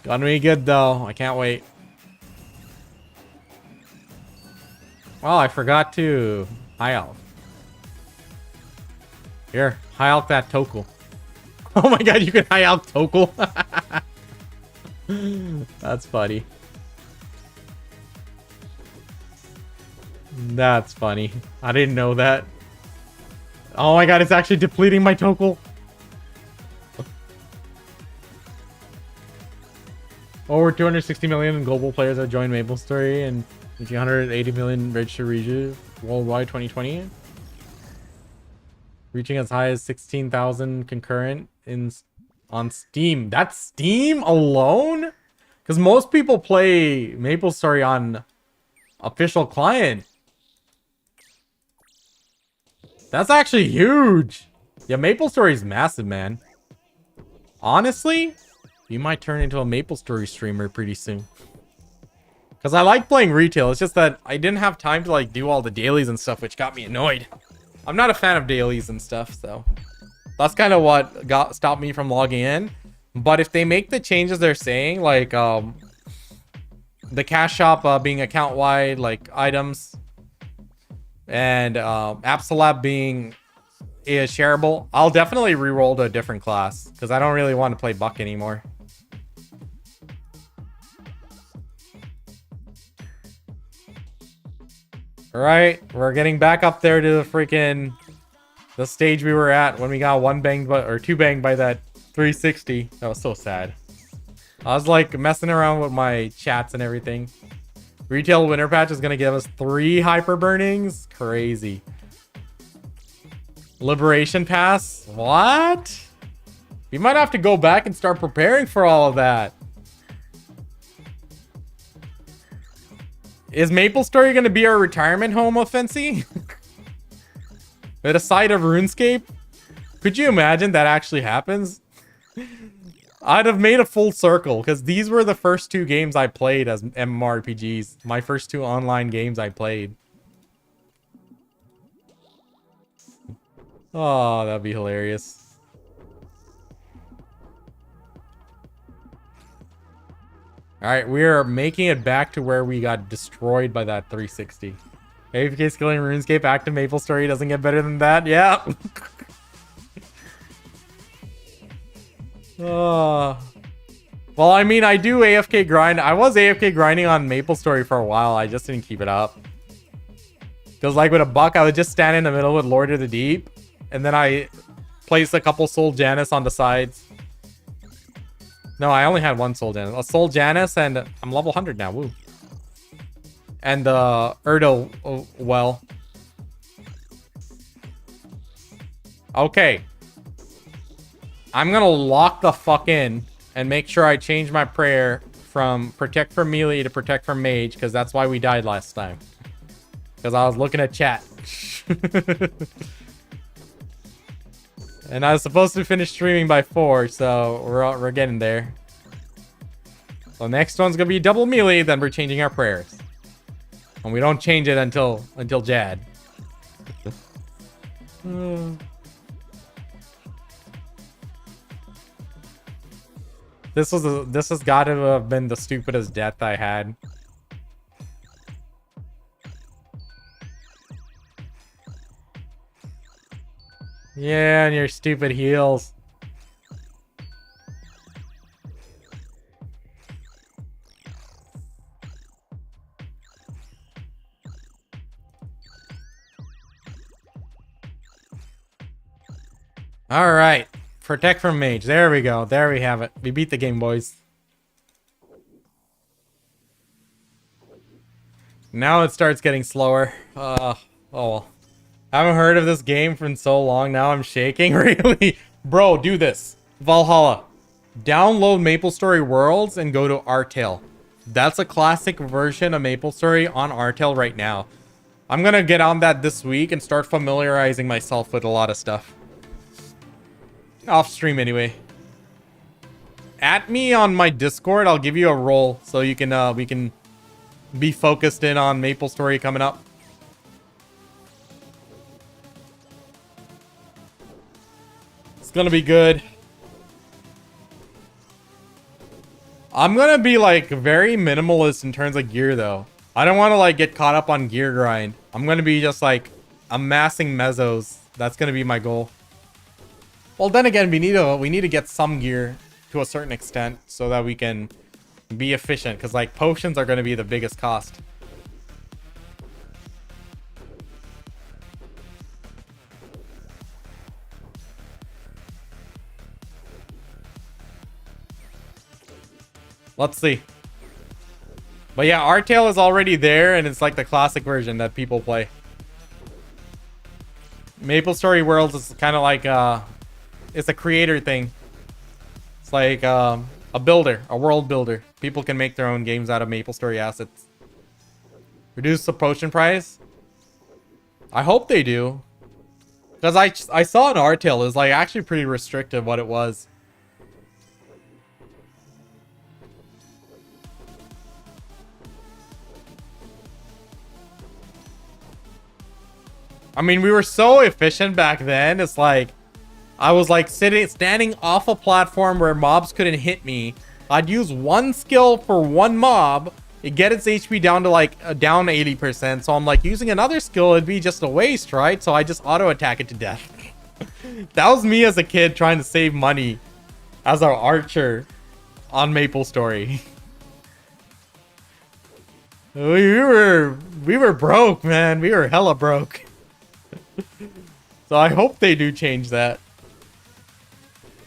Gonna be good though. I can't wait. Oh, I forgot to high elf. Here, high elf that Tokul. Oh my god, you can high elf Tokul. That's funny. That's funny. I didn't know that. Oh my god, it's actually depleting my Tokul. Over 260 million global players have joined MapleStory in Reaching 180 million registered users worldwide 2020. Reaching as high as 16,000 concurrent on Steam. That's Steam alone? Because most people play MapleStory on official client. That's actually huge. Yeah, MapleStory is massive, man. Honestly, you might turn into a MapleStory streamer pretty soon. Because I like playing retail. It's just that I didn't have time to like do all the dailies and stuff, which got me annoyed. I'm not a fan of dailies and stuff, so that's kind of what stopped me from logging in. But if they make the changes they're saying, like the cash shop being account wide, like items, and Absolab being shareable, I'll definitely re-roll to a different class because I don't really want to play Buck anymore. All right, we're getting back up there to the stage we were at when we got two banged by that 360. That was so sad. I was like messing around with my chats and everything. Retail winter patch is gonna give us 3 hyper burnings. Crazy. Liberation pass. What? We might have to go back and start preparing for all of that. Is MapleStory gonna be our retirement home, Offensi? With a side of RuneScape? Could you imagine that actually happens? I'd have made a full circle because these were the first 2 games I played as MMORPGs. My first 2 online games I played. Oh, that'd be hilarious. Alright, we are making it back to where we got destroyed by that 360. AFK skilling RuneScape, active MapleStory doesn't get better than that. Yeah. Well, I mean, I do AFK grind. I was AFK grinding on MapleStory for a while. I just didn't keep it up. Because like with a Buck, I would just stand in the middle with Lord of the Deep. And then I placed a couple Soul Janus on the sides. No, I only had 1 Soul Janus. A Soul Janus, and I'm level 100 now. Woo. And Erdo, well. Okay. I'm gonna lock the fuck in and make sure I change my prayer from protect from melee to protect from mage, because that's why we died last time. Because I was looking at chat. And I was supposed to finish streaming by 4, so we're getting there. So next one's gonna be double melee, then we're changing our prayers. And we don't change it until Jad. This has got to have been the stupidest death I had. Yeah, and your stupid heals. All right. Protect from mage. There we go. There we have it. We beat the game, boys. Now it starts getting slower. Oh well. I haven't heard of this game for so long. Now I'm shaking. Really? Bro, do this. Valhalla. Download MapleStory Worlds and go to Artale. That's a classic version of MapleStory on Artale right now. I'm gonna get on that this week and start familiarizing myself with a lot of stuff. Off stream anyway. At me on my Discord. I'll give you a role so you can we can be focused in on MapleStory coming up. It's gonna be good. I'm gonna be like very minimalist in terms of gear though. I don't want to like get caught up on gear grind. I'm gonna be just like amassing mezzos. That's gonna be my goal. Well, then again, we need to get some gear to a certain extent so that we can be efficient, because like potions are going to be the biggest cost. Let's see. But yeah, Artale is already there, and it's like the classic version that people play. MapleStory Worlds is kind of like it's a creator thing. It's like a builder, a world builder. People can make their own games out of MapleStory assets. Reduce the potion price. I hope they do, because I saw an Artale is like actually pretty restrictive what it was. I mean, we were so efficient back then. It's like, I was like standing off a platform where mobs couldn't hit me. I'd use one skill for one mob. It get its HP down to like down 80%. So I'm like, using another skill, it'd be just a waste, right? So I just auto attack it to death. That was me as a kid trying to save money as an archer on MapleStory. We were broke, man. We were hella broke. So I hope they do change that.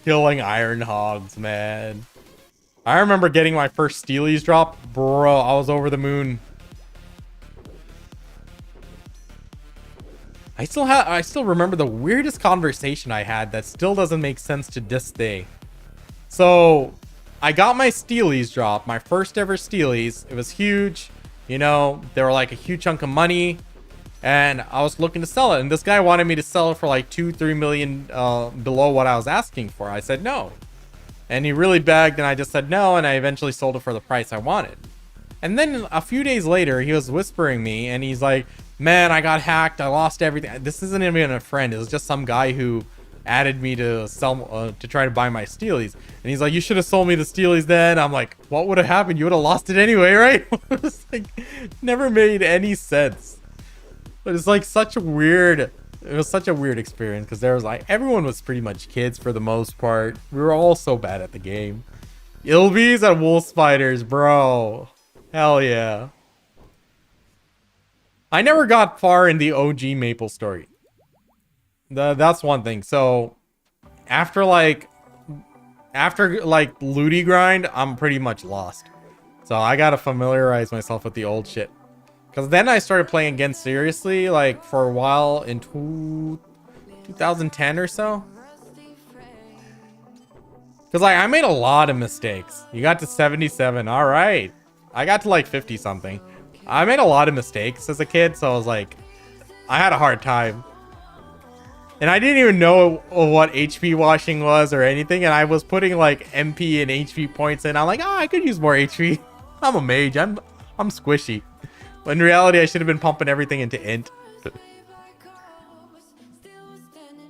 Killing iron hogs, man. I remember getting my first Steelies drop. Bro, I was over the moon. I still remember the weirdest conversation I had that still doesn't make sense to this day. So, I got my Steelies drop, my first ever Steelies. It was huge. You know, they were like a huge chunk of money. And I was looking to sell it. And this guy wanted me to sell it for like 2-3 million below what I was asking for. I said no. And he really begged, and I just said no. And I eventually sold it for the price I wanted. And then a few days later, he was whispering me, and he's like, man, I got hacked. I lost everything. This isn't even a friend. It was just some guy who added me to sell to try to buy my Steelies. And he's like, you should have sold me the Steelies then. I'm like, what would have happened? You would have lost it anyway, right? It was like, never made any sense. But it's like such a weird, it was such a weird experience, because there was like, everyone was pretty much kids for the most part. We were all so bad at the game. Ilvies and wolf spiders, bro. Hell yeah. I never got far in the OG MapleStory. That's one thing. So after like looty grind, I'm pretty much lost. So I gotta familiarize myself with the old shit. Because then I started playing again seriously, like, for a while in 2010 or so. Because, like, I made a lot of mistakes. You got to 77. All right. I got to, like, 50-something. I made a lot of mistakes as a kid, so I was like, I had a hard time. And I didn't even know what HP washing was or anything, and I was putting, like, MP and HP points in. I'm like, oh, I could use more HP. I'm a mage. I'm squishy. When in reality, I should have been pumping everything into int.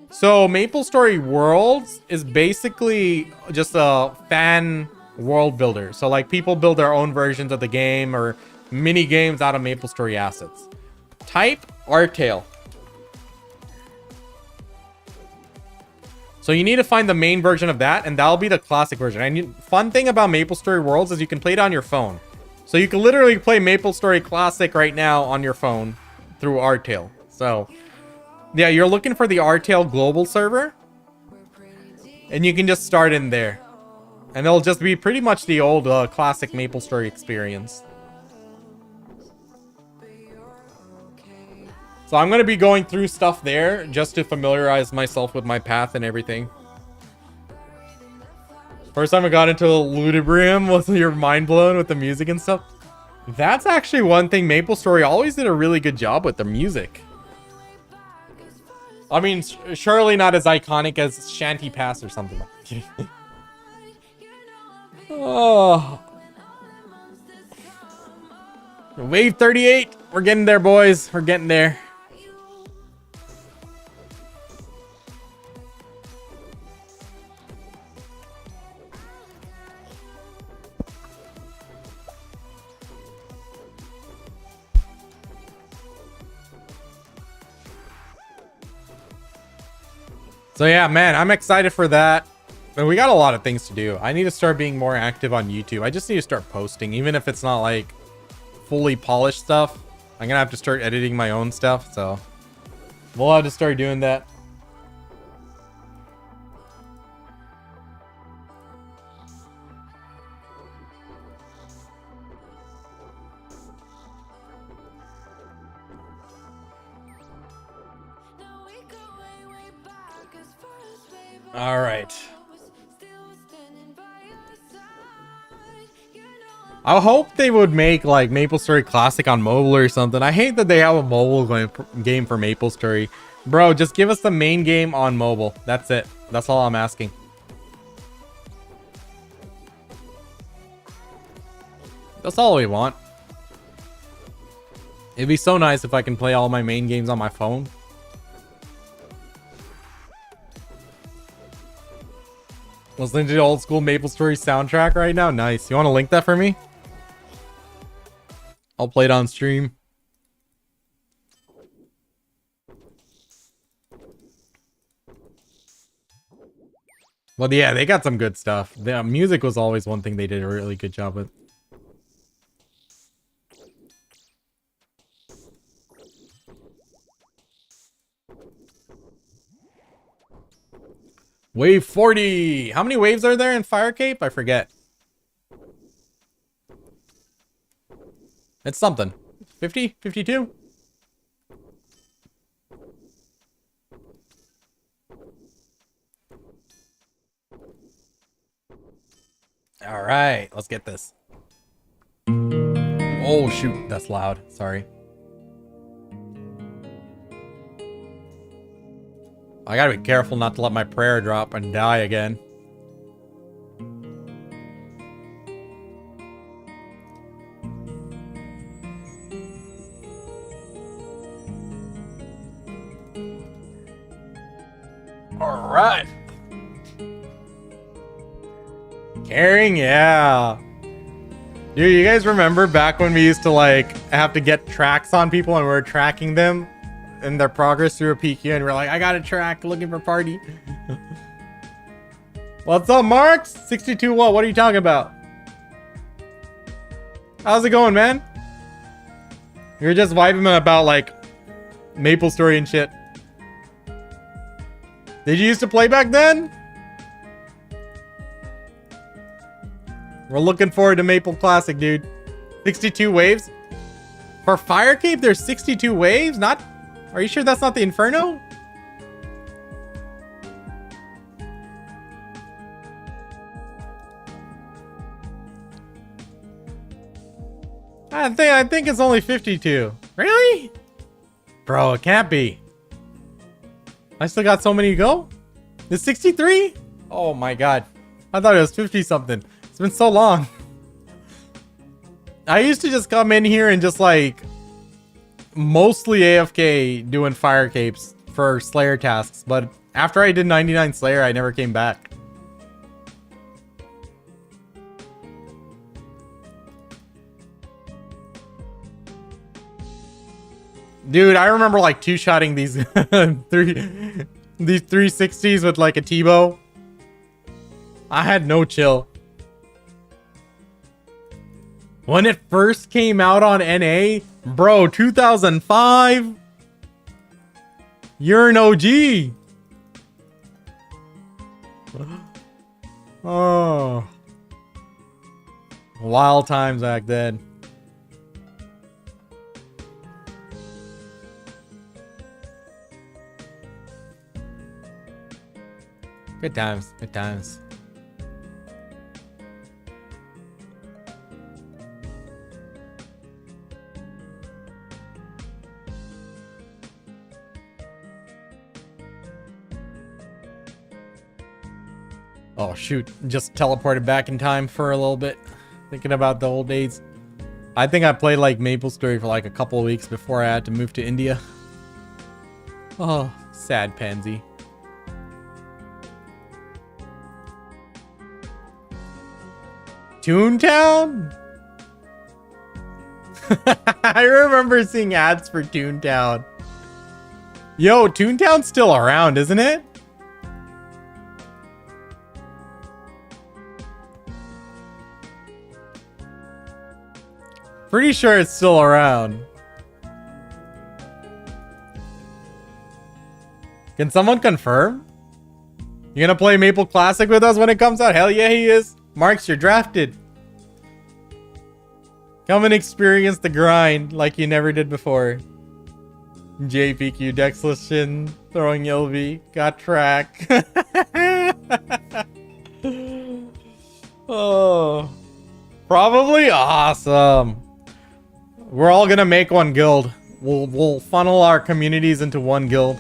So, MapleStory Worlds is basically just a fan world builder. So, like, people build their own versions of the game or mini games out of MapleStory assets. Type Artale. So you need to find the main version of that, and that'll be the classic version. And fun thing about MapleStory Worlds is you can play it on your phone. So you can literally play MapleStory Classic right now on your phone through Artale. So, yeah, you're looking for the Artale global server. And you can just start in there. And it'll just be pretty much the old classic MapleStory experience. So I'm going to be going through stuff there just to familiarize myself with my path and everything. First time I got into Ludibrium, was your mind blown with the music and stuff? That's actually one thing MapleStory always did a really good job with, the music. I mean, surely not as iconic as Shanty Pass or something. Oh. Wave 38. We're getting there, boys. We're getting there. So yeah, man, I'm excited for that. But we got a lot of things to do. I need to start being more active on YouTube. I just need to start posting, even if it's not like fully polished stuff. I'm gonna have to start editing my own stuff, so we'll have to start doing that. All right. I hope they would make like MapleStory Classic on mobile or something. I hate that they have a mobile game for MapleStory. Bro, just give us the main game on mobile. That's it. That's all I'm asking. That's all we want. It'd be so nice if I can play all my main games on my phone. Listening to the old school MapleStory soundtrack right now. Nice. You want to link that for me? I'll play it on stream. Well, yeah, they got some good stuff. The music was always one thing they did a really good job with. Wave 40. How many waves are there in Fire Cape? I forget. It's something. 50? 52? All right, let's get this. Oh, shoot. That's loud. Sorry. I gotta be careful not to let my prayer drop and die again. All right. Carrying, yeah. Dude, you guys remember back when we used to like have to get tracks on people and we were tracking them in their progress through a PQ and we're like, I got a track looking for party. What's up, Marks? 62 what are you talking about? How's it going, man? You're just vibing about like MapleStory and shit. Did you used to play back then? We're looking forward to Maple Classic, dude. 62 waves? For Fire Cape, there's 62 waves? Not... Are you sure that's not the Inferno? I think it's only 52. Really? Bro, it can't be. I still got so many to go? There's 63? Oh my god. I thought it was 50 something. It's been so long. I used to just come in here and just like mostly AFK doing Fire Capes for Slayer tasks, but after I did 99 Slayer, I never came back. Dude, I remember like two-shotting these these 360s with like a T-bow. I had no chill. When it first came out on NA, bro, 2005. You're an OG. Oh. Wild times back then. Good times, good times. Oh shoot, just teleported back in time for a little bit. Thinking about the old days. I think I played like MapleStory for like a couple of weeks before I had to move to India. Oh, sad pansy. Toontown? I remember seeing ads for Toontown. Yo, Toontown's still around, isn't it? Pretty sure it's still around. Can someone confirm? You gonna play Maple Classic with us when it comes out? Hell yeah, he is. Marks, you're drafted. Come and experience the grind like you never did before. JPQ Dexlation throwing LV. Got track. Oh, probably awesome. We're all gonna make one guild. We'll funnel our communities into one guild.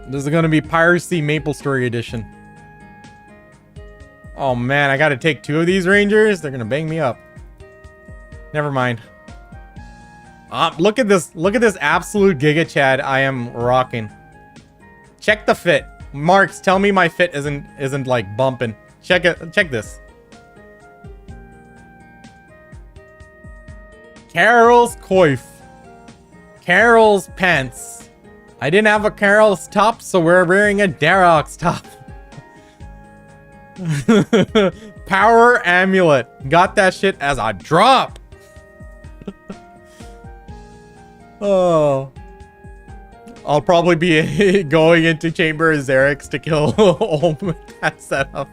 This is gonna be Piracy Maple Story Edition. Oh man, I gotta take 2 of these rangers. They're gonna bang me up. Never mind. Look at this. Look at this absolute Giga Chad I am rocking. Check the fit. Marks, tell me my fit isn't like bumping. Check it. Check this. Carol's coif. Carol's pants. I didn't have a Carol's top, so we're wearing a Darrock's top. Power amulet. Got that shit as a drop. Oh. I'll probably be going into Chamber of Xerix to kill Olm with that setup.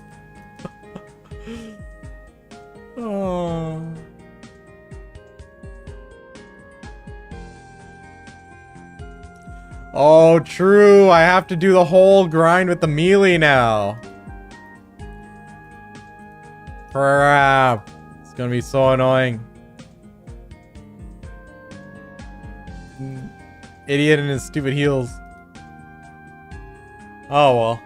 Oh. Oh, true. I have to do the whole grind with the melee now. Crap. It's gonna be so annoying. Idiot and his stupid heels. Oh, well.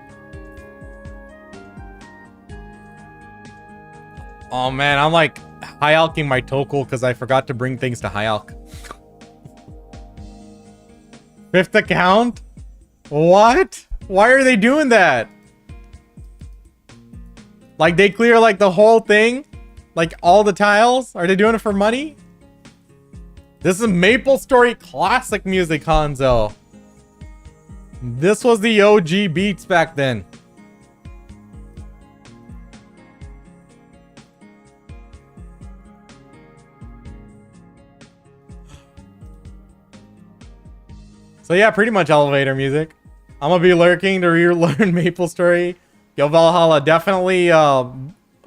Oh, man. I'm like high-alking my Tokul because I forgot to bring things to high-alk. 5th account? What? Why are they doing that? Like, they clear, like, the whole thing? Like, all the tiles? Are they doing it for money? This is Maple Story classic music, Hanzo. This was the OG beats back then. So yeah, pretty much elevator music. I'm gonna be lurking to relearn Maple Story. Yo, Valhalla, definitely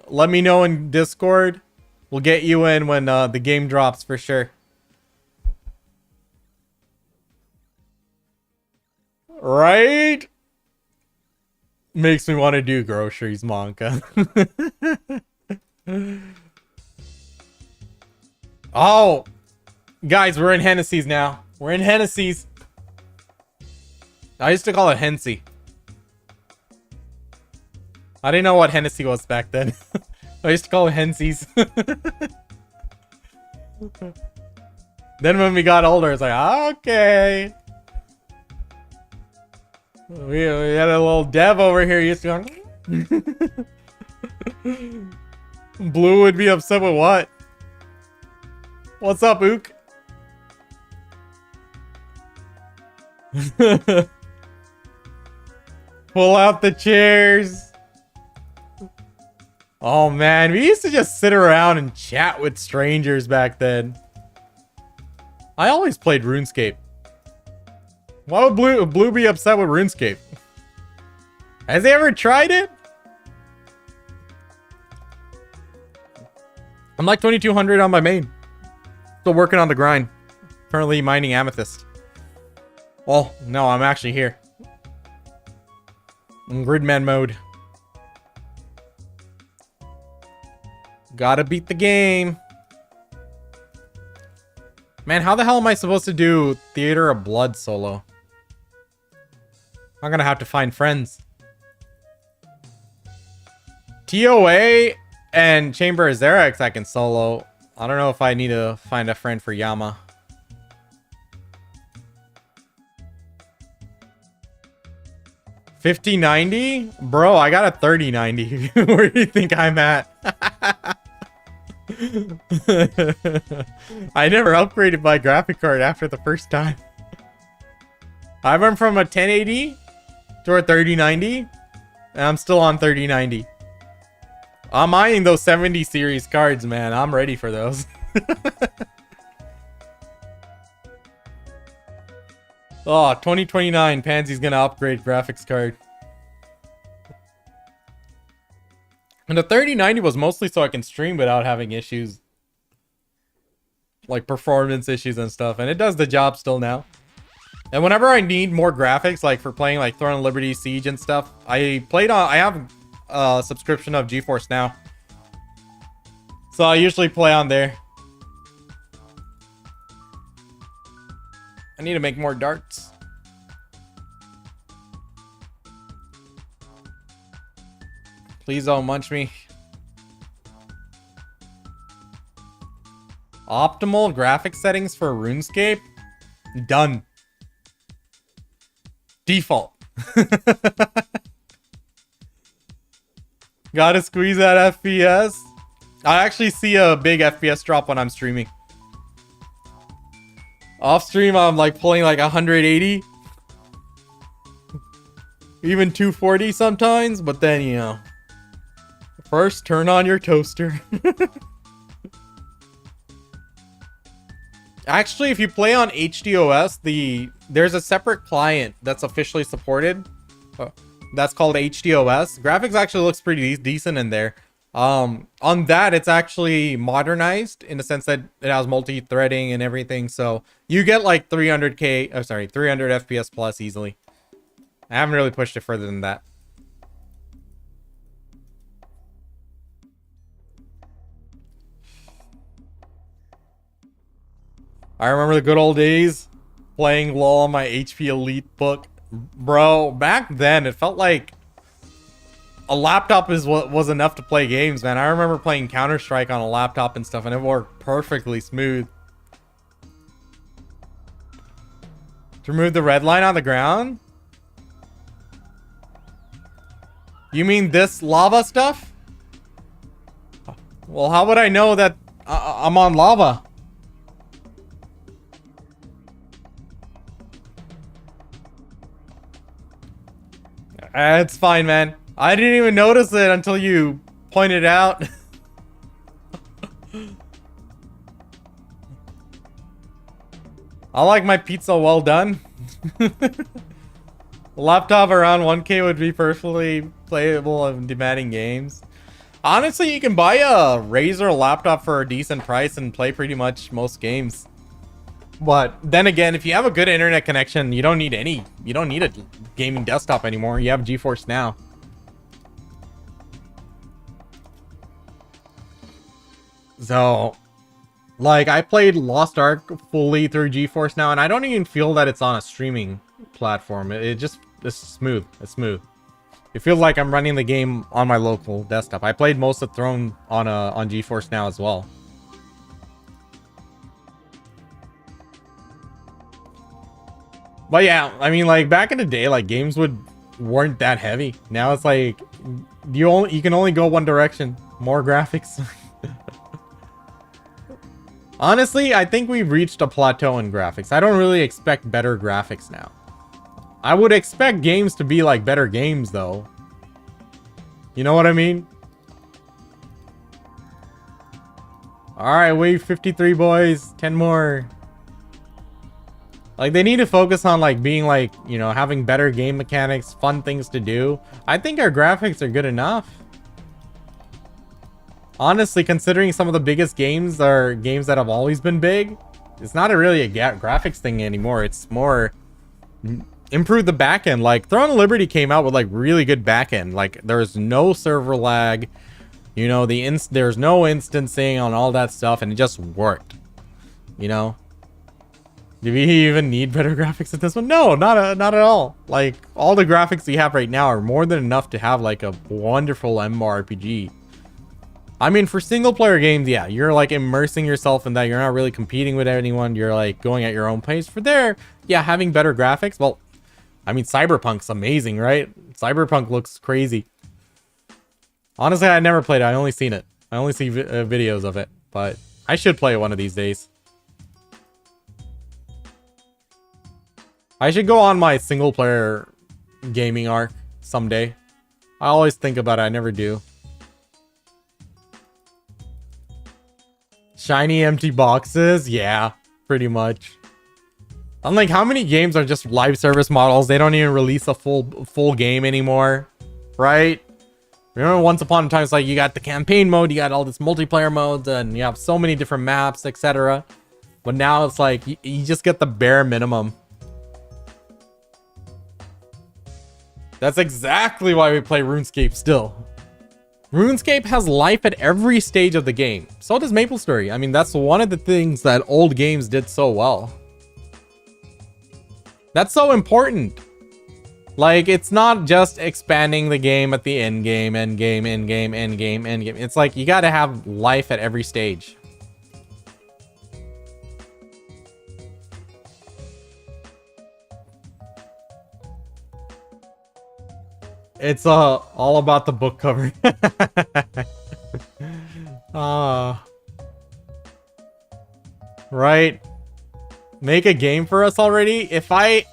let me know in Discord. We'll get you in when the game drops for sure. Right? Makes me want to do groceries, Monka. Oh, guys, we're in Hennessy's now. We're in Hennessy's. I used to call it Hennessy. I didn't know what Hennessy was back then. I used to call it Hennessy's. Then when we got older, it's like, okay. We had a little dev over here used to go. Blue would be upset with what? What's up, Ook? Pull out the chairs. Oh man, we used to just sit around and chat with strangers back then. I always played RuneScape. Why would Blue be upset with RuneScape? Has he ever tried it? I'm like 2200 on my main. Still working on the grind. Currently mining amethyst. Well, no, I'm actually here. In Gridman mode. Gotta beat the game. Man, how the hell am I supposed to do Theater of Blood solo? I'm gonna have to find friends. TOA and Chamber of Xerix I can solo. I don't know if I need to find a friend for Yama. $50.90? Bro, I got a $30.90. Where do you think I'm at? I never upgraded my graphic card after the first time. I went from a 1080 to a 3090, and I'm still on 3090. I'm mining those 70 series cards, man. I'm ready for those. Oh, 2029, Pansy's gonna upgrade graphics card. And the 3090 was mostly so I can stream without having issues. like performance issues and stuff, and it does the job still now. And whenever I need more graphics, like for playing like Throne of Liberty, Siege and stuff, I have a subscription of GeForce Now. So I usually play on there. I need to make more darts. Please don't munch me. Optimal graphic settings for RuneScape? Done. Default. Gotta squeeze that FPS. I actually see a big FPS drop when I'm streaming. Off stream, I'm like pulling like 180. Even 240 sometimes, but then, you know. First, turn on your toaster. Actually, if you play on HDOS, there's a separate client that's officially supported. That's called HDOS. Graphics actually looks pretty decent in there. On that, it's actually modernized in the sense that it has multi-threading and everything. So you get like 300 FPS plus easily. I haven't really pushed it further than that. I remember the good old days playing LoL on my HP Elite book. Bro, back then it felt like a laptop is what was enough to play games, man. I remember playing Counter-Strike on a laptop and stuff, and it worked perfectly smooth. To remove the red line on the ground? You mean this lava stuff? Well, how would I know that I'm on lava? It's fine, man. I didn't even notice it until you pointed out. I like my pizza well done. Laptop around 1K would be perfectly playable in demanding games. Honestly, you can buy a Razer laptop for a decent price and play pretty much most games. But then again, if you have a good internet connection, you don't need a gaming desktop anymore. You have GeForce Now. So, like, I played Lost Ark fully through GeForce Now, and I don't even feel that it's on a streaming platform. It's smooth. It's smooth. It feels like I'm running the game on my local desktop. I played most of Throne on GeForce Now as well. But yeah, I mean, like, back in the day, like, games weren't that heavy. Now it's like you can only go one direction. More graphics. Honestly, I think we've reached a plateau in graphics. I don't really expect better graphics now. I would expect games to be like better games, though. You know what I mean? Alright, wave 53, boys. 10 more. Like, they need to focus on, like, being, like, you know, having better game mechanics, fun things to do. I think our graphics are good enough. Honestly, considering some of the biggest games are games that have always been big, it's not really a graphics thing anymore. It's more improve the backend. Like, Throne of Liberty came out with, like, really good backend. Like, there's no server lag. You know, there's no instancing on all that stuff, and it just worked. You know? Do we even need better graphics at this one? No, not at all. Like, all the graphics we have right now are more than enough to have, like, a wonderful MMORPG. I mean, for single player games, yeah, you're like immersing yourself in that. You're not really competing with anyone. You're like going at your own pace. For there, yeah, having better graphics. Well, I mean, Cyberpunk's amazing, right? Cyberpunk looks crazy. Honestly, I never played it. I only seen it. I only see videos of it, but I should play it one of these days. I should go on my single player gaming arc someday. I always think about it. I never do. Shiny empty boxes? Yeah, pretty much. I'm like, how many games are just live service models? They don't even release a full game anymore, right? Remember once upon a time, it's like you got the campaign mode, you got all this multiplayer modes, and you have so many different maps, etc. But now it's like you just get the bare minimum. That's exactly why we play RuneScape still. RuneScape has life at every stage of the game. So does MapleStory. I mean, that's one of the things that old games did so well. That's so important. Like, it's not just expanding the game at the end game, end game, end game, end game, end game. It's like you gotta have life at every stage. It's all about the book cover. Right. Make a game for us already? If I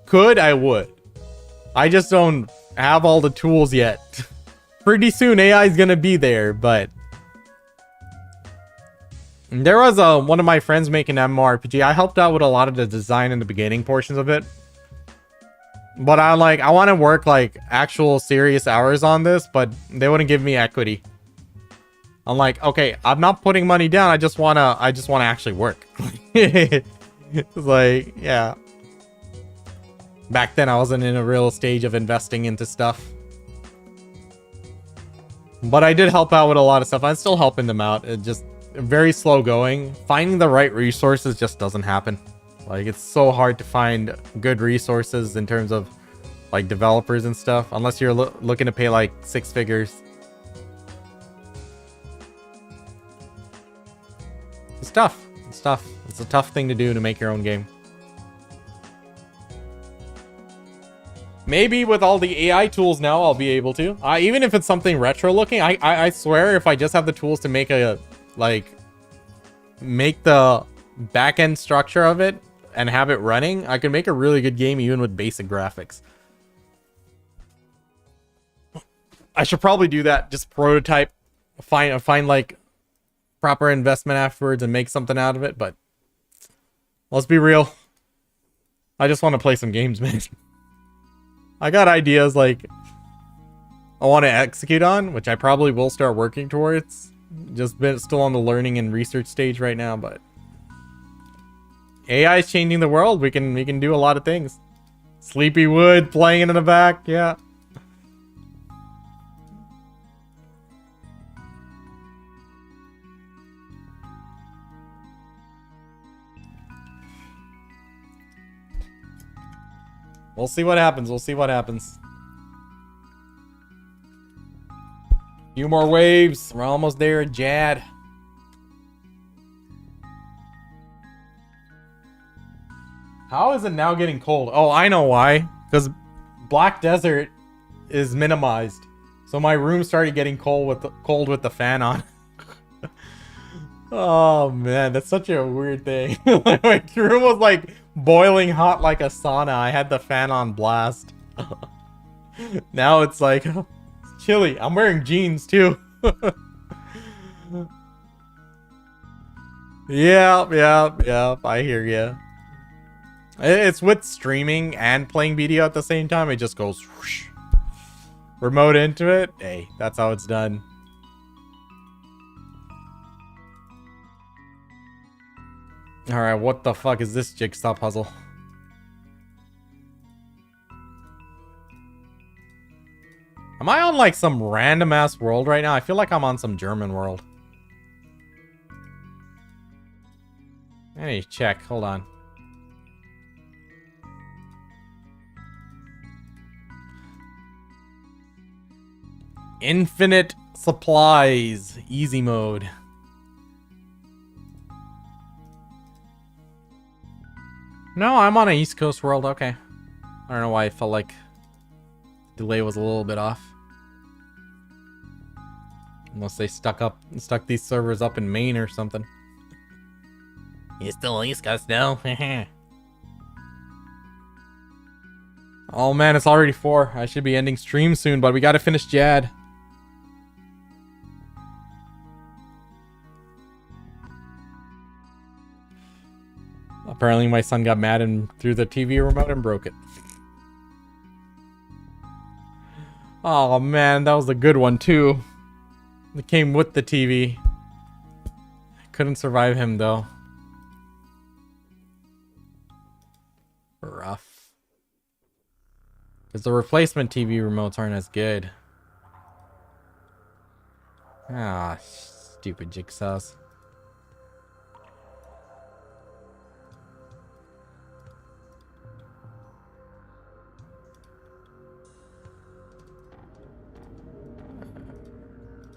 could, I would. I just don't have all the tools yet. Pretty soon AI is gonna be there, but there was one of my friends making MMORPG. I helped out with a lot of the design and the beginning portions of it. But I want to work like actual serious hours on this, but they wouldn't give me equity. I'm like, okay, I'm not putting money down. I just wanna actually work. It's like, yeah. Back then I wasn't in a real stage of investing into stuff. But I did help out with a lot of stuff. I'm still helping them out. It just very slow going. Finding the right resources just doesn't happen. Like, it's so hard to find good resources in terms of like developers and stuff, unless you're looking to pay like 6 figures. It's tough. It's tough. It's a tough thing to do to make your own game. Maybe with all the AI tools now, I'll be able to. Even if it's something retro looking, I swear if I just have the tools to make a, make the back end structure of it and have it running, I can make a really good game even with basic graphics. I should probably do that. Just prototype, find like proper investment afterwards and make something out of it. But let's be real. I just want to play some games, man. I got ideas like I want to execute on, which I probably will start working towards. Just been still on the learning and research stage right now, but AI is changing the world. We can do a lot of things. Sleepy Wood playing in the back, yeah. We'll see what happens. We'll see what happens. Few more waves. We're almost there, Jad. How is it now getting cold? Oh, I know why. Because Black Desert is minimized. So my room started getting cold with the fan on. Oh man, that's such a weird thing. My room was like boiling hot like a sauna. I had the fan on blast. Now it's like it's chilly. I'm wearing jeans too. Yeah. I hear ya. It's with streaming and playing BDO at the same time. It just goes whoosh. Remote into it. Hey, that's how it's done. Alright, what the fuck is this jigsaw puzzle? Am I on like some random ass world right now? I feel like I'm on some German world. I need to check. Hold on. Infinite supplies. Easy mode. No, I'm on an East Coast world. Okay. I don't know why I felt like the delay was a little bit off. Unless they stuck these servers up in Maine or something. You're still on East Coast now? Oh man, it's already 4. I should be ending stream soon, but we gotta finish Jad. Apparently my son got mad and threw the TV remote and broke it. Oh man, that was a good one too. It came with the TV. Couldn't survive him though. Rough. Because the replacement TV remotes aren't as good. Ah, stupid jigsaws.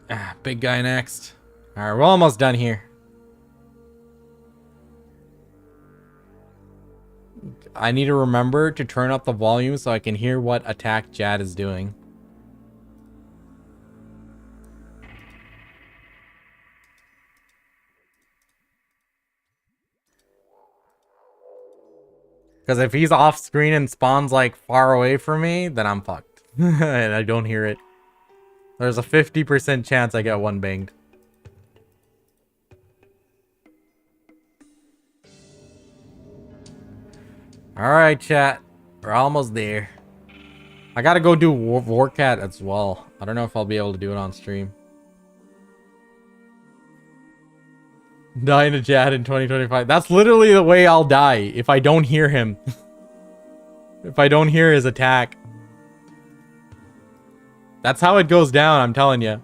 Ah, big guy next. Alright, we're almost done here. I need to remember to turn up the volume so I can hear what attack Jad is doing. Because if he's off screen and spawns like far away from me, then I'm fucked. And I don't hear it. There's a 50% chance I get one banged. Alright, chat. We're almost there. I gotta go do Warcat as well. I don't know if I'll be able to do it on stream. Dying to Jad in 2025. That's literally the way I'll die if I don't hear him. If I don't hear his attack. That's how it goes down, I'm telling you.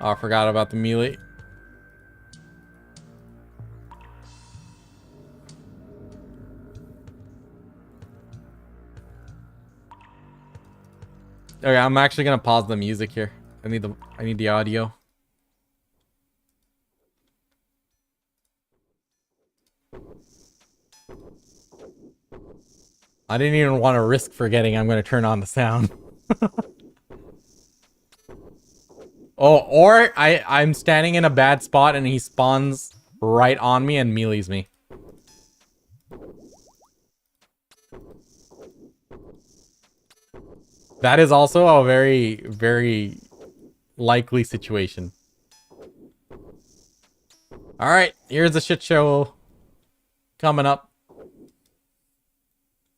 Oh, I forgot about the melee. Okay, I'm actually gonna pause the music here. I need the audio. I didn't even want to risk forgetting I'm gonna turn on the sound. Oh, or I'm standing in a bad spot and he spawns right on me and melees me. That is also a very, very likely situation. Alright, here's a shit show coming up.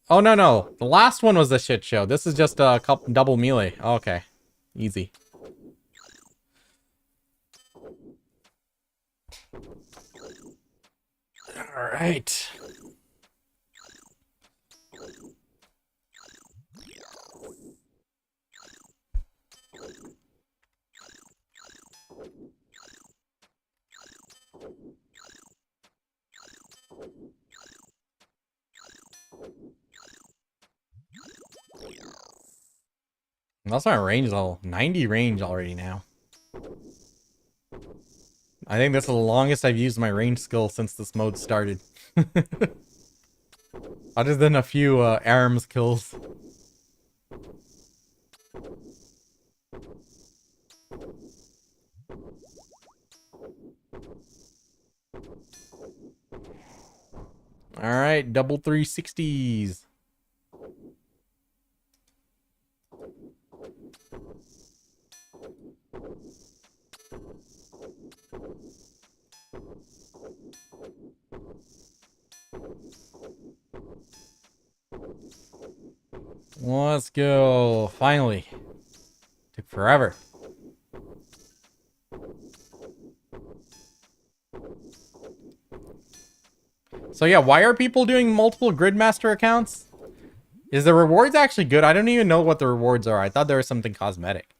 Oh, no. The last one was a shit show. This is just a couple double melee. Okay. Easy. Alright. That's my range level. 90 range already now. I think this is the longest I've used my range skill since this mode started. Other than a few ARMS kills. Alright, double 360s. Let's go. Finally. Took forever. So yeah, why are people doing multiple Gridmaster accounts? Is the rewards actually good? I don't even know what the rewards are. I thought there was something cosmetic.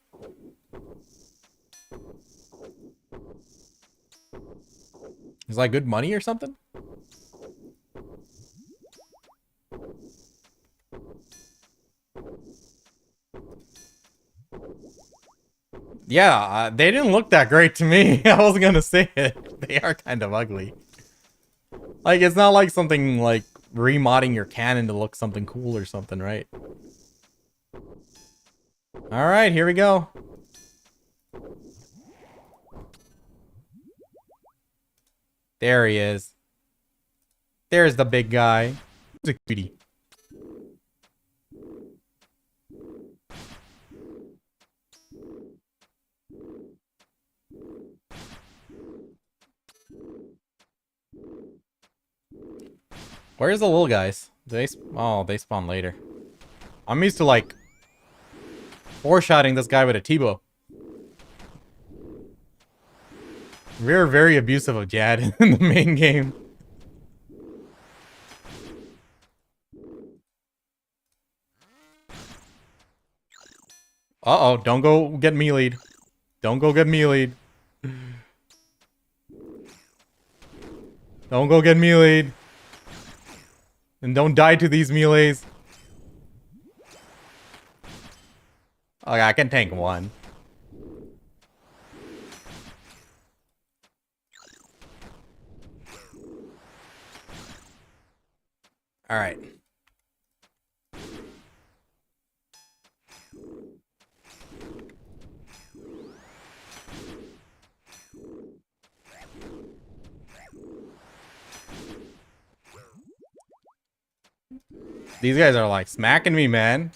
Is that good money or something? Yeah, they didn't look that great to me. I was gonna say it. They are kind of ugly. Like, it's not like something like remodding your cannon to look something cool or something, right? Alright, here we go. There he is. There's the big guy. He's a cutie. Where's the little guys? They spawn later. I'm used to like four-shotting this guy with a T-bow. We're very abusive of Jad in the main game. Uh-oh, don't go get melee'd. Don't go get melee'd. Don't go get melee'd. And don't die to these melees. Okay, I can tank one. Alright. These guys are like smacking me, man.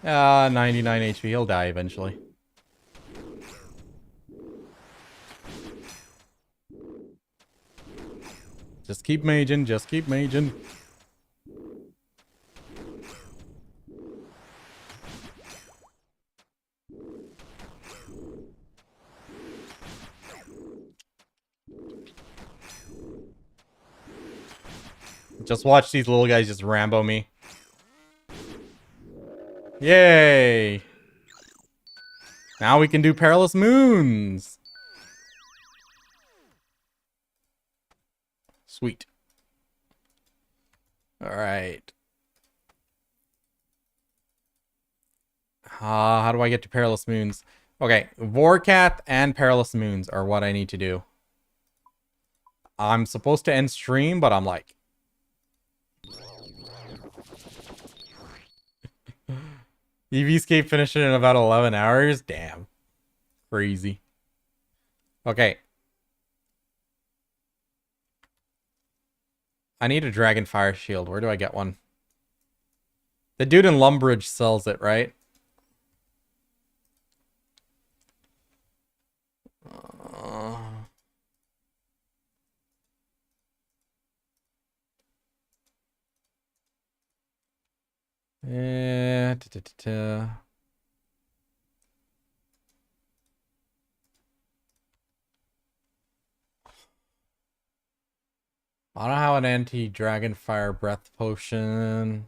Ah, 99 HP. He'll die eventually. Just keep maging. Just keep maging. Just watch these little guys just Rambo me. Yay! Now we can do Perilous Moons. Sweet. Alright. How do I get to Perilous Moons? Okay, Vorkath and Perilous Moons are what I need to do. I'm supposed to end stream, but I'm like... EVscape finished it in about 11 hours? Damn. Crazy. Okay. I need a Dragon Fire Shield. Where do I get one? The dude in Lumbridge sells it, right? Yeah. I don't have an anti-dragon fire breath potion.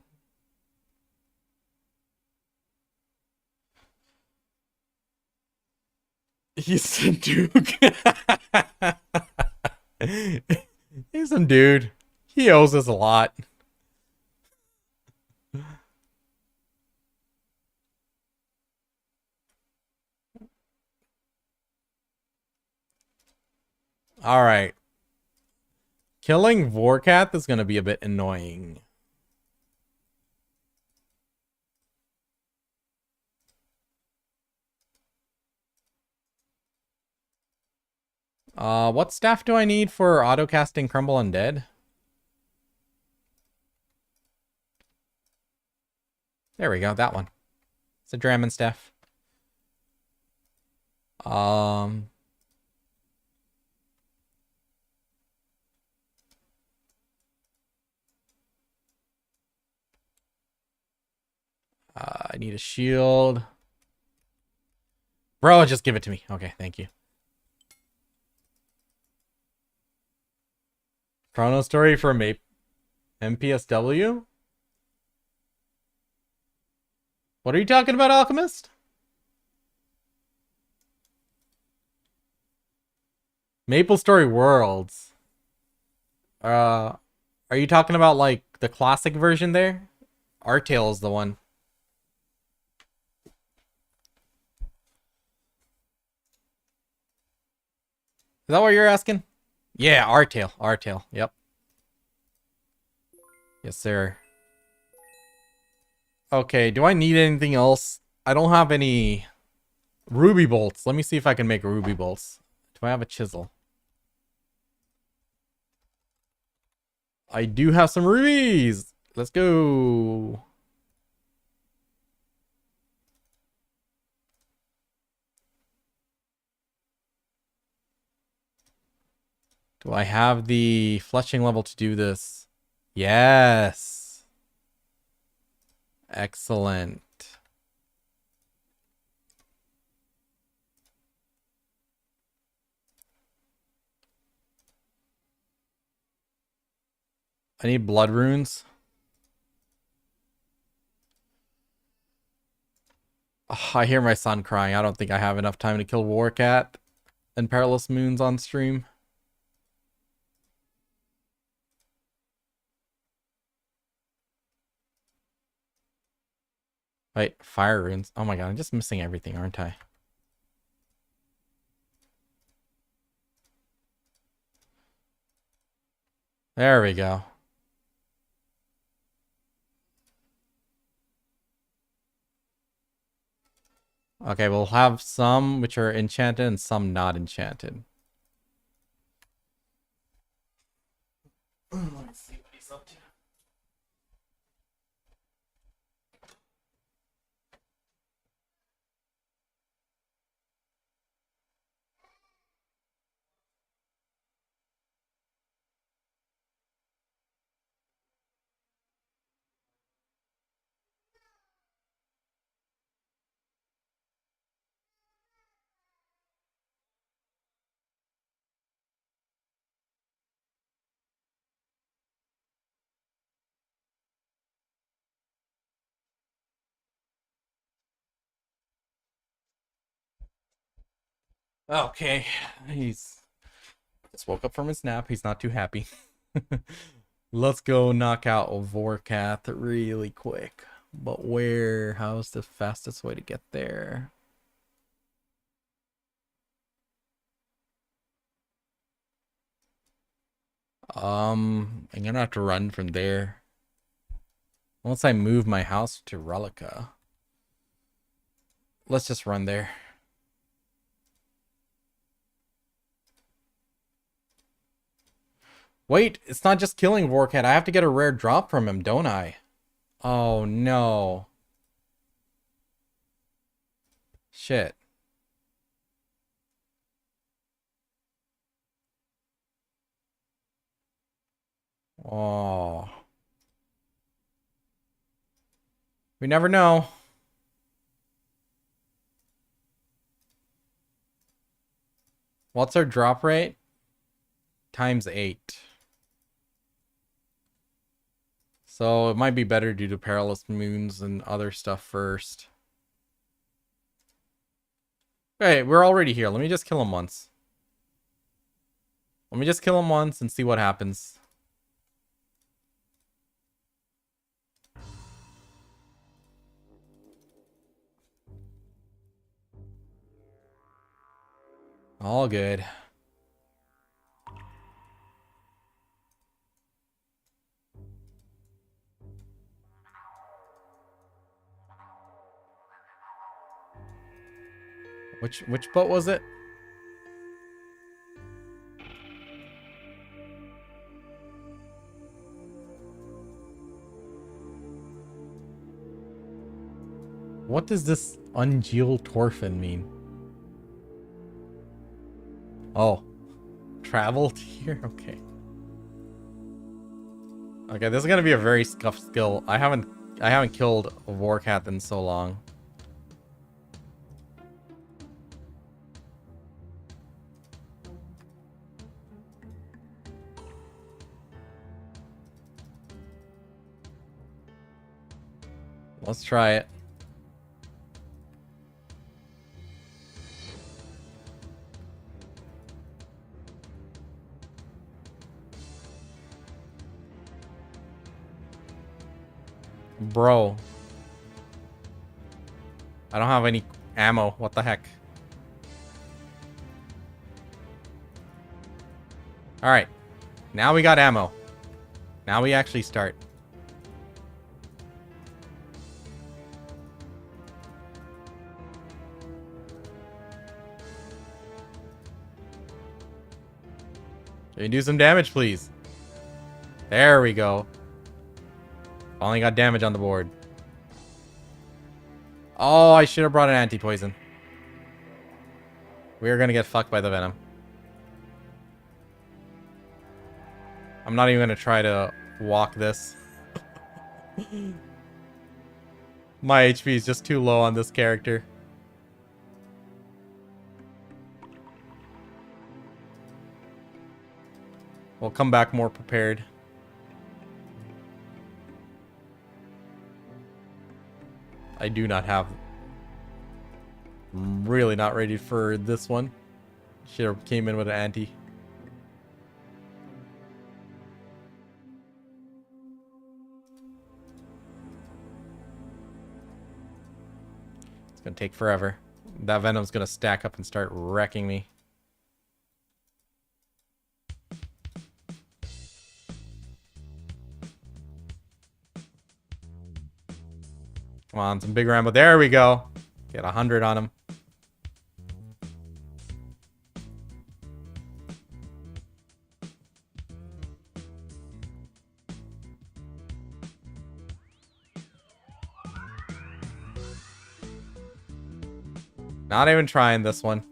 He's some dude. He's some dude. He owes us a lot. All right. Killing Vorkath is going to be a bit annoying. What staff do I need for auto-casting Crumble Undead? There we go, that one. It's a Drammon staff. I need a shield. Bro, just give it to me. Okay, thank you. Chrono Story for MPSW? What are you talking about, Alchemist? Maple Story Worlds. Are you talking about like the classic version there? Artale is the one. Is that what you're asking? Yeah, Artale. Artale. Yep. Yes, sir. Okay, do I need anything else? I don't have any ruby bolts. Let me see if I can make ruby bolts. Do I have a chisel? I do have some rubies. Let's go. Do I have the fletching level to do this? Yes. Excellent. I need blood runes. Oh, I hear my son crying. I don't think I have enough time to kill Warcat and Perilous Moons on stream. Wait, fire runes. Oh my god, I'm just missing everything, aren't I? There we go. Okay, we'll have some which are enchanted and some not enchanted. Let's see what he's up to. Okay, he's just woke up from his nap. He's not too happy. Let's go knock out Vorkath really quick. But where? How's the fastest way to get there? I'm gonna have to run from there. Once I move my house to Relica. Let's just run there. Wait, it's not just killing Vorkat. I have to get a rare drop from him, don't I? Oh no. Shit. Oh. We never know. What's our drop rate? ×8. So it might be better due to Perilous Moons and other stuff first. Okay, we're already here. Let me just kill him once. Let me just kill him once and see what happens. All good. Which boat was it? What does this Ungeal Torfin mean? Oh. Traveled here? Okay. Okay, this is gonna be a very scuffed skill. I haven't killed a Vorkat in so long. Let's try it. Bro. I don't have any ammo. What the heck? Alright. Now we got ammo. Now we actually start. Can you do some damage, please? There we go. Finally got damage on the board. Oh, I should have brought an anti-poison. We're gonna get fucked by the venom. I'm not even gonna try to walk this. My HP is just too low on this character. We'll come back more prepared. I do not have... I'm really not ready for this one. Should have came in with an anti. It's gonna take forever. That Venom's gonna stack up and start wrecking me. Come on, some big Rambo. There we go. Get 100 on him. Not even trying this one.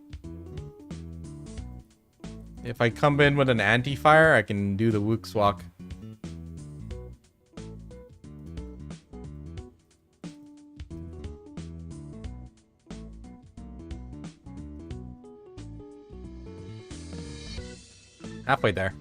If I come in with an anti-fire, I can do the Wooks walk. Halfway there.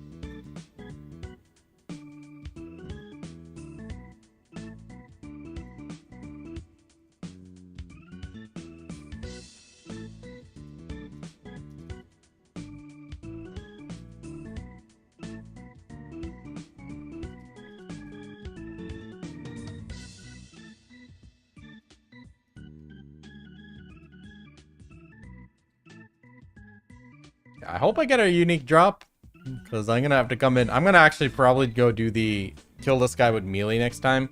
I hope I get a unique drop, because I'm gonna have to come in. I'm gonna actually probably go do the kill this guy with melee next time.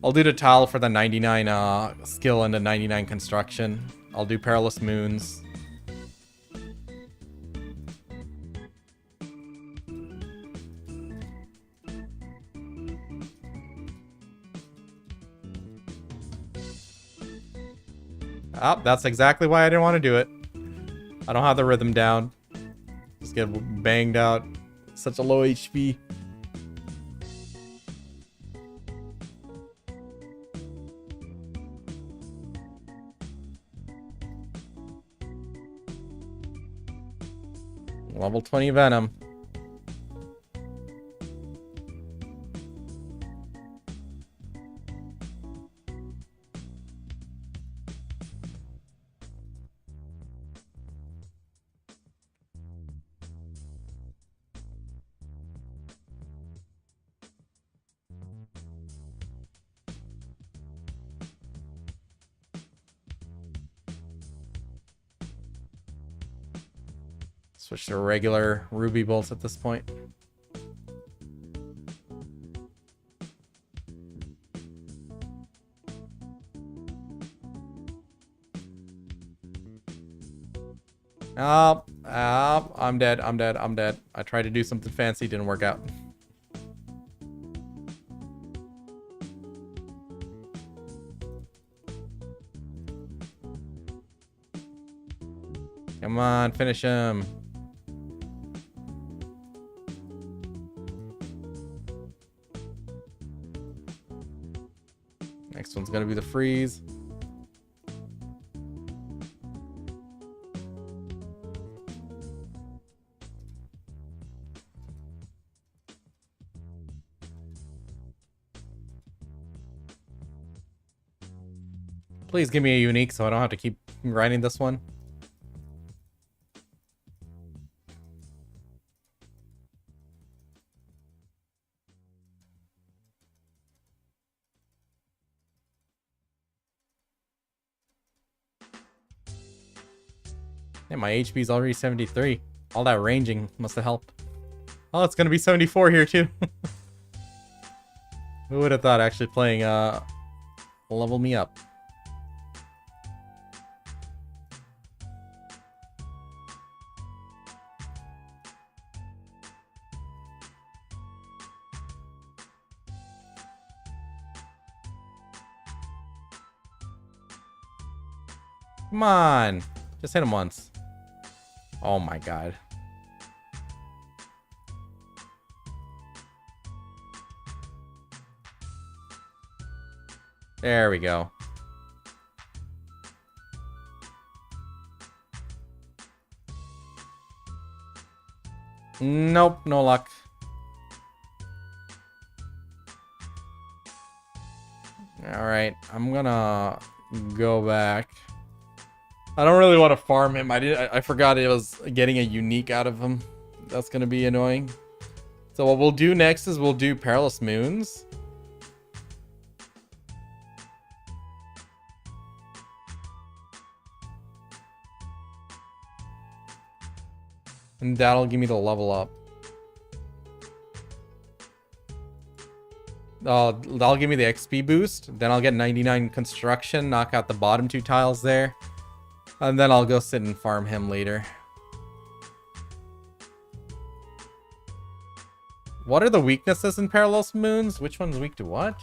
I'll do the tile for the 99 skill and the 99 construction. I'll do perilous moons. Oh, that's exactly why I didn't want to do it. I don't have the rhythm down. Just get banged out. Such a low HP. Level 20 Venom. Switch to regular ruby bolts at this point. I'm dead. I'm dead. I'm dead. I tried to do something fancy, didn't work out. Come on, finish him. Next one's gonna be the freeze. Please give me a unique so I don't have to keep grinding this one. Yeah, my HP is already 73. All that ranging must have helped. Oh, it's gonna be 74 here too. Who would have thought actually playing level me up? Come on, just hit him once. Oh my god. There we go. Nope, no luck. Alright, I'm gonna go back. I don't really want to farm him. I forgot it was getting a unique out of him. That's gonna be annoying. So what we'll do next is we'll do Perilous Moons. And that'll give me the level up. That'll give me the XP boost. Then I'll get 99 construction, knock out the bottom 2 tiles there. And then I'll go sit and farm him later. What are the weaknesses in Perilous Moons? Which one's weak to what?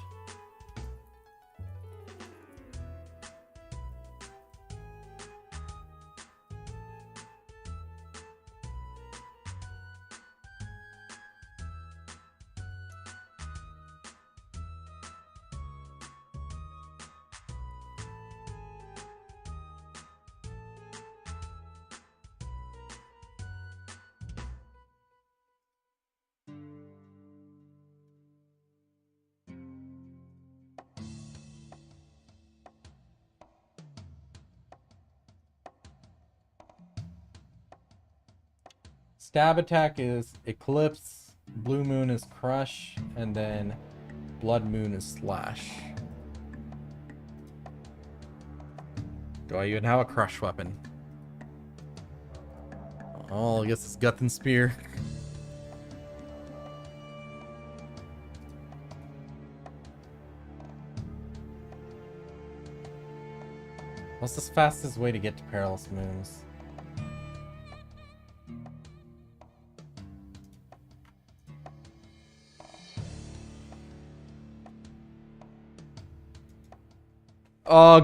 Stab attack is Eclipse, Blue Moon is Crush, and then Blood Moon is Slash. Do I even have a Crush weapon? Oh, I guess it's Gut and Spear. What's the fastest way to get to Perilous Moons?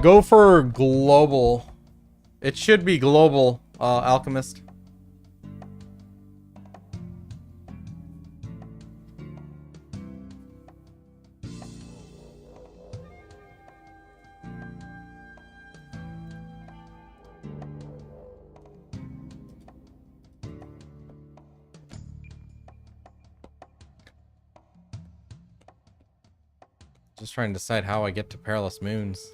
Go for global. It should be global, Alchemist. Just trying to decide how I get to Perilous Moons.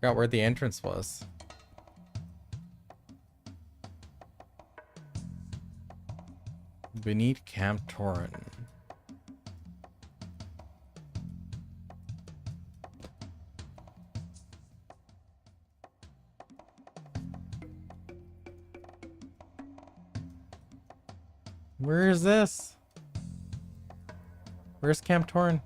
Forgot where the entrance was. Beneath Camp Torin. Where is this? Where's Camp Torin?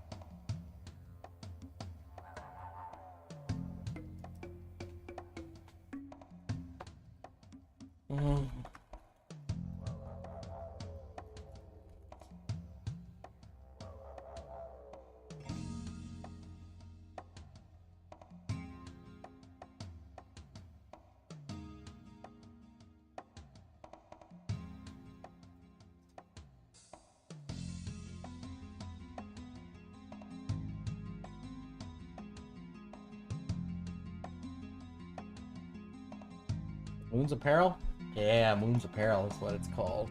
Moon's Apparel? Yeah, Moon's Apparel is what it's called.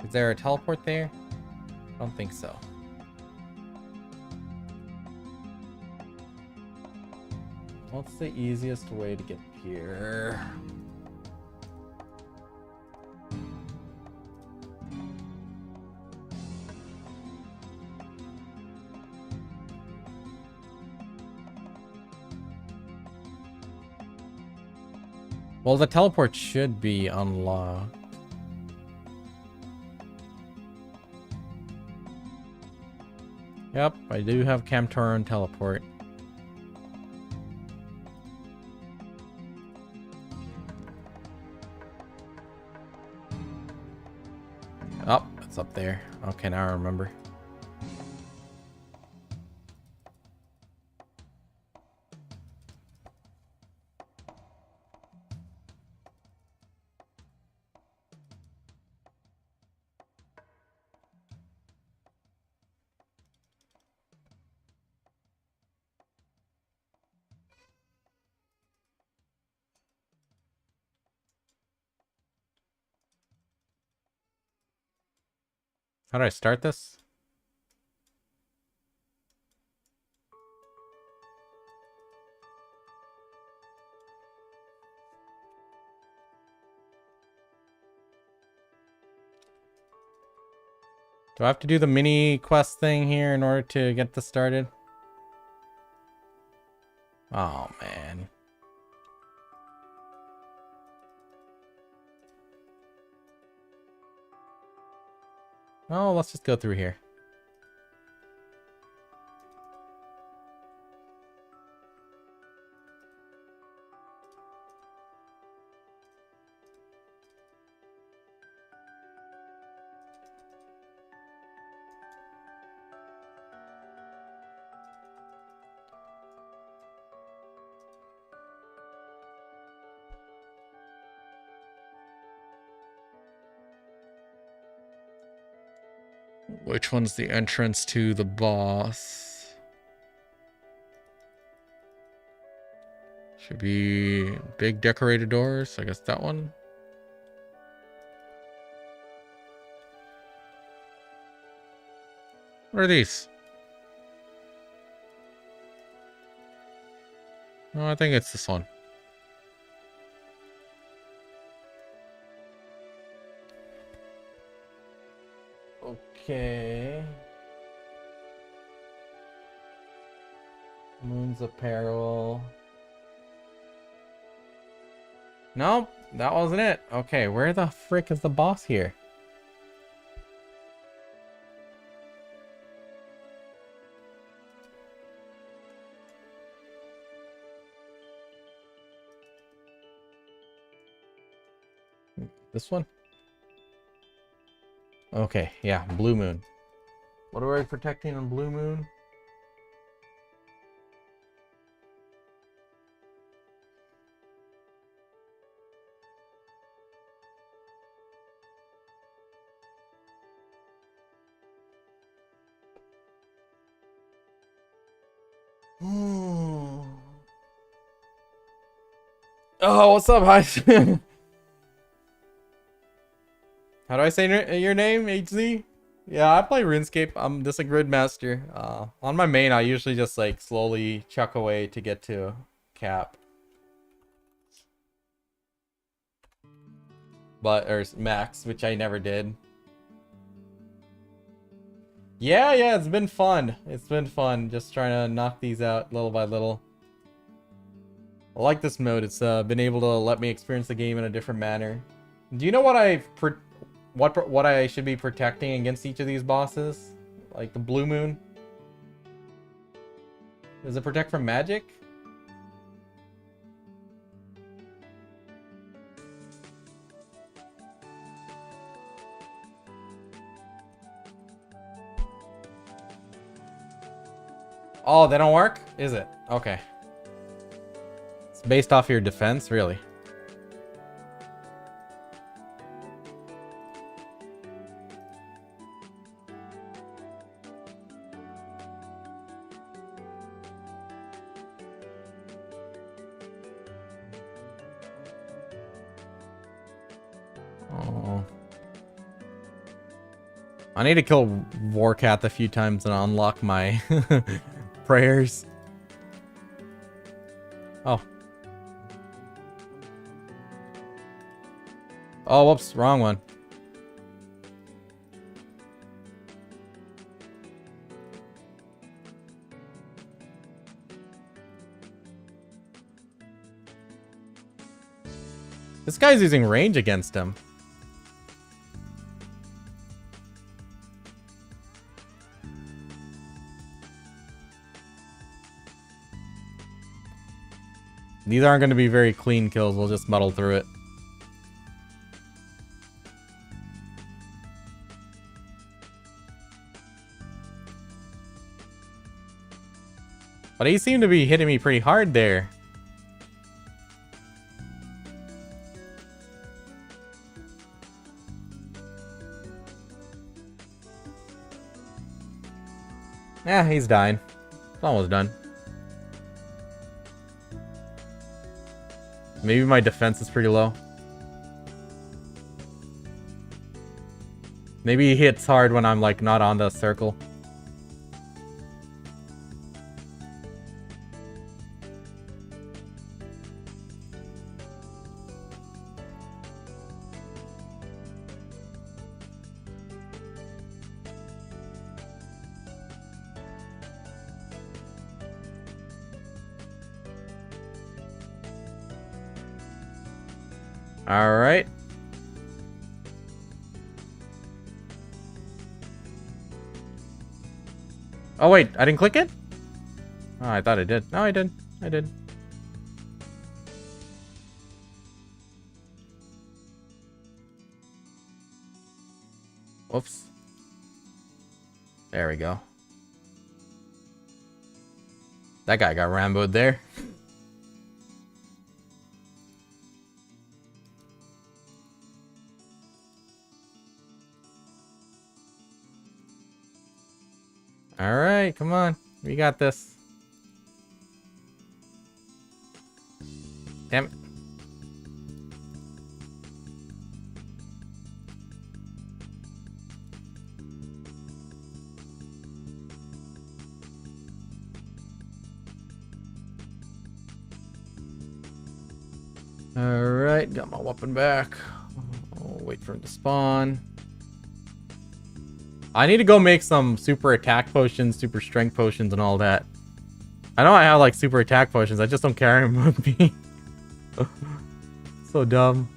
Is there a teleport there? I don't think so. What's the easiest way to get here? Well, the teleport should be unlocked. Yep, I do have Camp Torin teleport. Oh, it's up there. Okay, now I remember. How do I start this? Do I have to do the mini quest thing here in order to get this started? Oh, man. Oh, let's just go through here. Which one's the entrance to the boss? Should be big decorated doors. I guess that one. What are these? Oh, I think it's this one. Okay. Moon's apparel. Nope, that wasn't it. Okay, where the frick is the boss here? This one? Okay, yeah, Blue Moon. What are we protecting on Blue Moon? Oh, what's up, hi? How do I say your name, HZ? Yeah, I play RuneScape. I'm just a grid master. On my main, I usually just like slowly chuck away to get to cap. Or max, which I never did. Yeah, it's been fun. It's been fun just trying to knock these out little by little. I like this mode. It's been able to let me experience the game in a different manner. Do you know what what I should be protecting against each of these bosses? Like the Blue Moon? Does it protect from magic? Oh, they don't work? Is it? Okay. It's based off your defense, really? Oh. I need to kill Warcat a few times and unlock my prayers. Oh. Oh, whoops, wrong one. This guy's using range against him. These aren't going to be very clean kills. We'll just muddle through it. But he seemed to be hitting me pretty hard there. Yeah, he's dying. It's almost done. Maybe my defense is pretty low. Maybe he hits hard when I'm like not on the circle. All right. Oh wait, I didn't click it? Oh, I thought I did. No, I did. I did. Whoops. There we go. That guy got Rambo'd there. All right, come on. We got this. Damn it. All right, got my weapon back. I'll wait for him to spawn. I need to go make some super attack potions, super strength potions, and all that. I know I have like super attack potions. I just don't carry them with me. So dumb.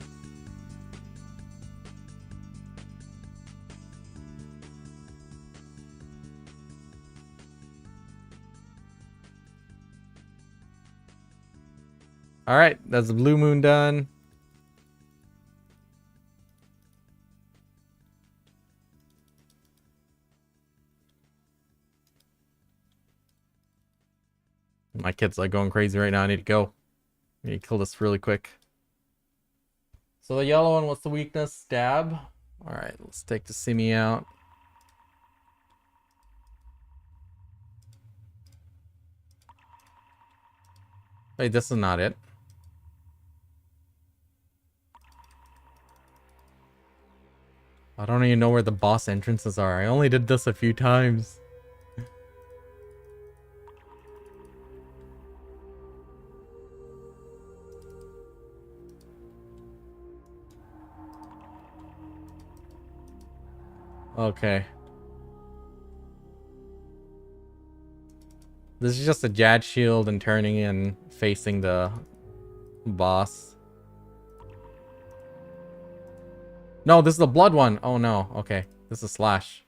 All right, that's the blue moon done. My kid's like going crazy right now. I need to go. I need to kill this really quick. So the yellow one, what's the weakness? Stab. All right, let's take the Simi out. Wait, this is not it. I don't even know where the boss entrances are. I only did this a few times. Okay. This is just a Jad shield and turning and facing the boss. No, this is the blood one. Oh no. Okay. This is Slash.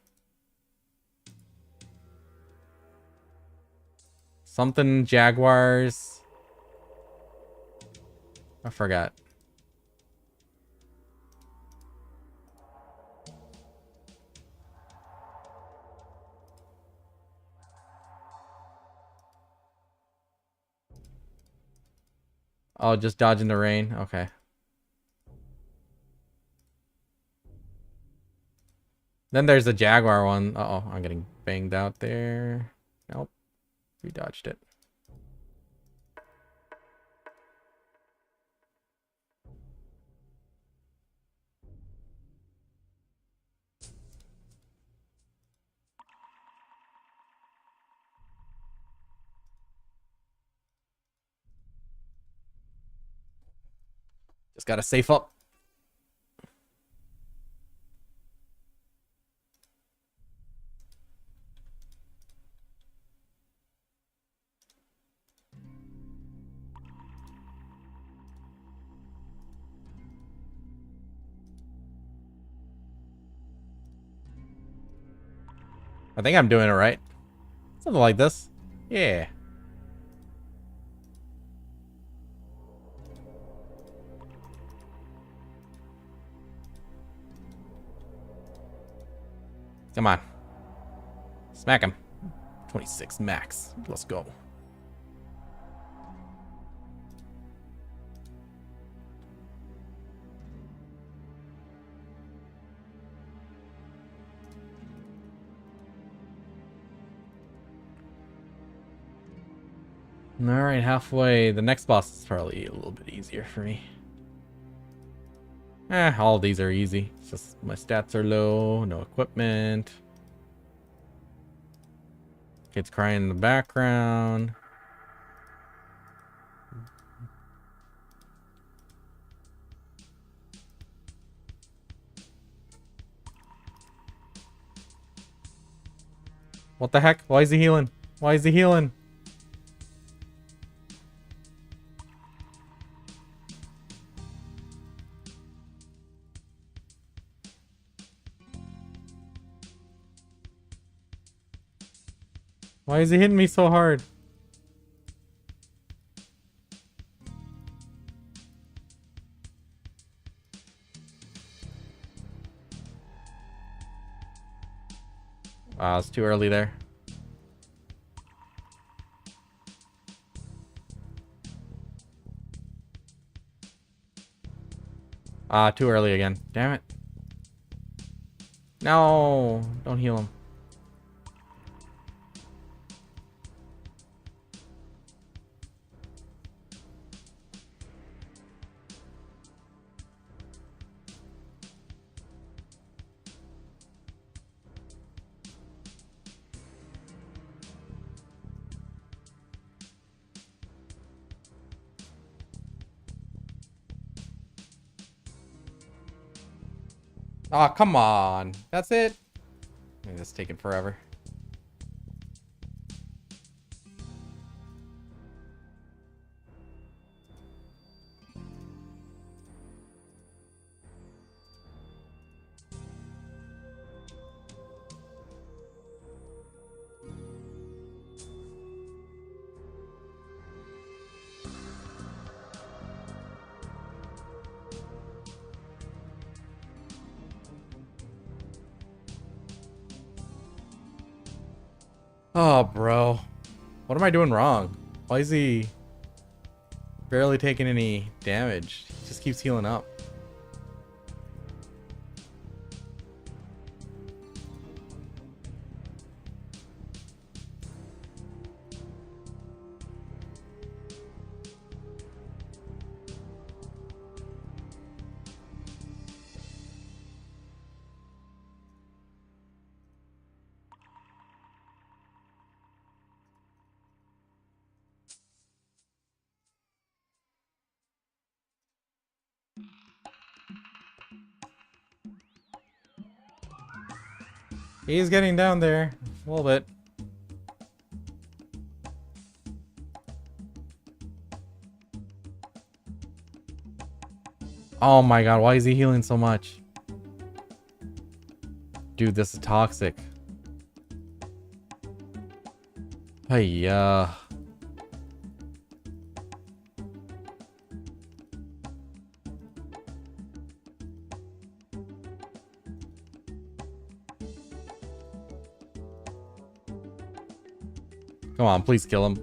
Something Jaguars. I forgot. Oh, just dodging the rain. Okay. Then there's the Jaguar one. Uh-oh, I'm getting banged out there. Nope. We dodged it. Just gotta safe up. I think I'm doing it right. Something like this. Yeah. Come on. Smack him. 26 max. Let's go. Alright, halfway. The next boss is probably a little bit easier for me. All these are easy. It's just my stats are low, no equipment. Kids crying in the background. What the heck? Why is he healing? Why is he healing? Why is he hitting me so hard? It's too early there. Too early again. Damn it. No, don't heal him. Oh, come on. That's it? Man, this is taking forever. Oh, bro. What am I doing wrong? Why is he barely taking any damage? He just keeps healing up. He's getting down there a little bit. Oh my god, why is he healing so much? Dude, this is toxic. Hey, come on, please kill him.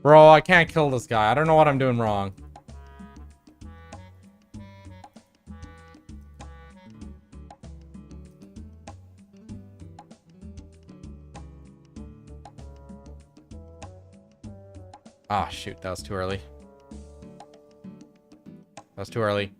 Bro, I can't kill this guy. I don't know what I'm doing wrong. Ah, shoot. That was too early. That was too early.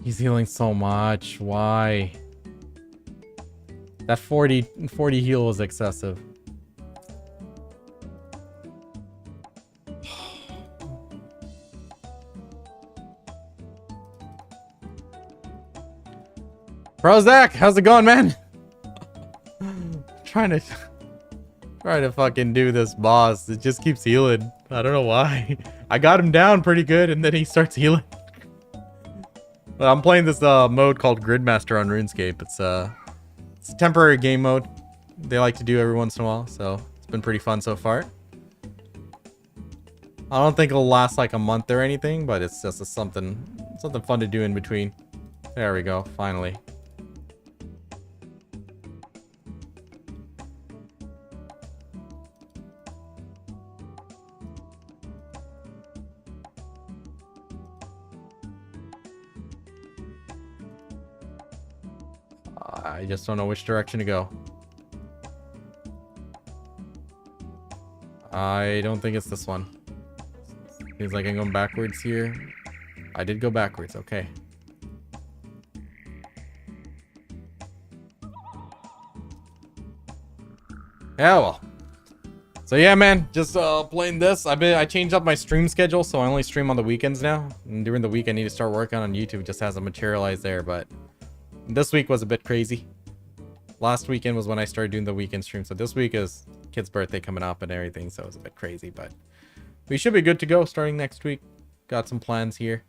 He's healing so much. Why? That 40 heal was excessive. Bro, Zach, how's it going, man? trying to fucking do this boss. It just keeps healing. I don't know why. I got him down pretty good, and then he starts healing. I'm playing this mode called Gridmaster on RuneScape. It's a temporary game mode they like to do every once in a while, so it's been pretty fun so far. I don't think it'll last like a month or anything, but it's just something fun to do in between. There we go, finally. I just don't know which direction to go. I don't think it's this one. Seems like I'm going backwards here. I did go backwards, okay. Yeah, well. So yeah, man, just playing this. I changed up my stream schedule, so I only stream on the weekends now. And during the week, I need to start working on YouTube. It just hasn't materialized there, but this week was a bit crazy. Last weekend was when I started doing the weekend stream, so this week is kid's birthday coming up and everything, so it's a bit crazy, but we should be good to go starting next week. Got some plans here.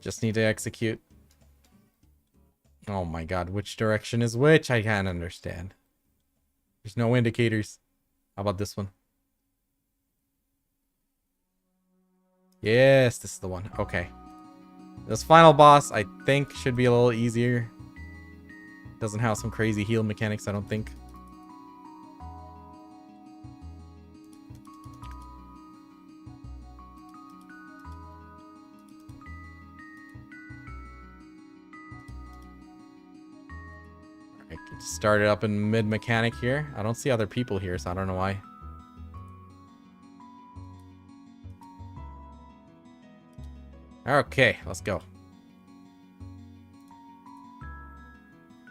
Just need to execute. Oh my god, which direction is which? I can't understand. There's no indicators. How about this one? Yes, this is the one. Okay. This final boss, I think, should be a little easier. Doesn't have some crazy heal mechanics, I don't think. I can start it up in mid-mechanic here. I don't see other people here, so I don't know why. Okay, let's go.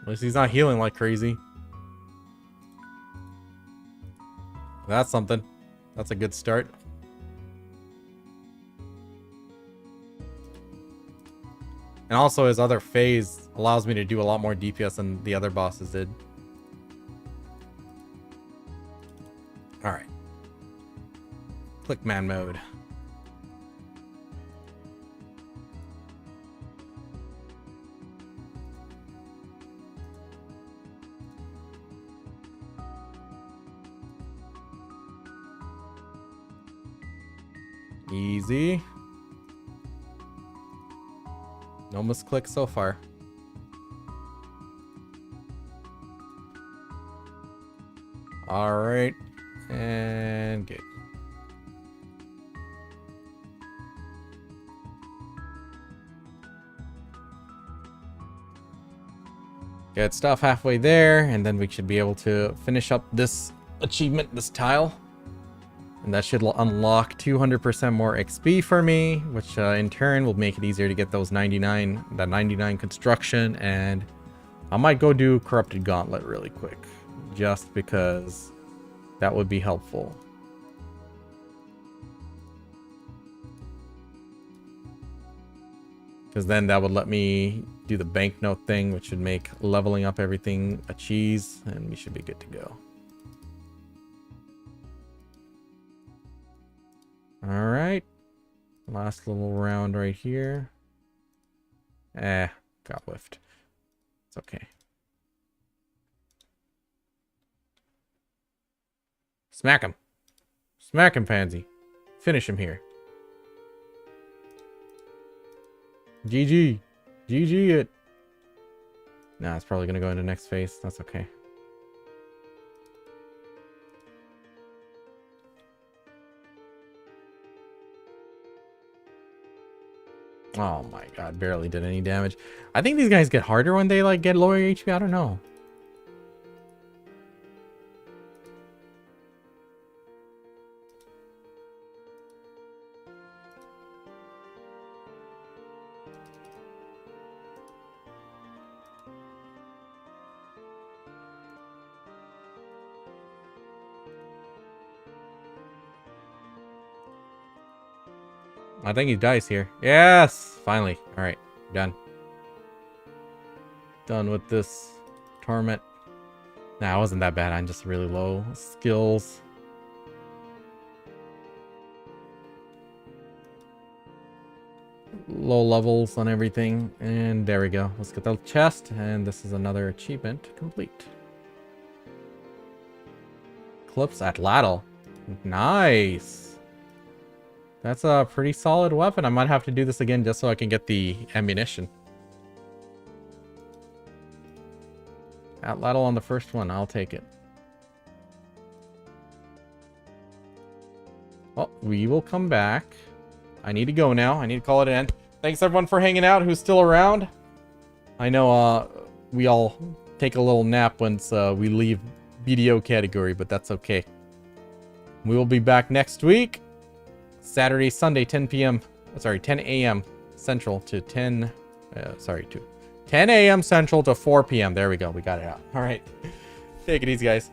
At least he's not healing like crazy. That's something. That's a good start. And also his other phase allows me to do a lot more DPS than the other bosses did. Alright. Clickman mode. Easy. No misclicks so far. All right, and good. Get stuff halfway there, and then we should be able to finish up this achievement, this tile. And that should unlock 200% more XP for me, which in turn will make it easier to get those 99 construction. And I might go do Corrupted Gauntlet really quick, just because that would be helpful. Because then that would let me do the banknote thing, which would make leveling up everything a cheese, and we should be good to go. All right, last little round right here. Got whiffed. It's okay. Smack him. Smack him, Pansy. Finish him here. GG. GG it. Nah, it's probably gonna go into next phase. That's okay. Oh my god, barely did any damage. I think these guys get harder when they like get lower HP. I don't know. I think he dies here. Yes! Finally. Alright. Done. Done with this torment. Nah, it wasn't that bad. I'm just really low skills. Low levels on everything. And there we go. Let's get the chest. And this is another achievement complete. Eclipse Atlatl. Nice. That's a pretty solid weapon. I might have to do this again just so I can get the ammunition. Atlatl on the first one. I'll take it. Well, we will come back. I need to go now. I need to call it an end. Thanks everyone for hanging out who's still around. I know we all take a little nap once we leave BDO category, but that's okay. We will be back next week. Saturday, Sunday, 10 p.m. Sorry, 10 a.m. Central to 10 a.m. Central to 4 p.m. There we go. We got it out. All right. Take it easy, guys.